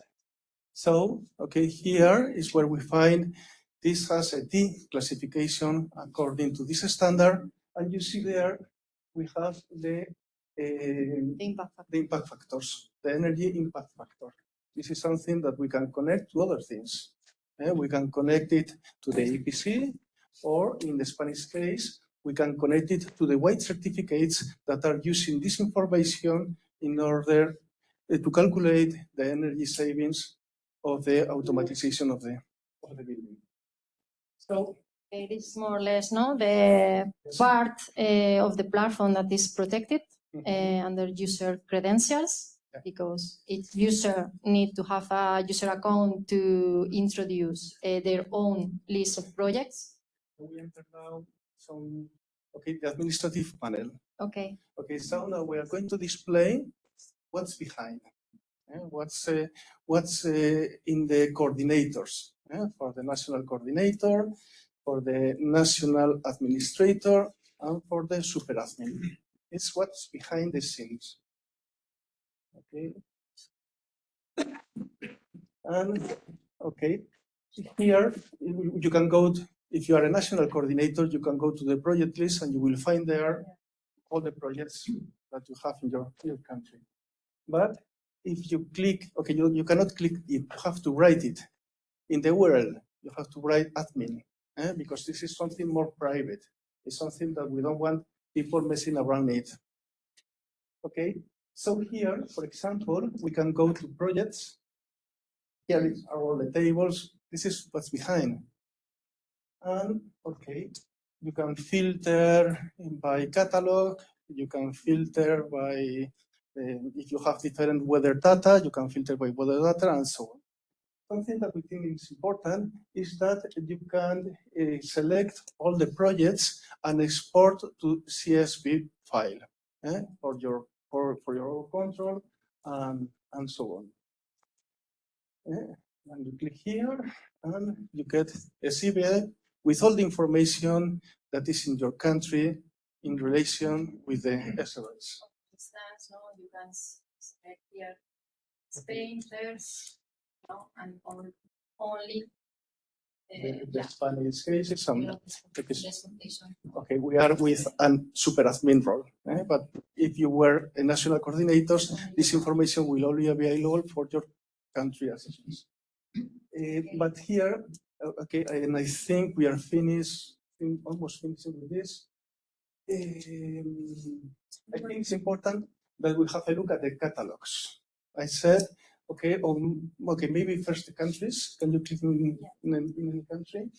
So, okay, here is where we find this has a D classification according to this standard, and you see there we have the impact factors, the energy impact factor. This is something that we can connect to other things. We can connect it to the EPC, or in the Spanish case, we can connect it to the white certificates that are using this information in order to calculate the energy savings of the automatization of the building. So it is more or less the part of the platform that is protected under user credentials, because each user need to have a user account to introduce their own list of projects. We enter now the administrative panel. Okay. Okay, so now we are going to display what's behind. What's in the coordinators for the national coordinator, for the national administrator, and for the super admin. It's what's behind the scenes. Okay. And okay, here you can go to, if you are a national coordinator, you can go to the project list and you will find there all the projects that you have in your country. But if you click, okay, you cannot click it, you have to write it. In the URL, you have to write admin, because this is something more private. It's something that we don't want people messing around it. Okay, so here, for example, we can go to projects. Here are all the tables. This is what's behind. And okay, you can filter by catalog. You can filter by, if you have different weather data, you can filter by weather data and so on. Something that we think is important is that you can select all the projects and export to CSV file for your control and so on. And you click here and you get a CVA with all the information that is in your country in relation with the SRS. You can select here Spain first, and only the Spanish cases. Okay, we are with a super admin role, but if you were a national coordinator, this information will only be available for your country assessments. But here, okay, and I think we are almost finishing with this. I think it's important that we have a look at the catalogs. I said, okay, okay, maybe first the countries. Can you click in the country?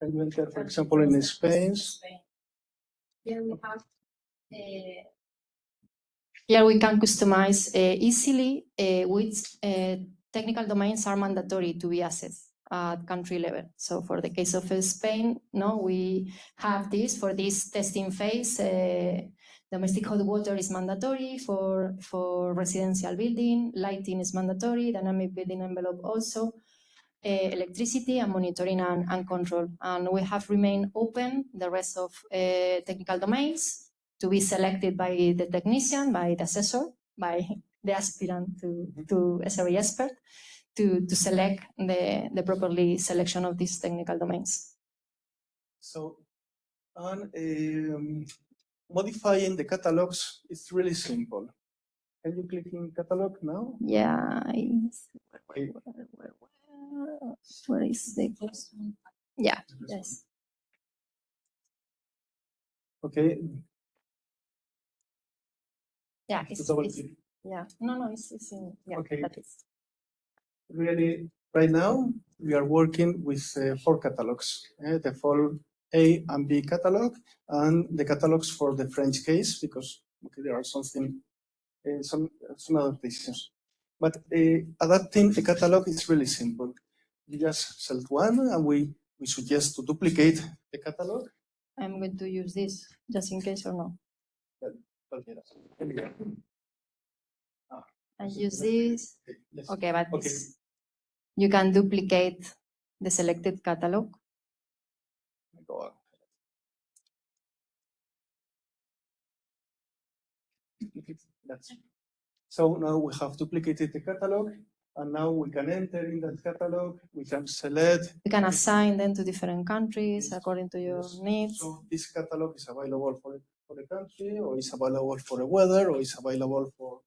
Can you enter, for example, in Spain? Here we have. Here we can customize easily which technical domains are mandatory to be assessed at country level. So for the case of Spain, we have this for this testing phase. Domestic hot water is mandatory for residential building, lighting is mandatory, dynamic building envelope also, electricity and monitoring and control. And we have remained open the rest of technical domains to be selected by the technician, by the assessor, by the aspirant to SRE expert, to select the properly selection of these technical domains. So, modifying the catalogs is really simple. Can you click in catalog now? Yeah. Where is the question? Yeah. Yes. Okay. Yeah. Yeah. No. It's in. Yeah. Okay. That is. Really, right now we are working with 4 catalogs: the full A and B catalog, and the catalogs for the French case, because there are some adaptations. But adapting the catalog is really simple. You just select one, and we suggest to duplicate the catalog. I'm going to use this just in case or no. I use this. Okay, but you can duplicate the selected catalog. That's it. So now we have duplicated the catalog, and now we can enter in that catalog. We can select. You can assign them to different countries according to your needs. So this catalog is available for the country, or is available for the weather, or is available for.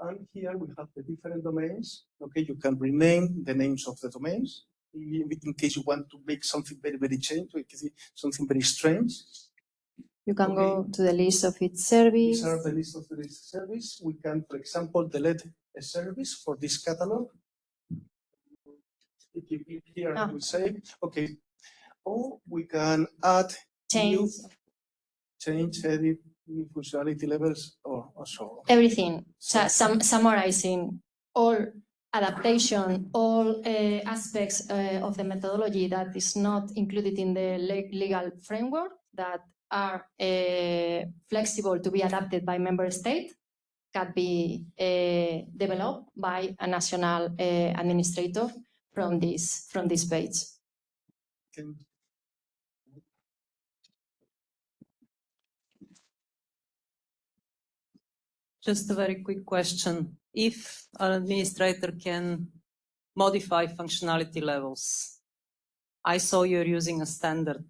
And here we have the different domains. Okay, you can rename the names of the domains in case you want to make something very, very strange, something very strange. You can go to the list of each service. These are the list of the service. We can, for example, delete a service for this catalog. If you click here, we say, okay, or we can add change, edit, new functionality levels, or so. Everything. So summarizing all adaptation, all aspects of the methodology that is not included in the legal framework that are flexible to be adapted by member state can be developed by a national administrator from this page. Just a very quick question. If an administrator can modify functionality levels, I saw you're using a standard.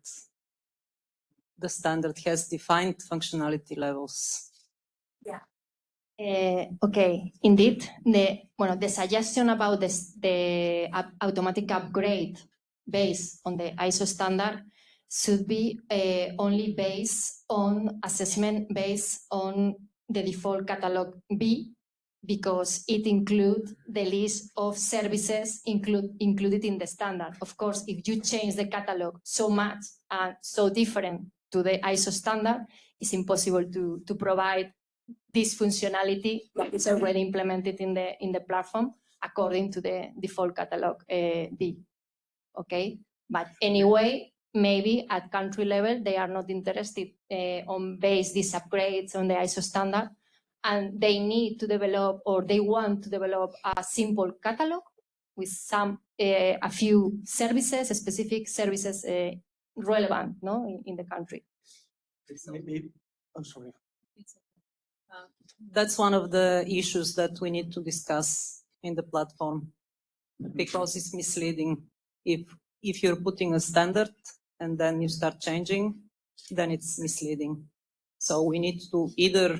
The standard has defined functionality levels. Yeah. Okay, indeed. The suggestion about the automatic upgrade based on the ISO standard should be only based on assessment based on the default catalog B, because it includes the list of services included in the standard. Of course, if you change the catalog so much and so different to the ISO standard, it's impossible to provide this functionality that is already implemented in the platform according to the default catalog B. Okay, but anyway, maybe at country level they are not interested on base these upgrades on the ISO standard, and they need to develop, or they want to develop, a simple catalog with a few services, specific services relevant, in the country. I'm sorry. That's one of the issues that we need to discuss in the platform, because it's misleading. If you're putting a standard and then you start changing, then it's misleading. So we need to either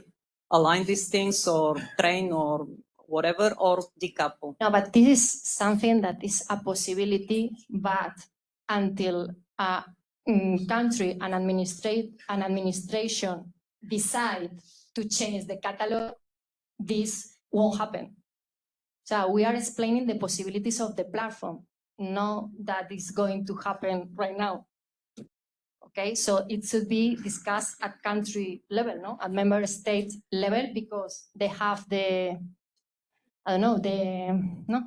align these things or train or whatever, or decouple. No, but this is something that is a possibility, but until a country and administration decide to change the catalog, this won't happen. So we are explaining the possibilities of the platform, not that is going to happen right now. Okay, so it should be discussed at country level, no, at member state level, because they have the, I don't know, no.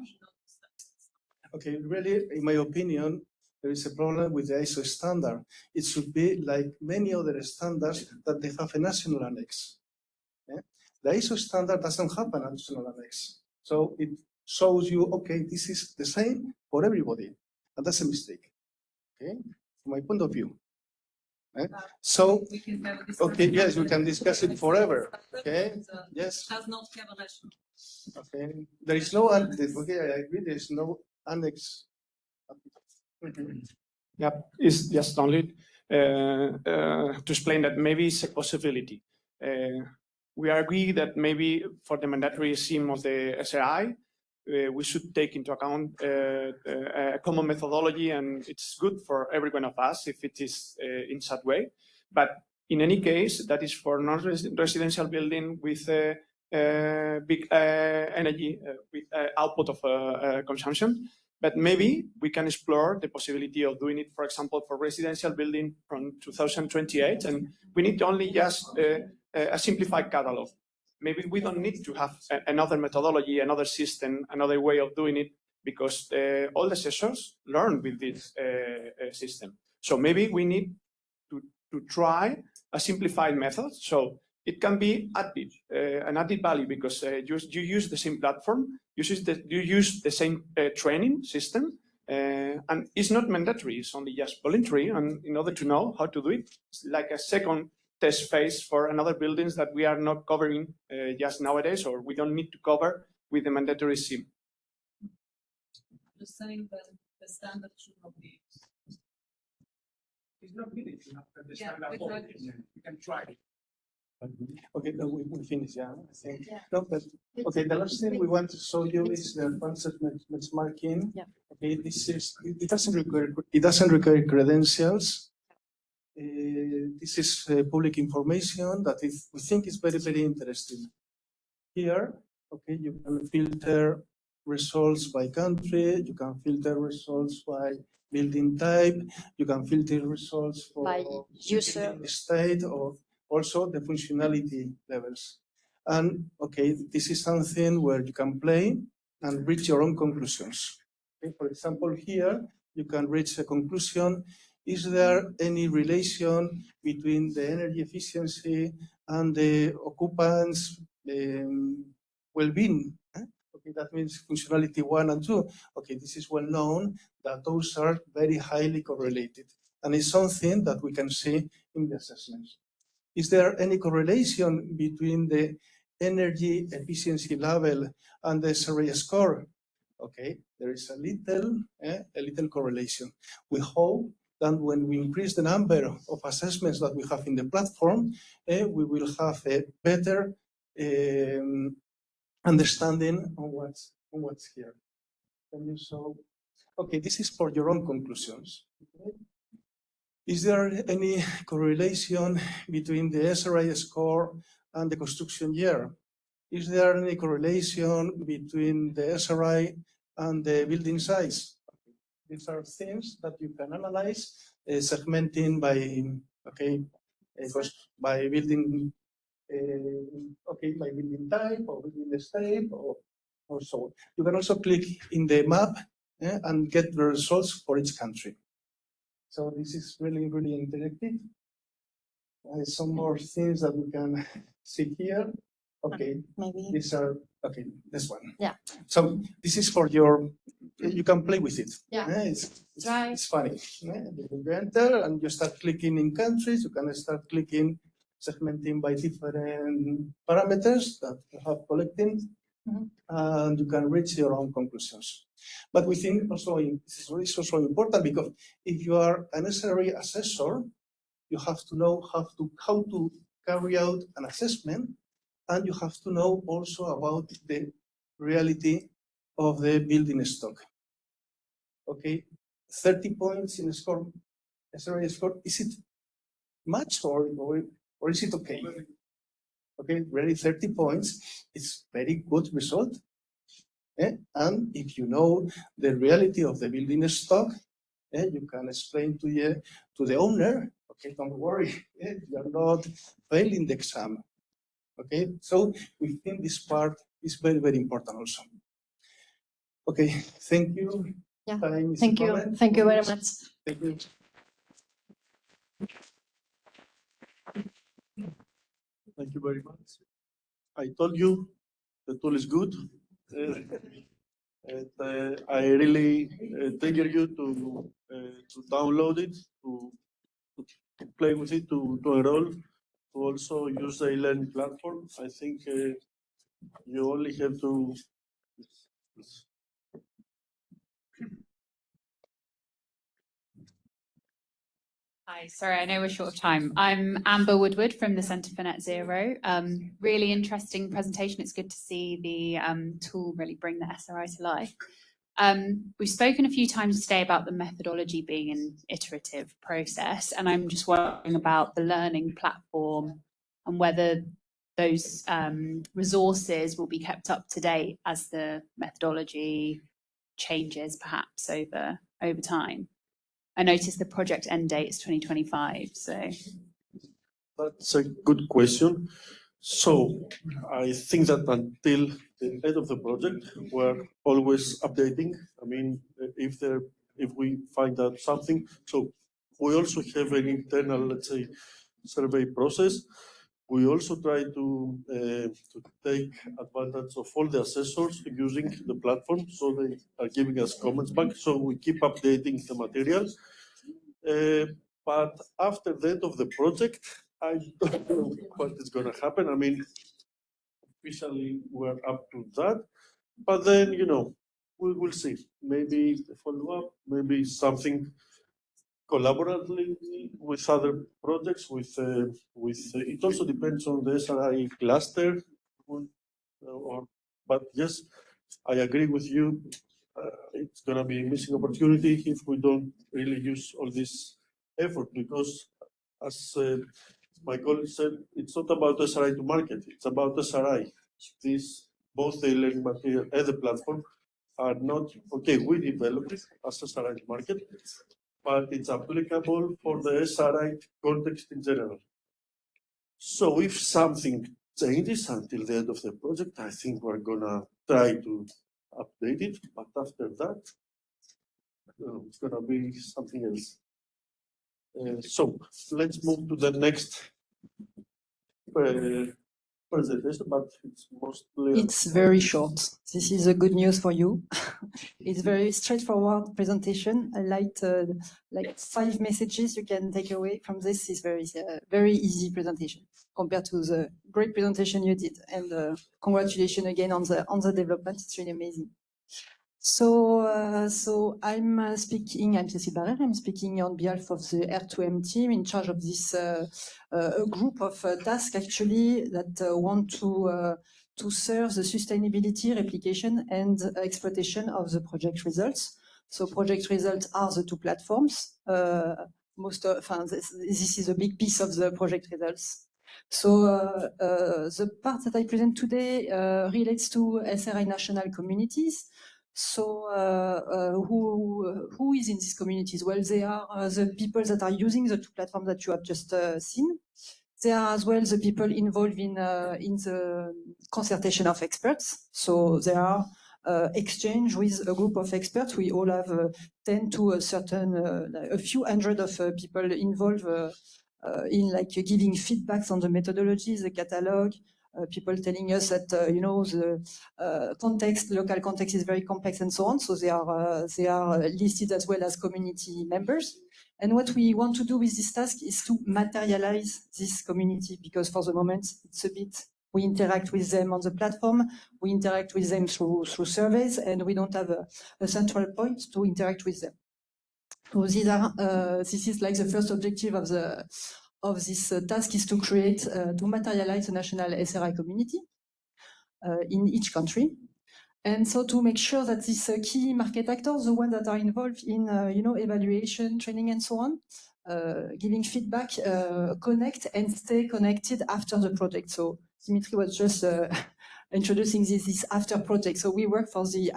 Okay, really, in my opinion, there is a problem with the ISO standard. It should be like many other standards that they have a national annex. Yeah? The ISO standard doesn't have a national annex. So it shows you, okay, this is the same for everybody. And that's a mistake, okay, from my point of view. So, okay, yes, we can discuss it forever, okay, yes. Does not have a national. Okay, there is no, okay, I agree, there is no annex. Yeah, it's just only to explain that maybe it's a possibility. We agree that maybe for the mandatory scheme of the SRI, we should take into account a common methodology, and it's good for every one of us if it is in such way. But in any case, that is for non-residential building with big energy with output of consumption. But maybe we can explore the possibility of doing it, for example, for residential building from 2028, and we need only just a simplified catalog. Maybe we don't need to have another methodology, another system, another way of doing it, because all the sessions learn with this system. So maybe we need to try a simplified method. So it can be added, an added value, because you use the same platform, you use the same training system, and it's not mandatory, it's only just voluntary, and in order to know how to do it, it's like a second test phase for another buildings that we are not covering just nowadays, or we don't need to cover with the mandatory SIM. Just saying that the standard should not be. It's not finished. The Yeah, standard exactly. you can try it. Okay, no, we finish, yeah, I think. No, but, okay, the last thing we want to show you is the advanced benchmarking. Yeah. Okay, this is, it doesn't require credentials. This is public information that we think is very, very interesting. Here, okay, you can filter results by country, you can filter results by building type, you can filter results for By user state, or also the functionality levels. And okay, this is something where you can play and reach your own conclusions. Okay, for example, here you can reach a conclusion. Is there any relation between the energy efficiency and the occupants' well-being? Okay, that means functionality 1 and 2. Okay, this is well known that those are very highly correlated. And it's something that we can see in the assessments. Is there any correlation between the energy efficiency level and the SRA score? Okay, there is a little correlation. We hope that when we increase the number of assessments that we have in the platform, we will have a better understanding on what's here. Can you show? Okay, this is for your own conclusions. Okay. Is there any correlation between the SRI score and the construction year? Is there any correlation between the SRI and the building size? These are things that you can analyze, segmenting by by building by building type or building state or so on. You can also click in the map and get the results for each country. So this is really, really interactive. Some more things that we can see here. Okay, maybe these are, okay, this one. Yeah. So this is for your, you can play with it. Yeah. It's funny. You enter and you start clicking in countries, you can start clicking, segmenting by different parameters that you have collected, and you can reach your own conclusions. But we think also this is also important because if you are a necessary assessor, you have to know how to carry out an assessment, and you have to know also about the reality of the building stock. Okay, 30 points in a score, SRA score, is it much or is it okay? Okay, really 30 points, it's very good result. And if you know the reality of the building stock, you can explain to the owner, okay, don't worry, you're not failing the exam. Okay, so we think this part is very, very important also. Okay, thank you. Yeah, thank you. Thank you very much. Thank you. Thank you very much. I told you the tool is good. And I really trigger you to download it, to play with it, to enroll, to also use the e-learning platform. I think you only have to. Hi, sorry, I know we're short of time. I'm Amber Woodward from the Centre for Net Zero. Really interesting presentation. It's good to see the tool really bring the SRI to life. We've spoken a few times today about the methodology being an iterative process, and I'm just wondering about the learning platform and whether those resources will be kept up to date as the methodology changes perhaps over time. I noticed the project end date is 2025, so. That's a good question. So I think that until the end of the project, we're always updating. I mean, if we find out something, so we also have an internal, let's say, survey process. We also try to take advantage of all the assessors using the platform, so they are giving us comments back. So we keep updating the materials. But after the end of the project, I don't know what is going to happen. I mean, officially we're up to that, but then, we will see. Maybe a follow-up, maybe something collaboratively with other projects. It also depends on the SRI cluster. But yes, I agree with you. It's going to be a missing opportunity if we don't really use all this effort, because as my colleague said, it's not about SRI to market, it's about SRI. Both the learning material and the platform are not, okay, we developed it as SRI to market, but it's applicable for the SRI context in general. So if something changes until the end of the project, I think we're gonna try to update it, but after that, it's gonna be something else. So let's move to the next presentation, but it's mostly... It's very short. This is a good news for you. It's very straightforward presentation. I like 5 messages you can take away from this. Is very easy presentation compared to the great presentation you did. And congratulations again on the development. It's really amazing. So I'm speaking. I'm Cécile Barrère. I'm speaking on behalf of the R2M team in charge of this group of tasks actually that want to serve the sustainability, replication, and exploitation of the project results. So project results are the 2 platforms. This is a big piece of the project results. So the part that I present today relates to SRI national communities. So who is in these communities? Well, they are the people that are using the 2 platforms that you have just seen. They are as well the people involved in the consultation of experts. So there are exchange with a group of experts. We all have 10 to a few hundred of people involved in giving feedbacks on the methodologies, the catalog. People telling us that the local context is very complex and so on. So they are listed as well as community members. And what we want to do with this task is to materialize this community, because for the moment it's a bit, we interact with them on the platform, we interact with them through surveys, and we don't have a central point to interact with them. So this is like the first objective of this task is to create, to materialize a national SRI community in each country. And so to make sure that these key market actors, the ones that are involved in evaluation, training, and so on, giving feedback, connect and stay connected after the project. So Dimitri was just introducing this after project. So we work for the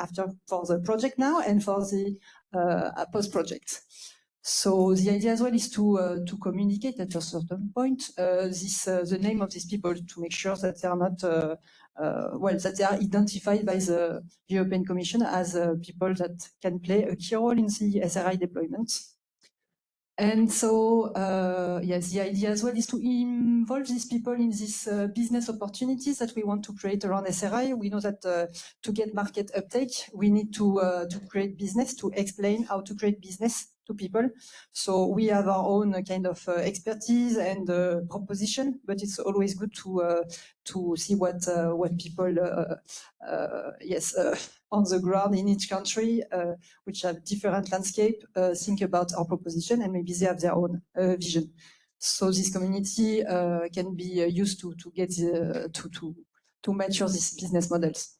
project now and for the post project. So the idea as well is to communicate at a certain point the name of these people, to make sure that they are not that they are identified by the European Commission as people that can play a key role in the SRI deployment. And so, yes, the idea as well is to involve these people in these business opportunities that we want to create around SRI. We know that to get market uptake, we need to create business, to explain how to create business to people. So we have our own kind of expertise and proposition, but it's always good to see what people, on the ground in each country, which have different landscape, think about our proposition, and maybe they have their own vision. So this community can be used to get to mature these business models.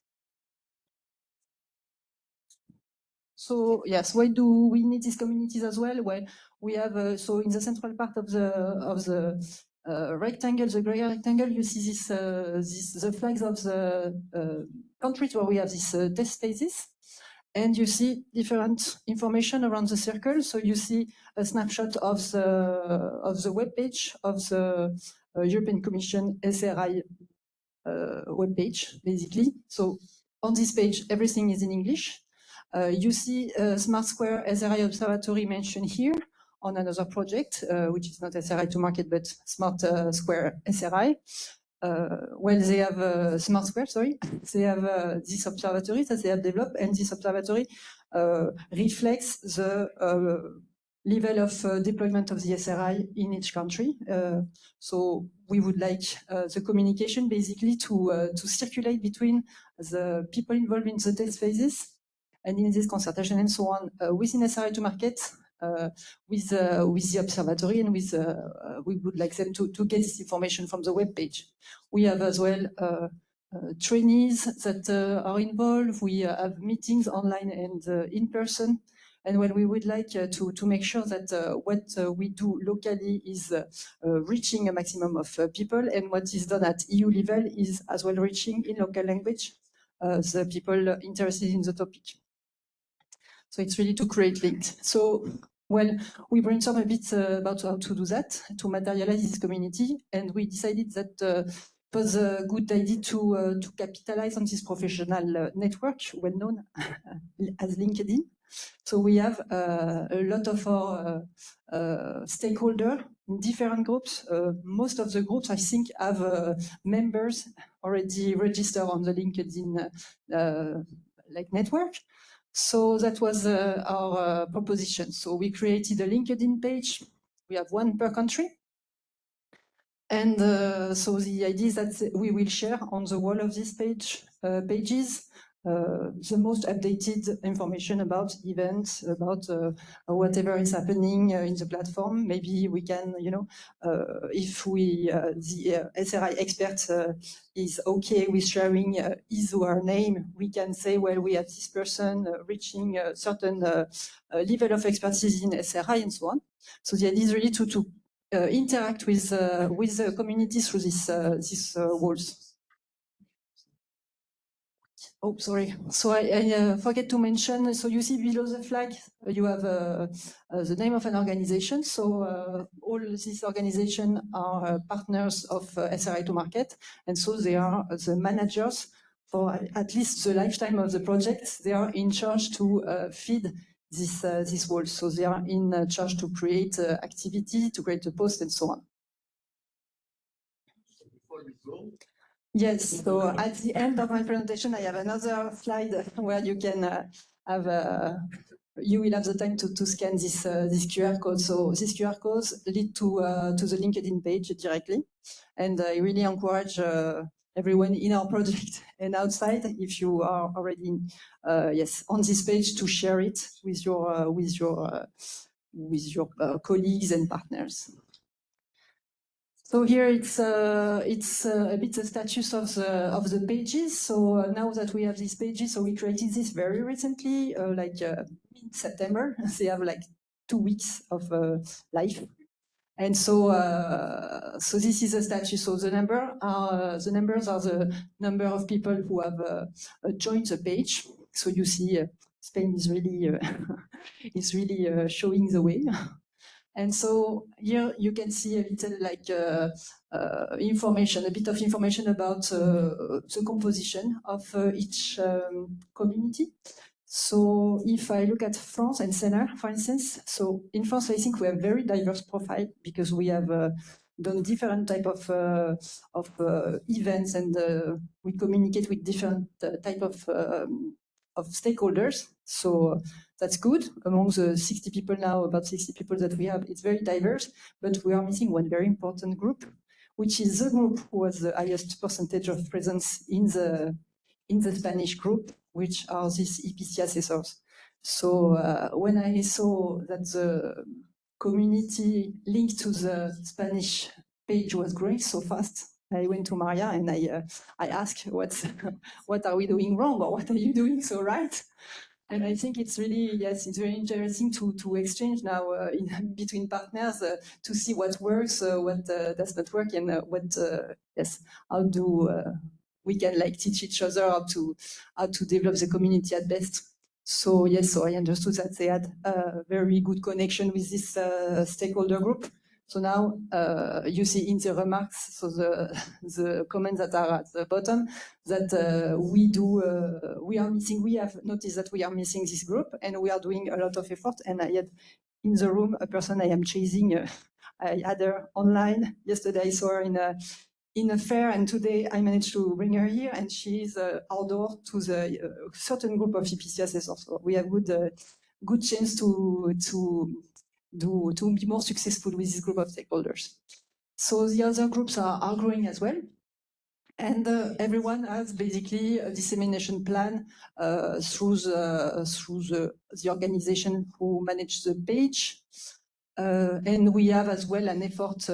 So yes, why do we need these communities as well? Well, we have so in the central part of the rectangle, the gray rectangle, you see the flags of the countries where we have these test spaces, and you see different information around the circle. So you see a snapshot of the web page of the European Commission SRI web page, basically. So on this page, everything is in English. You see Smart Square SRI Observatory mentioned here on another project, which is not SRI to market, but Smart Square SRI. Well, they have Smart Square, sorry. They have this observatory that they have developed, and this observatory reflects the level of deployment of the SRI in each country. So we would like the communication basically to circulate between the people involved in the test phases and in this consultation and so on within SRI to market with the observatory, and we would like them to get this information from the web page. We have as well trainees that are involved. We have meetings online and in person. And when we would like to make sure that what we do locally is reaching a maximum of people, and what is done at EU level is as well reaching in local language the people interested in the topic. So it's really to create links. So, well, we brainstorm a bit about how to do that, to materialize this community, and we decided that it was a good idea to capitalize on this professional network, well known as LinkedIn. So we have a lot of our stakeholders in different groups. Most of the groups, I think, have members already registered on the LinkedIn network. So that was our proposition. So we created a LinkedIn page. We have one per country. And so the idea is that we will share on the wall of this pages the most updated information about events, about whatever is happening in the platform. Maybe we can, if the SRI expert is okay with sharing his or her name, we can say, well, we have this person reaching a certain level of expertise in SRI and so on. So the idea is really to interact with the community through these walls. Oh, sorry. So I forget to mention, so you see below the flag, you have the name of an organization. So all these organizations are partners of SRI to market. And so they are the managers for at least the lifetime of the project. They are in charge to feed this wall. So they are in charge to create activity, to create a post and so on. Yes, so at the end of my presentation, I have another slide where you can you will have the time to scan this QR code. So these QR codes lead to the LinkedIn page directly. And I really encourage everyone in our project and outside, if you are already on this page, to share it with your colleagues and partners. So here it's a bit the status of the pages. So now that we have these pages, so we created this very recently, mid-September. They have 2 weeks of life, and so this is the status. So the numbers are the number of people who have joined the page. So you see, Spain is really showing the way. And so here you can see a little information, a bit of information about the composition of each community. So if I look at France and Senner, for instance, so in France, I think we have very diverse profile because we have done different type of events, and we communicate with different type of stakeholders. So that's good. Among the 60 people now, about 60 people that we have, it's very diverse, but we are missing one very important group, which is the group who has the highest percentage of presence in the Spanish group, which are these EPC assessors. So when I saw that the community linked to the Spanish page was growing so fast, I went to Maria and I asked, what are we doing wrong, or what are you doing so right? And I think it's really, yes, it's very interesting to exchange now between partners to see what works, what does not work, and how do we can teach each other how to develop the community at best. So yes, so I understood that they had a very good connection with this stakeholder group. So now you see in the remarks, so the comments that are at the bottom, that we have noticed that we are missing this group, and we are doing a lot of effort. And I had in the room a person I am chasing. I had her online yesterday. I saw her in a fair, and today I managed to bring her here, and she is outdoor to the certain group of EPC assessors. So we have good chance to to be more successful with this group of stakeholders. So the other groups are growing as well. And everyone has basically a dissemination plan through the organization who manage the page. And we have as well an effort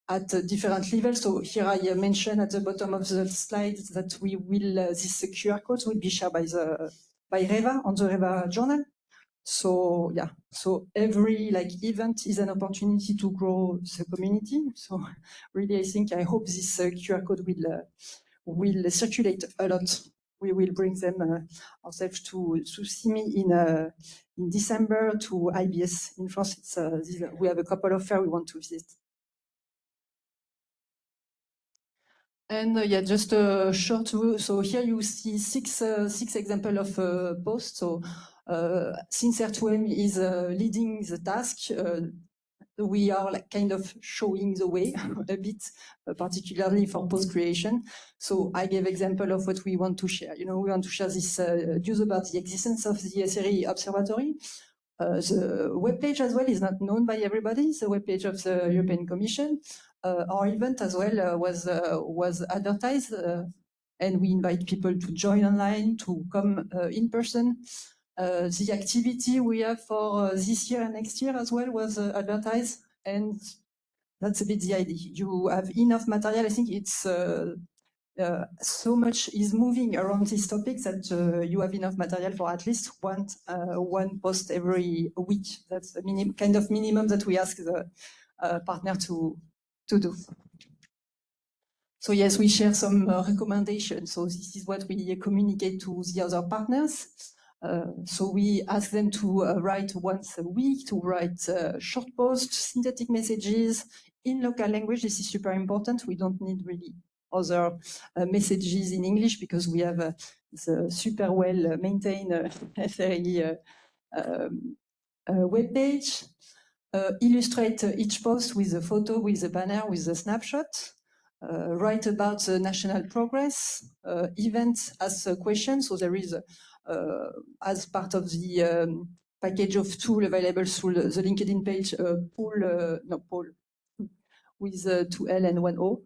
at different levels. So here I mentioned at the bottom of the slide that we will this QR codes will be shared by Reva on the Reva journal. So yeah, so every event is an opportunity to grow the community. So really, I hope this QR code will circulate a lot. We will bring them ourselves to CIMI in December, to IBS in France. We have a couple of fairs we want to visit. And yeah, just a short view. So here you see six examples of posts. So since R2M is leading the task, we are kind of showing the way a bit, particularly for post creation. So I gave example of what we want to share. We want to share this news about the existence of the SRE Observatory. The webpage as well is not known by everybody. The webpage of the European Commission. Our event as well was advertised, and we invite people to join online, to come in person. The activity we have for this year and next year as well was advertised, and that's a bit the idea. You have enough material. I think it's so much is moving around this topic that you have enough material for at least one post every week. That's the kind of minimum that we ask the partner to do. So yes, we share some recommendations. So this is what we communicate to the other partners. So we ask them to write once a week, to write short posts, synthetic messages in local language. This is super important. We don't need really other messages in English because we have the super well maintained SRE webpage. Illustrate each post with a photo, with a banner, with a snapshot. Write about the national progress. Event as a question. So there is, as part of the package of tools available through the LinkedIn page, poll with 2 L and 1 O.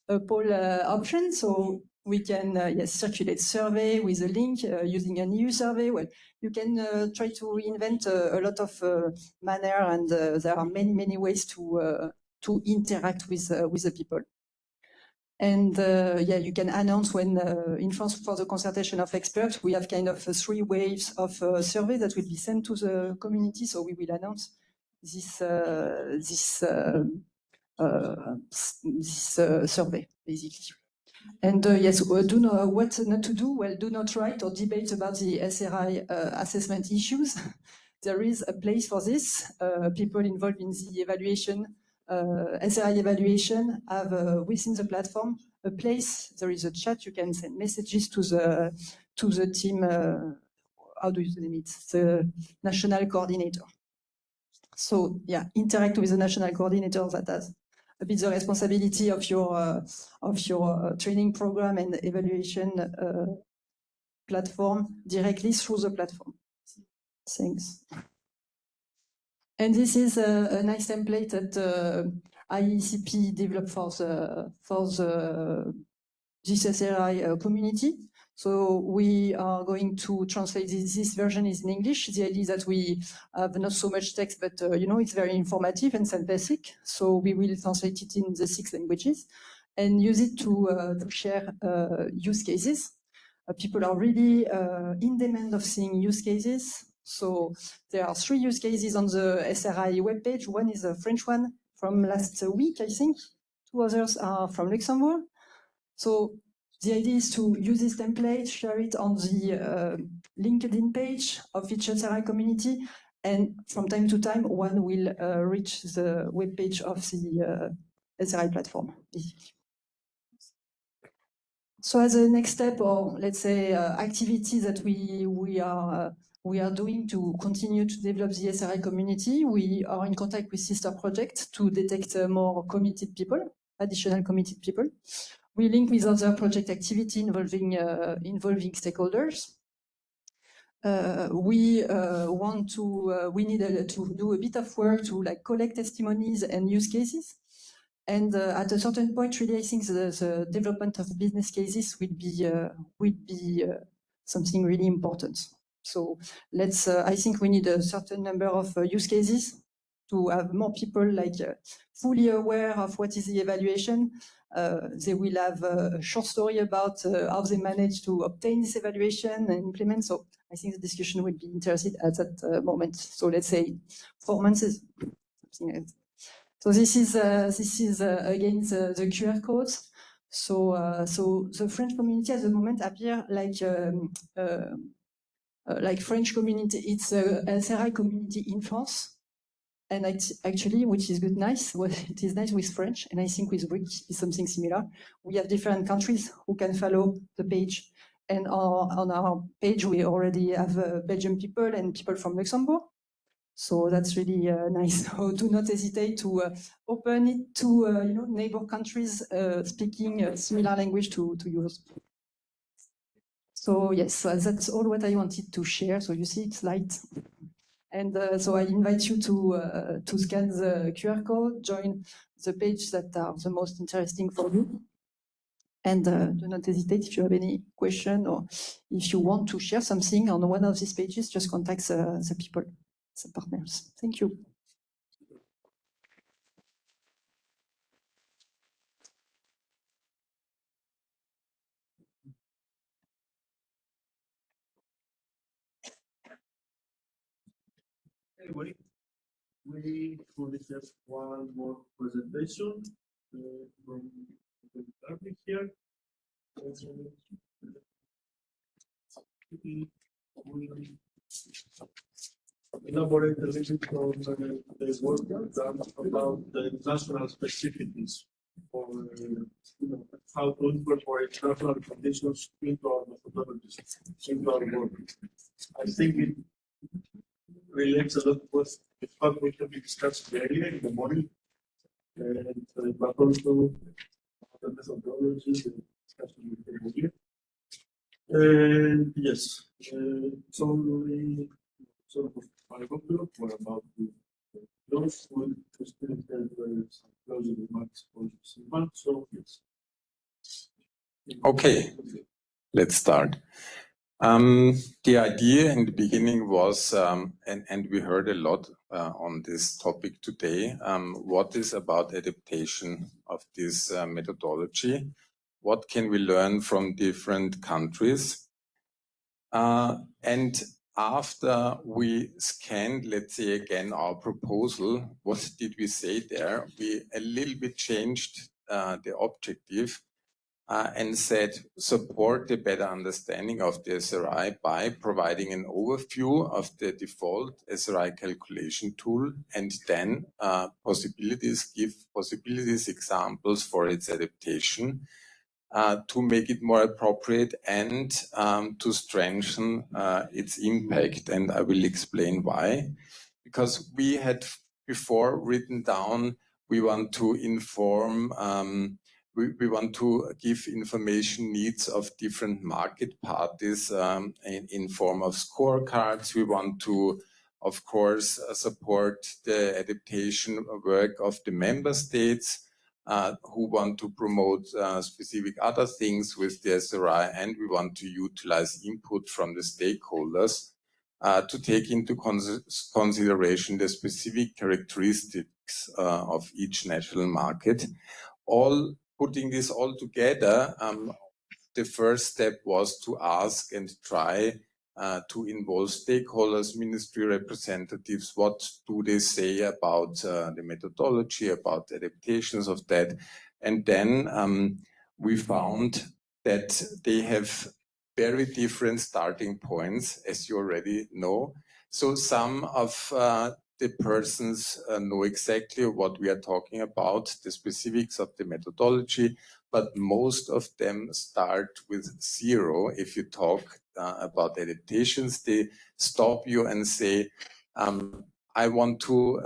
A poll option, so we can circulate survey with a link using an EU survey. Well, you can try to reinvent a lot of manner, and there are many ways to interact with the people. And yeah, you can announce when in France for the consultation of experts, we have kind of 3 waves of survey that will be sent to the community. So we will announce this survey basically. And yes, do know what not to do. Well, do not write or debate about the SRI assessment issues. There is a place for this. People involved in the evaluation, SRI evaluation, have within the platform a place. There is a chat. You can send messages to the team. How do you name it? The national coordinator. So yeah, interact with the national coordinator that has a bit the responsibility of your training program and evaluation platform directly through the platform. Thanks. And this is a nice template that IECP developed for the GCSRI community. So we are going to translate this version is in English. The idea is that we have not so much text, but it's very informative and synthetic. So we will translate it in the 6 languages and use it to share use cases. People are really in demand of seeing use cases. So there are 3 use cases on the SRI webpage. One is a French one from last week, I think. 2 others are from Luxembourg. So the idea is to use this template, share it on the LinkedIn page of each SRI community, and from time to time, one will reach the webpage of the SRI platform. So as a next step, or let's say activities that we are doing to continue to develop the SRI community, we are in contact with sister projects to detect more committed people, additional committed people. We link with other project activity involving stakeholders. we needed to do a bit of work to like collect testimonies and use cases. And at a certain point, really, I think the development of business cases will be something really important. So let's. I think we need a certain number of use cases to have more people like fully aware of what is the evaluation. They will have a short story about how they managed to obtain this evaluation and implement. So I think the discussion will be interested at that moment. So let's say 4 months, something like that. So this is again the QR codes. So the French community at the moment appear like French community. It's a SRI community in France, and actually, which is good, nice. Well, it is nice with French, and I think with Greek is something similar. We have different countries who can follow the page, and on our page we already have Belgian people and people from Luxembourg. So that's really nice. So do not hesitate to open it to neighbor countries speaking similar language to yours. So yes, that's all what I wanted to share. So you see it's light. And so I invite you to scan the QR code, join the page that are the most interesting for you. And do not hesitate if you have any question or if you want to share something on one of these pages, just contact the people, the partners. Thank you. Anyway, we only have one more presentation from the public here. We elaborate a little bit on the work done about the national specificities for how to incorporate national conditions into our methodologies, into our work. I think it relates a lot with what we have discussed earlier in the morning, and but also the methodologies and discussion with the here. And yes, so we sort of I hope we're about to close with the still have some closing remarks for Silvan. So yes. Okay, let's start. The idea in the beginning was, and we heard a lot on this topic today, what is about adaptation of this methodology? What can we learn from different countries? And after we scanned, let's say again, our proposal, what did we say there? We a little bit changed the objective and said support the better understanding of the SRI by providing an overview of the default SRI calculation tool, and then give possibilities, examples for its adaptation to make it more appropriate and to strengthen its impact. And I will explain why. Because we had before written down, we want to inform we want to give information needs of different market parties in form of scorecards. We want to, of course, support the adaptation work of the member states who want to promote specific other things with the SRI, and we want to utilize input from the stakeholders to take into consideration the specific characteristics of each national market. Putting this all together, the first step was to ask and try to involve stakeholders, ministry representatives. What do they say about the methodology, about the adaptations of that? And then we found that they have very different starting points, as you already know. So some of the persons know exactly what we are talking about, the specifics of the methodology, but most of them start with 0. If you talk about adaptations, they stop you and say, I want to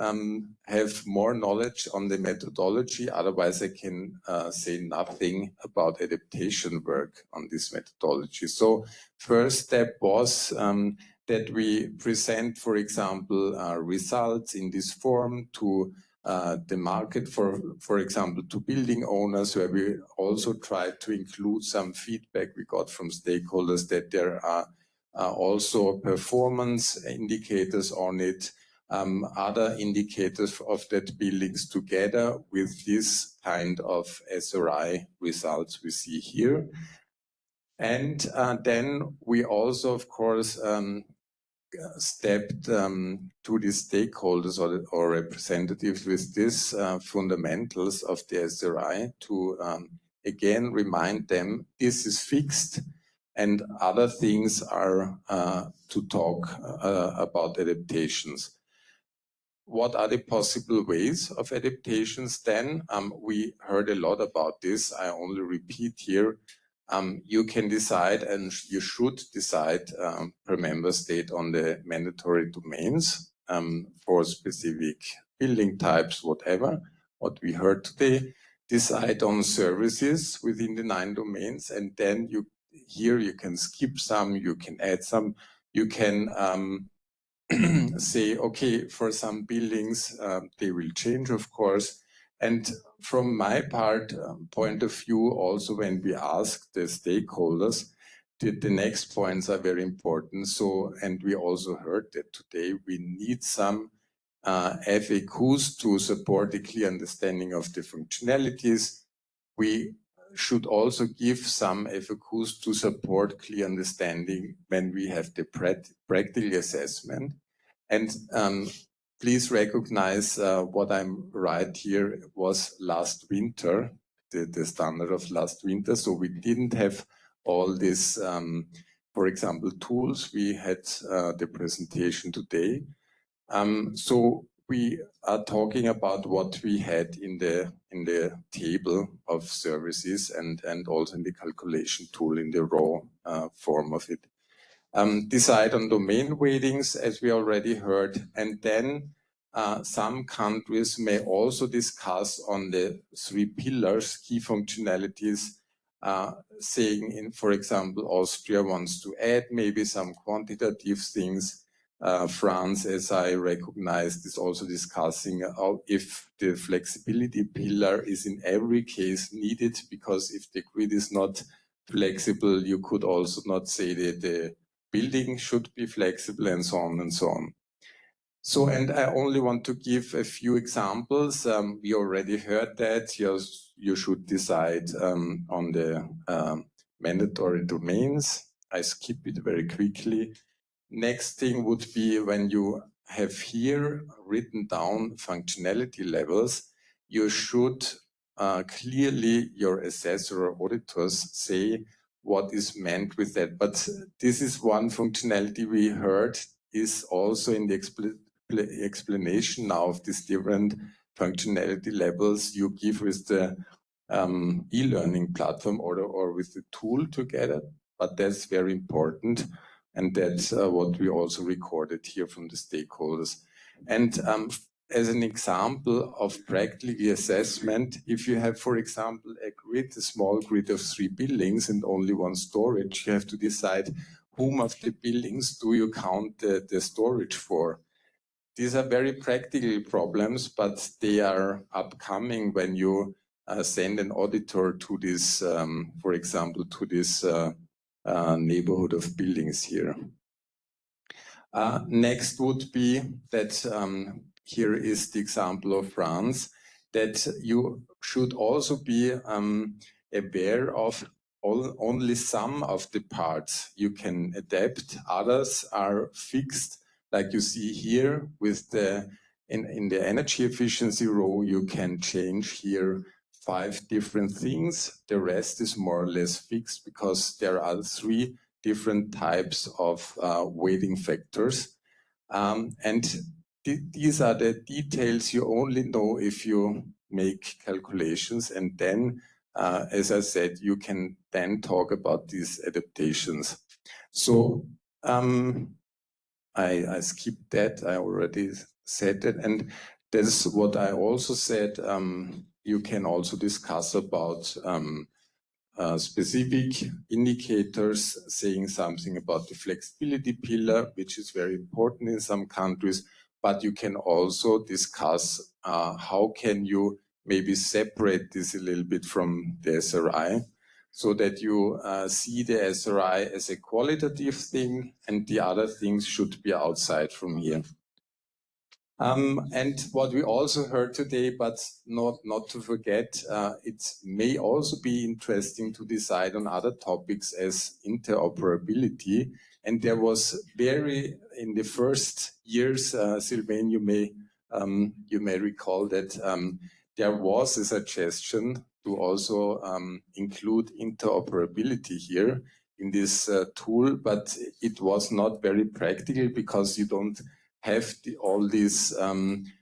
have more knowledge on the methodology, otherwise I can say nothing about adaptation work on this methodology. So first step was that we present, for example, results in this form to the market, for example, to building owners, where we also try to include some feedback we got from stakeholders that there are also performance indicators on it, other indicators of that buildings together with this kind of SRI results we see here. And then we also, of course, stepped to the stakeholders or representatives with these fundamentals of the SRI to again remind them this is fixed and other things are to talk about adaptations. What are the possible ways of adaptations then? We heard a lot about this. I only repeat here. You can decide, and you should decide per member state on the mandatory domains for specific building types, whatever, what we heard today. Decide on services within the 9 domains, and then here you can skip some, you can add some, you can say, okay, for some buildings, they will change, of course. And from my point of view, also when we ask the stakeholders, the next points are very important. So, and we also heard that today we need some FAQs to support a clear understanding of the functionalities. We should also give some FAQs to support clear understanding when we have the practical assessment. And please recognize what I'm right here was last winter, the standard of last winter. So we didn't have all this, for example, tools. We had the presentation today. So we are talking about what we had in the table of services and also in the calculation tool in the raw form of it. Decide on domain weightings, as we already heard, and then some countries may also discuss on the 3 pillars, key functionalities, saying, for example, Austria wants to add maybe some quantitative things. France, as I recognized, is also discussing if the flexibility pillar is in every case needed, because if the grid is not flexible, you could also not say that the building should be flexible and so on and so on. So, and I only want to give a few examples. We already heard that you should decide on the mandatory domains. I skip it very quickly. Next thing would be when you have here written down functionality levels, you should clearly, your assessor or auditors, say what is meant with that. But this is one functionality we heard is also in the explanation now of these different functionality levels you give with the e-learning platform or with the tool together. But that's very important. And that's what we also recorded here from the stakeholders. And as an example of practical assessment, if you have, for example, a small grid of 3 buildings and only 1 storage, you have to decide whom of the buildings do you count the storage for. These are very practical problems, but they are upcoming when you send an auditor to this, for example, to this neighborhood of buildings here. Next would be that here is the example of France, that you should also be aware of only some of the parts you can adapt. Others are fixed, like you see here with the in the energy efficiency row, you can change here 5 different things. The rest is more or less fixed because there are 3 different types of weighting factors. And these are the details you only know if you make calculations. And then, as I said, you can then talk about these adaptations. So I skipped that. I already said that. And that's what I also said. You can also discuss about specific indicators saying something about the flexibility pillar, which is very important in some countries, but you can also discuss how can you maybe separate this a little bit from the SRI, so that you see the SRI as a qualitative thing and the other things should be outside from here. And what we also heard today, but not to forget, it may also be interesting to decide on other topics as interoperability. And there was in the first years, Sylvain, you may recall that there was a suggestion to also include interoperability here in this tool, but it was not very practical because you don't have all these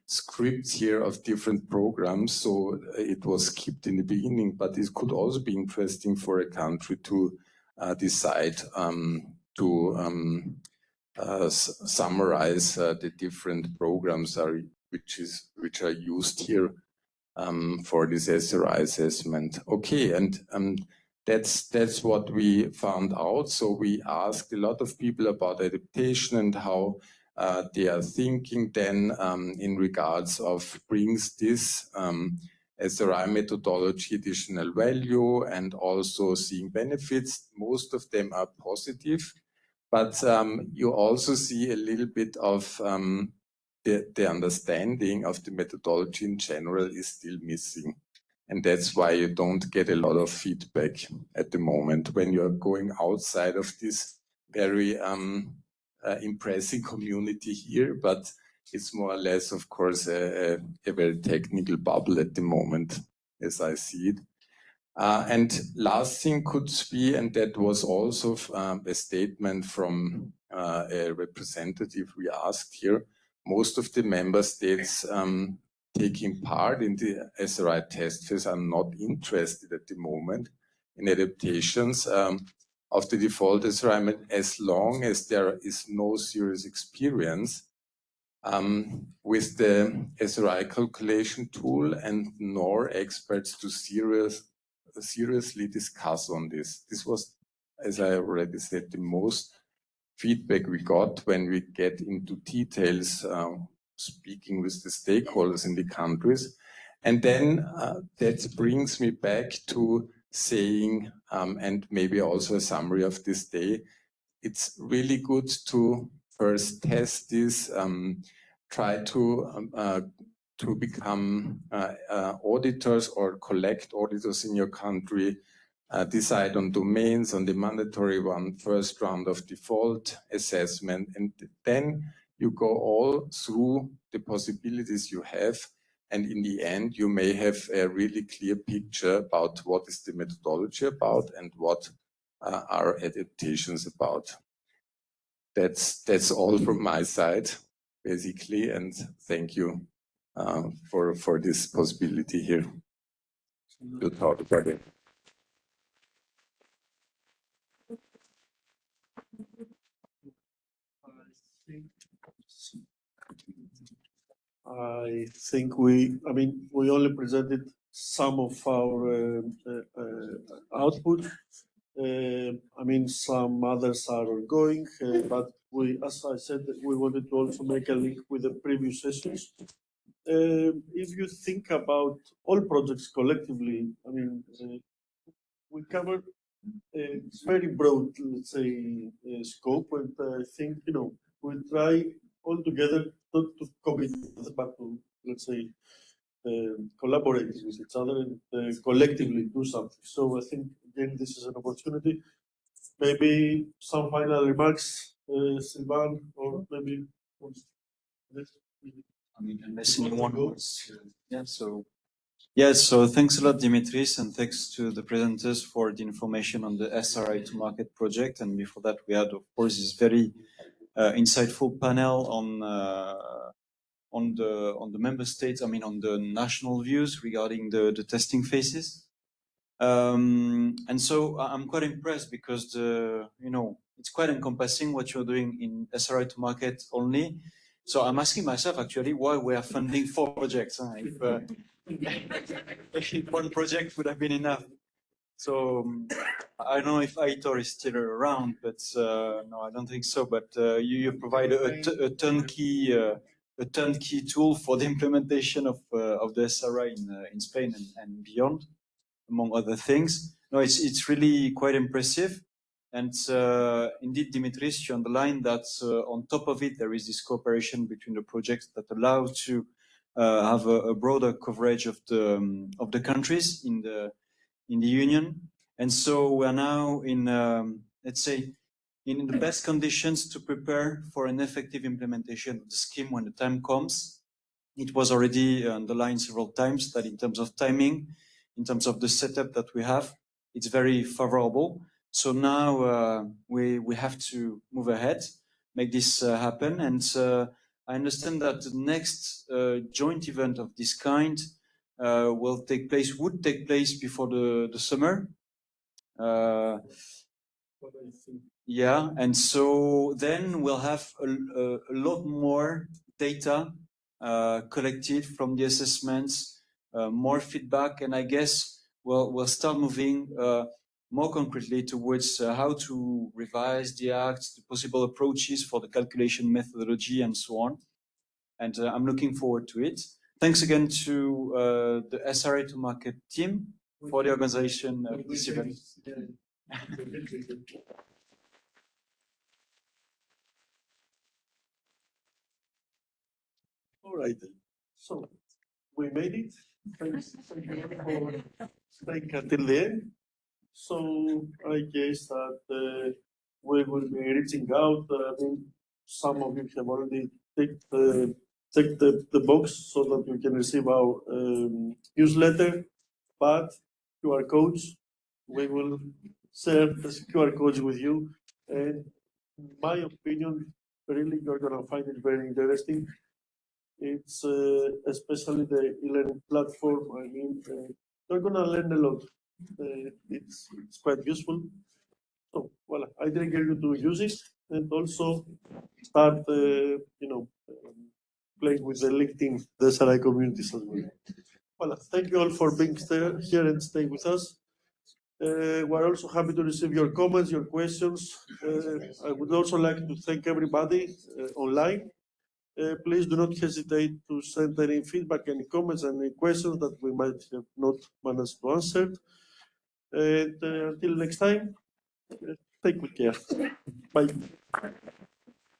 scripts here of different programs, so it was skipped in the beginning, but it could also be interesting for a country to decide to summarize the different programs which are used here for this SRI assessment. Okay, and that's what we found out. So we asked a lot of people about adaptation and how they are thinking then in regards of brings this SRI methodology additional value and also seeing benefits. Most of them are positive, but you also see a little bit of the understanding of the methodology in general is still missing. And that's why you don't get a lot of feedback at the moment when you're going outside of this very impressive community here, but it's more or less, of course, a very technical bubble at the moment, as I see it. And last thing could be, and that was also a statement from a representative we asked here, most of the member states taking part in the SRI test phase are not interested at the moment in adaptations of the default SRI as long as there is no serious experience with the SRI calculation tool and nor experts to seriously discuss on this. This was, as I already said, the most feedback we got when we get into details, speaking with the stakeholders in the countries. And then that brings me back to saying, and maybe also a summary of this day, it's really good to first test this, try to become auditors or collect auditors in your country, decide on domains, on the mandatory one, first round of default assessment, and then you go all through the possibilities you have. And in the end, you may have a really clear picture about what is the methodology about and what are adaptations about. That's all from my side, basically, and thank you for this possibility here to talk about it. I think we only presented some of our output. Some others are ongoing, but as I said, we wanted to also make a link with the previous sessions. If you think about all projects collectively, we cover a very broad, let's say, scope, and I think we try all together not to copy, but to, let's say, collaborate with each other and collectively do something. So I think again this is an opportunity. Maybe some final remarks, Sylvain, or maybe. Unless anyone wants. So thanks a lot, Dimitris, and thanks to the presenters for the information on the SRI to Market project. And before that, we had, of course, this very insightful panel on the member states. On the national views regarding the testing phases. And so I'm quite impressed because it's quite encompassing what you're doing in SRI to Market only. So I'm asking myself actually why we are funding 4 projects. If one project would have been enough. So I don't know if Aitor is still around, but no, I don't think so. But you provide a turnkey tool for the implementation of the SRI in Spain and beyond, among other things. No, it's really quite impressive. And indeed, Dimitris, you underlined that on top of it, there is this cooperation between the projects that allow to have a broader coverage of the countries in the union. And so we are now in, let's say, in the best conditions to prepare for an effective implementation of the scheme when the time comes. It was already underlined several times that in terms of timing, in terms of the setup that we have, it's very favorable. So now we have to move ahead, make this happen. And I understand that the next joint event of this kind would take place before the summer. Yeah, and so then we'll have a lot more data collected from the assessments, more feedback, and I guess we'll start moving more concretely towards how to revise the act, the possible approaches for the calculation methodology, and so on. And I'm looking forward to it. Thanks again to the SRI to Market team for the organization of this event. All right, so we made it. Thanks for staying until the end. So I guess that we will be reaching out. I mean, some of you have already ticked the box so that you can receive our newsletter, but QR codes, we will share the QR codes with you. And in my opinion, really, you're going to find it very interesting. It's especially the e-learning platform. I mean, they're going to learn a lot. It's quite useful. So, well, I encourage you to use it and also start, playing with the LinkedIn, the SRI communities as well. Well, thank you all for being here and staying with us. We're also happy to receive your comments, your questions. I would also like to thank everybody online. Please do not hesitate to send any feedback, any comments, any questions that we might have not managed to answer. And until next time, take good care. Bye.